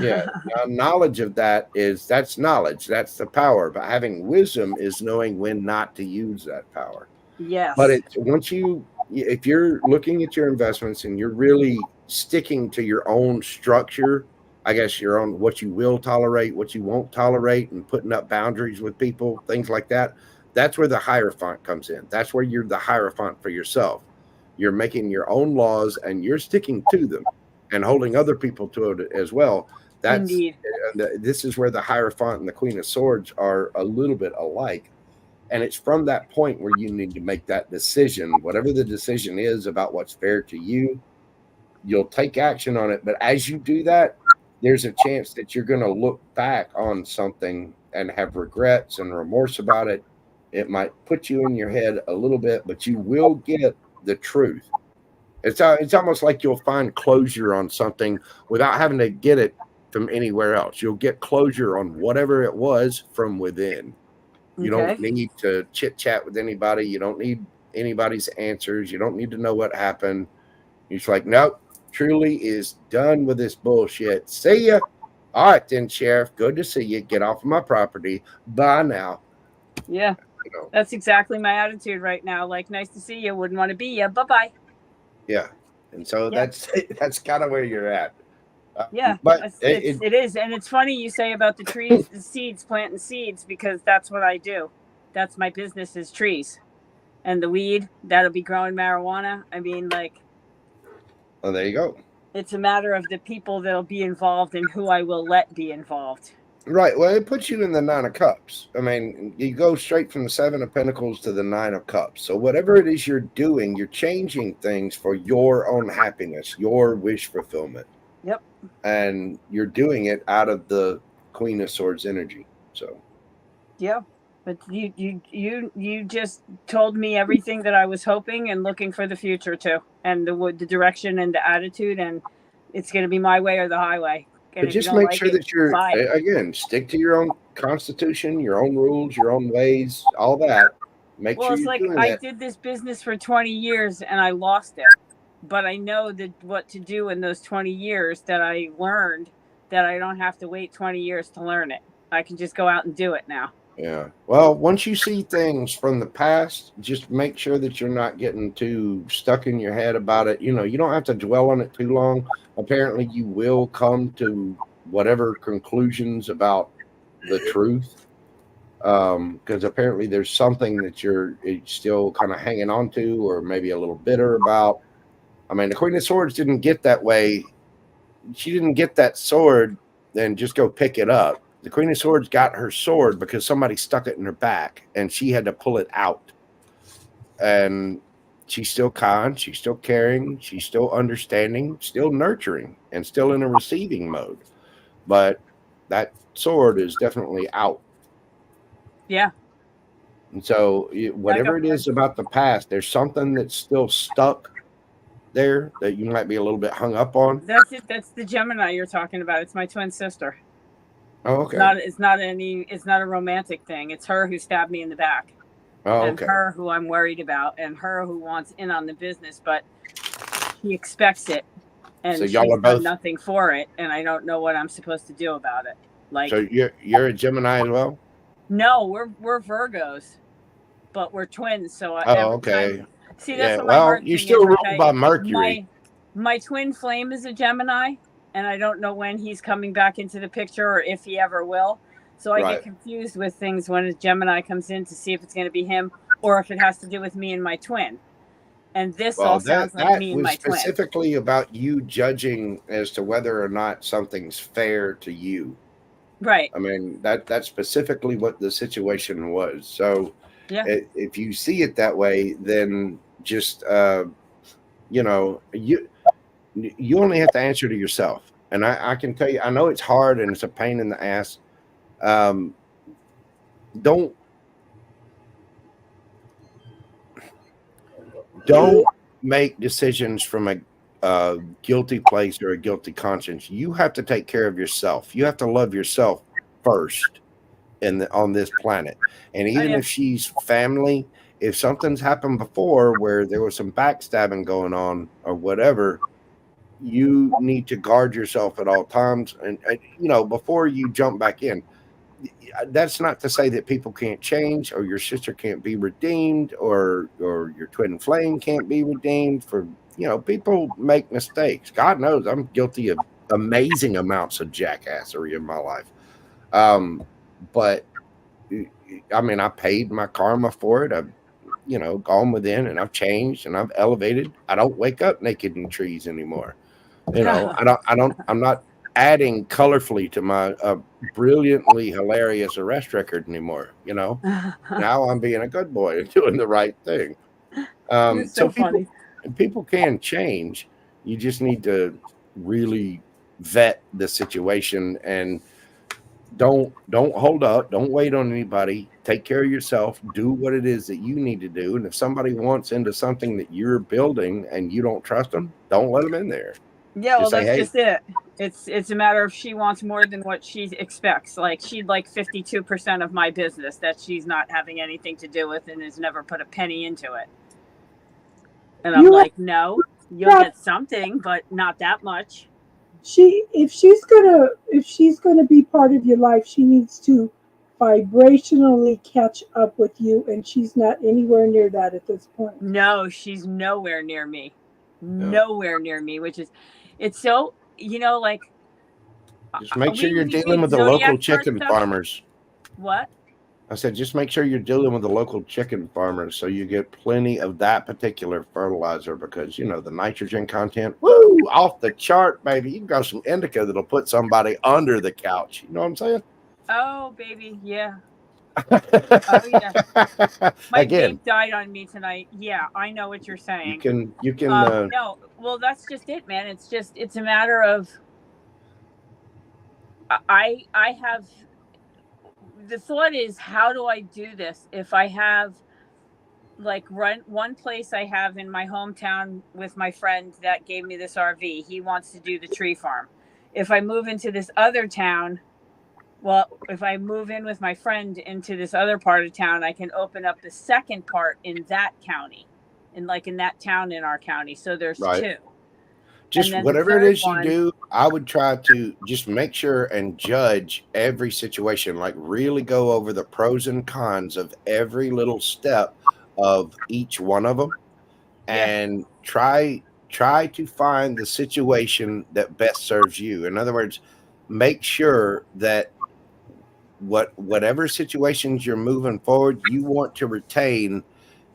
yeah. Knowledge of that's knowledge. That's the power. But having wisdom is knowing when not to use that power. Yes. But if you're looking at your investments and you're really sticking to your own structure, I guess your own what you will tolerate, what you won't tolerate, and putting up boundaries with people, things like that, that's where the Hierophant comes in. That's where you're the Hierophant for yourself. You're making your own laws and you're sticking to them and holding other people to it as well. Indeed. This is where the Hierophant and the Queen of Swords are a little bit alike. And it's from that point where you need to make that decision, whatever the decision is about what's fair to you, you'll take action on it. But as you do that, there's a chance that you're going to look back on something and have regrets and remorse about it. It might put you in your head a little bit, but you will get the truth. It's almost like you'll find closure on something without having to get it from anywhere else. You'll get closure on whatever it was from within. You don't need to chit chat with anybody. You don't need anybody's answers. You don't need to know what happened. You're just like, nope, Truly is done with this bullshit. See ya. All right, then, Sheriff. Good to see you. Get off of my property. Bye now. Yeah. You know, That's exactly my attitude right now. Like, nice to see you. Wouldn't want to be you. Bye-bye. yeah. And so Yeah. that's kind of where you're at. Yeah, But it is. And it's funny you say about the trees, the seeds, planting seeds, because that's what I do. That's my business is trees. And the weed, that'll be growing marijuana. I mean, like, well, there you go. it's a matter of the people that'll be involved and who I will let be involved. Right. Well, it puts you in the 9 of Cups. I mean, you go straight from the 7 of Pentacles to the 9 of Cups. So whatever it is you're doing, you're changing things for your own happiness, your wish fulfillment. Yep. And you're doing it out of the Queen of Swords energy. So Yeah. But you just told me everything that I was hoping and looking for the future too, and the direction and the attitude, and it's going to be my way or the highway. And but if you just don't make like sure it, that you're, bye. again, stick to your own constitution, your own rules, your own ways, all that. Make Well, sure it's you're like doing I that. did this business for 20 years and I lost it. But I know that what to do in those 20 years that I learned, that I don't have to wait 20 years to learn it. I can just go out and do it now. Yeah. Well, once you see things from the past, just make sure that you're not getting too stuck in your head about it. You know, you don't have to dwell on it too long. Apparently, you will come to whatever conclusions about the truth. Because apparently there's something that you're still kind of hanging on to or maybe a little bitter about. I mean, the Queen of Swords didn't get that way. She didn't get that sword and just go pick it up. The Queen of Swords got her sword because somebody stuck it in her back and she had to pull it out. And she's still kind, she's still caring, she's still understanding, still nurturing, and still in a receiving mode. But that sword is definitely out. Yeah. And so whatever it is about the past, there's something that's still stuck there that you might be a little bit hung up on. That's it. That's the Gemini you're talking about. It's my twin sister. Oh, okay. It's not a romantic thing. It's her who stabbed me in the back. Oh, and okay. her who I'm worried about, and her who wants in on the business, but she expects it, and So she's y'all are done both- nothing for it, and I don't know what I'm supposed to do about it. Like, So you're a Gemini as well? no, we're Virgos, but we're twins. So Oh, okay. See, that's Yeah, what my well, heart you're thing still is, ruled okay? by Mercury. My twin flame is a Gemini, and I don't know when he's coming back into the picture or if he ever will. So I Right. get confused with things when a Gemini comes in to see if it's going to be him or if it has to do with me and my twin. And this Well, all sounds like that me and was my twin. specifically about you judging as to whether or not something's fair to you. Right. I mean, that's specifically what the situation was. So Yeah. if you see it that way, then just you know, you only have to answer to yourself. And I can tell you, I know it's hard and it's a pain in the ass. Don't make decisions from a guilty place or a guilty conscience. You have to take care of yourself. You have to love yourself first on this planet. And even if she's family, if something's happened before where there was some backstabbing going on or whatever, you need to guard yourself at all times. And you know, before you jump back in, that's not to say that people can't change or your sister can't be redeemed or your twin flame can't be redeemed. For, you know, people make mistakes. God knows I'm guilty of amazing amounts of jackassery in my life. But I mean, I paid my karma for it. I've, you know, gone within and I've changed and I've elevated. I don't wake up naked in trees anymore. You know, I'm not adding colorfully to my brilliantly hilarious arrest record anymore. You know, now I'm being a good boy and doing the right thing. So funny. People can change. You just need to really vet the situation and don't hold up. Don't wait on anybody. Take care of yourself. Do what it is that you need to do. And if somebody wants into something that you're building and you don't trust them, don't let them in there. Yeah, well, say, that's hey. just it. It's a matter of she wants more than what she expects. Like, she'd like 52% of my business that she's not having anything to do with and has never put a penny into it. And I'm like, no, you'll get something, but not that much. If she's gonna be part of your life, she needs to vibrationally catch up with you, and she's not anywhere near that at this point. No, she's nowhere near me. Nowhere near me, which is, it's so, you know, like, just make sure you're dealing with the local chicken farmers. What? I said, just make sure you're dealing with the local chicken farmers so you get plenty of that particular fertilizer, because, you know, the nitrogen content, woo, off the chart, baby. You can grow some indica that'll put somebody under the couch. You know what I'm saying? Oh, baby, yeah. Oh, yeah. My Again, vape died on me tonight. Yeah, I know what you're saying. you can. No, well, that's just it, man. It's a matter of, I have, the thought is, how do I do this? If I have, like, one place I have in my hometown with my friend that gave me this RV, he wants to do the tree farm. If I move into this other town, well, if I move in with my friend into this other part of town, I can open up the second part in that county, in that town in our county. So there's two. Just whatever it is you do, I would try to just make sure and judge every situation, like really go over the pros and cons of every little step of each one of them, and try to find the situation that best serves you. In other words, make sure that whatever situations you're moving forward, you want to retain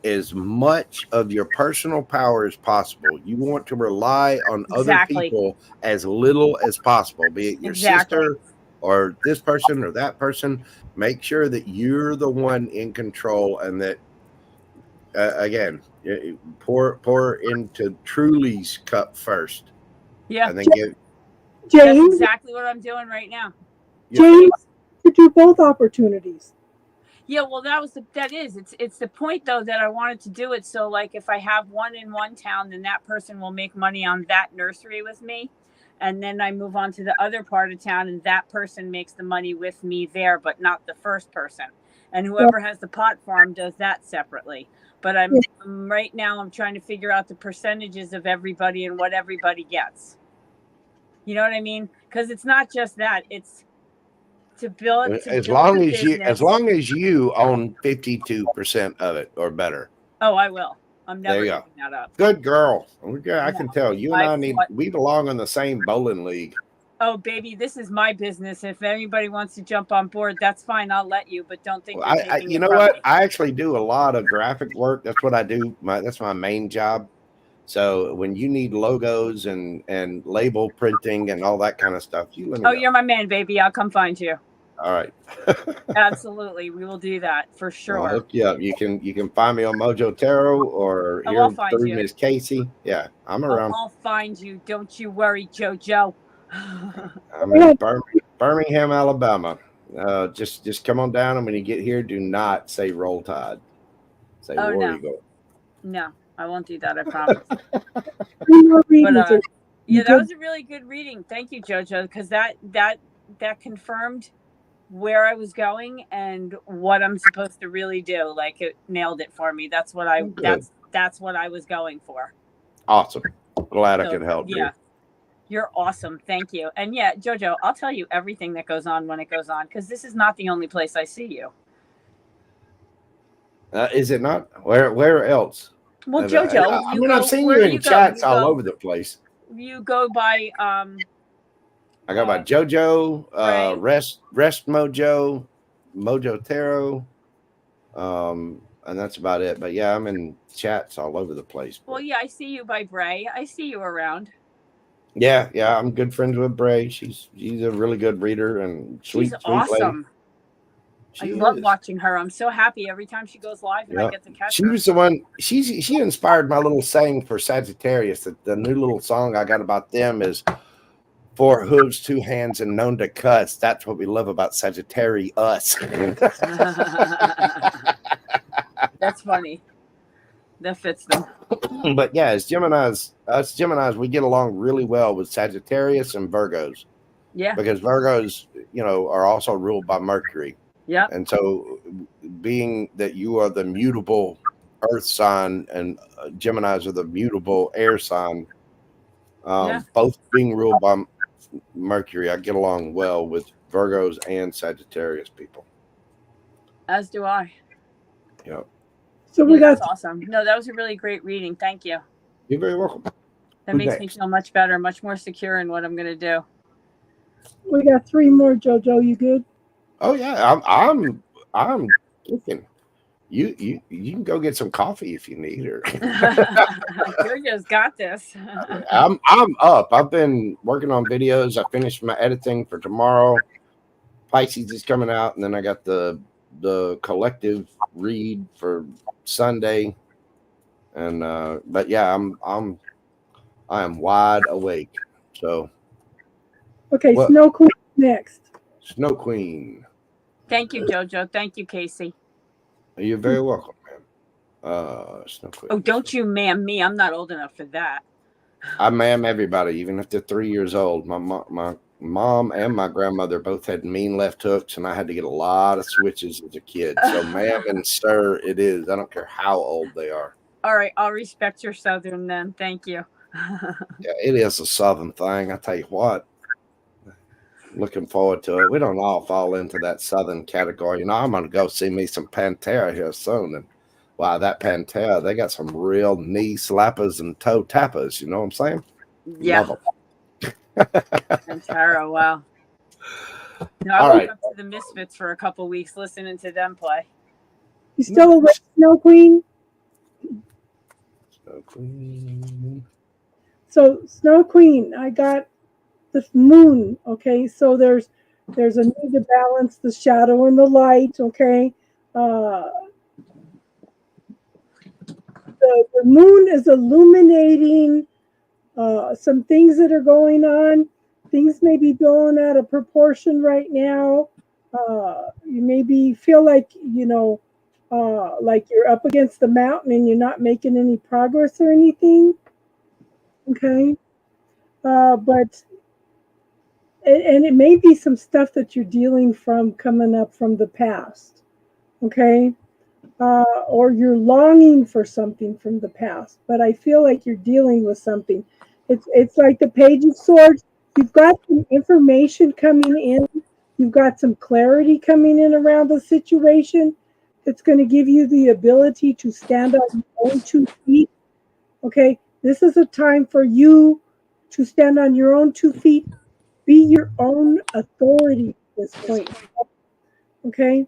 as much of your personal power as possible. You want to rely on other people as little as possible, be it your sister or this person or that person. Make sure that you're the one in control, and that again, pour into Truly's cup first. Yeah, and then James, that's exactly what I'm doing right now. James, to do both opportunities. Yeah, well, it's the point, though, that I wanted to do it. So, like, if I have one in one town, then that person will make money on that nursery with me. And then I move on to the other part of town, and that person makes the money with me there, but not the first person. And whoever has the pot farm does that separately. But right now I'm trying to figure out the percentages of everybody and what everybody gets. You know what I mean? Because it's not just that. It's to build. As long as you own 52% of it or better. Oh, I will. I'm never giving that up. Good girl. I can tell you and we belong in the same bowling league. Oh, baby, this is my business. If anybody wants to jump on board, that's fine. I'll let you, but don't think Well, you're taking you it know from what? me. I actually do a lot of graphic work. That's what I do. That's my main job. So when you need logos and label printing and all that kind of stuff, you let me Oh, know. you're my man, baby. I'll come find you. All right. Absolutely. We will do that for I'll sure. hook you up. You can find me on Mojo Tarot or Oh, here I'll find through you. Miss Casey. Yeah, I'm Oh, around. I'll find you. Don't you worry, JoJo. I'm in Birmingham, Alabama. Just come on down, and when you get here, do not say Roll Tide. Say Oh, War no. Eagle. No, I won't do that. I promise. Three more But readings. yeah, that was a really good reading. Thank you, JoJo, because that confirmed where I was going and what I'm supposed to really do. Like, it nailed it for me. That's what Good. that's what I was going for. Awesome. Glad I So, could help yeah. you. You're awesome. Thank you. And yeah, JoJo, I'll tell you everything that goes on when it goes on, because this is not the only place I see you. Is it not? Where else? Well, And, JoJo, I mean, I've seen where you do in you go? chats You all go- over the place. You go by I go by JoJo, Right. Rest Mojo, Mojo Tarot, and that's about it. But yeah, I'm in chats all over the place. Well, yeah, I see you by Bray. I see you around. Yeah, I'm good friends with Bray. She's a really good reader and sweet, She's sweet lady. awesome. She I love is. watching her. I'm so happy every time she goes live and I Yeah. get to catch She her. was the one. She inspired my little saying for Sagittarius. The new little song I got about them is 4 hooves, 2 hands, and known to cuss. That's what we love about Sagittarius. That's funny. That fits them. But yeah, as Geminis, we get along really well with Sagittarius and Virgos. Yeah. Because Virgos, are also ruled by Mercury. Yeah. And so, being that you are the mutable earth sign and Geminis are the mutable air sign, both being ruled by Mercury, I get along well with Virgos and Sagittarius people. As do I. Yep. So we got That's awesome. No, that was a really great reading. Thank you. You're very welcome. That Who's makes me next? feel much better, much more secure in what I'm going to do. We got 3 more, JoJo. You good? Oh yeah, I'm cooking. You can go get some coffee if you need her. JoJo's got this. I'm up. I've been working on videos. I finished my editing for tomorrow. Pisces is coming out, and then I got the collective read for Sunday. And but yeah, I am wide awake. So Okay, what? Snow Queen next. Snow Queen. Thank you, JoJo. Thank you, Casey. You're very welcome, ma'am. Snow Queen. Oh, don't you ma'am me. I'm not old enough for that. I ma'am everybody, even if they're 3 years old. My mom and my grandmother both had mean left hooks, and I had to get a lot of switches as a kid. So, ma'am and sir, it is. I don't care how old they are. All right, I'll respect your Southern then. Thank you. Yeah, it is a Southern thing. I tell you what. Looking forward to it. We don't all fall into that Southern category. I'm going to go see me some Pantera here soon. And wow, that Pantera, they got some real knee slappers and toe tappers. You know what I'm saying? Yeah. Love 'em. Pantera, wow. No, I All went right. up to the Misfits for a couple weeks listening to them play. You still awake, Snow Queen? Snow Queen. So Snow Queen, I got the moon. Okay, so there's a need to balance the shadow and the light. Okay, the moon is illuminating some things that are going on. Things may be blown out of proportion right now. You maybe feel like like you're up against the mountain and you're not making any progress or anything. Okay. But it may be some stuff that you're dealing from coming up from the past. Okay. Or you're longing for something from the past, but I feel like you're dealing with something. It's like the Page of Swords. You've got some information coming in. You've got some clarity coming in around the situation. It's going to give you the ability to stand on your own 2 feet. Okay. This is a time for you to stand on your own 2 feet Be your own authority at this point. Okay?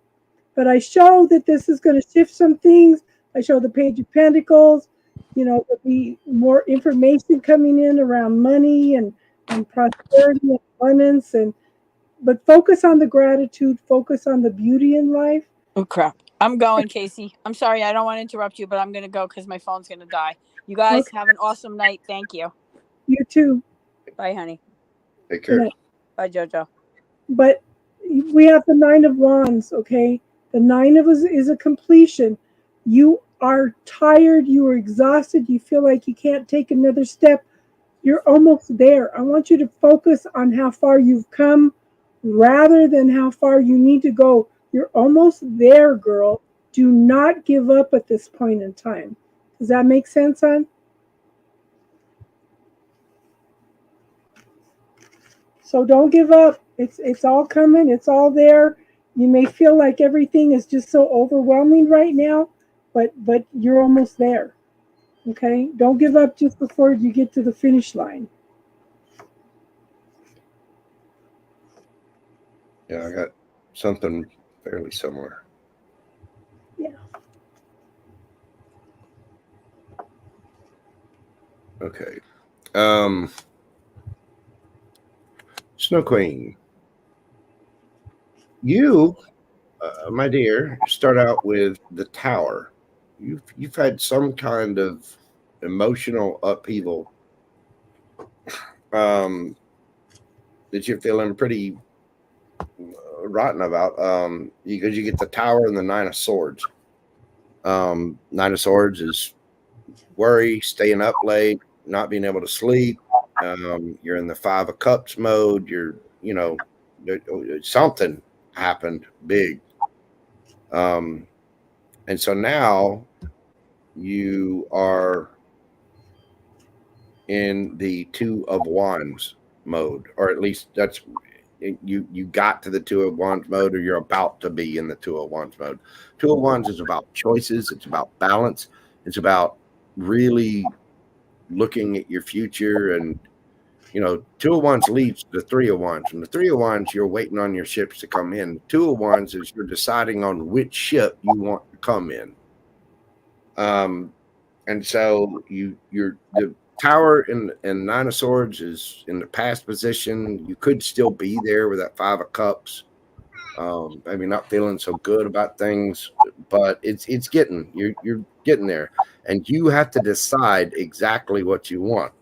But I show that this is going to shift some things. I show the Page of Pentacles. You know, there'll be more information coming in around money and prosperity and abundance. But focus on the gratitude, focus on the beauty in life. Oh crap! I'm going, Casey. I'm sorry. I don't want to interrupt you, but I'm gonna go because my phone's gonna die. You guys have an awesome night. Thank you. You too. Bye, honey. Take care. Bye, Jojo. But we have the Nine of Wands, okay? The Nine of us is a completion. You are tired, you are exhausted, you feel like you can't take another step. You're almost there. I want you to focus on how far you've come rather than how far you need to go. You're almost there, girl. Do not give up at this point in time. Does that make sense, hon? So don't give up. It's all coming. It's all there. You may feel like everything is just so overwhelming right now, but you're almost there. Okay? Don't give up just before you get to the finish line. Yeah, I got something fairly similar. Yeah. Okay. Snow Queen, you, my dear, start out with the Tower. You've had some kind of emotional upheaval that you're feeling pretty rotten about, because you get the Tower and the Nine of Swords. Nine of Swords is worry, staying up late, not being able to sleep. You're in the Five of Cups mode. Something happened big. And so now you are in the Two of Wands mode, or at least that's you got to the Two of Wands mode, or you're about to be in the Two of Wands mode. Two of Wands is about choices. It's about balance. It's about really looking at your future. And Two of Wands leads to the Three of Wands. From the Three of Wands, you're waiting on your ships to come in. Two of Wands is you're deciding on which ship you want to come in. And so the Tower and Nine of Swords is in the past position. You could still be there with that Five of Cups. Maybe not feeling so good about things, but you're getting there, and you have to decide exactly what you want.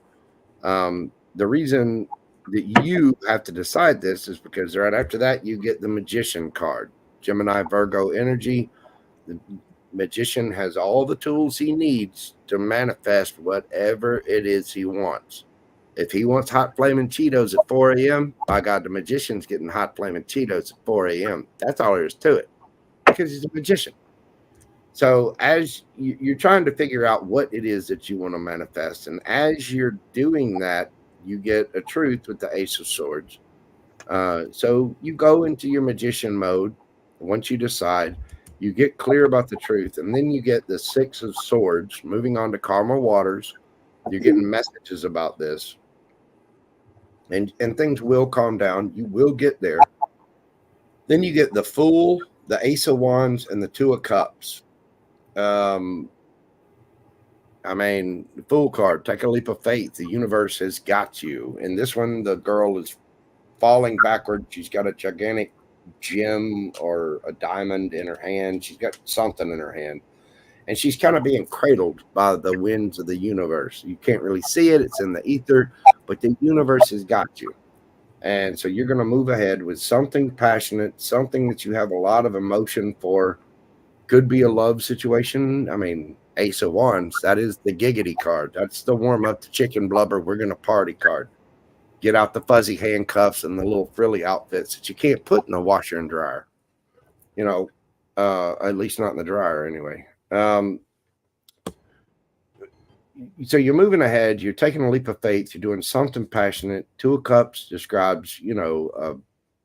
The reason that you have to decide this is because right after that you get the Magician card. Gemini, Virgo energy. The Magician has all the tools he needs to manifest whatever it is he wants. If he wants hot flaming Cheetos at 4 a.m., by God, the Magician's getting hot flaming Cheetos at 4 a.m. That's all there is to it, because he's a magician. So as you're trying to figure out what it is that you want to manifest, and as you're doing that, you get a truth with the Ace of Swords. So you go into your magician mode. Once you decide, you get clear about the truth, and then you get the Six of Swords. Moving on to Karma Waters, you're getting messages about this, and things will calm down. You will get there. Then you get the Fool, the Ace of Wands, and the Two of Cups. The Fool card, take a leap of faith. The universe has got you. In this one, the girl is falling backward. She's got a gigantic gem or a diamond in her hand. She's got something in her hand, and she's kind of being cradled by the winds of the universe. You can't really see it. It's in the ether, but the universe has got you. And so you're going to move ahead with something passionate, something that you have a lot of emotion for. Could be a love situation. Ace of Wands, that is the giggity card. That's the warm up the chicken blubber, we're going to party card. Get out the fuzzy handcuffs and the little frilly outfits that you can't put in the washer and dryer. At least not in the dryer anyway. So you're moving ahead. You're taking a leap of faith. You're doing something passionate. Two of Cups describes,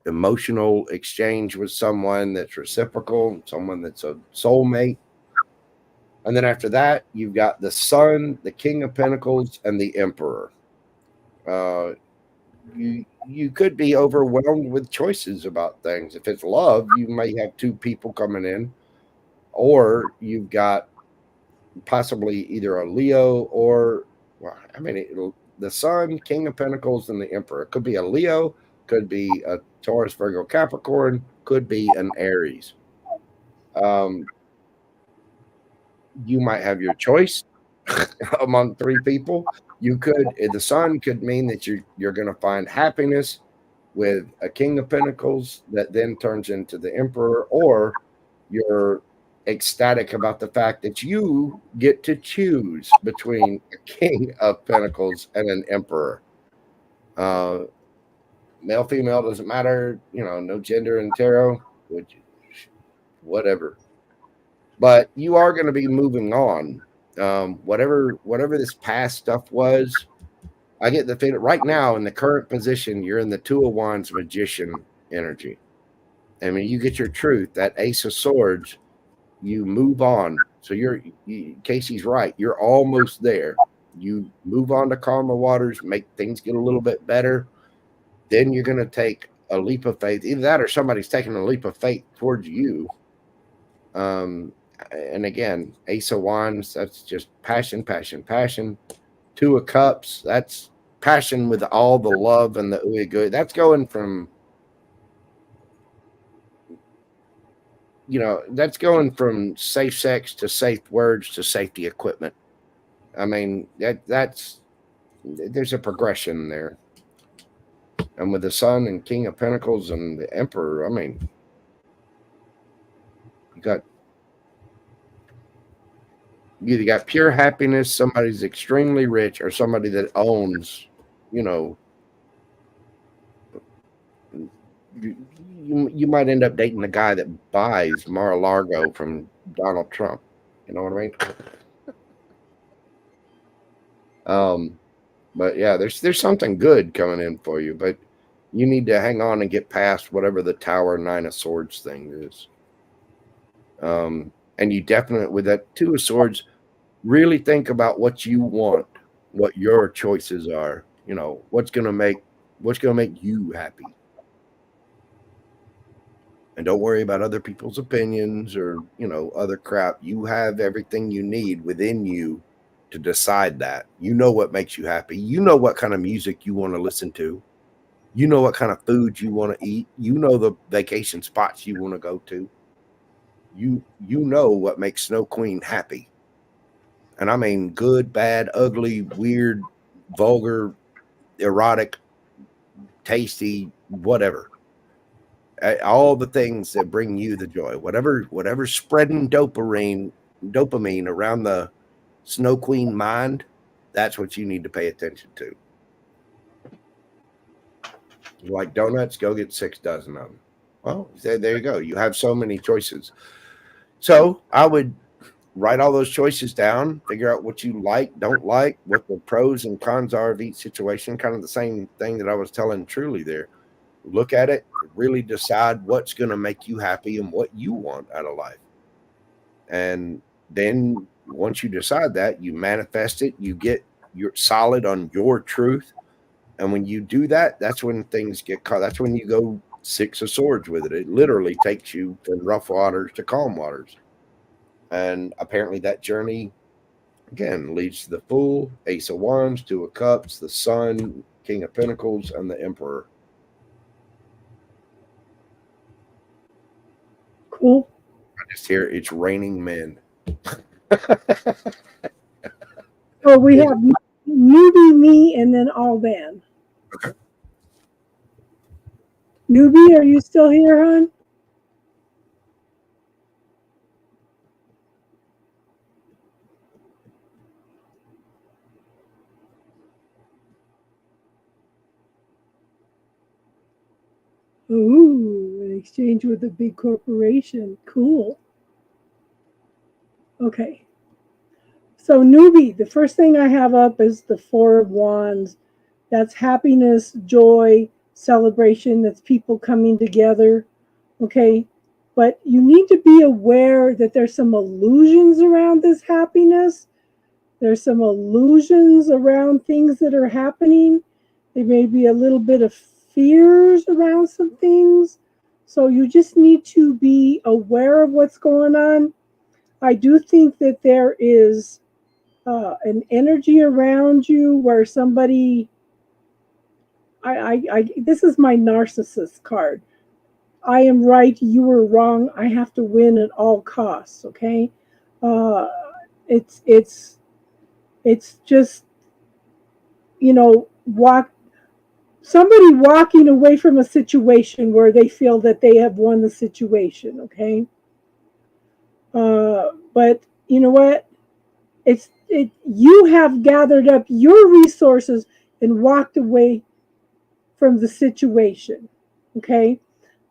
emotional exchange with someone that's reciprocal, someone that's a soulmate. And then after that, you've got the Sun, the King of Pentacles, and the Emperor. you could be overwhelmed with choices about things. If it's love, you may have two people coming in, or you've got possibly either a Leo or, well, I mean, the Sun, King of Pentacles, and the Emperor. It could be a Leo, could be a Taurus, Virgo, Capricorn, could be an Aries. You might have your choice among three people. You could, the Sun could mean that you're going to find happiness with a King of Pentacles that then turns into the Emperor, or you're ecstatic about the fact that you get to choose between a King of Pentacles and an Emperor. Male, female, doesn't matter, no gender in tarot, whatever. But you are going to be moving on. Whatever this past stuff was, I get the feeling right now in the current position, you're in the Two of Wands Magician energy. I mean, you get your truth, that Ace of Swords, you move on. So Casey's right. You're almost there. You move on to calmer waters, make things get a little bit better. Then you're going to take a leap of faith. Either that or somebody's taking a leap of faith towards you. And again, Ace of Wands, that's just passion, passion, passion. Two of Cups, that's passion with all the love and the ooey gooey. That's going from, that's going from safe sex to safe words to safety equipment. I mean, there's a progression there. And with the Sun and King of Pentacles and the Emperor, I mean, you either got pure happiness, somebody's extremely rich, or somebody that owns, you might end up dating the guy that buys Mar-a-Lago from Donald Trump. You know what I mean? But yeah, there's something good coming in for you, but you need to hang on and get past whatever the Tower Nine of Swords thing is. And you definitely, with that Two of Swords, really think about what you want, what your choices are. What's gonna make you happy. And don't worry about other people's opinions or other crap. You have everything you need within you to decide that. You know what makes you happy. You know what kind of music you want to listen to. You know what kind of food you want to eat. You know the vacation spots you want to go to. You know what makes Snow Queen happy. And I mean good, bad, ugly, weird, vulgar, erotic, tasty, whatever. All the things that bring you the joy. Whatever's spreading dopamine around the Snow Queen mind, that's what you need to pay attention to. You like donuts? Go get 6 dozen of them. Well, there you go. You have so many choices. So I would write all those choices down, figure out what you like, don't like, what the pros and cons are of each situation. Kind of the same thing that I was telling Truly there. Look at it, really decide what's going to make you happy and what you want out of life. And then once you decide that, you manifest it, you're solid on your truth. And when you do that, that's when things get caught. That's when you go 6 of Swords with it. It literally takes you from rough waters to calm waters. And apparently that journey, again, leads to the Fool, Ace of Wands, Two of Cups, the Sun, King of Pentacles, and the Emperor. Cool. I just hear it's raining men. So we have Newbie, me, and then Alban. Okay. Newbie, are you still here, hon? Ooh, an exchange with a big corporation. Cool. Okay. So Newbie, the first thing I have up is the Four of Wands. That's happiness, joy, celebration. That's people coming together. Okay. But you need to be aware that there's some illusions around this happiness. There's some illusions around things that are happening. There may be a little bit of fears around some things. So you just need to be aware of what's going on. I do think that there is an energy around you where somebody, this is my narcissist card. I am right, you are wrong. I have to win at all costs. Okay, it's just, you know, somebody walking away from a situation where they feel that they have won the situation. Okay, but you know what? You have gathered up your resources and walked away from the situation. Okay.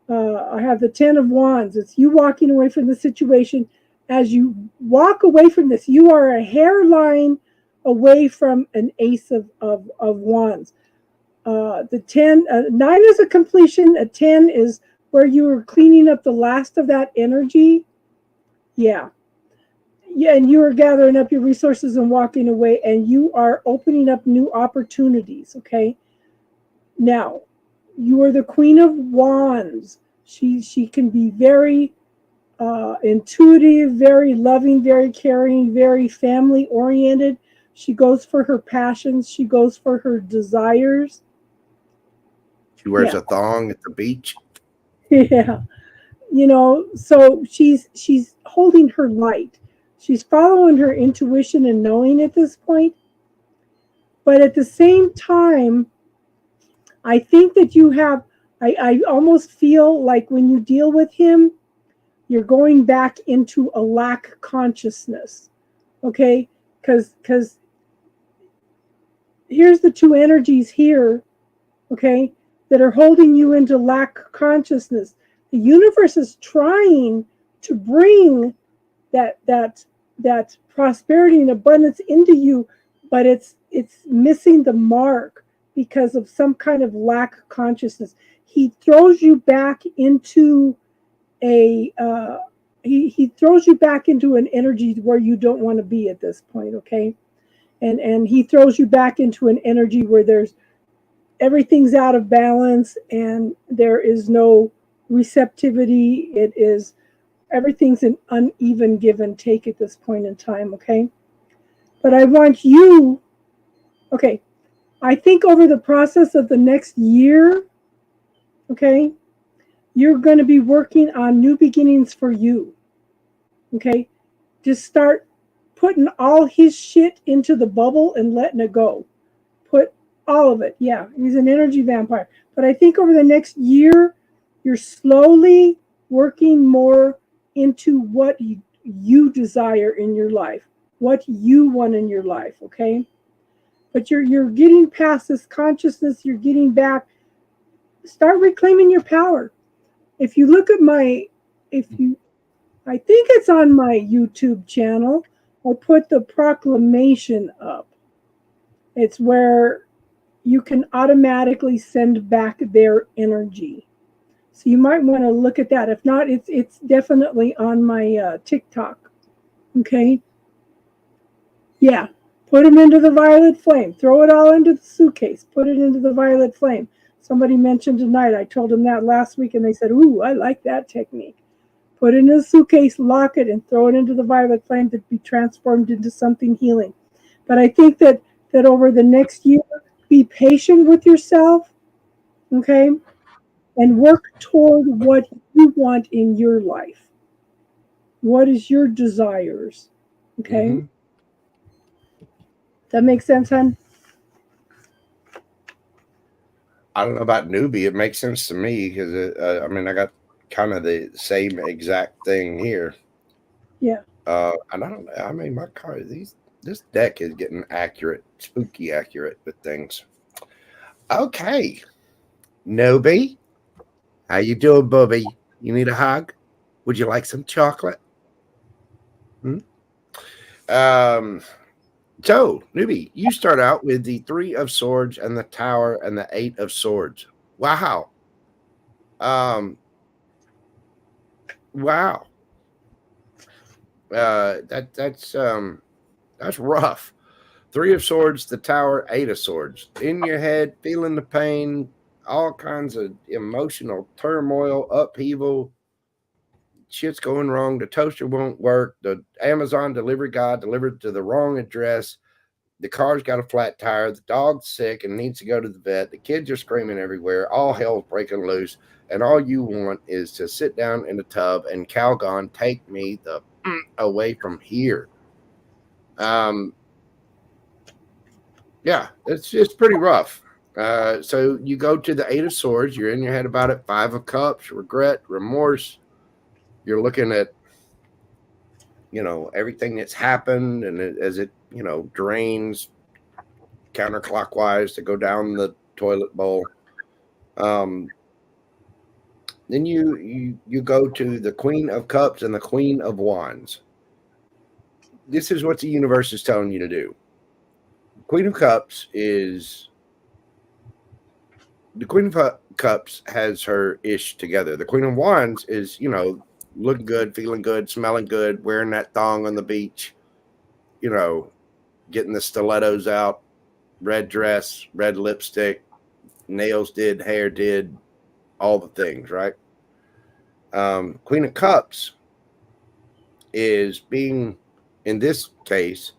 I have the 10 of Wands. It's you walking away from the situation. As you walk away from this, you are a hairline away from an Ace of Wands. The 10, 9 is a completion. A 10 is where you are cleaning up the last of that energy. Yeah. Yeah, and you are gathering up your resources and walking away, and you are opening up new opportunities. Okay. Now, you are the Queen of Wands. She can be very intuitive, very loving, very caring, very family oriented. She goes for her passions. She goes for her desires. She wears a thong at the beach. Yeah. You know, so she's holding her light. She's following her intuition and knowing at this point. But at the same time, I think that you have, I almost feel like when you deal with him, you're going back into a lack consciousness. Okay? Because here's the two energies here, okay, that are holding you into lack consciousness. The universe is trying to bring that prosperity and abundance into you, but it's missing the mark because of some kind of lack consciousness. He throws you back into he throws you back into an energy where you don't want to be at this point, okay? And he throws you back into an energy where everything's out of balance and there is no receptivity. Everything's an uneven give and take at this point in time, okay? But I want you, okay, I think over the process of the next year, okay, you're going to be working on new beginnings for you, okay? Just start putting all his shit into the bubble and letting it go. Put all of it. Yeah, he's an energy vampire. But I think over the next year, you're slowly working more into what you desire in your life, what you want in your life, okay? But you're getting past this consciousness, you're getting back. Start reclaiming your power. If you look at I think it's on my YouTube channel, I'll put the proclamation up. It's where you can automatically send back their energy. So you might want to look at that. If not, it's definitely on my TikTok. Okay? Yeah. Put them into the violet flame. Throw it all into the suitcase. Put it into the violet flame. Somebody mentioned tonight. I told them that last week, and they said, ooh, I like that technique. Put it in a suitcase, lock it, and throw it into the violet flame to be transformed into something healing. But I think that over the next year, be patient with yourself, okay? And work toward what you want in your life. What is your desires? Okay? Mm-hmm. That makes sense, hon? I don't know about newbie. It makes sense to me because, I got kind of the same exact thing here. Yeah. And I don't know. My card, this deck is getting accurate, spooky accurate with things. Okay. Newbie. How you doing, Bubby? You need a hug? Would you like some chocolate? So, newbie, you start out with the 3 of Swords and the Tower and the 8 of Swords. Wow. Wow. That's rough. 3 of Swords, the Tower, 8 of Swords. In your head, feeling the pain, all kinds of emotional turmoil, upheaval. Shit's going wrong. The toaster won't work. The Amazon delivery guy delivered to the wrong address. The car's got a flat tire. The dog's sick and needs to go to the vet. The kids are screaming everywhere. All hell's breaking loose. And all you want is to sit down in the tub and Calgon, take me the away from here. Yeah, it's pretty rough. So you go to the Eight of Swords. You're in your head about it. Five of Cups, regret, remorse. You're looking at, everything that's happened, and as it, drains counterclockwise to go down the toilet bowl. Then you go to the Queen of Cups and the Queen of Wands. This is what the universe is telling you to do. Queen of Cups has her ish together. The Queen of Wands is, looking good, feeling good, smelling good, wearing that thong on the beach, getting the stilettos out, red dress, red lipstick, nails did, hair did, all the things, right? Queen of Cups is being, in this case,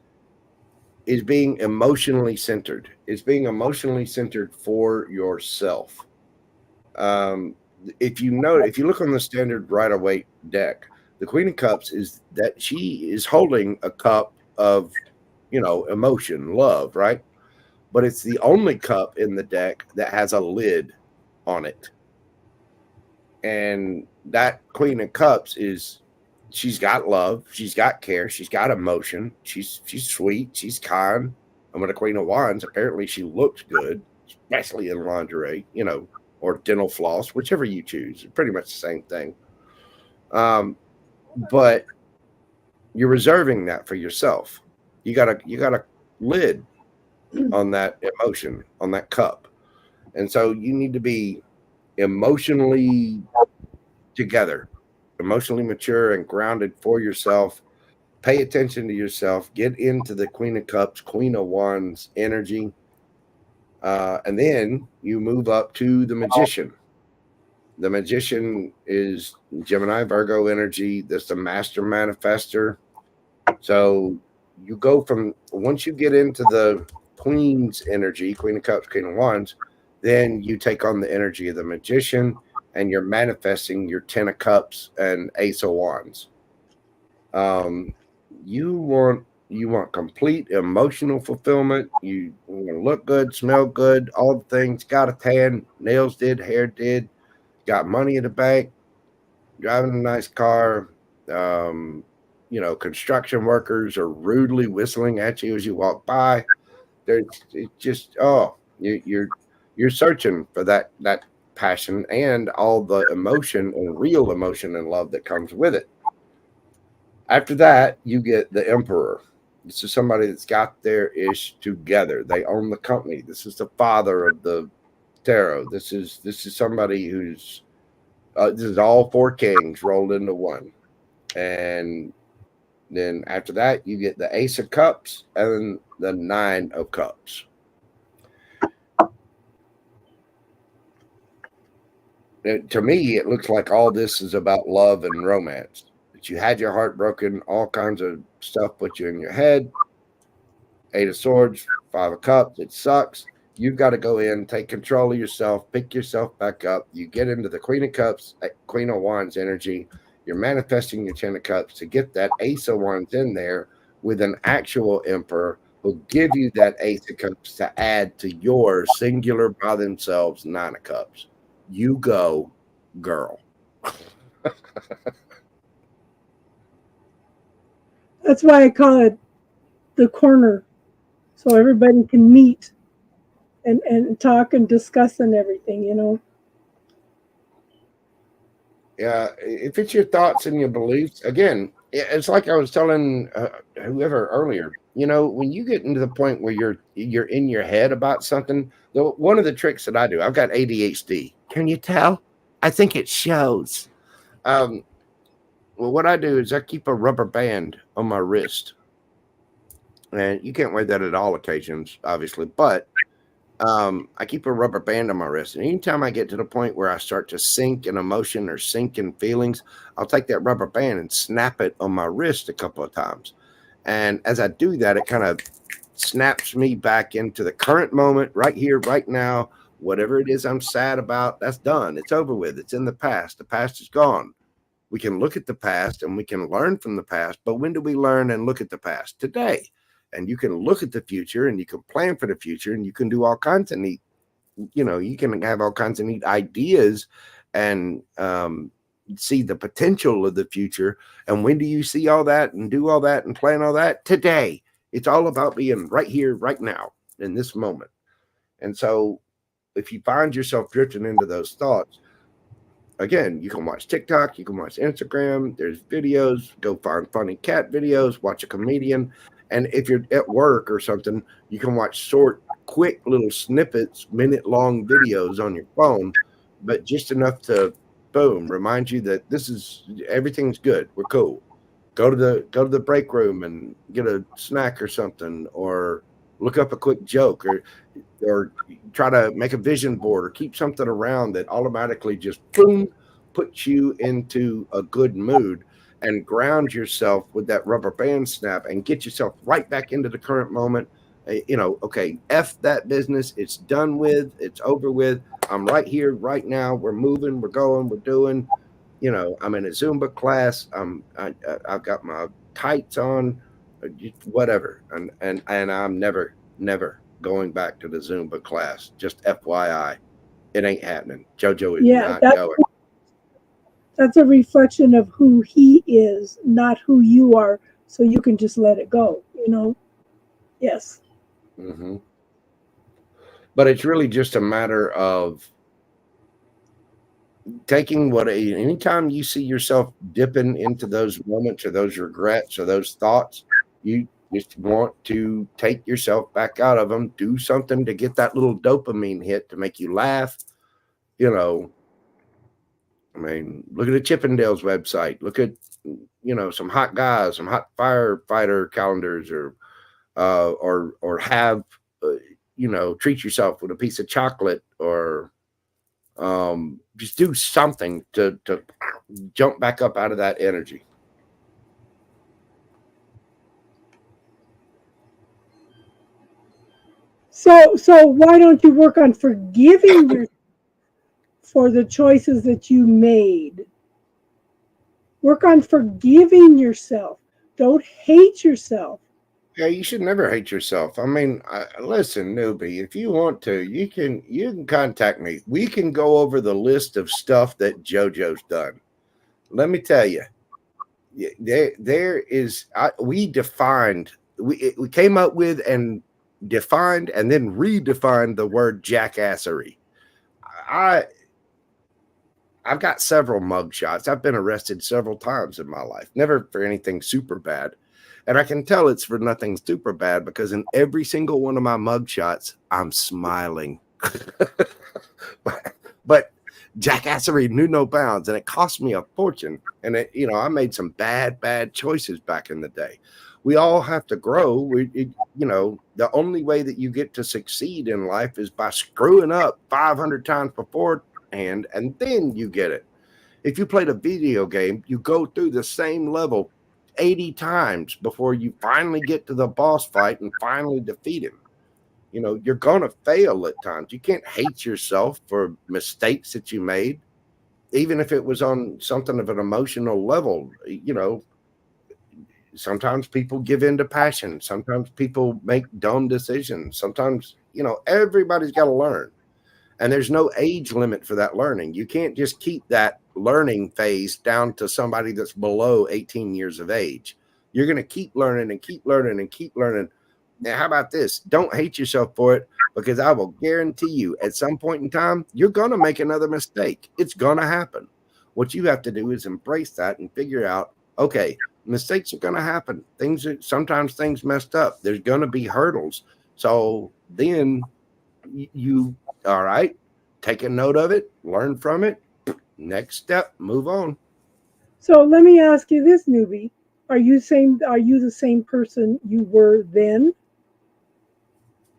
is being emotionally centered. It's being emotionally centered for yourself. If you look on the standard Rider-Waite deck, the Queen of Cups is that she is holding a cup of, emotion, love, right? But it's the only cup in the deck that has a lid on it. And that Queen of Cups she's got love, she's got care, she's got emotion, she's sweet, she's kind. And with the Queen of Wands, apparently she looks good, especially in lingerie, or dental floss, whichever you choose. It's pretty much the same thing. But you're reserving that for yourself. You got a lid on that emotion, on that cup. And so you need to be emotionally together, emotionally mature and grounded for yourself. Pay attention to yourself. Get into the Queen of Cups, Queen of Wands energy. And then you move up to the Magician. The Magician is Gemini, Virgo energy. That's the master manifester. So you go from, once you get into the Queen's energy, Queen of Cups, Queen of Wands, then you take on the energy of the Magician, and you're manifesting your 10 of Cups and Ace of Wands. You want complete emotional fulfillment. You want to look good, smell good, all the things. Got a tan, nails did, hair did, got money in the bank, driving a nice car. Construction workers are rudely whistling at you as you walk by. You're searching for that passion and all the emotion and real emotion and love that comes with it. After that, you get the Emperor. This is somebody that's got their ish together. They own the company. This is the father of the tarot. This is somebody who's this is all four kings rolled into one. And then after that, you get the Ace of Cups and the Nine of Cups. To me, it looks like all this is about love and romance. That you had your heart broken, all kinds of stuff put you in your head. Eight of Swords, Five of Cups, it sucks. You've got to go in, take control of yourself, pick yourself back up. You get into the Queen of Cups, Queen of Wands energy. You're manifesting your 10 of Cups to get that Ace of Wands in there with an actual Emperor who'll give you that Ace of Cups to add to your singular by themselves 9 of Cups. You go, girl. That's why I call it the corner, so everybody can meet and talk and discuss and everything, Yeah, if it's your thoughts and your beliefs, again, it's like I was telling whoever earlier. When you get into the point where you're in your head about something, one of the tricks that I do, I've got ADHD. Can you tell? I think it shows. Well, what I do is I keep a rubber band on my wrist, and you can't wear that at all occasions, obviously, but I keep a rubber band on my wrist. And anytime I get to the point where I start to sink in emotion or sink in feelings, I'll take that rubber band and snap it on my wrist a couple of times. And as I do that, it kind of snaps me back into the current moment, right here, right now. Whatever it is I'm sad about, that's done. It's over with. It's in the past. The past is gone. We can look at the past and we can learn from the past. But when do we learn and look at the past? Today. And you can look at the future and you can plan for the future and you can do all kinds of neat, you can have all kinds of neat ideas and see the potential of the future. And when do you see all that and do all that and plan all that? Today. It's all about being right here, right now, in this moment. And so if you find yourself drifting into those thoughts, again, you can watch TikTok, you can watch Instagram, there's videos, go find funny cat videos, watch a comedian. And if you're at work or something, you can watch short, quick little snippets, minute-long videos on your phone, but just enough to, boom, remind you that everything's good. We're cool. Go to the break room and get a snack or something, or look up a quick joke, or try to make a vision board or keep something around that automatically just boom puts you into a good mood and ground yourself with that rubber band snap and get yourself right back into the current moment. Okay, F that business. It's done with. It's over with. I'm right here, right now. We're moving. We're going. We're doing. I'm in a Zumba class. I've got my tights on, whatever. And I'm never going back to the Zumba class. Just FYI, it ain't happening. JoJo is not going. That's a reflection of who he is, not who you are. So you can just let it go, Yes. Mm-hmm. But it's really just a matter of taking anytime you see yourself dipping into those moments or those regrets or those thoughts, you just want to take yourself back out of them, do something to get that little dopamine hit to make you laugh. Look at the Chippendales website. Look at, some hot guys, some hot firefighter calendars, or have, treat yourself with a piece of chocolate, or just do something to jump back up out of that energy. So why don't you work on forgiving yourself for the choices that you made? Work on forgiving yourself. Don't hate yourself. Yeah, you should never hate yourself. Listen, newbie, if you want to, you can contact me. We can go over the list of stuff that JoJo's done. Let me tell you, there is. We came up with and defined and then redefined the word jackassery. I've got several mugshots. I've been arrested several times in my life, never for anything super bad. And I can tell it's for nothing super bad because in every single one of my mugshots, I'm smiling. but jackassery knew no bounds, and it cost me a fortune. And I made some bad choices back in the day. We all have to grow. The only way that you get to succeed in life is by screwing up 500 times beforehand, and then you get it. If you played a video game, you go through the same level 80 times before you finally get to the boss fight and finally defeat him. You're going to fail at times. You can't hate yourself for mistakes that you made, even if it was on something of an emotional level. Sometimes people give in to passion. Sometimes people make dumb decisions. Sometimes, everybody's got to learn. And there's no age limit for that learning. You can't just keep that learning phase down to somebody that's below 18 years of age. You're going to keep learning and keep learning and keep learning. Now, how about this? Don't hate yourself for it, because I will guarantee you at some point in time, you're going to make another mistake. It's going to happen. What you have to do is embrace that and figure out, okay, mistakes are going to happen. Sometimes things messed up. There's going to be hurdles. So then you all right, take a note of it, learn from it. Next step, move on. So let me ask you this, newbie. Are you the same person you were then?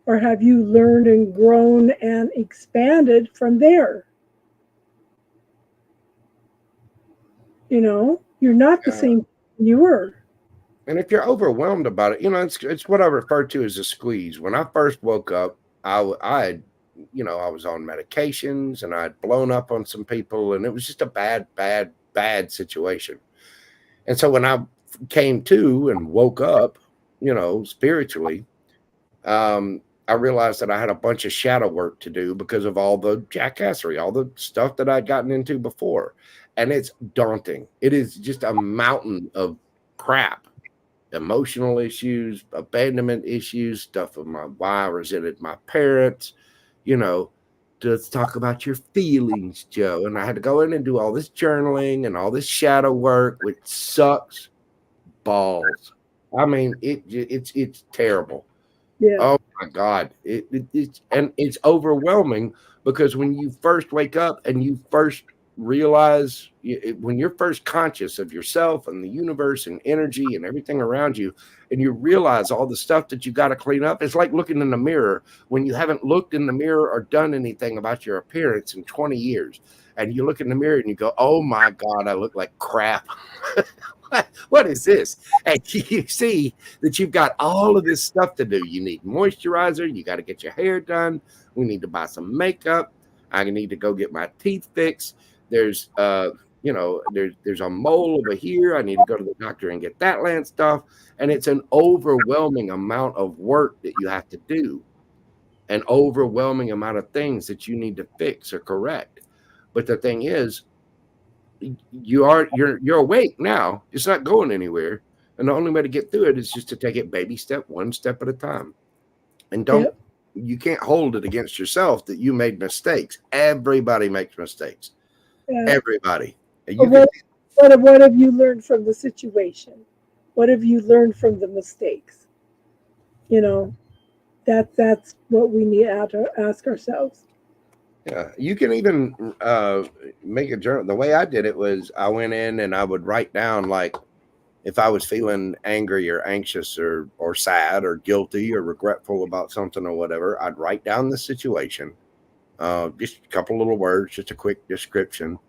Or have you learned and grown and expanded from there? You know, you're not the same you were. And if you're overwhelmed about it, it's what I refer to as a squeeze. When I first woke up, I was on medications and I'd blown up on some people, and it was just a bad situation. And so when I came to and woke up, spiritually, I realized that I had a bunch of shadow work to do because of all the jackassery, all the stuff that I'd gotten into before. And it's daunting. It is just a mountain of crap, emotional issues, abandonment issues, stuff with why I resented my parents, let's talk about your feelings, Joe. And I had to go in and do all this journaling and all this shadow work, which sucks balls. I mean, it's terrible. Yeah. Oh my God. It's overwhelming because when you first wake up and you first realize, when you're first conscious of yourself and the universe and energy and everything around you, and you realize all the stuff that you got to clean up, it's like looking in the mirror when you haven't looked in the mirror or done anything about your appearance in 20 years. And you look in the mirror and you go, oh my God, I look like crap. What is this? And you see that you've got all of this stuff to do. You need moisturizer. You got to get your hair done. We need to buy some makeup. I need to go get my teeth fixed. There's there's a mole over here. I need to go to the doctor and get that lanced off. And it's an overwhelming amount of work that you have to do, an overwhelming amount of things that you need to fix or correct. But the thing is, you're awake now. It's not going anywhere. And the only way to get through it is just to take it one step at a time. And you can't hold it against yourself that you made mistakes. Everybody makes mistakes. Yeah. Everybody. What have you learned from the situation? What have you learned from the mistakes? That's what we need to ask ourselves. Yeah, you can even make a journal. The way I did it was I went in and I would write down, like, if I was feeling angry or anxious or sad or guilty or regretful about something or whatever, I'd write down the situation, just a couple little words, just a quick description,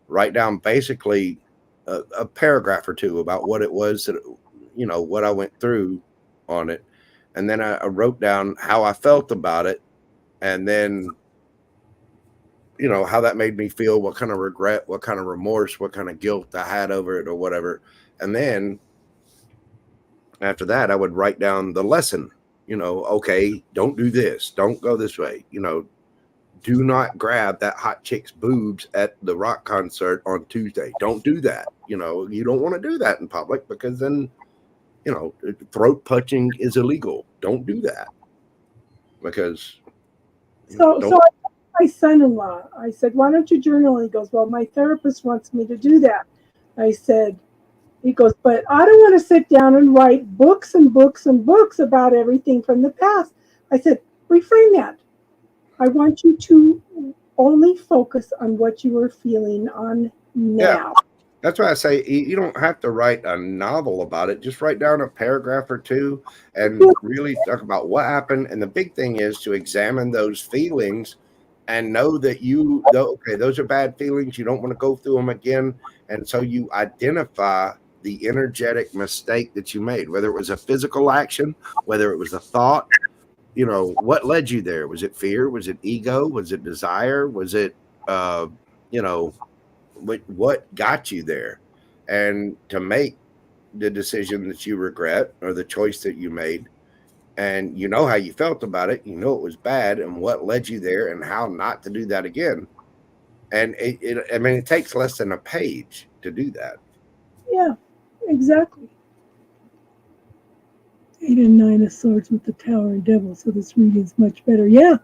write down basically a paragraph or two about what it was that, what I went through on it. And then I wrote down how I felt about it. And then, how that made me feel, what kind of regret, what kind of remorse, what kind of guilt I had over it or whatever. And then after that, I would write down the lesson, okay, don't do this. Don't go this way. Do not grab that hot chick's boobs at the rock concert on Tuesday. Don't do that. You don't want to do that in public because then, throat punching is illegal. Don't do that because. So my son-in-law, I said, why don't you journal? He goes, well, my therapist wants me to do that. He goes, but I don't want to sit down and write books and books and books about everything from the past. I said, reframe that. I want you to only focus on what you are feeling on now. Yeah. That's why I say you don't have to write a novel about it. Just write down a paragraph or two and really talk about what happened. And the big thing is to examine those feelings and know that okay, those are bad feelings. You don't want to go through them again. And so you identify the energetic mistake that you made, whether it was a physical action, whether it was a thought, what led you there? Was it fear? Was it ego? Was it desire? Was it, what got you there? And to make the decision that you regret or the choice that you made, and how you felt about it, it was bad and what led you there and how not to do that again. And it takes less than a page to do that. Yeah, exactly. 8 and 9 of Swords with the Tower and Devil, so this reading is much better. Yeah,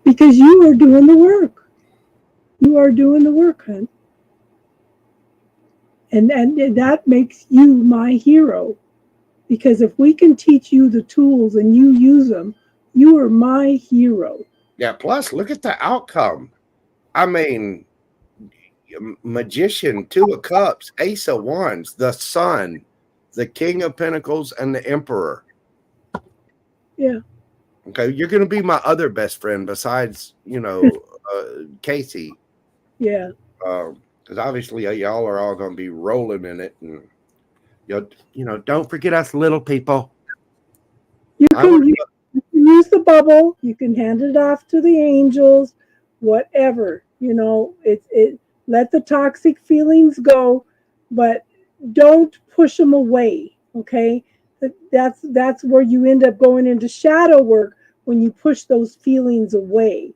because you are doing the work. You are doing the work, hon. And that makes you my hero. Because if we can teach you the tools and you use them, you are my hero. Yeah, plus look at the outcome. I mean, Magician, 2 of Cups, Ace of Wands, the Sun, the King of Pentacles, and the Emperor. Yeah. Okay, you're going to be my other best friend besides, Casey. Yeah. Because obviously y'all are all going to be rolling in it, and don't forget us little people. You can use the bubble. You can hand it off to the angels, whatever. It let the toxic feelings go, but don't push them away. Okay, that's where you end up going into shadow work when you push those feelings away.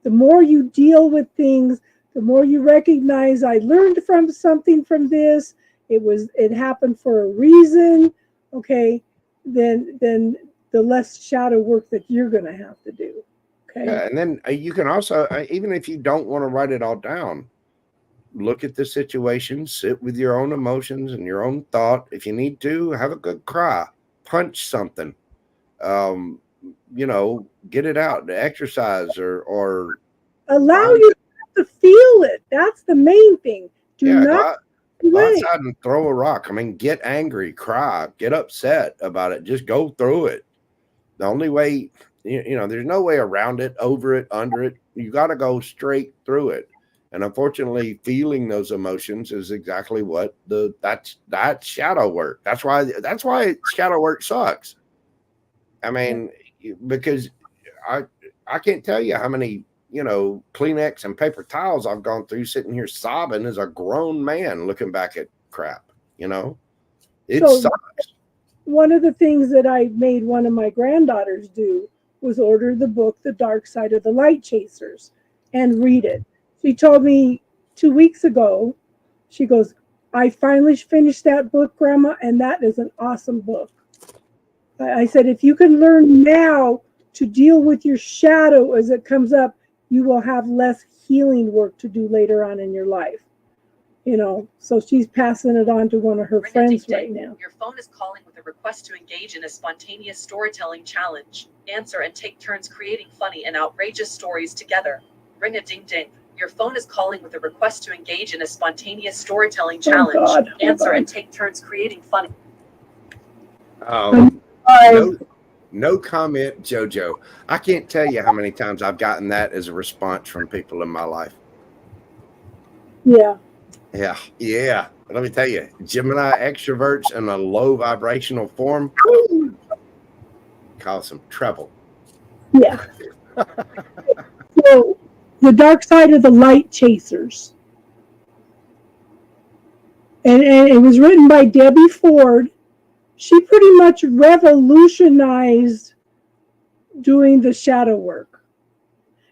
The more you deal with things, the more you recognize I learned from something from this. It happened for a reason. Okay, then the less shadow work that you're going to have to do. Okay. Yeah, and then you can also, even if you don't want to write it all down, look at the situation, sit with your own emotions and your own thought. If you need to, have a good cry, punch something, get it out, exercise or allow you to feel it. That's the main thing. Do not go outside and throw a rock. I mean, get angry, cry, get upset about it. Just go through it. The only way, there's no way around it, over it, under it. You got to go straight through it. And unfortunately, feeling those emotions is exactly what that's shadow work. That's why shadow work sucks. I mean, because I can't tell you how many, Kleenex and paper towels I've gone through sitting here sobbing as a grown man looking back at crap, It sucks. One of the things that I made one of my granddaughters do was order the book, The Dark Side of the Light Chasers, and read it. She told me 2 weeks ago, she goes, I finally finished that book, Grandma, and that is an awesome book. I said, if you can learn now to deal with your shadow as it comes up, you will have less healing work to do later on in your life. So she's passing it on to one of her friends right now. Your phone is calling with a request to engage in a spontaneous storytelling challenge. Answer and take turns creating funny and outrageous stories together. Ring a ding ding. Your phone is calling with a request to engage in a spontaneous storytelling challenge. God. Answer and take turns creating funny. No comment, JoJo. I can't tell you how many times I've gotten that as a response from people in my life. Yeah. Yeah. Let me tell you, Gemini extroverts in a low vibrational form cause some trouble. Yeah. So, The Dark Side of the Light Chasers. And it was written by Debbie Ford. She pretty much revolutionized doing the shadow work.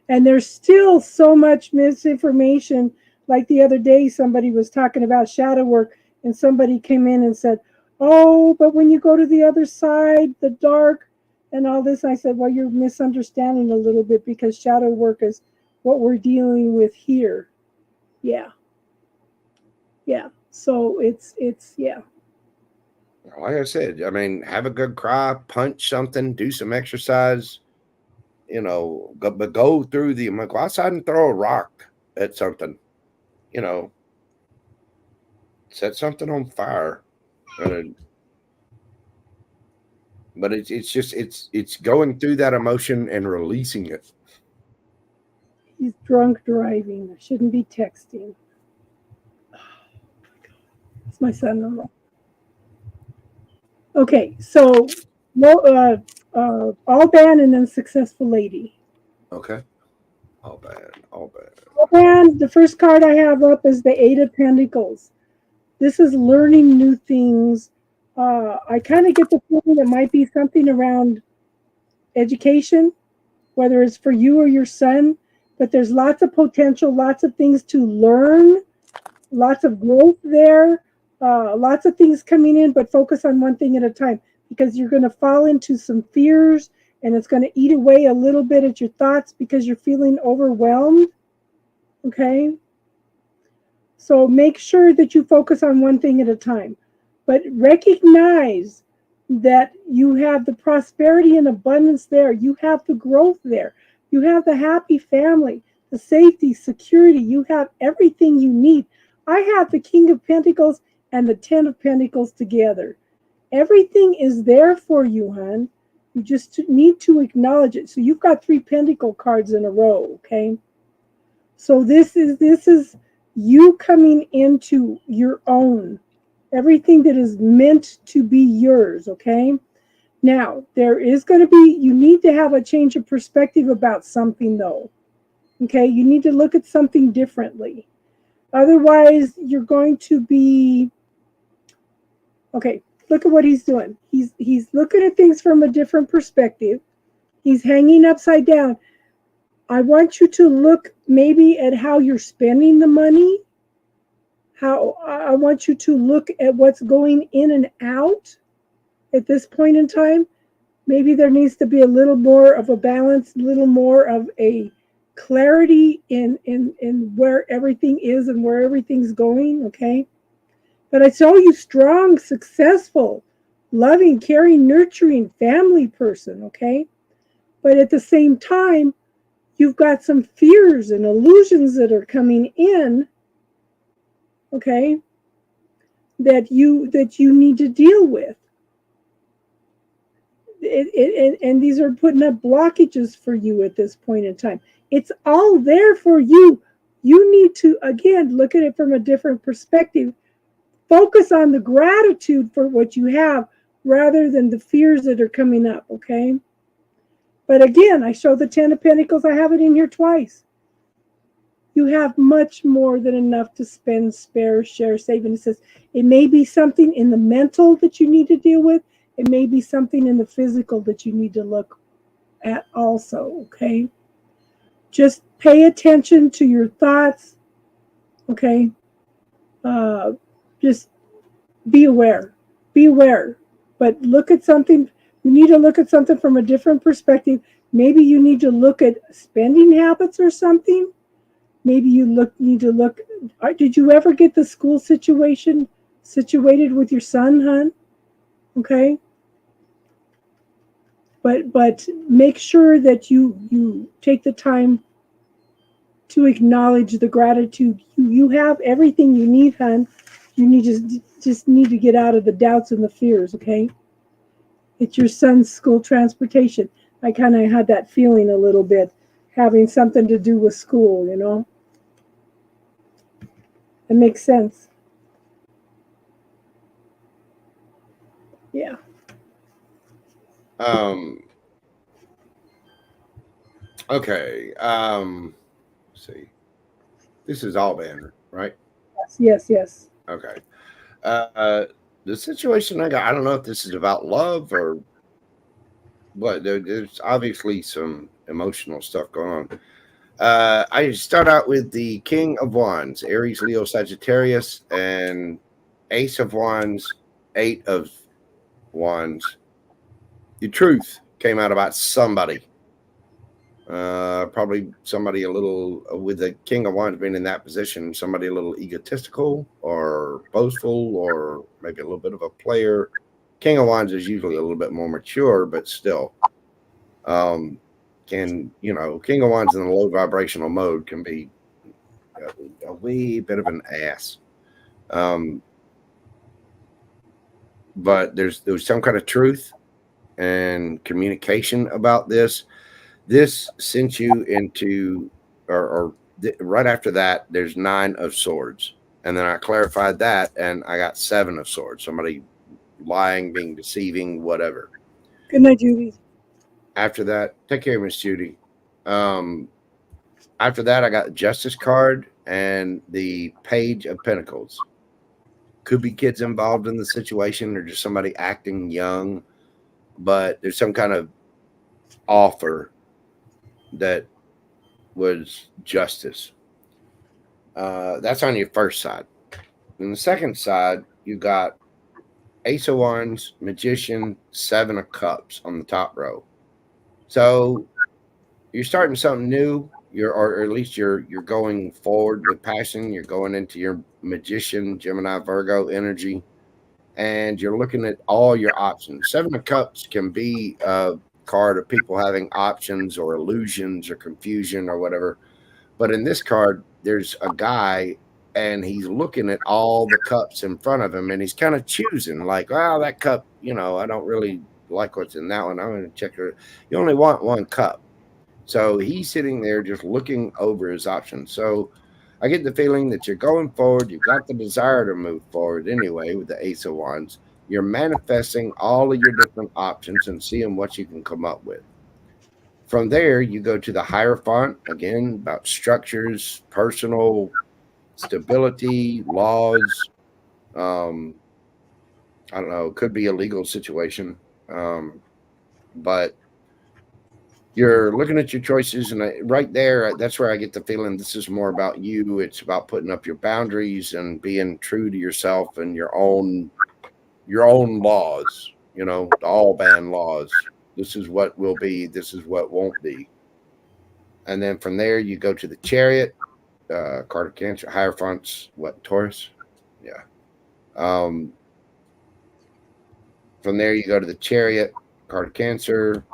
And there's still so much misinformation. Like the other day, somebody was talking about shadow work, and somebody came in and said, oh, but when you go to the other side, the dark and all this, I said, well, you're misunderstanding a little bit, because shadow work is what we're dealing with here. Yeah. So it's yeah. Like I said, I mean, have a good cry, punch something, do some exercise, but go through go outside and throw a rock at something, set something on fire. But it's going through that emotion and releasing it. He's drunk driving. I shouldn't be texting. It's my son-in-law. Okay, so all bad and unsuccessful lady. Okay. All bad. All bad. The first card I have up is the Eight of Pentacles. This is learning new things. I kind of get the feeling it might be something around education, whether it's for you or your son, but there's lots of potential, lots of things to learn, lots of growth there, lots of things coming in, but focus on one thing at a time, because you're going to fall into some fears, and it's going to eat away a little bit at your thoughts because you're feeling overwhelmed. Okay? So make sure that you focus on one thing at a time, but recognize that you have the prosperity and abundance there. You have the growth there. You have the happy family, the safety, security. You have everything you need. I have the King of Pentacles and the Ten of Pentacles together. Everything is there for you, hon. You just need to acknowledge it. So you've got 3 pentacle cards in a row, okay? So this is you coming into your own, everything that is meant to be yours, okay? Now, there is going to be, you need to have a change of perspective about something though, okay? You need to look at something differently. Otherwise, you're going to be, okay, look at what he's doing. He's looking at things from a different perspective. He's hanging upside down. I want you to look maybe at how you're spending the money. How I want you to look at what's going in and out at this point in time. Maybe there needs to be a little more of a balance, a little more of a clarity in where everything is and where everything's going, okay? But I saw you strong, successful, loving, caring, nurturing family person, okay? But at the same time, you've got some fears and illusions that are coming in, okay, that you need to deal with. And these are putting up blockages for you at this point in time. It's all there for you. You need to, again, look at it from a different perspective. Focus on the gratitude for what you have rather than the fears that are coming up, okay? But again, I show the 10 of Pentacles. I have it in here twice. You have much more than enough to spend, spare, share, save. And it says it may be something in the mental that you need to deal with. It may be something in the physical that you need to look at also, okay? Just pay attention to your thoughts, okay? Just be aware. Be aware. But look at something. You need to look at something from a different perspective. Maybe you need to look at spending habits or something. Maybe you need to look. Did you ever get the school situation situated with your son, hon? Okay. But make sure that you take the time to acknowledge the gratitude. You have everything you need, hon. You need just need to get out of the doubts and the fears, okay? It's your son's school transportation. I kind of had that feeling a little bit, having something to do with school, you know? It makes sense. Yeah. Okay. Let's see. This is all banner, right? Yes. Okay. The situation I don't know if this is about love or what. There's obviously some emotional stuff going on. I start out with the King of Wands, Aries, Leo, Sagittarius, and Ace of Wands, 8 of Wands. The truth came out about somebody. Probably somebody a little, with the King of Wands being in that position, somebody a little egotistical or boastful or maybe a little bit of a player. King of Wands is usually a little bit more mature, but still, King of Wands in a low vibrational mode can be a wee bit of an ass. But there's some kind of truth and communication about this. This sent you into, right after that, there's 9 of Swords. And then I clarified that, and I got 7 of Swords. Somebody lying, being deceiving, whatever. Good night, Judy. After that, take care, Miss Judy. After that, I got the Justice card and the Page of Pentacles. Could be kids involved in the situation or just somebody acting young, but there's some kind of offer that was justice. That's on your first side. On the second side, you got Ace of Wands, Magician, 7 of Cups on the top row. So you're starting something new. Or at least you're going forward with passion. You're going into your Magician, Gemini, Virgo energy, and you're looking at all your options. 7 of Cups can be a card of people having options or illusions or confusion or whatever. But in this card, there's a guy and he's looking at all the cups in front of him and he's kind of choosing like, well, that cup, I don't really like what's in that one. I'm going to check it. You only want one cup. So he's sitting there just looking over his options. So I get the feeling that you're going forward. You've got the desire to move forward anyway with the Ace of Wands. You're manifesting all of your different options and seeing what you can come up with. From there, you go to the Hierophant, again, about structures, personal stability, laws. I don't know, could be a legal situation. But you're looking at your choices, and right there, that's where I get the feeling this is more about you. It's about putting up your boundaries and being true to yourself and your own laws, you know, the Alban laws. This is what will be, this is what won't be. And then from there, you go to the Chariot, card of Cancer, Hierophant's, what, Taurus? Yeah. From there, you go to the Chariot, card of Cancer,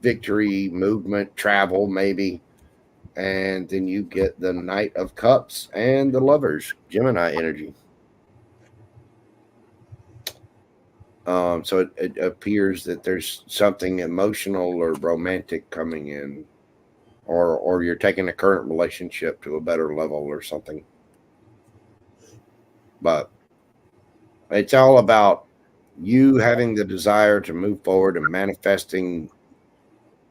victory, movement, travel, maybe. And then you get the Knight of Cups and the Lovers, Gemini energy. So it appears that there's something emotional or romantic coming in, or you're taking a current relationship to a better level or something. But it's all about you having the desire to move forward and manifesting,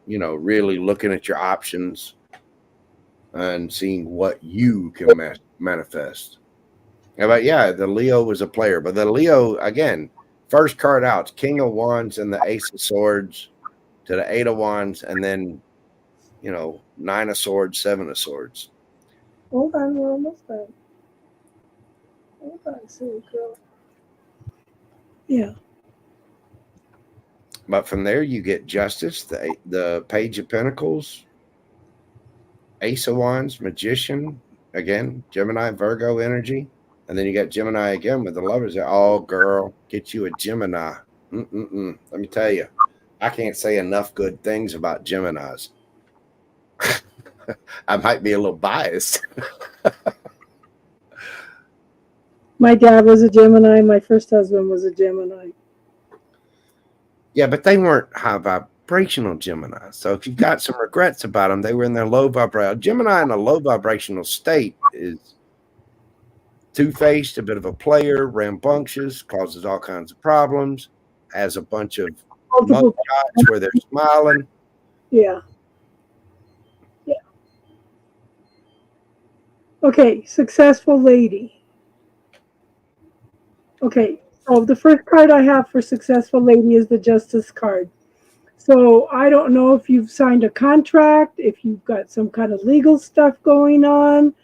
you know, really looking at your options and seeing what you can manifest. But yeah, the Leo was a player, but the Leo, again, first card out, King of Wands and the Ace of Swords to the Eight of Wands, and then, you know, Nine of Swords, Seven of Swords. Hold on, we're almost done. Hold on, silly girl. Yeah. But from there, you get Justice, the Page of Pentacles, Ace of Wands, Magician, again, Gemini, Virgo energy. And then you got Gemini again with the Lovers. Oh, girl, get you a Gemini. Let me tell you, I can't say enough good things about Geminis. I might be a little biased. My dad was a Gemini. My first husband was a Gemini. Yeah, but they weren't high vibrational Gemini. So if you've got some regrets about them, they were in their low vibrational. Gemini in a low vibrational state is two-faced, a bit of a player, rambunctious, causes all kinds of problems, has a bunch of mug shots where they're smiling. Yeah. Yeah. Okay, successful lady. Okay, so the first card I have for successful lady is the Justice card. So I don't know if you've signed a contract, if you've got some kind of legal stuff going on,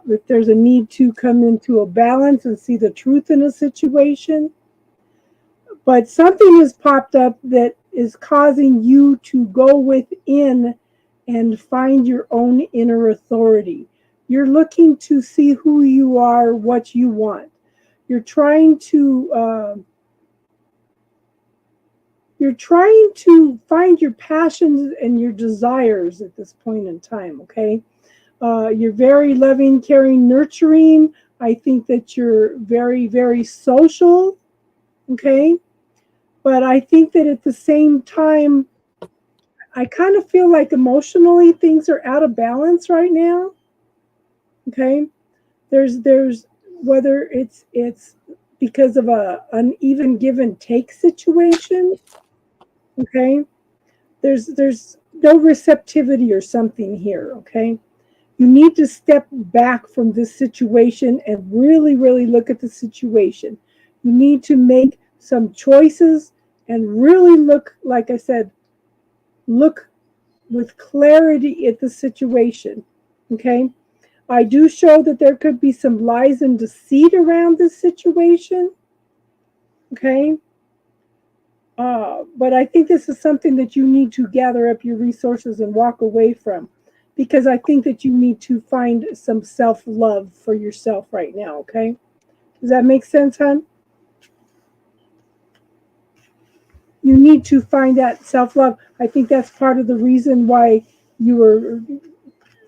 if there's a need to come into a balance and see the truth in a situation. But something has popped up that is causing you to go within and find your own inner authority. You're looking to see who you are, what you want. You're trying to find your passions and your desires at this point in time, okay? You're very loving, caring, nurturing. I think that you're very, very social, okay? But I think that at the same time, I kind of feel like emotionally things are out of balance right now, okay? There's whether it's because of a uneven give and take situation, okay? There's no receptivity or something here, okay? You need to step back from this situation and really, really look at the situation. You need to make some choices and really look, like I said, look with clarity at the situation, okay? I do show that there could be some lies and deceit around this situation, okay? But I think this is something that you need to gather up your resources and walk away from, because I think that you need to find some self-love for yourself right now, okay? Does that make sense, hon? You need to find that self-love. I think that's part of the reason why you are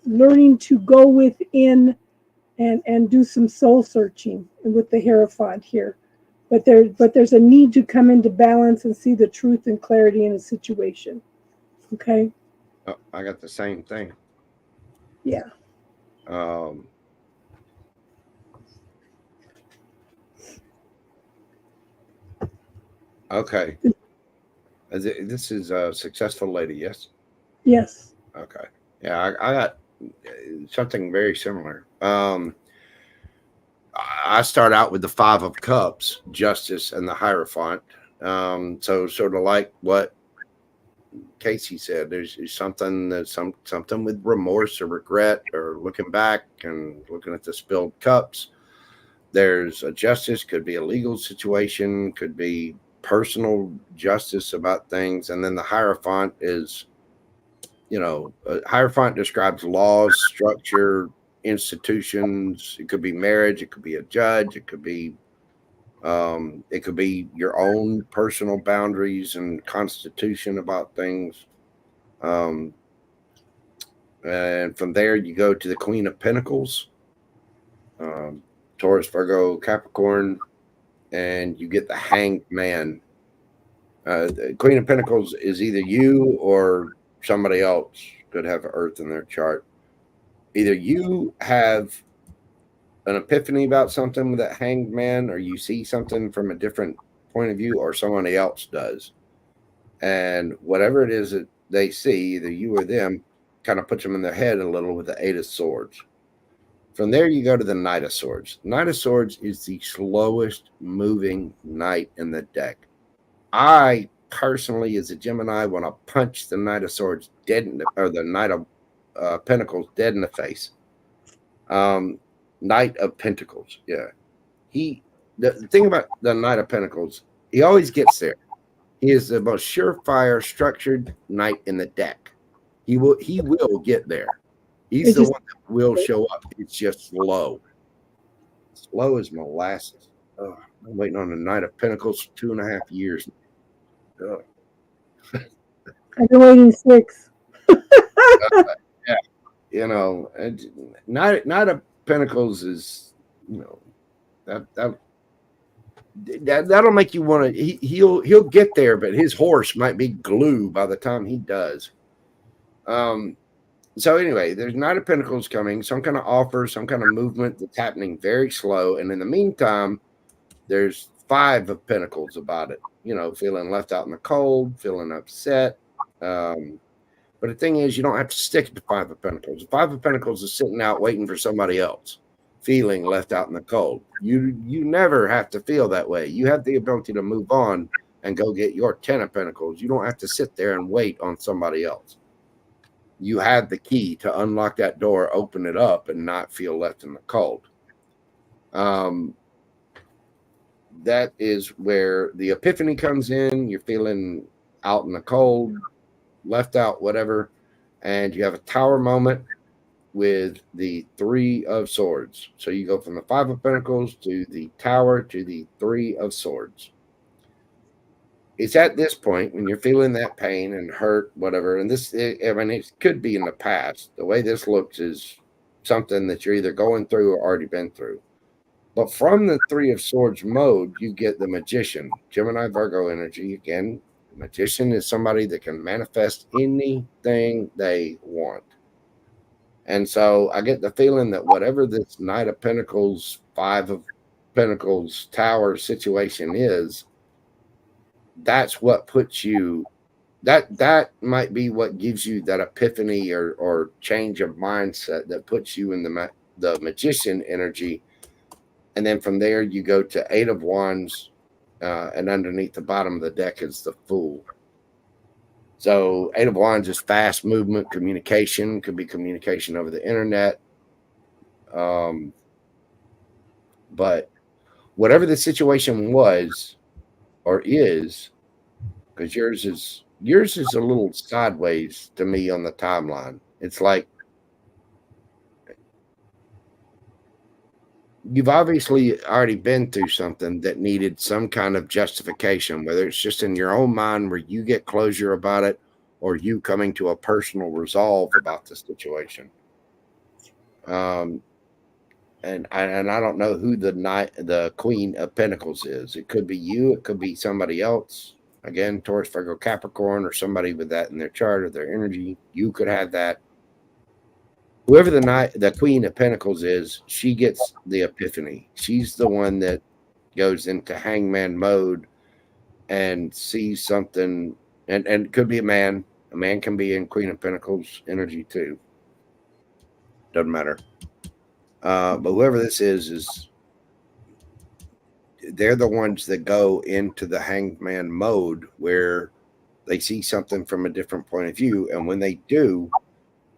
learning to go within and do some soul searching with the Hierophant here. but there's a need to come into balance and see the truth and clarity in a situation. Okay. Oh, I got the same thing. Yeah. Okay. This is a successful lady, yes? Yes. Okay. Yeah, I got something very similar. I start out with the Five of Cups, Justice, and the Hierophant. So sort of like what Casey said, there's something with remorse or regret or looking back and looking at the spilled cups. There's a justice, could be a legal situation, could be personal justice about things. And then the Hierophant is, Hierophant describes laws, structure, institutions. It could be marriage, it could be a judge, it could be your own personal boundaries and constitution about things. And from there you go to the Queen of Pentacles, Taurus, Virgo, Capricorn, and you get the Hanged Man. The Queen of Pentacles is either you or somebody else could have Earth in their chart. Either you have an epiphany about something with that Hanged Man, or you see something from a different point of view, or somebody else does. And whatever it is that they see, either you or them, kind of puts them in their head a little with the Eight of Swords. From there, you go to the Knight of Swords. Knight of Swords is the slowest moving knight in the deck. I personally, as a Gemini, want to punch the Knight of Swords or the Knight of Pentacles dead in the face. Knight of Pentacles, yeah. The thing about the Knight of Pentacles, he always gets there. He is the most surefire, structured knight in the deck. He will get there. He's the one that will show up. It's just slow. Slow as molasses. I'm waiting on the Knight of Pentacles for 2.5 years. I've been waiting 6. Yeah, Knight of Pentacles is, that'll make you want to. He'll get there, but his horse might be glue by the time he does. So anyway, there's Knight of Pentacles coming, some kind of offer, some kind of movement that's happening very slow. And in the meantime, there's Five of Pentacles about it, feeling left out in the cold, feeling upset. But the thing is, you don't have to stick to Five of Pentacles. The Five of Pentacles is sitting out waiting for somebody else, feeling left out in the cold. You never have to feel that way. You have the ability to move on and go get your 10 of Pentacles. You don't have to sit there and wait on somebody else. You have the key to unlock that door, open it up, and not feel left in the cold. That is where the epiphany comes in. You're feeling out in the cold, left out, whatever, and you have a Tower moment with the Three of Swords. So you go from the Five of Pentacles to the Tower to the Three of Swords. It's at this point when you're feeling that pain and hurt, whatever, and it could be in the past. The way this looks is something that you're either going through or already been through. But from the Three of Swords mode, you get the Magician, Gemini, Virgo energy. Again, the Magician is somebody that can manifest anything they want. And so I get the feeling that whatever this Knight of Pentacles, Five of Pentacles, Tower situation is, that's what puts you, that might be what gives you that epiphany or change of mindset that puts you in the Magician energy. And then from there, you go to Eight of Wands, and underneath the bottom of the deck is the Fool. So Eight of Wands is fast movement, communication, could be communication over the internet. But whatever the situation was or is, because yours is a little sideways to me on the timeline. It's like you've obviously already been through something that needed some kind of justification, whether it's just in your own mind where you get closure about it or you coming to a personal resolve about the situation. and I don't know who the Queen of Pentacles is. It could be you. It could be somebody else. Again, Taurus, Virgo, Capricorn, or somebody with that in their chart or their energy. You could have that. Whoever the Queen of Pentacles is, she gets the epiphany. She's the one that goes into hangman mode and sees something, and it could be a man. A man can be in Queen of Pentacles energy too. Doesn't matter. But whoever this is they're the ones that go into the hangman mode where they see something from a different point of view. And when they do,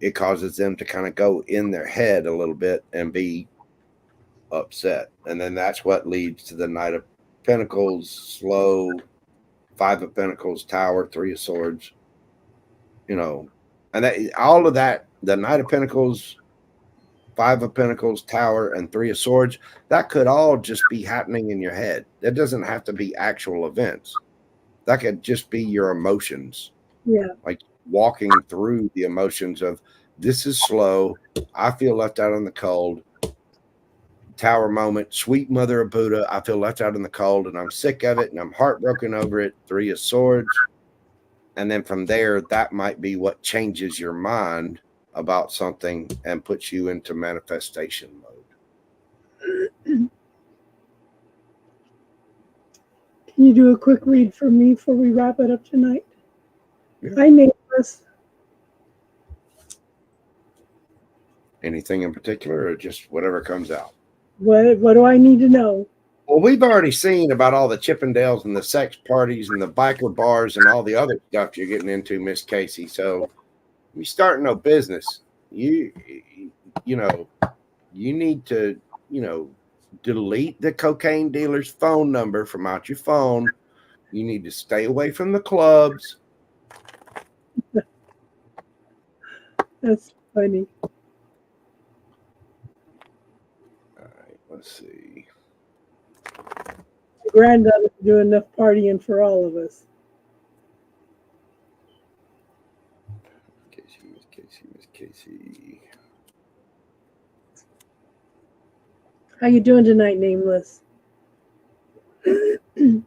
it causes them to kind of go in their head a little bit and be upset. And then that's what leads to the Knight of Pentacles, slow, Five of Pentacles, Tower, Three of Swords, and that all of that, the Knight of Pentacles, Five of Pentacles, Tower, and Three of Swords, that could all just be happening in your head. That doesn't have to be actual events. That could just be your emotions. Yeah. Like walking through the emotions of, this is slow. I feel left out in the cold. Tower moment, sweet mother of Buddha. I feel left out in the cold and I'm sick of it and I'm heartbroken over it. Three of Swords. And then from there, that might be what changes your mind about something and puts you into manifestation mode. Can you do a quick read for me before we wrap it up tonight? Yeah. Hi, Nameless. Anything in particular or just whatever comes out? What do I need to know? Well, we've already seen about all the Chippendales and the sex parties and the biker bars and all the other stuff you're getting into, Miss Casey. So you start no business. You need to, delete the cocaine dealer's phone number from out your phone. You need to stay away from the clubs. That's funny. All right, let's see. Granddaughter do enough partying for all of us. Miss Casey. How you doing tonight, Nameless? We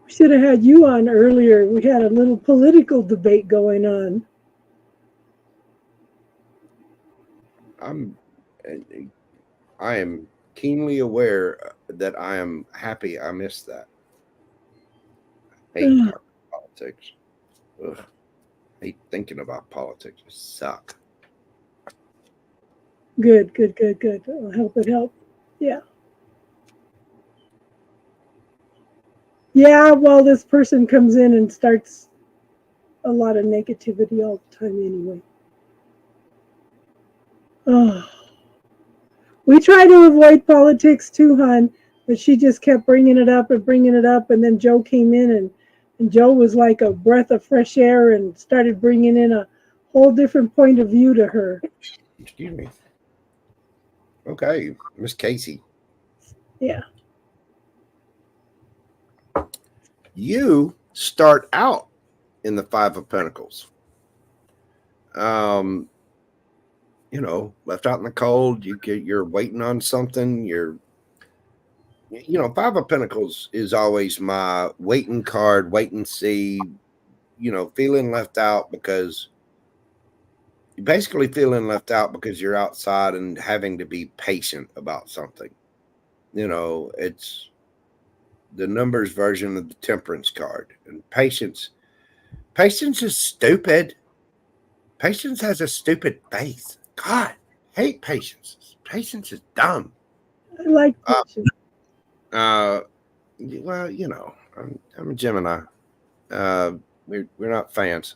should have had you on earlier. We had a little political debate going on. I am keenly aware that I am happy I missed that. Hate politics. Ugh. Hate thinking about politics. It suck. Good. I'll help it help. Yeah. Yeah, well, this person comes in and starts a lot of negativity all the time anyway. Oh. We try to avoid politics too, hon, but she just kept bringing it up, and then Joe came in, and Joe was like a breath of fresh air and started bringing in a whole different point of view to her. Excuse me. Okay, Miss Casey. Yeah. You start out in the Five of Pentacles. Left out in the cold, you're waiting on something. Five of Pentacles is always my waiting card, wait and see, feeling left out because you're basically feeling left out because you're outside and having to be patient about something. It's the numbers version of the Temperance card. And patience is stupid. Patience has a stupid face. God, hate patience. Patience is dumb. I like patience. Well, I'm a Gemini. We're not fans.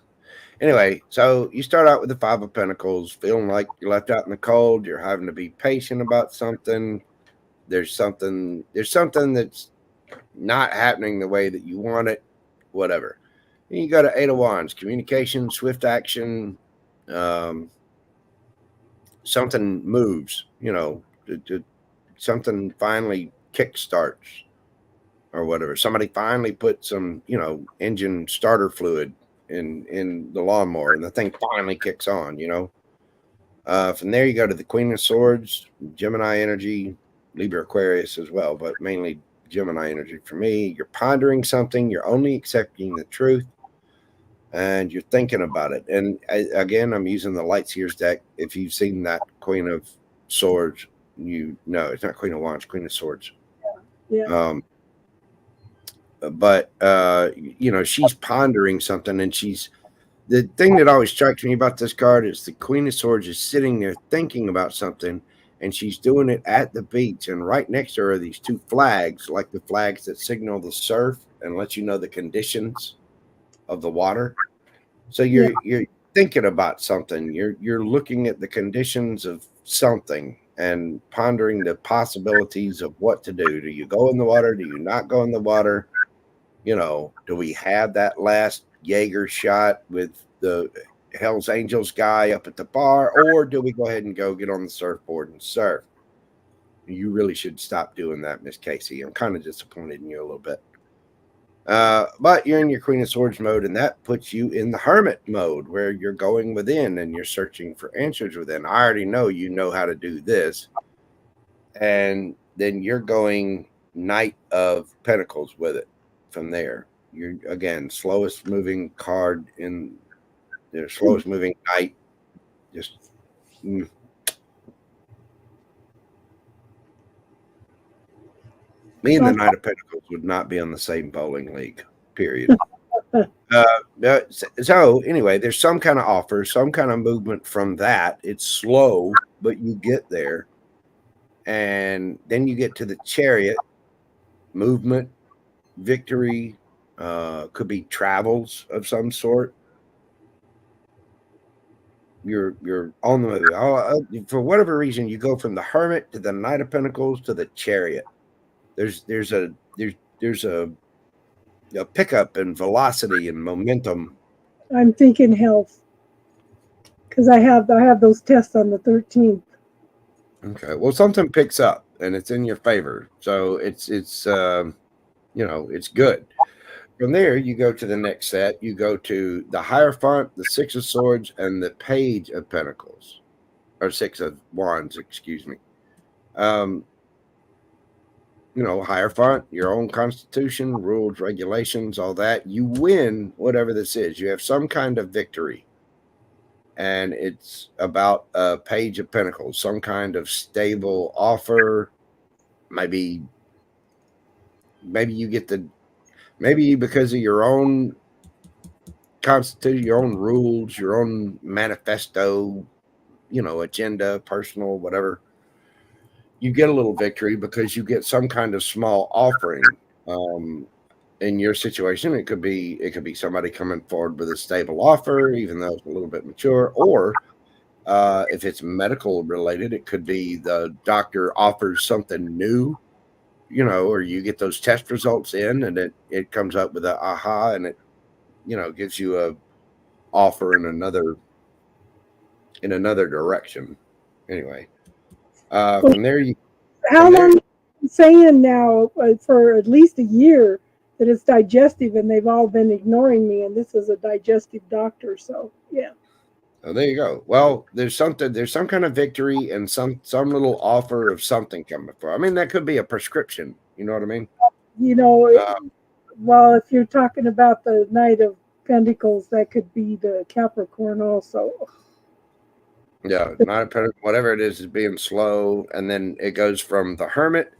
Anyway, so you start out with the Five of Pentacles, feeling like you're left out in the cold. You're having to be patient about something. There's something that's not happening the way that you want it. Whatever. And you go to Eight of Wands, communication, swift action. Something moves. Something finally kickstarts. or whatever. Somebody finally put some, engine starter fluid in the lawnmower, and the thing finally kicks on. From there, you go to the Queen of Swords, Gemini energy, Libra, Aquarius as well, but mainly Gemini energy for me. You're pondering something. You're only accepting the truth, and you're thinking about it. And again, I'm using the Light Seers deck. If you've seen that Queen of Swords, it's not Queen of Wands, Queen of Swords. Yeah. But she's pondering something, and the thing that always strikes me about this card is the Queen of Swords is sitting there thinking about something, and she's doing it at the beach, and right next to her are these two flags, like the flags that signal the surf and let you know the conditions of the water. So you're thinking about something. You're looking at the conditions of something and pondering the possibilities of what to do. Do you go in the water? Do you not go in the water? Do we have that last Jaeger shot with the Hells Angels guy up at the bar, or do we go ahead and go get on the surfboard and surf? You really should stop doing that, Miss Casey. I'm kind of disappointed in you a little bit. But you're in your Queen of Swords mode, and that puts you in the Hermit mode, where you're going within and you're searching for answers within. I already know you know how to do this. And then you're going Knight of Pentacles with it from there. You're, again, slowest moving card in the slowest moving knight. Just me and the Knight of Pentacles would not be on the same bowling league, period. So anyway, there's some kind of offer, some kind of movement from that. It's slow, but you get there. And then you get to the Chariot. Movement, victory, could be travels of some sort. You're on the move. For whatever reason, you go from the Hermit to the Knight of Pentacles to the Chariot. There's a pickup in velocity and momentum. I'm thinking health, because I have those tests on the 13th. Okay, well, something picks up and it's in your favor, so it's good. From there, you go to the next set. You go to the Hierophant, the Six of Swords, and the Page of Pentacles, or Six of Wands, excuse me. Hierophant, your own constitution, rules, regulations, all that. You win whatever this is. You have some kind of victory. And it's about a Page of Pentacles, some kind of stable offer. Maybe you get maybe because of your own constitution, your own rules, your own manifesto, agenda, personal, whatever. You get a little victory because you get some kind of small offering. In your situation, it could be somebody coming forward with a stable offer, even though it's a little bit mature, or if it's medical related, it could be the doctor offers something new, or you get those test results in and it comes up with a aha, and it, gives you a offer in another direction. Anyway, from there how long are you saying now for at least a year that it's digestive, and they've all been ignoring me, and this is a digestive doctor, so yeah. Oh, there you go. Well, there's some kind of victory and some little offer of something coming for. I mean, that could be a prescription. You know what I mean? Well, if you're talking about the Knight of Pentacles, that could be the Capricorn also. Yeah, Knight of Pentacles, whatever it is being slow, and then it goes from the Hermit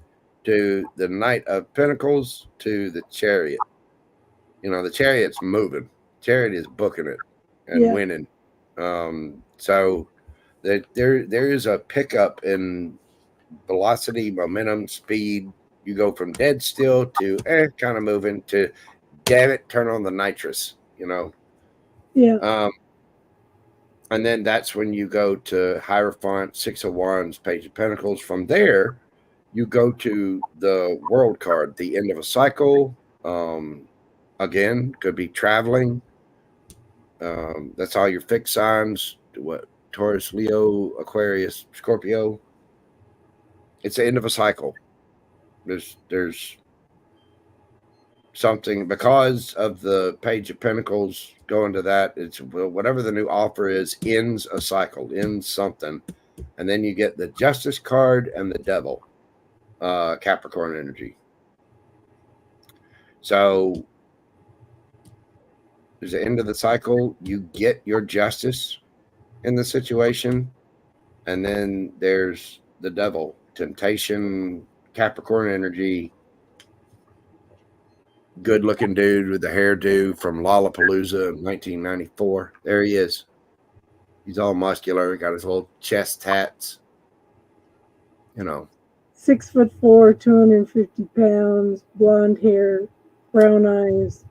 to the Knight of Pentacles to the Chariot. The Chariot's moving. Chariot is booking it and winning. So there is a pickup in velocity, momentum, speed. You go from dead still to kind of moving to, damn it, turn on the nitrous, Yeah. And then that's when you go to Hierophant, Six of Wands, Page of Pentacles. From there, you go to the World card, the end of a cycle. Again, could be traveling. That's all your fixed signs. What? Taurus, Leo, Aquarius, Scorpio. It's the end of a cycle. There's something because of the Page of Pentacles going to that. It's whatever the new offer is, ends a cycle, ends something. And then you get the Justice card and the Devil, Capricorn energy. So there's the end of the cycle. You get your justice in the situation. And then there's the Devil, temptation, Capricorn energy. Good looking dude with the hairdo from Lollapalooza in 1994. There he is. He's all muscular, got his little chest tats. You know. 6'4", 250 pounds, blonde hair, brown eyes.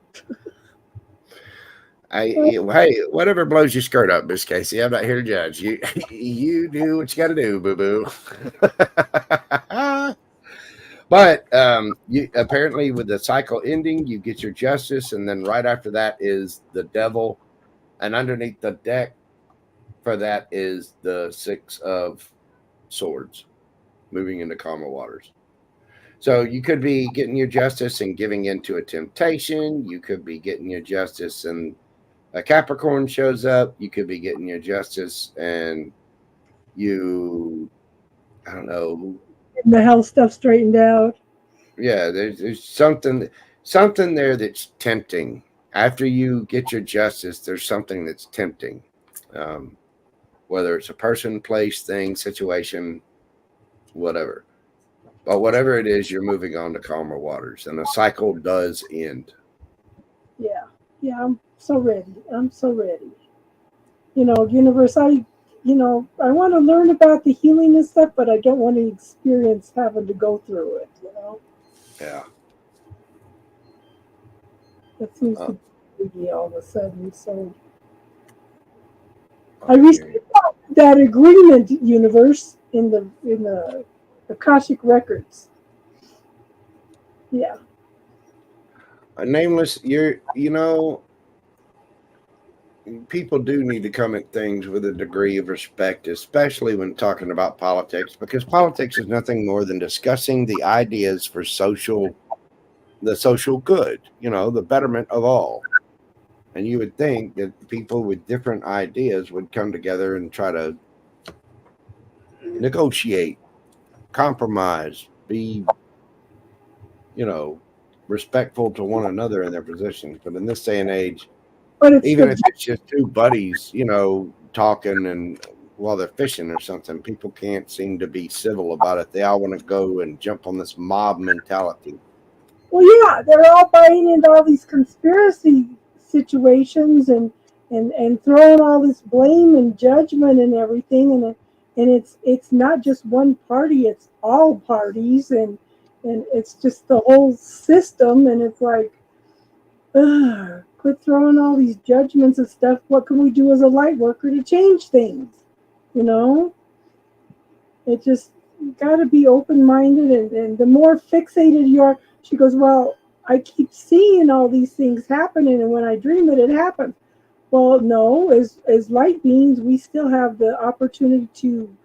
Hey, whatever blows your skirt up, Miss Casey. I'm not here to judge. You do what you got to do, boo boo. But you apparently with the cycle ending, you get your justice, and then right after that is the Devil, and underneath the deck for that is the Six of Swords, moving into calmer waters. So you could be getting your justice and giving into a temptation. You could be getting your justice and a Capricorn shows up. You could be getting your justice and you, I don't know. And the health stuff straightened out. Yeah, there's something there that's tempting. After you get your justice, there's something that's tempting. Whether it's a person, place, thing, situation, whatever. But whatever it is, you're moving on to calmer waters, and the cycle does end. Yeah, I'm so ready. I'm so ready. You know, universe, I want to learn about the healing and stuff, but I don't want to experience having to go through it, you know? Yeah. That seems to be me all of a sudden, so. I recently got that agreement, universe, in the Akashic records. Yeah. Nameless, people do need to come at things with a degree of respect, especially when talking about politics, because politics is nothing more than discussing the ideas for the social good, the betterment of all. And you would think that people with different ideas would come together and try to negotiate, compromise, be, respectful to one another in their positions. But in this day and age, even if it's just two buddies, talking and while they're fishing or something, people can't seem to be civil about it. They all want to go and jump on this mob mentality. Well, yeah, they're all buying into all these conspiracy situations and throwing all this blame and judgment and everything, and it's not just one party, it's all parties, and it's just the whole system, and it's like, quit throwing all these judgments and stuff. What can we do as a light worker to change things? It just got to be open-minded, and the more fixated you are. She goes, well, I keep seeing all these things happening, and when I dream it happens. Well, no, as light beings, we still have the opportunity to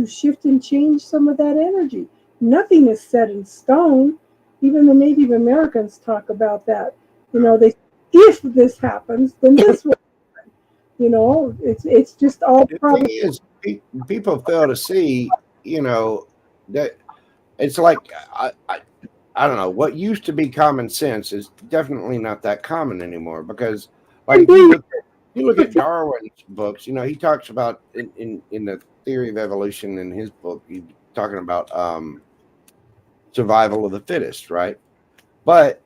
shift and change some of that energy. Nothing is set in stone. Even the Native Americans talk about that. If this happens, then this will happen. It's just all probably. The thing is, people fail to see, that it's like I don't know, what used to be common sense is definitely not that common anymore, because like you look at Darwin's books, he talks about in the theory of evolution in his book, he's talking about survival of the fittest, right? But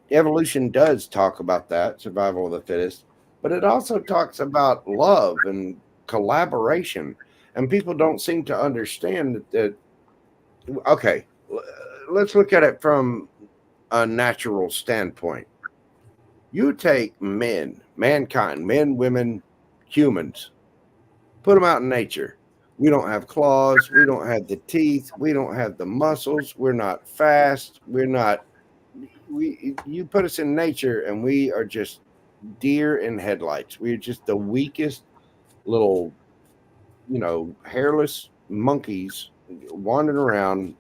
evolution does talk about that, survival of the fittest, but it also talks about love and collaboration, and people don't seem to understand that okay, let's look at it from a natural standpoint. You take mankind, men, women, humans, put them out in nature. We don't have claws. We don't have the teeth. We don't have the muscles. We're not fast. You put us in nature and we are just deer in headlights. We're just the weakest little, hairless monkeys wandering around,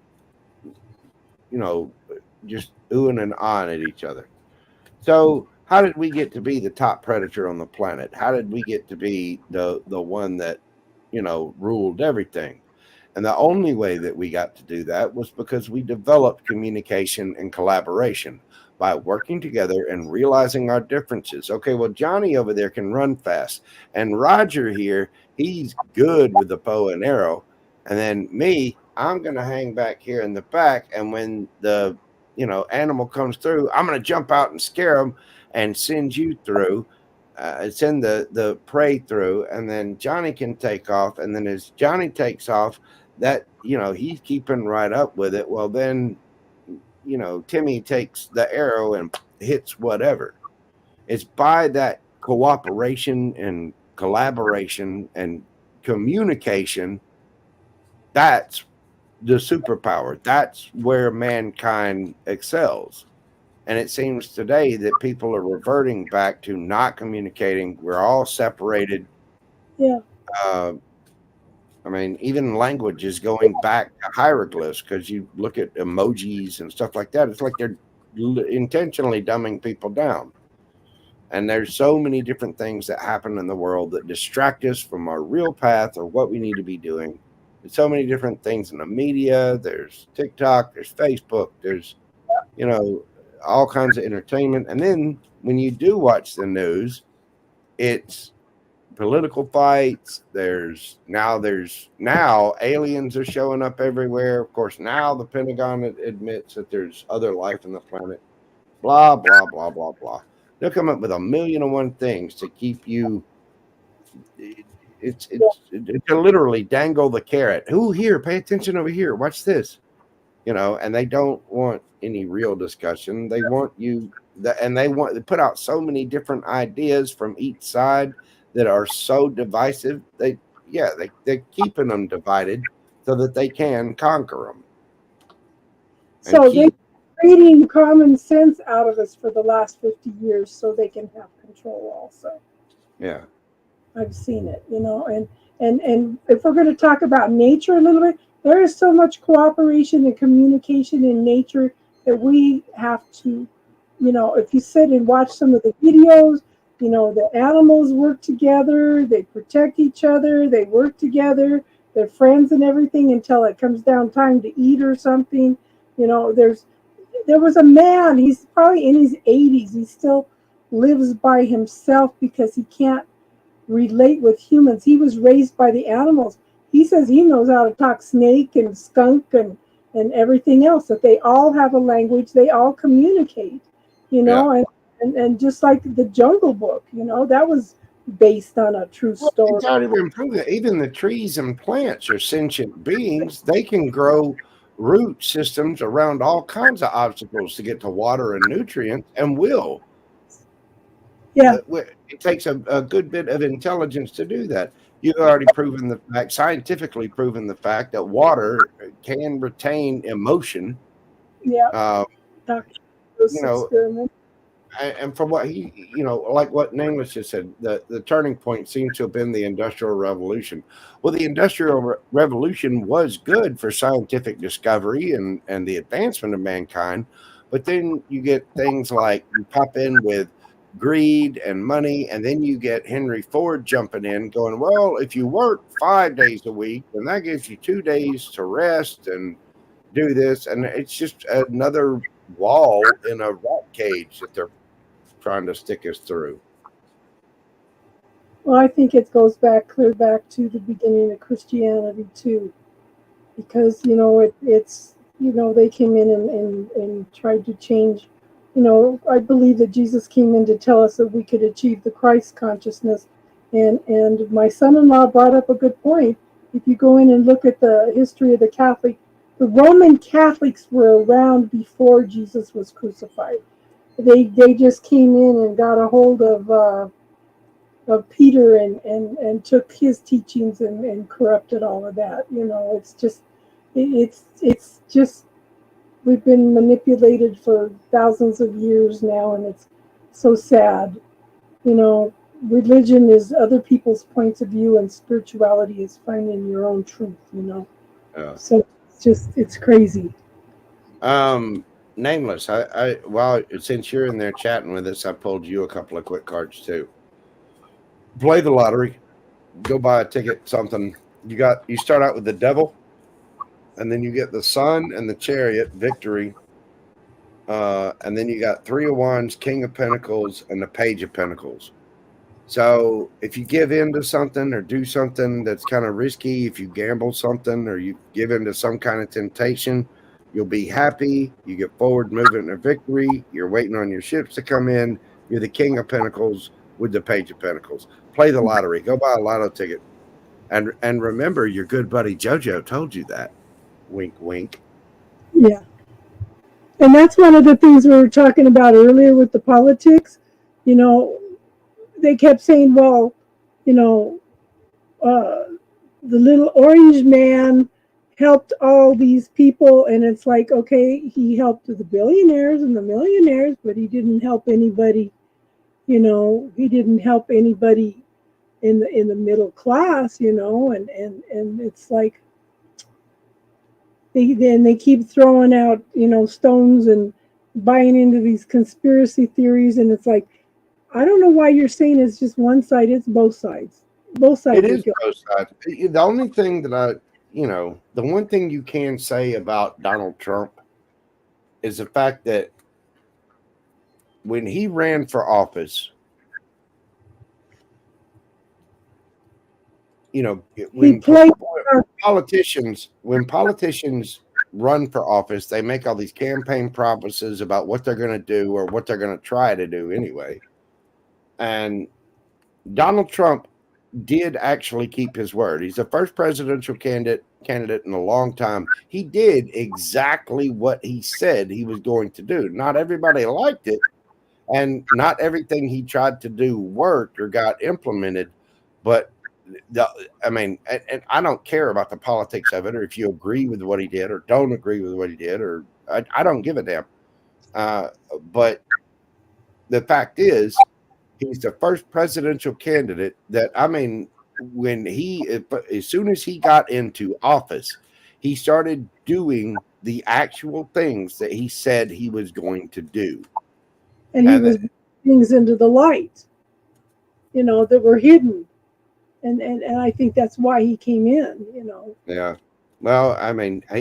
just oohing and ahhing at each other. So how did we get to be the top predator on the planet? How did we get to be the one that, ruled everything? And the only way that we got to do that was because we developed communication and collaboration by working together and realizing our differences. Okay, well, Johnny over there can run fast, and Roger here, he's good with the bow and arrow. And then me, I'm going to hang back here in the back. And when the, animal comes through, I'm going to jump out and scare them and send you through. Send the prey through, and then Johnny can take off. And then as Johnny takes off, that, he's keeping right up with it. Well, then, Timmy takes the arrow and hits whatever. It's by that cooperation and collaboration and communication, that's the superpower. That's where mankind excels. And it seems today that people are reverting back to not communicating. We're all separated. Yeah. Even language is going back to hieroglyphs, because you look at emojis and stuff like that. It's like they're intentionally dumbing people down. And there's so many different things that happen in the world that distract us from our real path or what we need to be doing. There's so many different things in the media. There's TikTok, there's Facebook, there's, all kinds of entertainment. And then when you do watch the news, it's political fights. There's now aliens are showing up everywhere. Of course, now the Pentagon admits that there's other life on the planet. Blah, blah, blah, blah, blah. They'll come up with 1,000,001 things to keep you. It's to literally dangle the carrot. Who here? Pay attention over here. Watch this. And they don't want any real discussion. They want you, and they put out so many different ideas from each side that are so divisive. They're keeping them divided so that they can conquer them. So they're creating common sense out of us for the last 50 years so they can have control also. Yeah. I've seen it, and if we're going to talk about nature a little bit, there is so much cooperation and communication in nature that we have to, if you sit and watch some of the videos, the animals work together, they protect each other, they work together, they're friends and everything until it comes down time to eat or something. There was a man, he's probably in his 80s, he still lives by himself because he can't relate with humans. He was raised by the animals. He says he knows how to talk snake and skunk and everything else, that they all have a language, they all communicate, and just like the Jungle Book, that was based on a true story. It's not even proven. Even the trees and plants are sentient beings. They can grow root systems around all kinds of obstacles to get to water and nutrients, and will. Yeah. It takes a good bit of intelligence to do that. You've already proven the fact, scientifically proven the fact, that water can retain emotion. Yeah. And from what he, like what Nameless just said, the turning point seems to have been the Industrial Revolution. Well, the Industrial Revolution was good for scientific discovery and the advancement of mankind. But then you get things like you pop in with greed and money, and then you get Henry Ford jumping in going, well, if you work 5 days a week, then that gives you 2 days to rest and do this. And it's just another wall in a rat cage that they're trying to stick us through. Well, I think it goes clear back to the beginning of Christianity too, because it's they came in and tried to change. I believe that Jesus came in to tell us that we could achieve the Christ consciousness, and my son-in-law brought up a good point. If you go in and look at the history of the Roman Catholics were around before Jesus was crucified. They just came in and got a hold of Peter and took his teachings and corrupted all of that. It's just we've been manipulated for thousands of years now, and it's so sad. Religion is other people's points of view, and spirituality is finding your own truth. Yeah. So it's crazy. Nameless. Well, since you're in there chatting with us, I pulled you a couple of quick cards too. Play the lottery. Go buy a ticket. Something you start out with the Devil, and then you get the Sun and the Chariot, Victory, and then you got Three of Wands, King of Pentacles, and the Page of Pentacles. So if you give in to something or do something that's kind of risky, if you gamble something or you give in to some kind of temptation, you'll be happy. You get forward movement to victory. You're waiting on your ships to come in. You're the King of Pentacles with the Page of Pentacles. Play the lottery. Go buy a lotto ticket. And remember, your good buddy JoJo told you that. Wink, wink. Yeah. And that's one of the things we were talking about earlier with the politics. You know, they kept saying, well, you know, the little orange man helped all these people. And it's like, okay, he helped the billionaires and the millionaires, but he didn't help anybody. You know, he didn't help anybody in the middle class, you know, and it's like they keep throwing out, you know, stones and buying into these conspiracy theories, and it's like, I don't know why you're saying it's just one side. It's both sides. Both sides. It is both sides. The only thing that the one thing you can say about Donald Trump is the fact that when he ran for office, you know, when politicians run for office, they make all these campaign promises about what they're going to do or what they're going to try to do anyway. And Donald Trump did actually keep his word. He's the first presidential candidate in a long time. He did exactly what he said he was going to do. Not everybody liked it, and not everything he tried to do worked or got implemented, but and I don't care about the politics of it, or if you agree with what he did or don't agree with what he did, or I don't give a damn. But the fact is, he's the first presidential candidate that, when as soon as he got into office, he started doing the actual things that he said he was going to do. And he was bringing things into the light, you know, that were hidden. And I think that's why he came in, you know. Yeah. Well,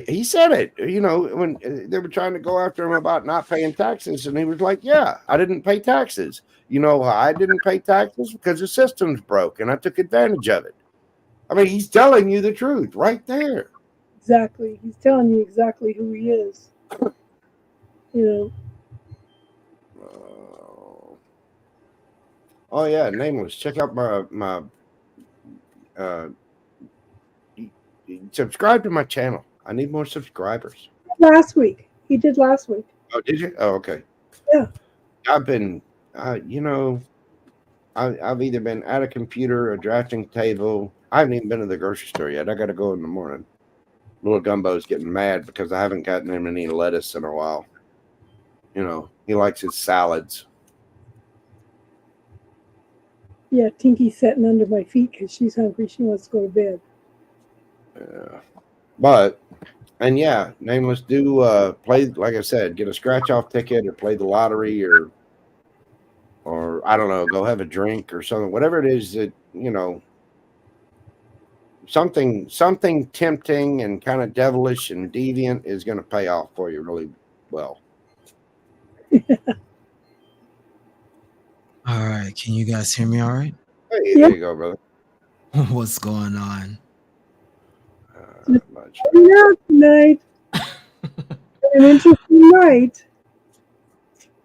he said it, you know, when they were trying to go after him about not paying taxes. And he was like, yeah, I didn't pay taxes. You know why I didn't pay taxes? Because the system's broke and I took advantage of it. He's telling you the truth right there. Exactly. He's telling you exactly who he is. You know. Oh, yeah, Nameless. Check out my subscribe to my channel. I need more subscribers. Last week. He did last week. Oh, did you? Oh, okay. Yeah. I've been, you know, I've either been at a computer, a drafting table. I haven't even been to the grocery store yet. I got to go in the morning. Little Gumbo's getting mad because I haven't gotten him any lettuce in a while. You know, he likes his salads. Yeah, Tinky's sitting under my feet because she's hungry. She wants to go to bed. Yeah, Nameless, do play, like I said, get a scratch-off ticket or play the lottery or I don't know, go have a drink or something. Whatever it is that, you know, something tempting and kind of devilish and deviant is going to pay off for you really well. All right. Can you guys hear me all right? Hey, there you go, brother. What's going on? Tonight. An interesting night.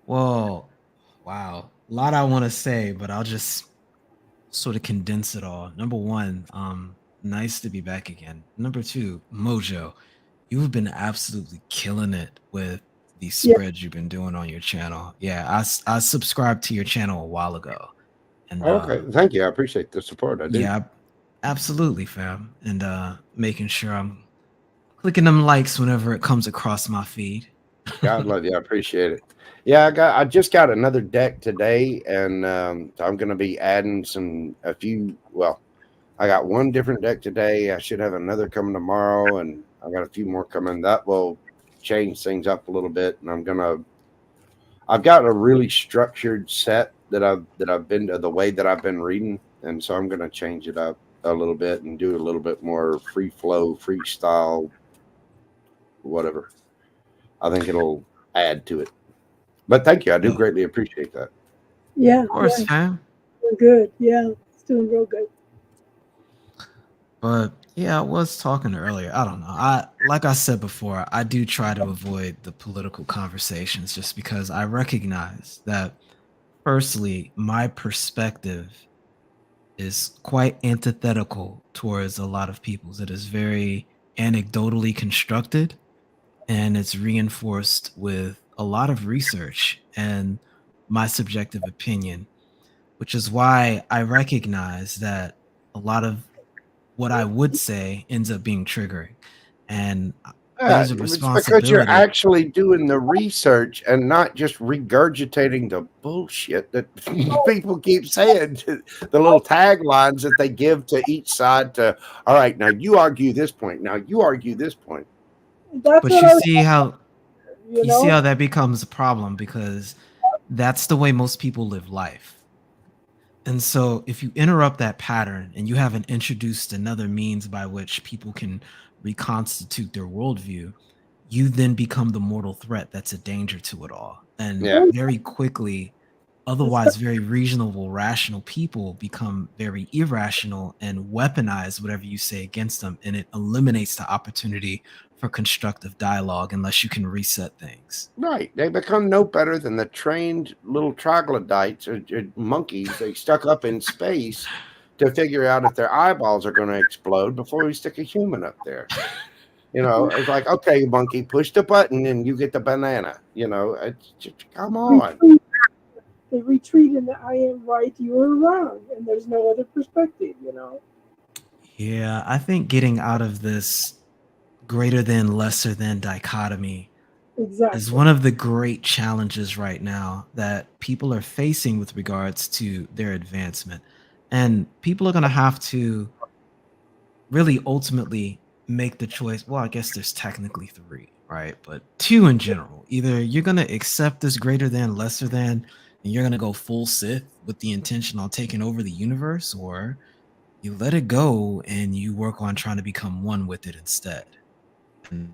Well, wow. A lot I want to say, but I'll just sort of condense it all. Number one, nice to be back again. Number two, Mojo, you've been absolutely killing it with these spreads you've been doing on your channel. Yeah, I subscribed to your channel a while ago. And okay, thank you. I appreciate the support. I do. Yeah, absolutely, fam. And making sure I'm clicking them likes whenever it comes across my feed. God love you. I appreciate it. Yeah, I just got another deck today, and so I'm going to be adding I got one different deck today. I should have another coming tomorrow, and I got a few more coming. That will change things up a little bit, and I've got a really structured set that I've been the way that I've been reading, and so I'm gonna change it up a little bit and do a little bit more free flow, freestyle, whatever. I think it'll add to it. But thank you. I do greatly appreciate that. Yeah. Of course, Yeah. fam. Doing good. Yeah. It's doing real good. But yeah, I was talking earlier. I don't know. Like I said before, I do try to avoid the political conversations just because I recognize that, firstly, my perspective is quite antithetical towards a lot of people's. It is very anecdotally constructed, and it's reinforced with a lot of research and my subjective opinion, which is why I recognize that a lot of what I would say ends up being triggering. And there's a It's because you're responsibility. actually doing the research and not just regurgitating the bullshit that people keep saying, the little taglines that they give to each side to, all right, now you argue this point. Now you argue this point. That's But what you I was see how you you see know? how that becomes a problem because that's the way most people live life. And so if you interrupt that pattern and you haven't introduced another means by which people can reconstitute their worldview, you then become the mortal threat that's a danger to it all. And Yeah. very quickly, otherwise very reasonable, rational people become very irrational and weaponize whatever you say against them. And it eliminates the opportunity for constructive dialogue unless you can reset things. Right. They become no better than the trained little troglodytes or monkeys they stuck up in space to figure out if their eyeballs are going to explode before we stick a human up there. You know, it's like, okay, monkey, push the button and you get the banana. You know, it's just, come on. They retreat in the I am right, you are wrong, and there's no other perspective, you know. Yeah, I think getting out of this greater than, lesser than dichotomy Exactly. is one of the great challenges right now that people are facing with regards to their advancement. And people are going to have to really ultimately make the choice. Well, I guess there's technically three, right? But two in general. Either you're going to accept this greater than, lesser than, and you're going to go full Sith with the intention on taking over the universe, or you let it go and you work on trying to become one with it instead. And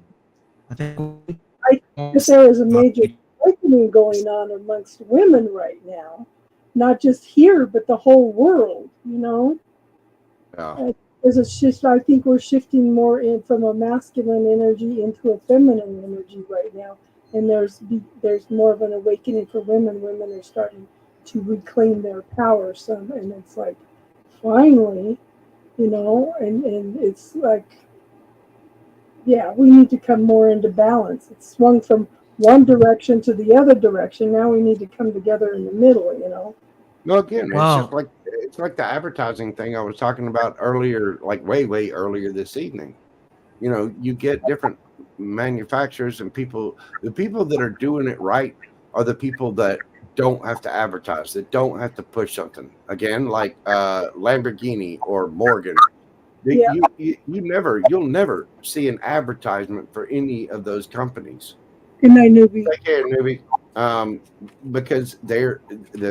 I think I think there is a major awakening going on amongst women right now, not just here, but the whole world, you know. Yeah. There's a shift. I think we're shifting more in from a masculine energy into a feminine energy right now, and there's more of an awakening for women. Women are starting to reclaim their power some, and it's like finally, you know, and it's like, yeah, we need to come more into balance. It's swung from one direction to the other direction. Now we need to come together in the middle, you know. No, again, Well- it's like the advertising thing I was talking about earlier, like way earlier this evening. You know, you get different manufacturers and people. The people that are doing it right are the people that don't have to advertise, that don't have to push something. Again, like Lamborghini or Morgan. Yeah. You'll never see an advertisement for any of those companies. Good night, newbie. Take care, newbie. Because they're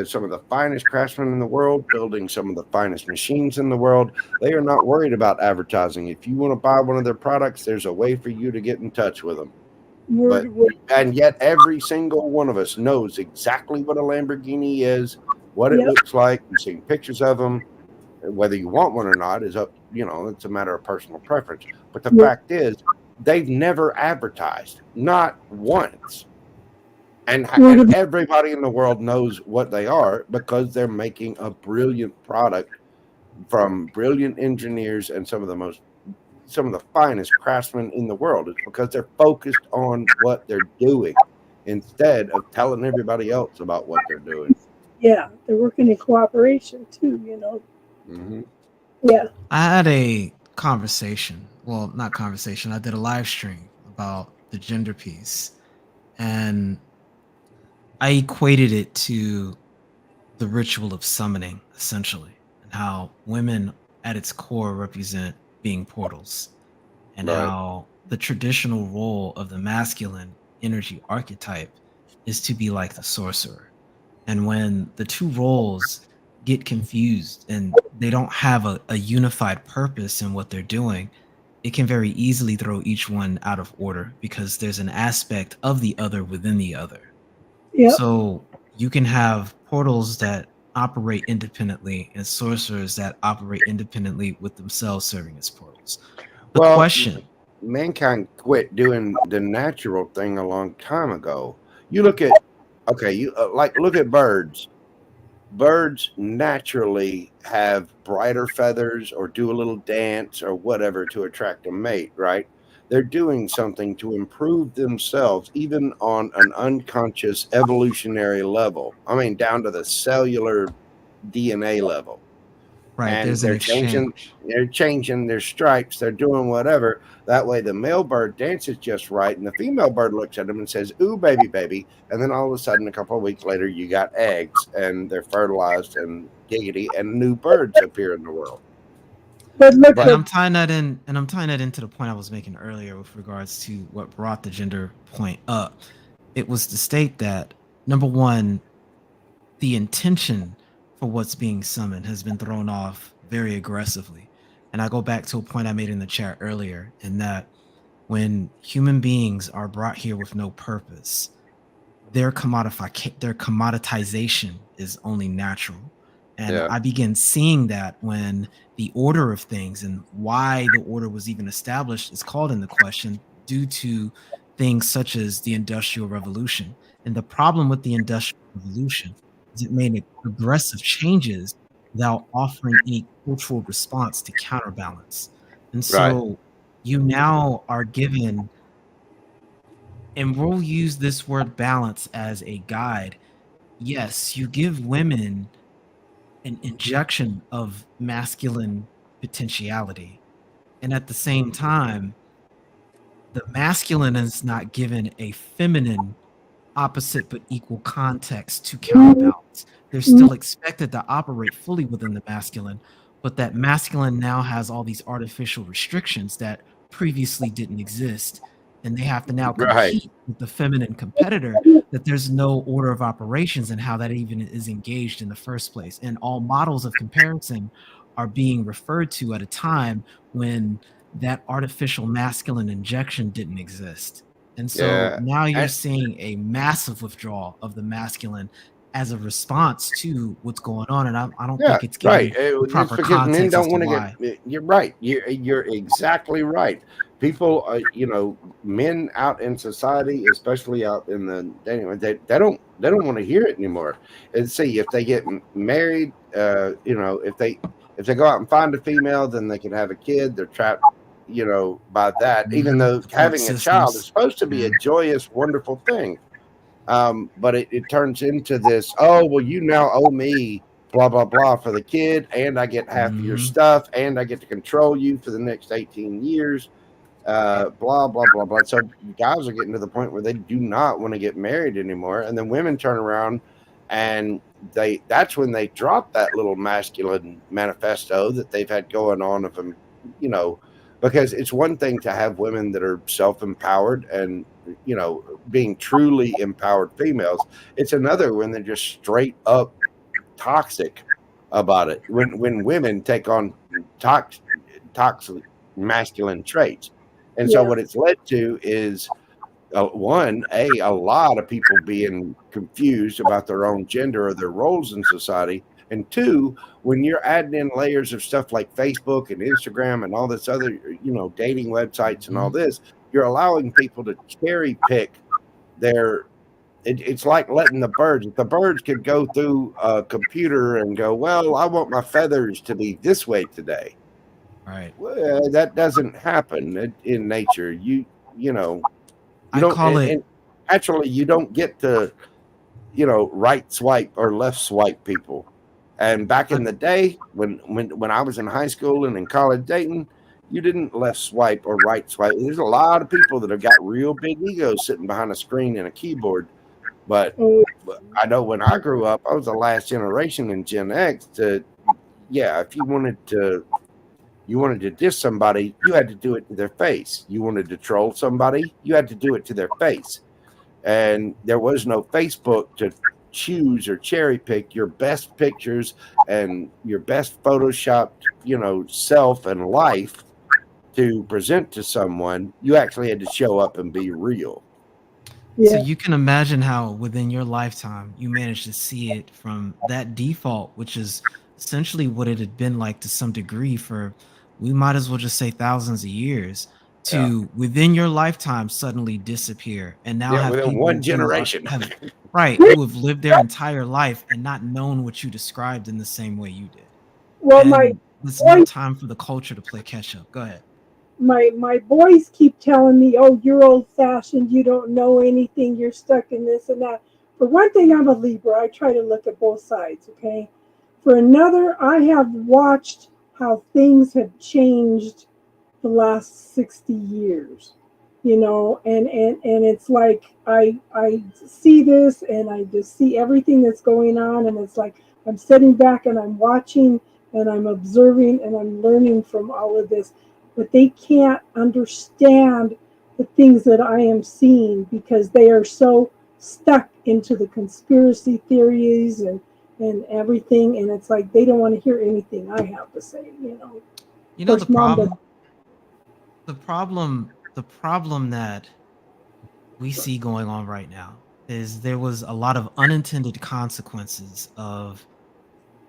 some of the finest craftsmen in the world, building some of the finest machines in the world. They are not worried about advertising. If you want to buy one of their products, there's a way for you to get in touch with them. And yet every single one of us knows exactly what a Lamborghini is, what it Yep. looks like. You've seen pictures of them. Whether you want one or not is up, you know, it's a matter of personal preference. But the Yeah. fact is, they've never advertised, not once. And everybody in the world knows what they are because they're making a brilliant product from brilliant engineers and some of the finest craftsmen in the world. It's because they're focused on what they're doing instead of telling everybody else about what they're doing. Yeah, they're working in cooperation too, you know. Mm-hmm. Yeah. I had a conversation. Well, not conversation. I did a live stream about the gender piece. And I equated it to the ritual of summoning, essentially, and how women at its core represent being portals, and Right. how the traditional role of the masculine energy archetype is to be like the sorcerer. And when the two roles get confused and they don't have a unified purpose in what they're doing, it can very easily throw each one out of order because there's an aspect of the other within the other. Yep. So you can have portals that operate independently and sorcerers that operate independently with themselves serving as portals. The Well, question, mankind quit doing the natural thing a long time ago. You look at, okay, you look at birds. Birds naturally have brighter feathers or do a little dance or whatever to attract a mate, right? They're doing something to improve themselves, even on an unconscious evolutionary level. I mean, down to the cellular DNA level. right, And there's an exchange. they're changing their stripes, they're doing whatever. That way the male bird dances just right, and the female bird looks at them and says, "Ooh, baby, baby." And then all of a sudden, a couple of weeks later, you got eggs and they're fertilized and giggity, and new birds appear in the world. But look, And I'm tying that into the point I was making earlier with regards to what brought the gender point up. It was to state that, number one, the intention for what's being summoned has been thrown off very aggressively. And I go back to a point I made in the chat earlier, in that when human beings are brought here with no purpose, their commoditization is only natural. And Yeah. I begin seeing that when the order of things and why the order was even established is called into question due to things such as the Industrial Revolution. And the problem with the Industrial Revolution is it made aggressive changes without offering any cultural response to counterbalance. And so you now are given, and we'll use this word balance as a guide. Yes, you give women an injection of masculine potentiality. And at the same time, the masculine is not given a feminine opposite but equal context to counterbalance. They're still expected to operate fully within the masculine, but that masculine now has all these artificial restrictions that previously didn't exist. And they have to now compete with the feminine competitor, that there's no order of operations and how that even is engaged in the first place. And all models of comparison are being referred to at a time when that artificial masculine injection didn't exist. And so now you're seeing a massive withdrawal of the masculine as a response to what's going on. And I don't think it's getting the proper context Men don't as to want to why. you're right. You're exactly right. People, men out in society, especially out in the dating, they don't want to hear it anymore. And see, if they get married, if they go out and find a female, then they can have a kid. They're trapped, by that. Even though having a child is supposed to be a joyous, wonderful thing, but it turns into this. Oh, well, you now owe me blah blah blah for the kid, and I get half of your stuff, and I get to control you for the next 18 years. Blah blah blah blah. So guys are getting to the point where they do not want to get married anymore, and then women turn around and that's when they drop that little masculine manifesto that they've had going on of them, because it's one thing to have women that are self-empowered and being truly empowered females. It's another when they're just straight up toxic about it, when women take on toxic masculine traits. And so what it's led to is a lot of people being confused about their own gender or their roles in society. And two, when you're adding in layers of stuff like Facebook and Instagram and all this other, dating websites and all this, you're allowing people to cherry pick it's like letting the birds. If the birds could go through a computer and go, well, I want my feathers to be this way today. Right. Well, that doesn't happen in nature. You actually you don't get to, right swipe or left swipe people. And back in the day when I was in high school and in college dating, you didn't left swipe or right swipe. There's a lot of people that have got real big egos sitting behind a screen and a keyboard. But I know when I grew up, I was the last generation in Gen X if you wanted to You wanted to diss somebody, you had to do it to their face. You wanted to troll somebody, you had to do it to their face. And there was no Facebook to choose or cherry pick your best pictures and your best photoshopped, self and life to present to someone. You actually had to show up and be real. So you can imagine how within your lifetime you managed to see it from that default, which is essentially what it had been like to some degree for, we might as well just say thousands of years, to within your lifetime suddenly disappear and now have within people one who generation. who have lived their entire life and not known what you described in the same way you did. Well, And it's no time for the culture to play catch up. Go ahead. my boys keep telling me, "Oh, you're old-fashioned. You don't know anything. You're stuck in this and that." For one thing, I'm a Libra. I try to look at both sides, okay? For another, I have watched how things have changed the last 60 years, and it's like I see this and I just see everything that's going on, and it's like I'm sitting back and I'm watching and I'm observing and I'm learning from all of this. But they can't understand the things that I am seeing because they are so stuck into the conspiracy theories and everything, and it's like they don't want to hear anything I have to say. The problem that we see going on right now is there was a lot of unintended consequences of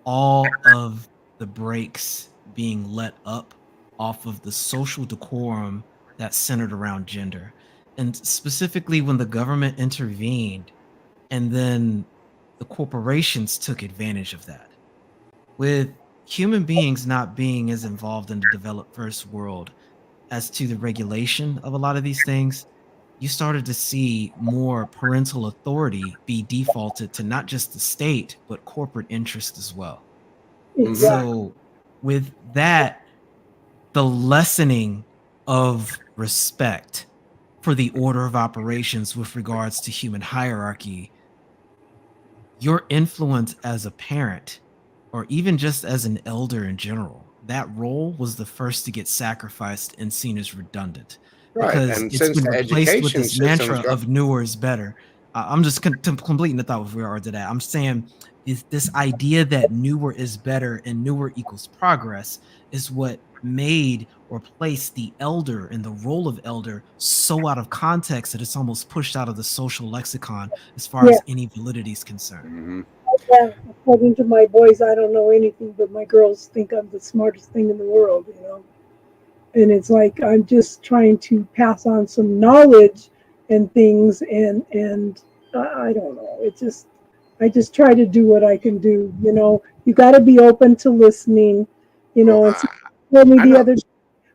all of the brakes being let up off of the social decorum that's centered around gender. And specifically when the government intervened and then the corporations took advantage of that. With human beings not being as involved in the developed first world as to the regulation of a lot of these things, you started to see more parental authority be defaulted to not just the state, but corporate interest as well. Exactly. So with that, the lessening of respect for the order of operations with regards to human hierarchy, your influence as a parent, or even just as an elder in general, that role was the first to get sacrificed and seen as redundant. Right. Because And it's since been the replaced with education this mantra system's of newer is better. I'm just completing the thought with regard to that. I'm saying this idea that newer is better and newer equals progress is what made or placed the elder and the role of elder so out of context that it's almost pushed out of the social lexicon as far as any validity is concerned. Yeah, according to my boys, I don't know anything, but my girls think I'm the smartest thing in the world, And it's like I'm just trying to pass on some knowledge and things, and I don't know. I just try to do what I can do. You got to be open to listening. It's told me the other.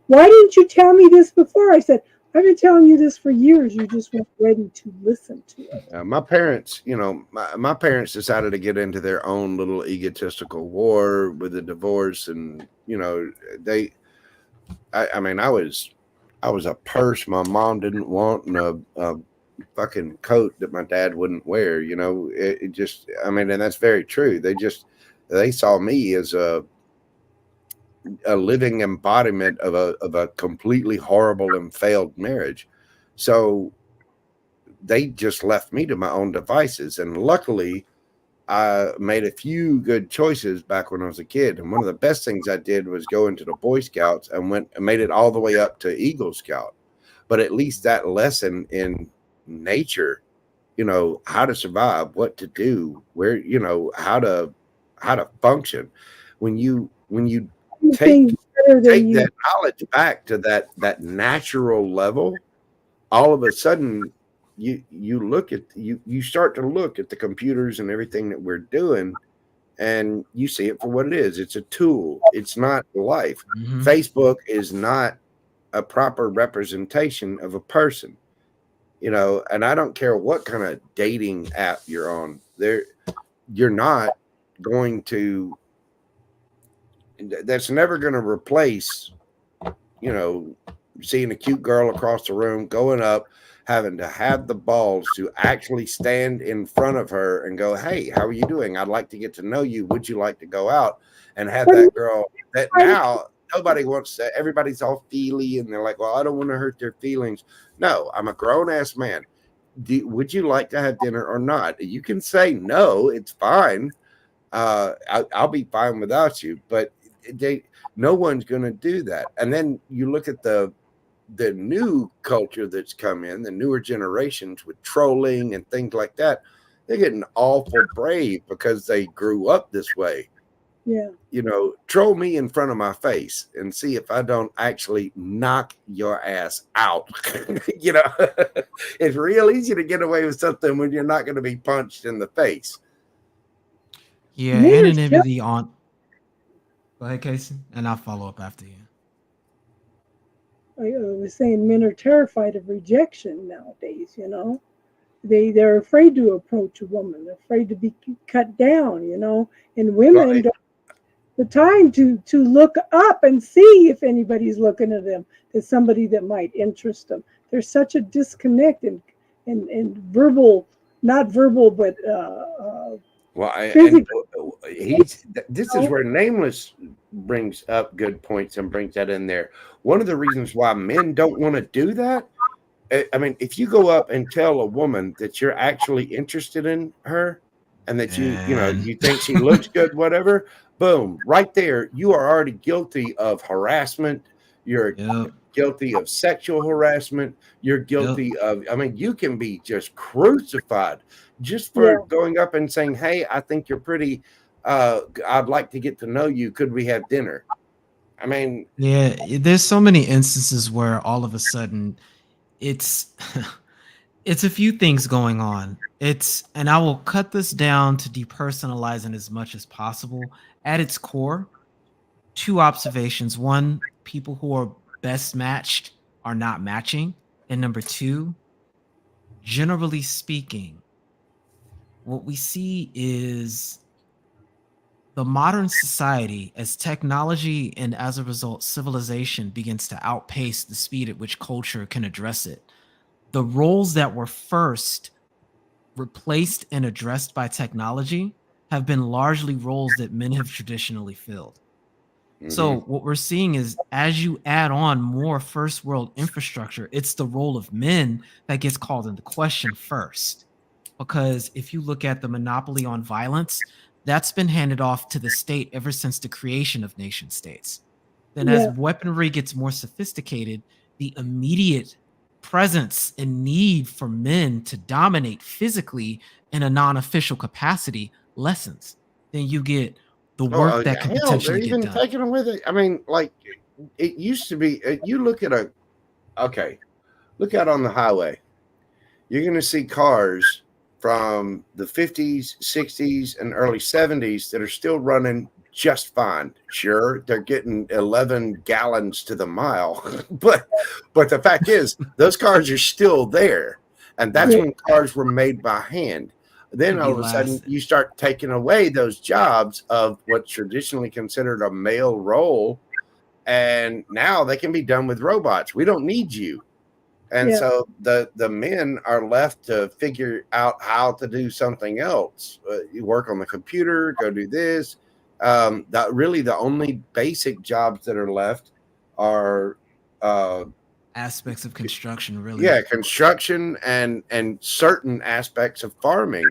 Why didn't you tell me this before? I said, I've been telling you this for years. You just weren't ready to listen to it. My parents, my parents decided to get into their own little egotistical war with the divorce, and I was a purse my mom didn't want and a fucking coat that my dad wouldn't wear. It just, and that's very true. They saw me as a living embodiment of a completely horrible and failed marriage. So they just left me to my own devices. And luckily I made a few good choices back when I was a kid. And one of the best things I did was go into the Boy Scouts and made it all the way up to Eagle Scout. But at least that lesson in nature, how to survive, what to do, where, how to function. When you take that knowledge back to that natural level, all of a sudden you start to look at the computers and everything that we're doing, and you see it for what it is. It's a tool. It's not life. Facebook is not a proper representation of a person, and I don't care what kind of dating app you're on there. You're not going to, that's never going to replace, seeing a cute girl across the room, going up, having to have the balls to actually stand in front of her and go, "Hey, how are you doing? I'd like to get to know you. Would you like to go out?" And have that girl that now nobody wants to. Everybody's all feely, and they're like, "Well, I don't want to hurt their feelings." No, I'm a grown ass man. Would you like to have dinner or not? You can say no. It's fine. I'll be fine without you. But no one's going to do that. And then you look at the new culture that's come in, the newer generations with trolling and things like that. They're getting awful brave because they grew up this way. Yeah. You know, troll me in front of my face and see if I don't actually knock your ass out. You know, it's real easy to get away with something when you're not going to be punched in the face. Yeah, anonymity on. Go ahead, Casey, and I'll follow up after you. I was saying men are terrified of rejection nowadays, you know. They're afraid to approach a woman. They're afraid to be cut down, you know. And women don't have the time to look up and see if anybody's looking at them. There's somebody that might interest them. There's such a disconnect and verbal, not verbal, but this is where Nameless brings up good points and brings that in there. One of the reasons why men don't want to do that, I mean, if you go up and tell a woman that you're actually interested in her and that you think she looks good, whatever, boom, right there, you are already guilty of harassment. You're guilty of sexual harassment. You're guilty of, I mean, you can be just crucified just for going up and saying, "Hey, I think you're pretty. I'd like to get to know you. Could we have dinner?" I mean, yeah, there's so many instances where all of a sudden it's a few things going on. And I will cut this down to depersonalizing as much as possible. At its core, two observations. One, people who are best matched are not matching. And number two, generally speaking, what we see is the modern society, as technology and as a result, civilization begins to outpace the speed at which culture can address it. The roles that were first replaced and addressed by technology have been largely roles that men have traditionally filled. So what we're seeing is as you add on more first world infrastructure, it's the role of men that gets called into question first. Because if you look at the monopoly on violence, that's been handed off to the state ever since the creation of nation states. Then as weaponry gets more sophisticated, the immediate presence and need for men to dominate physically in a non-official capacity lessens. Then you get the work that can potentially they're even get done. taking them with it. I mean, like it used to be. You look at look out on the highway. You're going to see cars from the 50s, 60s, and early 70s that are still running just fine. Sure, they're getting 11 gallons to the mile, but the fact is, those cars are still there, and that's when cars were made by hand. Then all of a sudden, you start taking away those jobs of what's traditionally considered a male role, and now they can be done with robots. We don't need you. And so the men are left to figure out how to do something else. You work on the computer, go do this. Really, the only basic jobs that are left are aspects of construction, really. Yeah, construction and certain aspects of farming.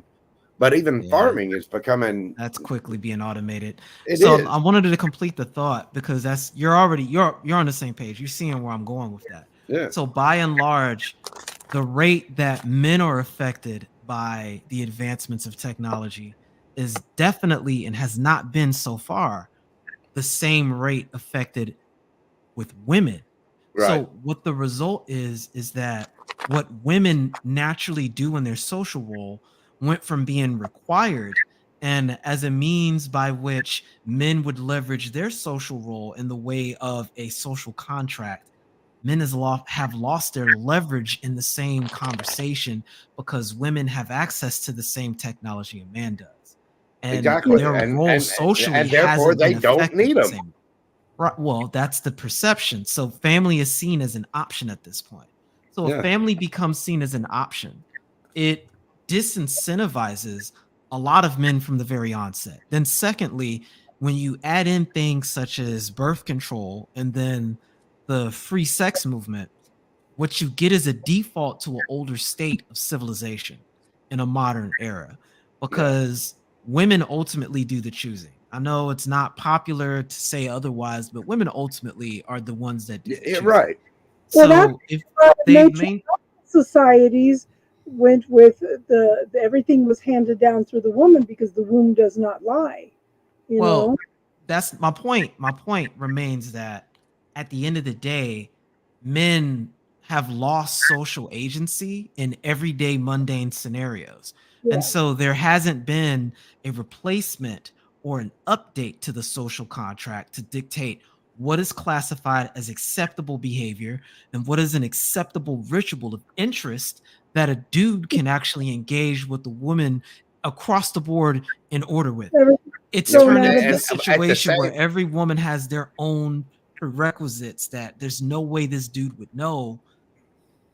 But even farming is becoming that's quickly being automated. It so is. I wanted to complete the thought because you're on the same page. You're seeing where I'm going with that. Yeah. So by and large, the rate that men are affected by the advancements of technology is definitely and has not been so far the same rate affected with women. Right. So what the result is that what women naturally do in their social role went from being required and as a means by which men would leverage their social role in the way of a social contract. Men have lost their leverage in the same conversation because women have access to the same technology a man does. And exactly. their role socially and therefore they don't need them. Right. Well, that's the perception. So family is seen as an option at this point. So if family becomes seen as an option, it disincentivizes a lot of men from the very onset. Then secondly, when you add in things such as birth control and then the free sex movement, what you get is a default to an older state of civilization in a modern era, because women ultimately do the choosing. I know it's not popular to say otherwise, but women ultimately are the ones that do the Yeah, choosing. right. Well, that's So if why they matriarchal societies went with the everything was handed down through the woman because the womb does not lie. You well, know, that's my point. My point remains that at the end of the day, men have lost social agency in everyday mundane scenarios. And yeah. so there hasn't been a replacement or an update to the social contract to dictate what is classified as acceptable behavior and what is an acceptable ritual of interest that a dude can actually engage with the woman across the board in order with. It's Yeah, Thrown turned out into of this and at the situation where same, every woman has their own prerequisites that there's no way this dude would know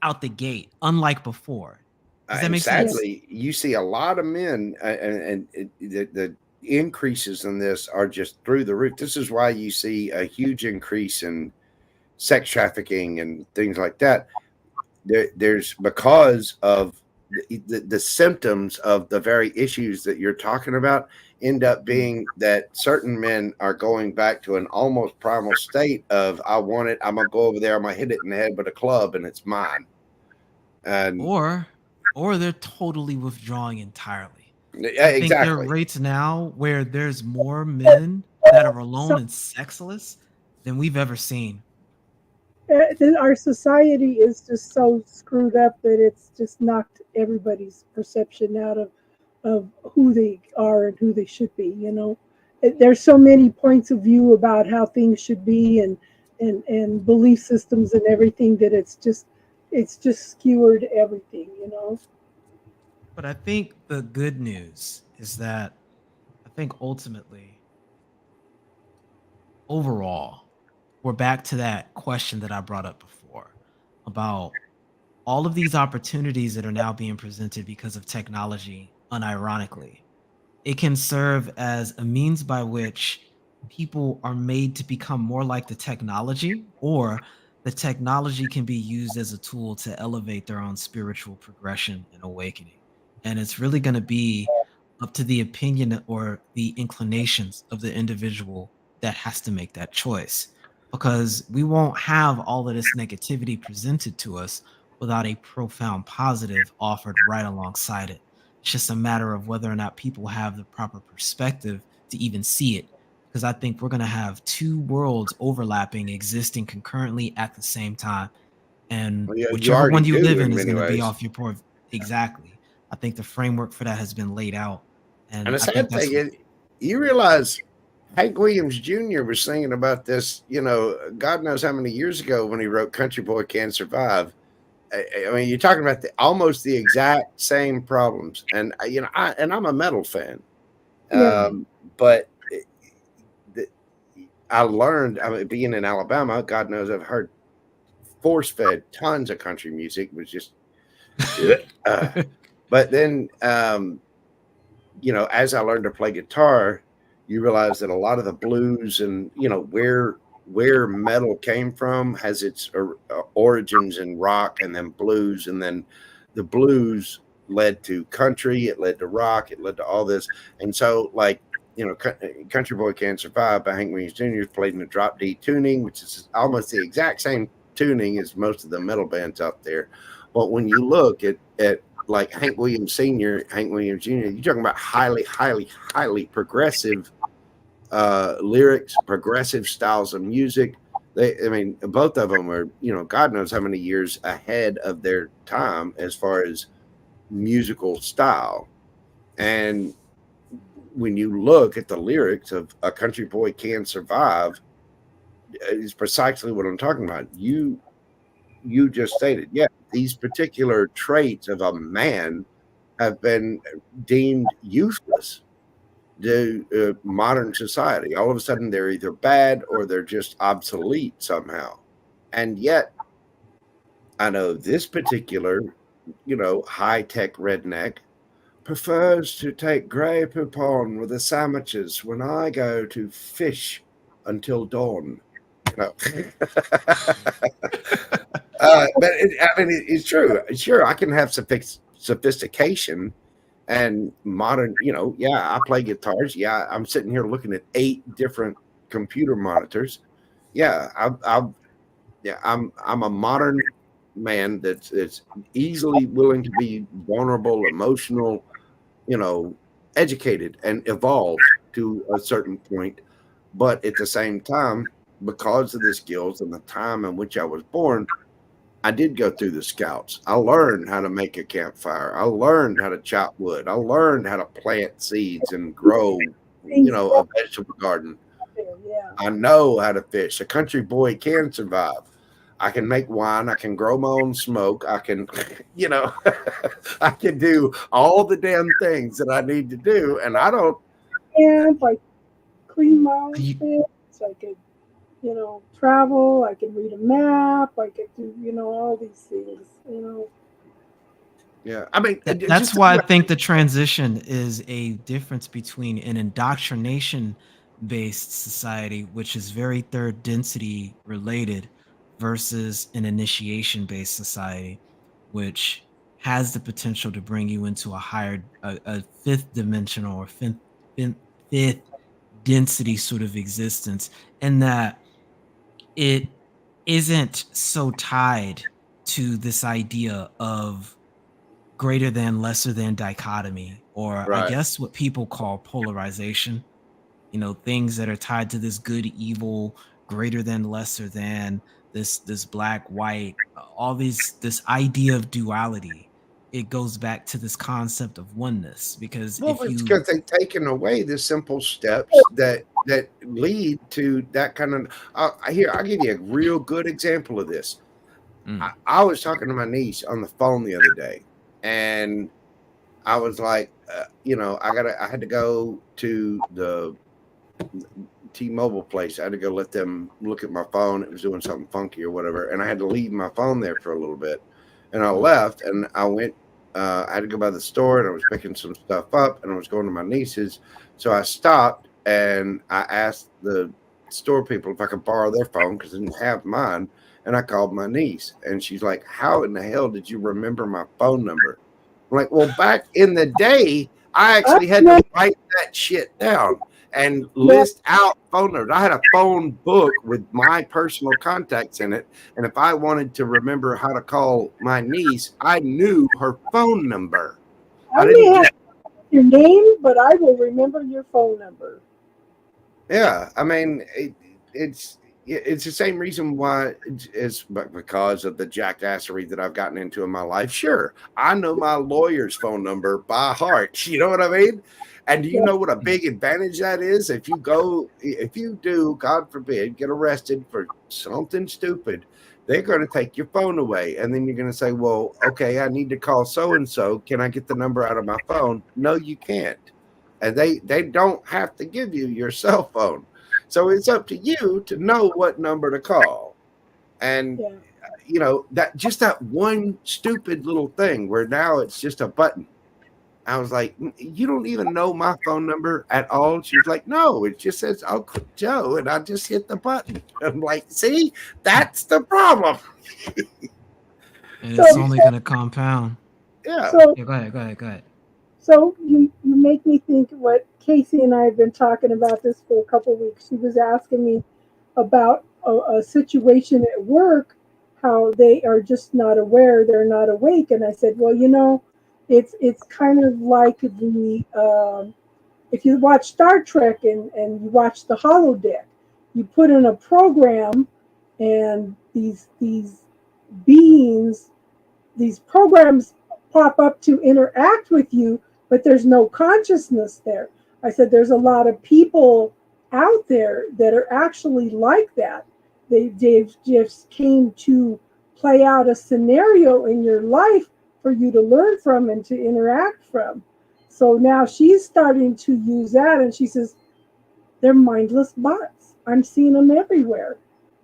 out the gate, unlike before. Does that and make sense? sadly, you see a lot of men, the increases in this are just through the roof. This is why you see a huge increase in sex trafficking and things like that. There's because of the symptoms of the very issues that you're talking about end up being that certain men are going back to an almost primal state of, I want it, I'm gonna go over there, I'm gonna hit it in the head with a club and it's mine. And Or they're totally withdrawing entirely. yeah, I think there are exactly. rates now where there's more men that are alone and sexless than we've ever seen. Our society is just so screwed up that it's just knocked everybody's perception out of who they are and who they should be. You know, there's so many points of view about how things should be and belief systems and everything that it's just skewered everything. You know. But I think the good news is that I think ultimately, overall, we're back to that question that I brought up before about all of these opportunities that are now being presented because of technology, unironically. It can serve as a means by which people are made to become more like the technology, or the technology can be used as a tool to elevate their own spiritual progression and awakening. And it's really going to be up to the opinion or the inclinations of the individual that has to make that choice, because we won't have all of this negativity presented to us without a profound positive offered right alongside it. It's just a matter of whether or not people have the proper perspective to even see it. Because I think we're going to have two worlds overlapping, existing concurrently at the same time. And Well, you whichever already one you do live in in is many going to be ways. off your point. Exactly. I think the framework for that has been laid out. And And the I think sad that's thing is, you realize Hank Williams Jr. was singing about this, God knows how many years ago when he wrote Country Boy Can't Survive. I mean, you're talking about almost the exact same problems. And, I'm a metal fan. Yeah. But I learned, I mean, being in Alabama, God knows I've heard force fed tons of country music. It was just, but then, as I learned to play guitar, you realize that a lot of the blues and where metal came from has its origins in rock and then blues, and then the blues led to country, it led to rock, it led to all this. And so, like, Country Boy Can't Survive by Hank Williams Jr. is played in a drop D tuning, which is almost the exact same tuning as most of the metal bands out there. But when you look at like Hank Williams Sr., Hank Williams Jr., you're talking about highly, highly, highly progressive lyrics, progressive styles of music. Both of them are, God knows how many years ahead of their time as far as musical style. And when you look at the lyrics of A Country Boy Can Survive, is precisely what I'm talking about. You just stated, yeah, these particular traits of a man have been deemed useless to modern society. All of a sudden, they're either bad or they're just obsolete somehow. And yet, I know this particular, high-tech redneck prefers to take grey poupon with the sandwiches when I go to fish until dawn. You know. But it's true. Sure, I can have sophistication and modern. You know, yeah, I play guitars. Yeah, I'm sitting here looking at 8 different computer monitors. Yeah, I'm a modern man that's easily willing to be vulnerable, emotional, you know, educated and evolved to a certain point. But at the same time, because of the skills and the time in which I was born, I did go through the Scouts. I learned how to make a campfire. I learned how to chop wood. I learned how to plant seeds and grow, you know, a vegetable garden. Yeah. I know how to fish. A country boy can survive. I can make wine. I can grow my own smoke. I can, you know, I can do all the damn things that I need to do. And I don't. And like clean my own fish. I could, you know, travel. I could read a map. I could do, you know, all these things, you know. Yeah. I mean, that's why I think the transition is a difference between an indoctrination based society, which is very third density related, versus an initiation based society, which has the potential to bring you into a fifth dimensional or fifth density sort of existence, and that it isn't so tied to this idea of greater than, lesser than dichotomy, or Right. I guess what people call polarization. You know, things that are tied to this good, evil, greater than, lesser than, this black, white, all this idea of duality. It goes back to this concept of oneness, because Well, it's because they've taken away the simple steps that lead to that kind of. Here, I'll give you a real good example of this. I was talking to my niece on the phone the other day, and I was like, you know, I had to go to the T-Mobile place. I had to go let them look at my phone. It was doing something funky or whatever, and I had to leave my phone there for a little bit. And I left, and I went. I had to go by the store, and I was picking some stuff up, and I was going to my niece's. So I stopped, and I asked the store people if I could borrow their phone because I didn't have mine. And I called my niece, and she's like, "How in the hell did you remember my phone number?" I'm like, "Well, back in the day, I actually had to write that shit down and list out phone numbers. I had a phone book with my personal contacts in it. And if I wanted to remember how to call my niece, I knew her phone number. I may have your name, but I will remember your phone number. Yeah. I mean, it's the same reason why it's because of the jackassery that I've gotten into in my life. Sure. I know my lawyer's phone number by heart. You know what I mean? And do you know what a big advantage that is? If you do, God forbid, get arrested for something stupid, they're going to take your phone away. And then you're going to say, well, okay, I need to call so-and-so. Can I get the number out of my phone? No, you can't. And they don't have to give you your cell phone. So it's up to you to know what number to call. And, you know, that one stupid little thing where now it's just a button. I was like, you don't even know my phone number at all? She was like, no, it just says Uncle Joe, and I just hit the button. I'm like, see, that's the problem. And it's only going to compound. Yeah. So, go ahead. So you make me think what Casey and I have been talking about this for a couple of weeks. She was asking me about a situation at work, how they are just not aware, they're not awake. And I said, well, you know, it's kind of like if you watch Star Trek and you watch the holodeck, you put in a program, and these beings, these programs pop up to interact with you, but there's no consciousness there. I said there's a lot of people out there that are actually like that. They just came to play out a scenario in your life for you to learn from and to interact from. So now she's starting to use that, and she says, they're mindless bots. I'm seeing them everywhere.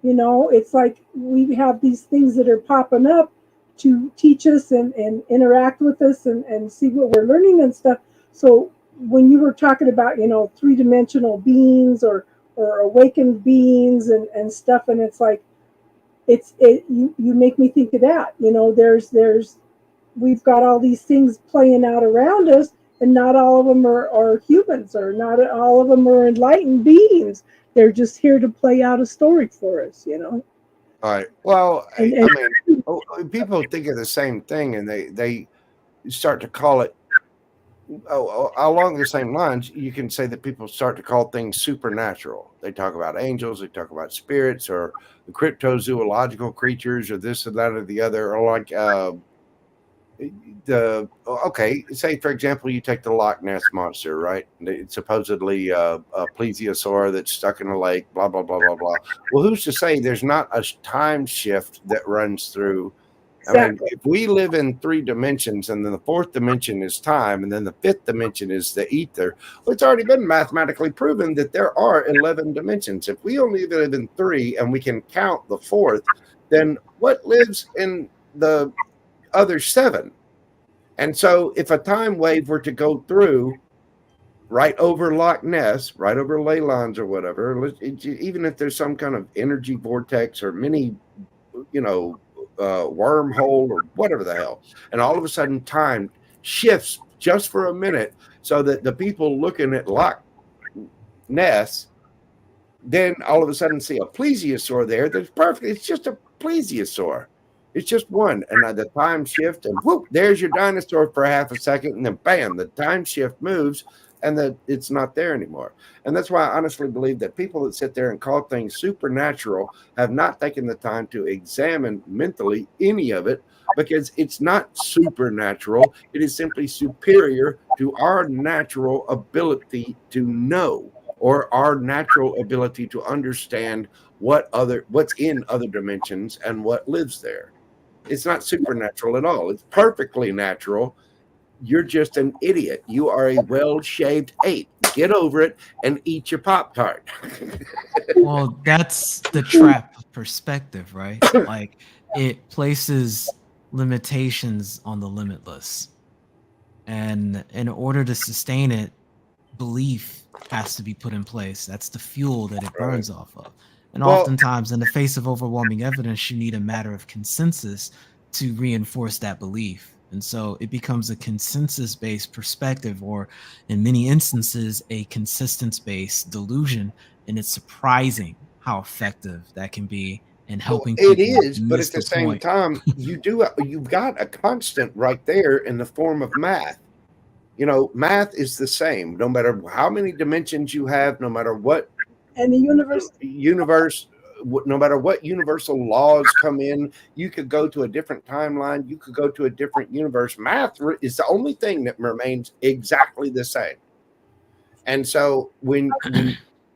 You know, it's like we have these things that are popping up to teach us and interact with us and see what we're learning and stuff. So when you were talking about, you know, 3-dimensional beings or awakened beings and stuff, and it's like, you make me think of that. You know, we've got all these things playing out around us, and not all of them are humans, or not all of them are enlightened beings. They're just here to play out a story for us, you know. All right. Well, I And mean, people think of the same thing, and they start to call it. Along the same lines, you can say that people start to call things supernatural. They talk about angels, they talk about spirits, or the cryptozoological creatures, or this or that or the other, or like say for example, you take the Loch Ness monster, right? It's supposedly a plesiosaur that's stuck in a lake, blah blah blah blah blah. Well, who's to say there's not a time shift that runs through? Exactly. I mean, if we live in 3 dimensions, and then the 4th dimension is time, and then the 5th dimension is the ether, well, it's already been mathematically proven that there are 11 dimensions. If we only live in 3 and we can count the 4th, then what lives in the other 7? And so if a time wave were to go through right over Loch Ness, right over ley lines or whatever, even if there's some kind of energy vortex or mini, you know, wormhole or whatever the hell, and all of a sudden time shifts just for a minute, so that the people looking at Loch Ness then all of a sudden see a plesiosaur there that's perfect. It's just a plesiosaur. It's just one, and the time shift, and whoop, there's your dinosaur for half a second, and then bam, the time shift moves, and it's not there anymore. And that's why I honestly believe that people that sit there and call things supernatural have not taken the time to examine mentally any of it, because it's not supernatural. It is simply superior to our natural ability to know, or our natural ability to understand what's in other dimensions and what lives there. It's not supernatural at all. It's perfectly natural. You're just an idiot. You are a well-shaved ape. Get over it and eat your Pop-Tart. Well, that's the trap of perspective, right? Like, it places limitations on the limitless. And in order to sustain it, belief has to be put in place. That's the fuel that it burns off of. And oftentimes, in the face of overwhelming evidence, you need a matter of consensus to reinforce that belief. And so it becomes a consensus-based perspective, or in many instances, a consistence-based delusion. And it's surprising how effective that can be in helping people. It is, but miss at the same point. time, you've got a constant right there in the form of math. You know, math is the same no matter how many dimensions you have, no matter what. And the universe, no matter what universal laws come in, you could go to a different timeline, you could go to a different universe. Math is the only thing that remains exactly the same. And so when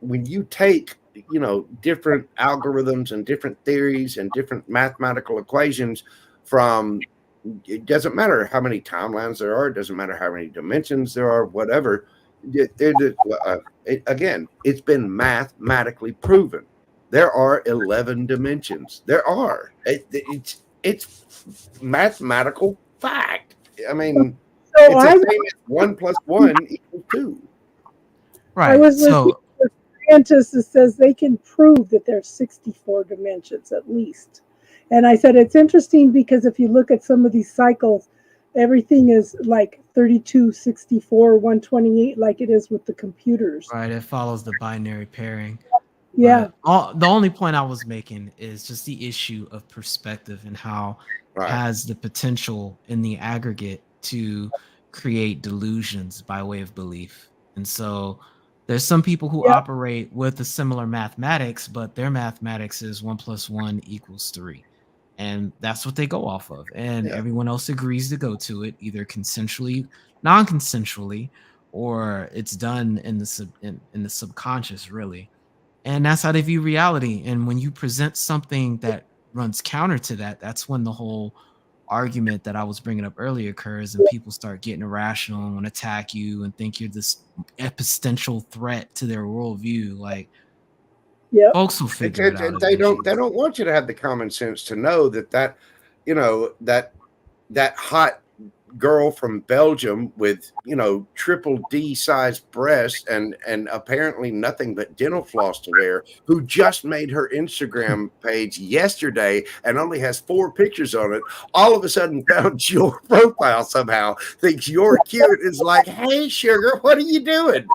you take, you know, different algorithms and different theories and different mathematical equations from, it doesn't matter how many timelines there are, it doesn't matter how many dimensions there are, whatever. Again, it's been mathematically proven. There are 11 dimensions. There are. It's mathematical fact. I mean, it's the same as 1 + 1 = 2. Right. I was listening to a scientist that says they can prove that there's 64 dimensions at least. And I said, it's interesting because if you look at some of these cycles, everything is like 32, 64, 128, like it is with the computers. Right. It follows the binary pairing. Yeah. The only point I was making is just the issue of perspective and how it has the potential in the aggregate to create delusions by way of belief. And so there's some people who operate with a similar mathematics, but their mathematics is 1 + 1 = 3. And that's what they go off of. And everyone else agrees to go to it, either consensually, non-consensually, or it's done in the subconscious, really. And that's how they view reality. And when you present something that runs counter to that, that's when the whole argument that I was bringing up earlier occurs, and people start getting irrational and want to attack you and think you're this existential threat to their worldview. Like, folks will figure it out. They don't want you to have the common sense to know that you know, that hot girl from Belgium with, you know, triple D sized breasts and apparently nothing but dental floss to wear, who just made her Instagram page yesterday and only has 4 pictures on it, all of a sudden found your profile somehow, thinks you're cute, is like, hey sugar, what are you doing?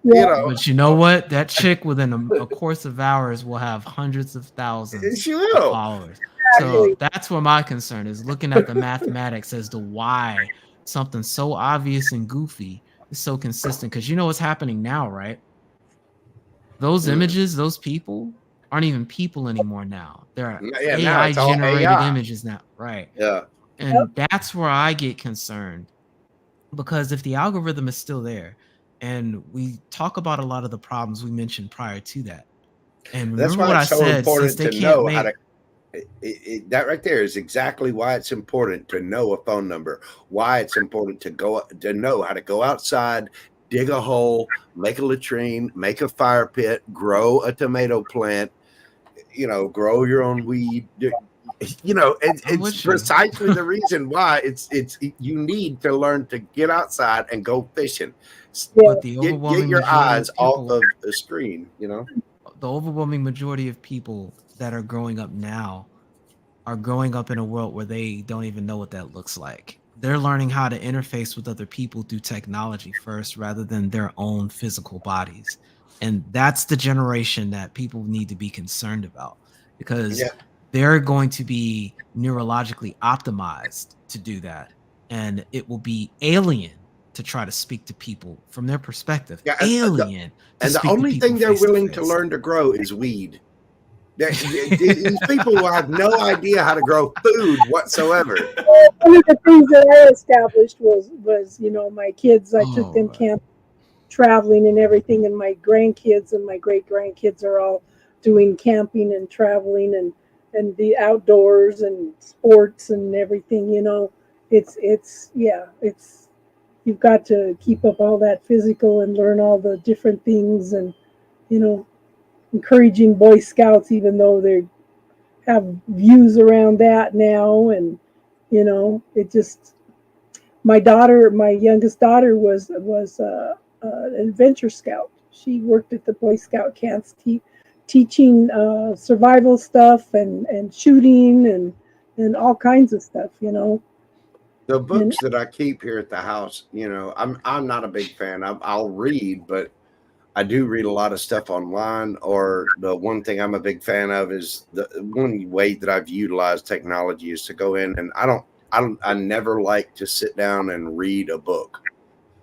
You know, But you know what? That chick within a course of hours will have hundreds of thousands she of will. followers. So that's where my concern is, looking at the mathematics as to why something so obvious and goofy is so consistent. Because you know what's happening now, right? Those images, those people aren't even people anymore now. They're Yeah, now AI it's all generated AI. images now, right? Yeah. And that's where I get concerned, because if the algorithm is still there, and we talk about a lot of the problems we mentioned prior to that, and That's remember why what I it's so said, since important they to can't know make how to. That right there is exactly why it's important to know a phone number. Why it's important to know how to go outside, dig a hole, make a latrine, make a fire pit, grow a tomato plant. You know, grow your own weed. You know, I'm it's with you. precisely the reason why it's you need to learn to get outside and go fishing. But the Get overwhelming your majority eyes of off people, of the screen. You know. the overwhelming majority of people that are growing up now are growing up in a world where they don't even know what that looks like. They're learning how to interface with other people through technology first, rather than their own physical bodies. And that's the generation that people need to be concerned about, because Yeah. they're going to be neurologically optimized to do that. And it will be alien to try to speak to people from their perspective. Yeah, Alien to and the speak to only people thing they're face to willing to face. learn to grow is weed. These people will have no idea how to grow food whatsoever. One of the things that I established was you know, my kids, I took Oh, them camp traveling and everything, and my grandkids and my great grandkids are all doing camping and traveling and the outdoors and sports and everything. You know, it's you've got to keep up all that physical and learn all the different things, and you know, encouraging Boy Scouts, even though they have views around that now, and you know, it just, my daughter, my youngest daughter was an adventure scout. She worked at the Boy Scout camps teaching survival stuff and shooting and all kinds of stuff, you know. The books that I keep here at the house, you know, I'm not a big fan. I'll read, but I do read a lot of stuff online. Or the one thing I'm a big fan of is the one way that I've utilized technology is to go in, and I never like to sit down and read a book.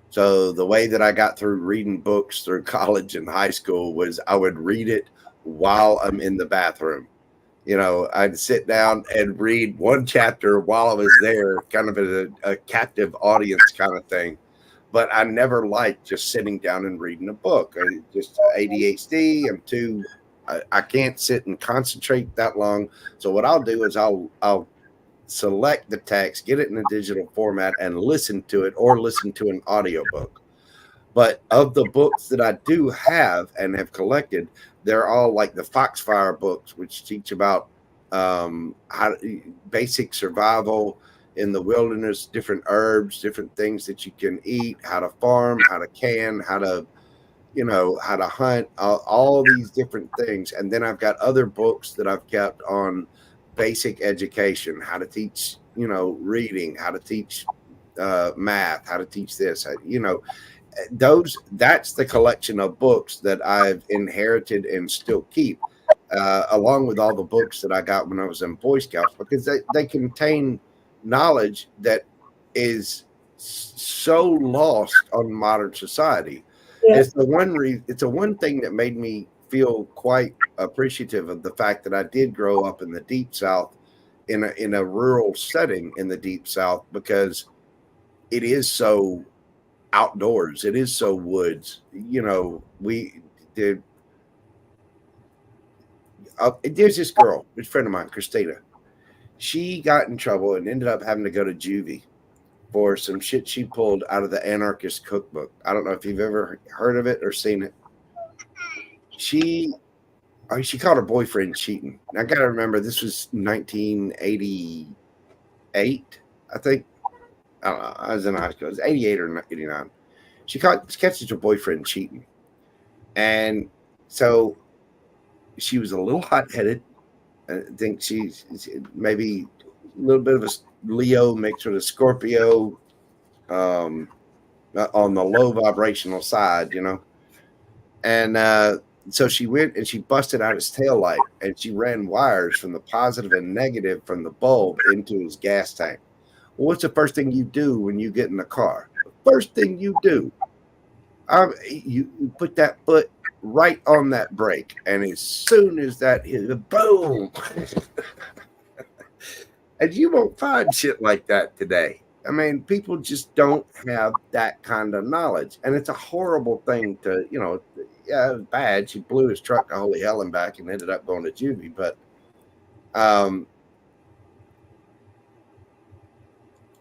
So the way that I got through reading books through college and high school was I would read it while I'm in the bathroom. You know, I'd sit down and read one chapter while I was there, kind of as a captive audience kind of thing. But I never liked just sitting down and reading a book. I just ADHD. I can't sit and concentrate that long. So what I'll do is I'll select the text, get it in a digital format, and listen to it, or listen to an audiobook. But of the books that I do have and have collected, they're all like the Foxfire books, which teach about basic survival in the wilderness, different herbs, different things that you can eat, how to farm, how to can, how to, you know, how to hunt, all these different things. And then I've got other books that I've kept on basic education, how to teach, you know, reading, how to teach math, how to teach this, you know, that's the collection of books that I've inherited and still keep, along with all the books that I got when I was in Boy Scouts, because they contain knowledge that is so lost on modern society. Yeah. It's the one thing that made me feel quite appreciative of the fact that I did grow up in the Deep South, in a rural setting in the Deep South, because it is so outdoors. It is so woods. You know, there's this girl, a friend of mine, Christina. She got in trouble and ended up having to go to juvie for some shit she pulled out of the Anarchist Cookbook. I don't know if you've ever heard of it or seen it. She caught her boyfriend cheating. Now, I got to remember, this was 1980. 88, I think. I don't know. I was in high school. It was 88 or 89. She catches her boyfriend cheating. And so she was a little hot-headed. I think she's maybe a little bit of a Leo mixed with a Scorpio, on the low vibrational side, you know. And so she went and she busted out his taillight, and she ran wires from the positive and negative from the bulb into his gas tank. Well, what's the first thing you do when you get in the car? The first thing you do, you put that foot right on that brake, and as soon as that hit, boom. And you won't find shit like that today. I mean, people just don't have that kind of knowledge, and it's a horrible thing to, you know. Yeah, it was bad. She blew his truck to holy hell and back, and ended up going to juvie. But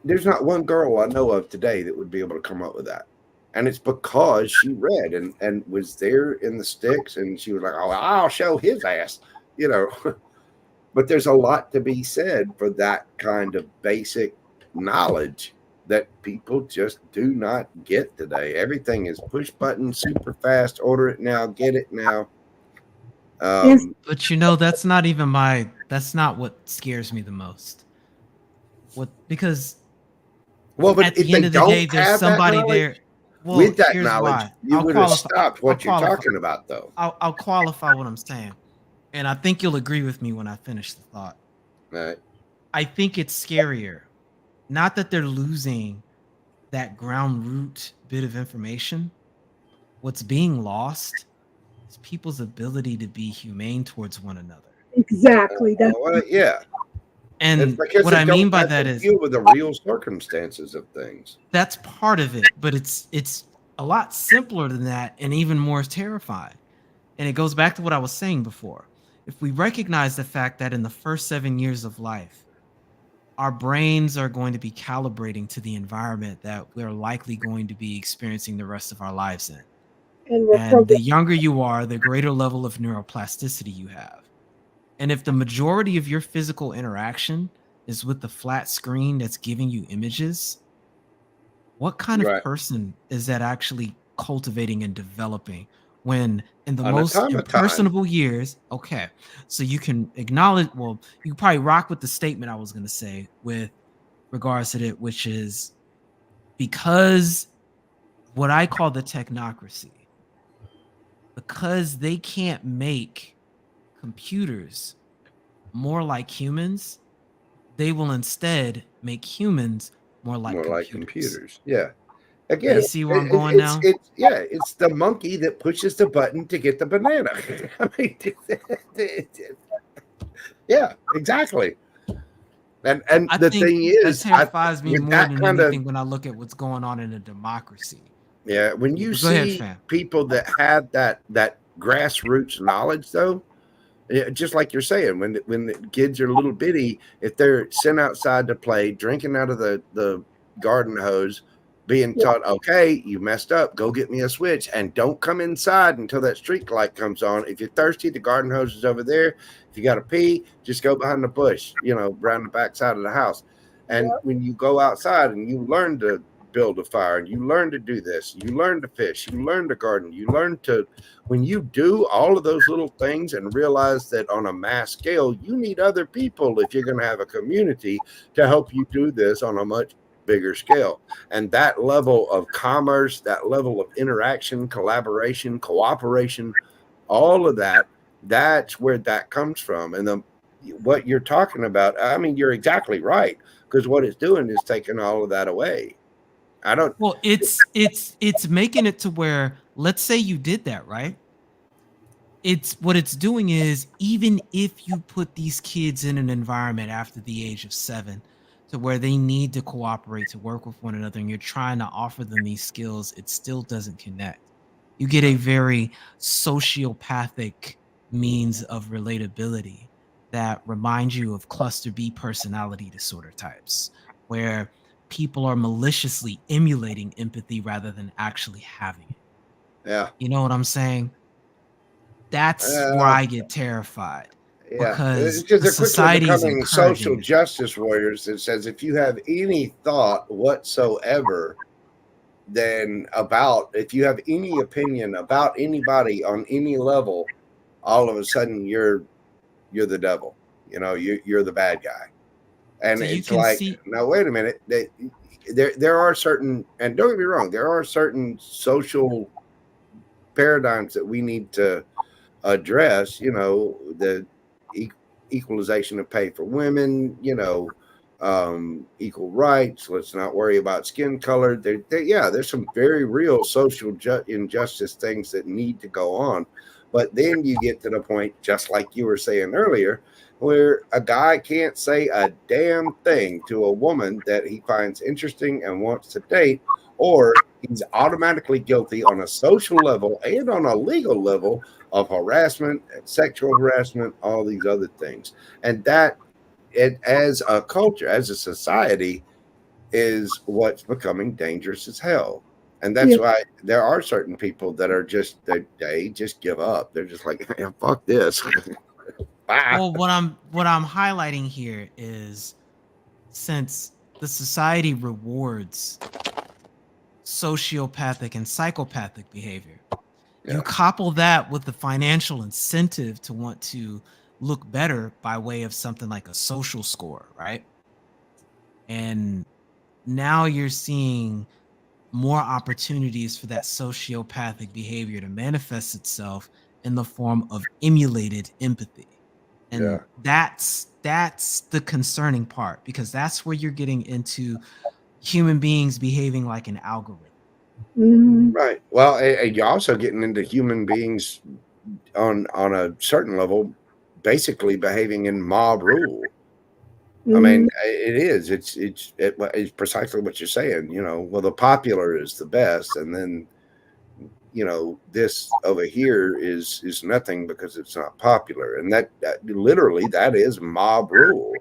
there's not one girl I know of today that would be able to come up with that. And it's because she read and was there in the sticks, and she was like, oh, I'll show his ass, you know. But there's a lot to be said for that kind of basic knowledge that people just do not get today. Everything is push button, super fast, order it now, get it now. But you know, that's not what scares me the most. Because but at the end of the day, there's somebody there. Well, with that here's knowledge, why. you would have stopped what you're talking about, though. I'll qualify what I'm saying, and I think you'll agree with me when I finish the thought. Right. I think it's scarier. Not that they're losing that ground root bit of information. What's being lost is people's ability to be humane towards one another. Exactly. Yeah. And what I mean by that is deal with the real circumstances of things. That's part of it, but it's a lot simpler than that, and even more terrifying. And it goes back to what I was saying before. If we recognize the fact that in the first 7 years of life, our brains are going to be calibrating to the environment that we're likely going to be experiencing the rest of our lives in. And the younger you are, the greater level of neuroplasticity you have. And if the majority of your physical interaction is with the flat screen that's giving you images, what kind of person is that actually cultivating and developing when in the most impersonable years? Okay, so you can acknowledge, well, you probably rock with the statement I was going to say with regards to it, which is because what I call the technocracy, because they can't make computers more like humans, they will instead make humans more like computers. Yeah. Again, you see where I'm going now? It's the monkey that pushes the button to get the banana. I mean, yeah, exactly. And the thing is, that terrifies me more than anything when I look at what's going on in a democracy. Yeah, when you see people that have that grassroots knowledge, though, just like you're saying, when the kids are little bitty, if they're sent outside to play, drinking out of the garden hose, being taught, okay, you messed up, go get me a switch, and don't come inside until that street light comes on. If you're thirsty, the garden hose is over there. If you got to pee, just go behind the bush, around the back side of the house. And when you go outside and you learn to build a fire, and you learn to do this, you learn to fish, you learn to garden, you learn to, when you do all of those little things and realize that on a mass scale, you need other people if you're going to have a community to help you do this on a much bigger scale. And that level of commerce, that level of interaction, collaboration, cooperation, all of that, that's where that comes from. And what you're talking about, I mean, you're exactly right, because what it's doing is taking all of that away. It's making it to where, let's say you did that, right? What it's doing is, even if you put these kids in an environment after the age of 7 to where they need to cooperate, to work with one another, and you're trying to offer them these skills, it still doesn't connect. You get a very sociopathic means of relatability that reminds you of cluster B personality disorder types, where people are maliciously emulating empathy rather than actually having it. Yeah. You know what I'm saying? That's where I get terrified. Yeah, because because the they're quickly society is becoming social encouraging it. justice warriors that says if you have any thought whatsoever, then if you have any opinion about anybody on any level, all of a sudden you're the devil. You know, you're the bad guy. And So you it's can like, see, now wait a minute. There are certain, and don't get me wrong, there are certain social paradigms that we need to address. You know, the equalization of pay for women. You know, equal rights. Let's not worry about skin color. There's some very real social injustice things that need to go on. But then you get to the point, just like you were saying earlier, where a guy can't say a damn thing to a woman that he finds interesting and wants to date, or he's automatically guilty on a social level and on a legal level of harassment, sexual harassment, all these other things. And that, as a culture, as a society, is what's becoming dangerous as hell. And that's why there are certain people that are just they just give up. They're just like, yeah, fuck this. Bye. well, what I'm highlighting here is, since the society rewards sociopathic and psychopathic behavior, you couple that with the financial incentive to want to look better by way of something like a social score, right? And now you're seeing more opportunities for that sociopathic behavior to manifest itself in the form of emulated empathy. And that's the concerning part, because that's where you're getting into human beings behaving like an algorithm. Mm-hmm. Right. Well, and you're also getting into human beings on a certain level, basically behaving in mob rule. I mean, it is. It's precisely what you're saying. You know, well, the popular is the best, and then, you know, this over here is nothing because it's not popular, and that literally that is mob rule.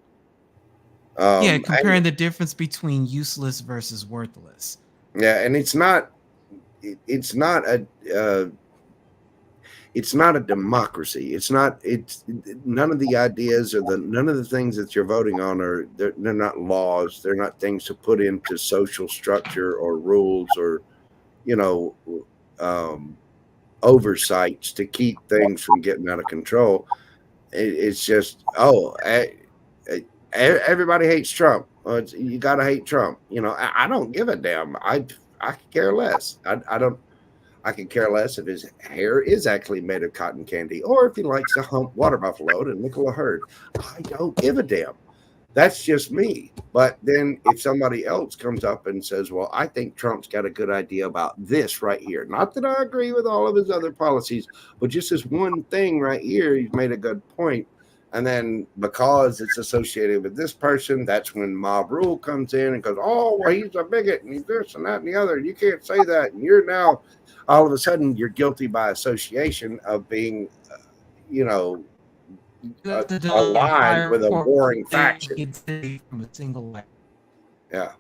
Comparing the difference between useless versus worthless. Yeah, and it's not a democracy. It's none of the ideas or none of the things that you're voting on they're not laws. They're not things to put into social structure or rules or, you know, oversights to keep things from getting out of control. It's just, everybody hates Trump. You got to hate Trump. You know, I don't give a damn. I could care less. I could care less if his hair is actually made of cotton candy or if he likes to hump water buffalo to Nicola Hurd. I don't give a damn. That's just me. But then if somebody else comes up and says, well, I think Trump's got a good idea about this right here. Not that I agree with all of his other policies, but just this one thing right here, he's made a good point. And then because it's associated with this person, that's when mob rule comes in and goes, oh, well, he's a bigot and he's this and that and the other. You can't say that. And you're now, all of a sudden, you're guilty by association of being, you know, aligned with a warring faction. From a single life. Yeah.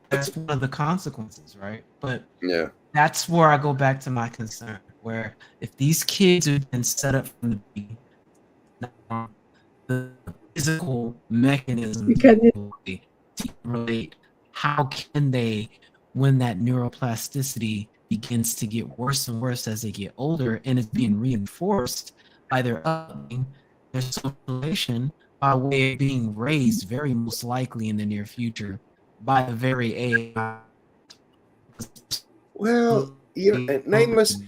That's one of the consequences, right? But yeah, that's where I go back to my concern, where if these kids have been set up from the beginning, the physical mechanisms to relate, how can they, when that neuroplasticity begins to get worse and worse as they get older and is being reinforced by their upbringing, their socialization, by way of being raised very most likely in the near future by the very AI. Well, nameless.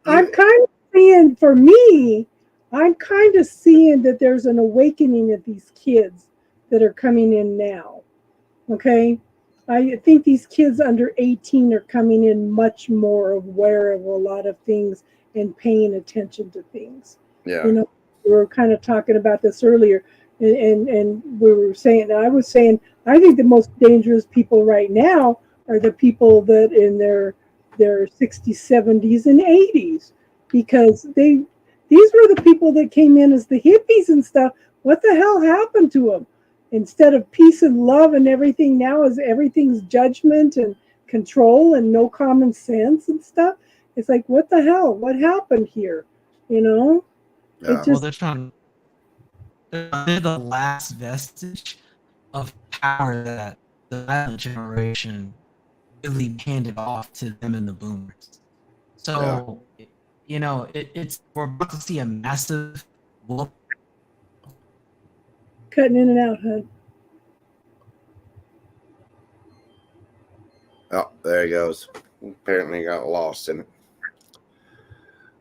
I'm kind of seeing, for me, I'm kind of seeing that there's an awakening of these kids that are coming in now. Okay? I think these kids under 18 are coming in much more aware of a lot of things and paying attention to things. Yeah. You know, we were kind of talking about this earlier, and we were saying, I was saying, I think the most dangerous people right now are the people that in their 60s, 70s, and 80s, because these were the people that came in as the hippies and stuff. What the hell happened to them? Instead of peace and love and everything, now is everything's judgment and control and no common sense and stuff. It's like, what the hell? What happened here? You know? Yeah. It Well, just, they're trying. They're the last vestige of power that the silent generation really handed off to them and the boomers. So, you know, it's we're about to see a massive wolf. cutting in and out, hun. Oh, there he goes. Apparently got lost in it.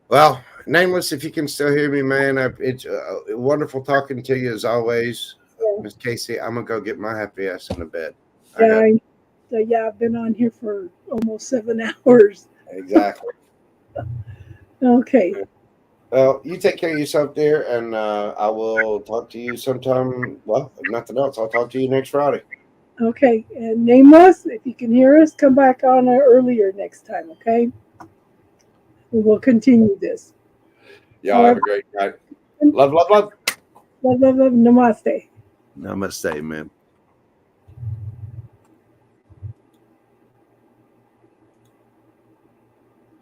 Well, Nameless, if you can still hear me, man, it's wonderful talking to you as always. Miss Casey, I'm going to go get my happy ass in the bed. Yeah, I've been on here for almost 7 hours. Exactly. Okay. Well, you take care of yourself, dear, and I will talk to you sometime. Well, if nothing else, I'll talk to you next Friday. Okay. And Nameless, if you can hear us, come back on earlier next time, okay? We will continue this. Y'all have a great night. Love, love, love. Love, love, love. Namaste. Namaste, man.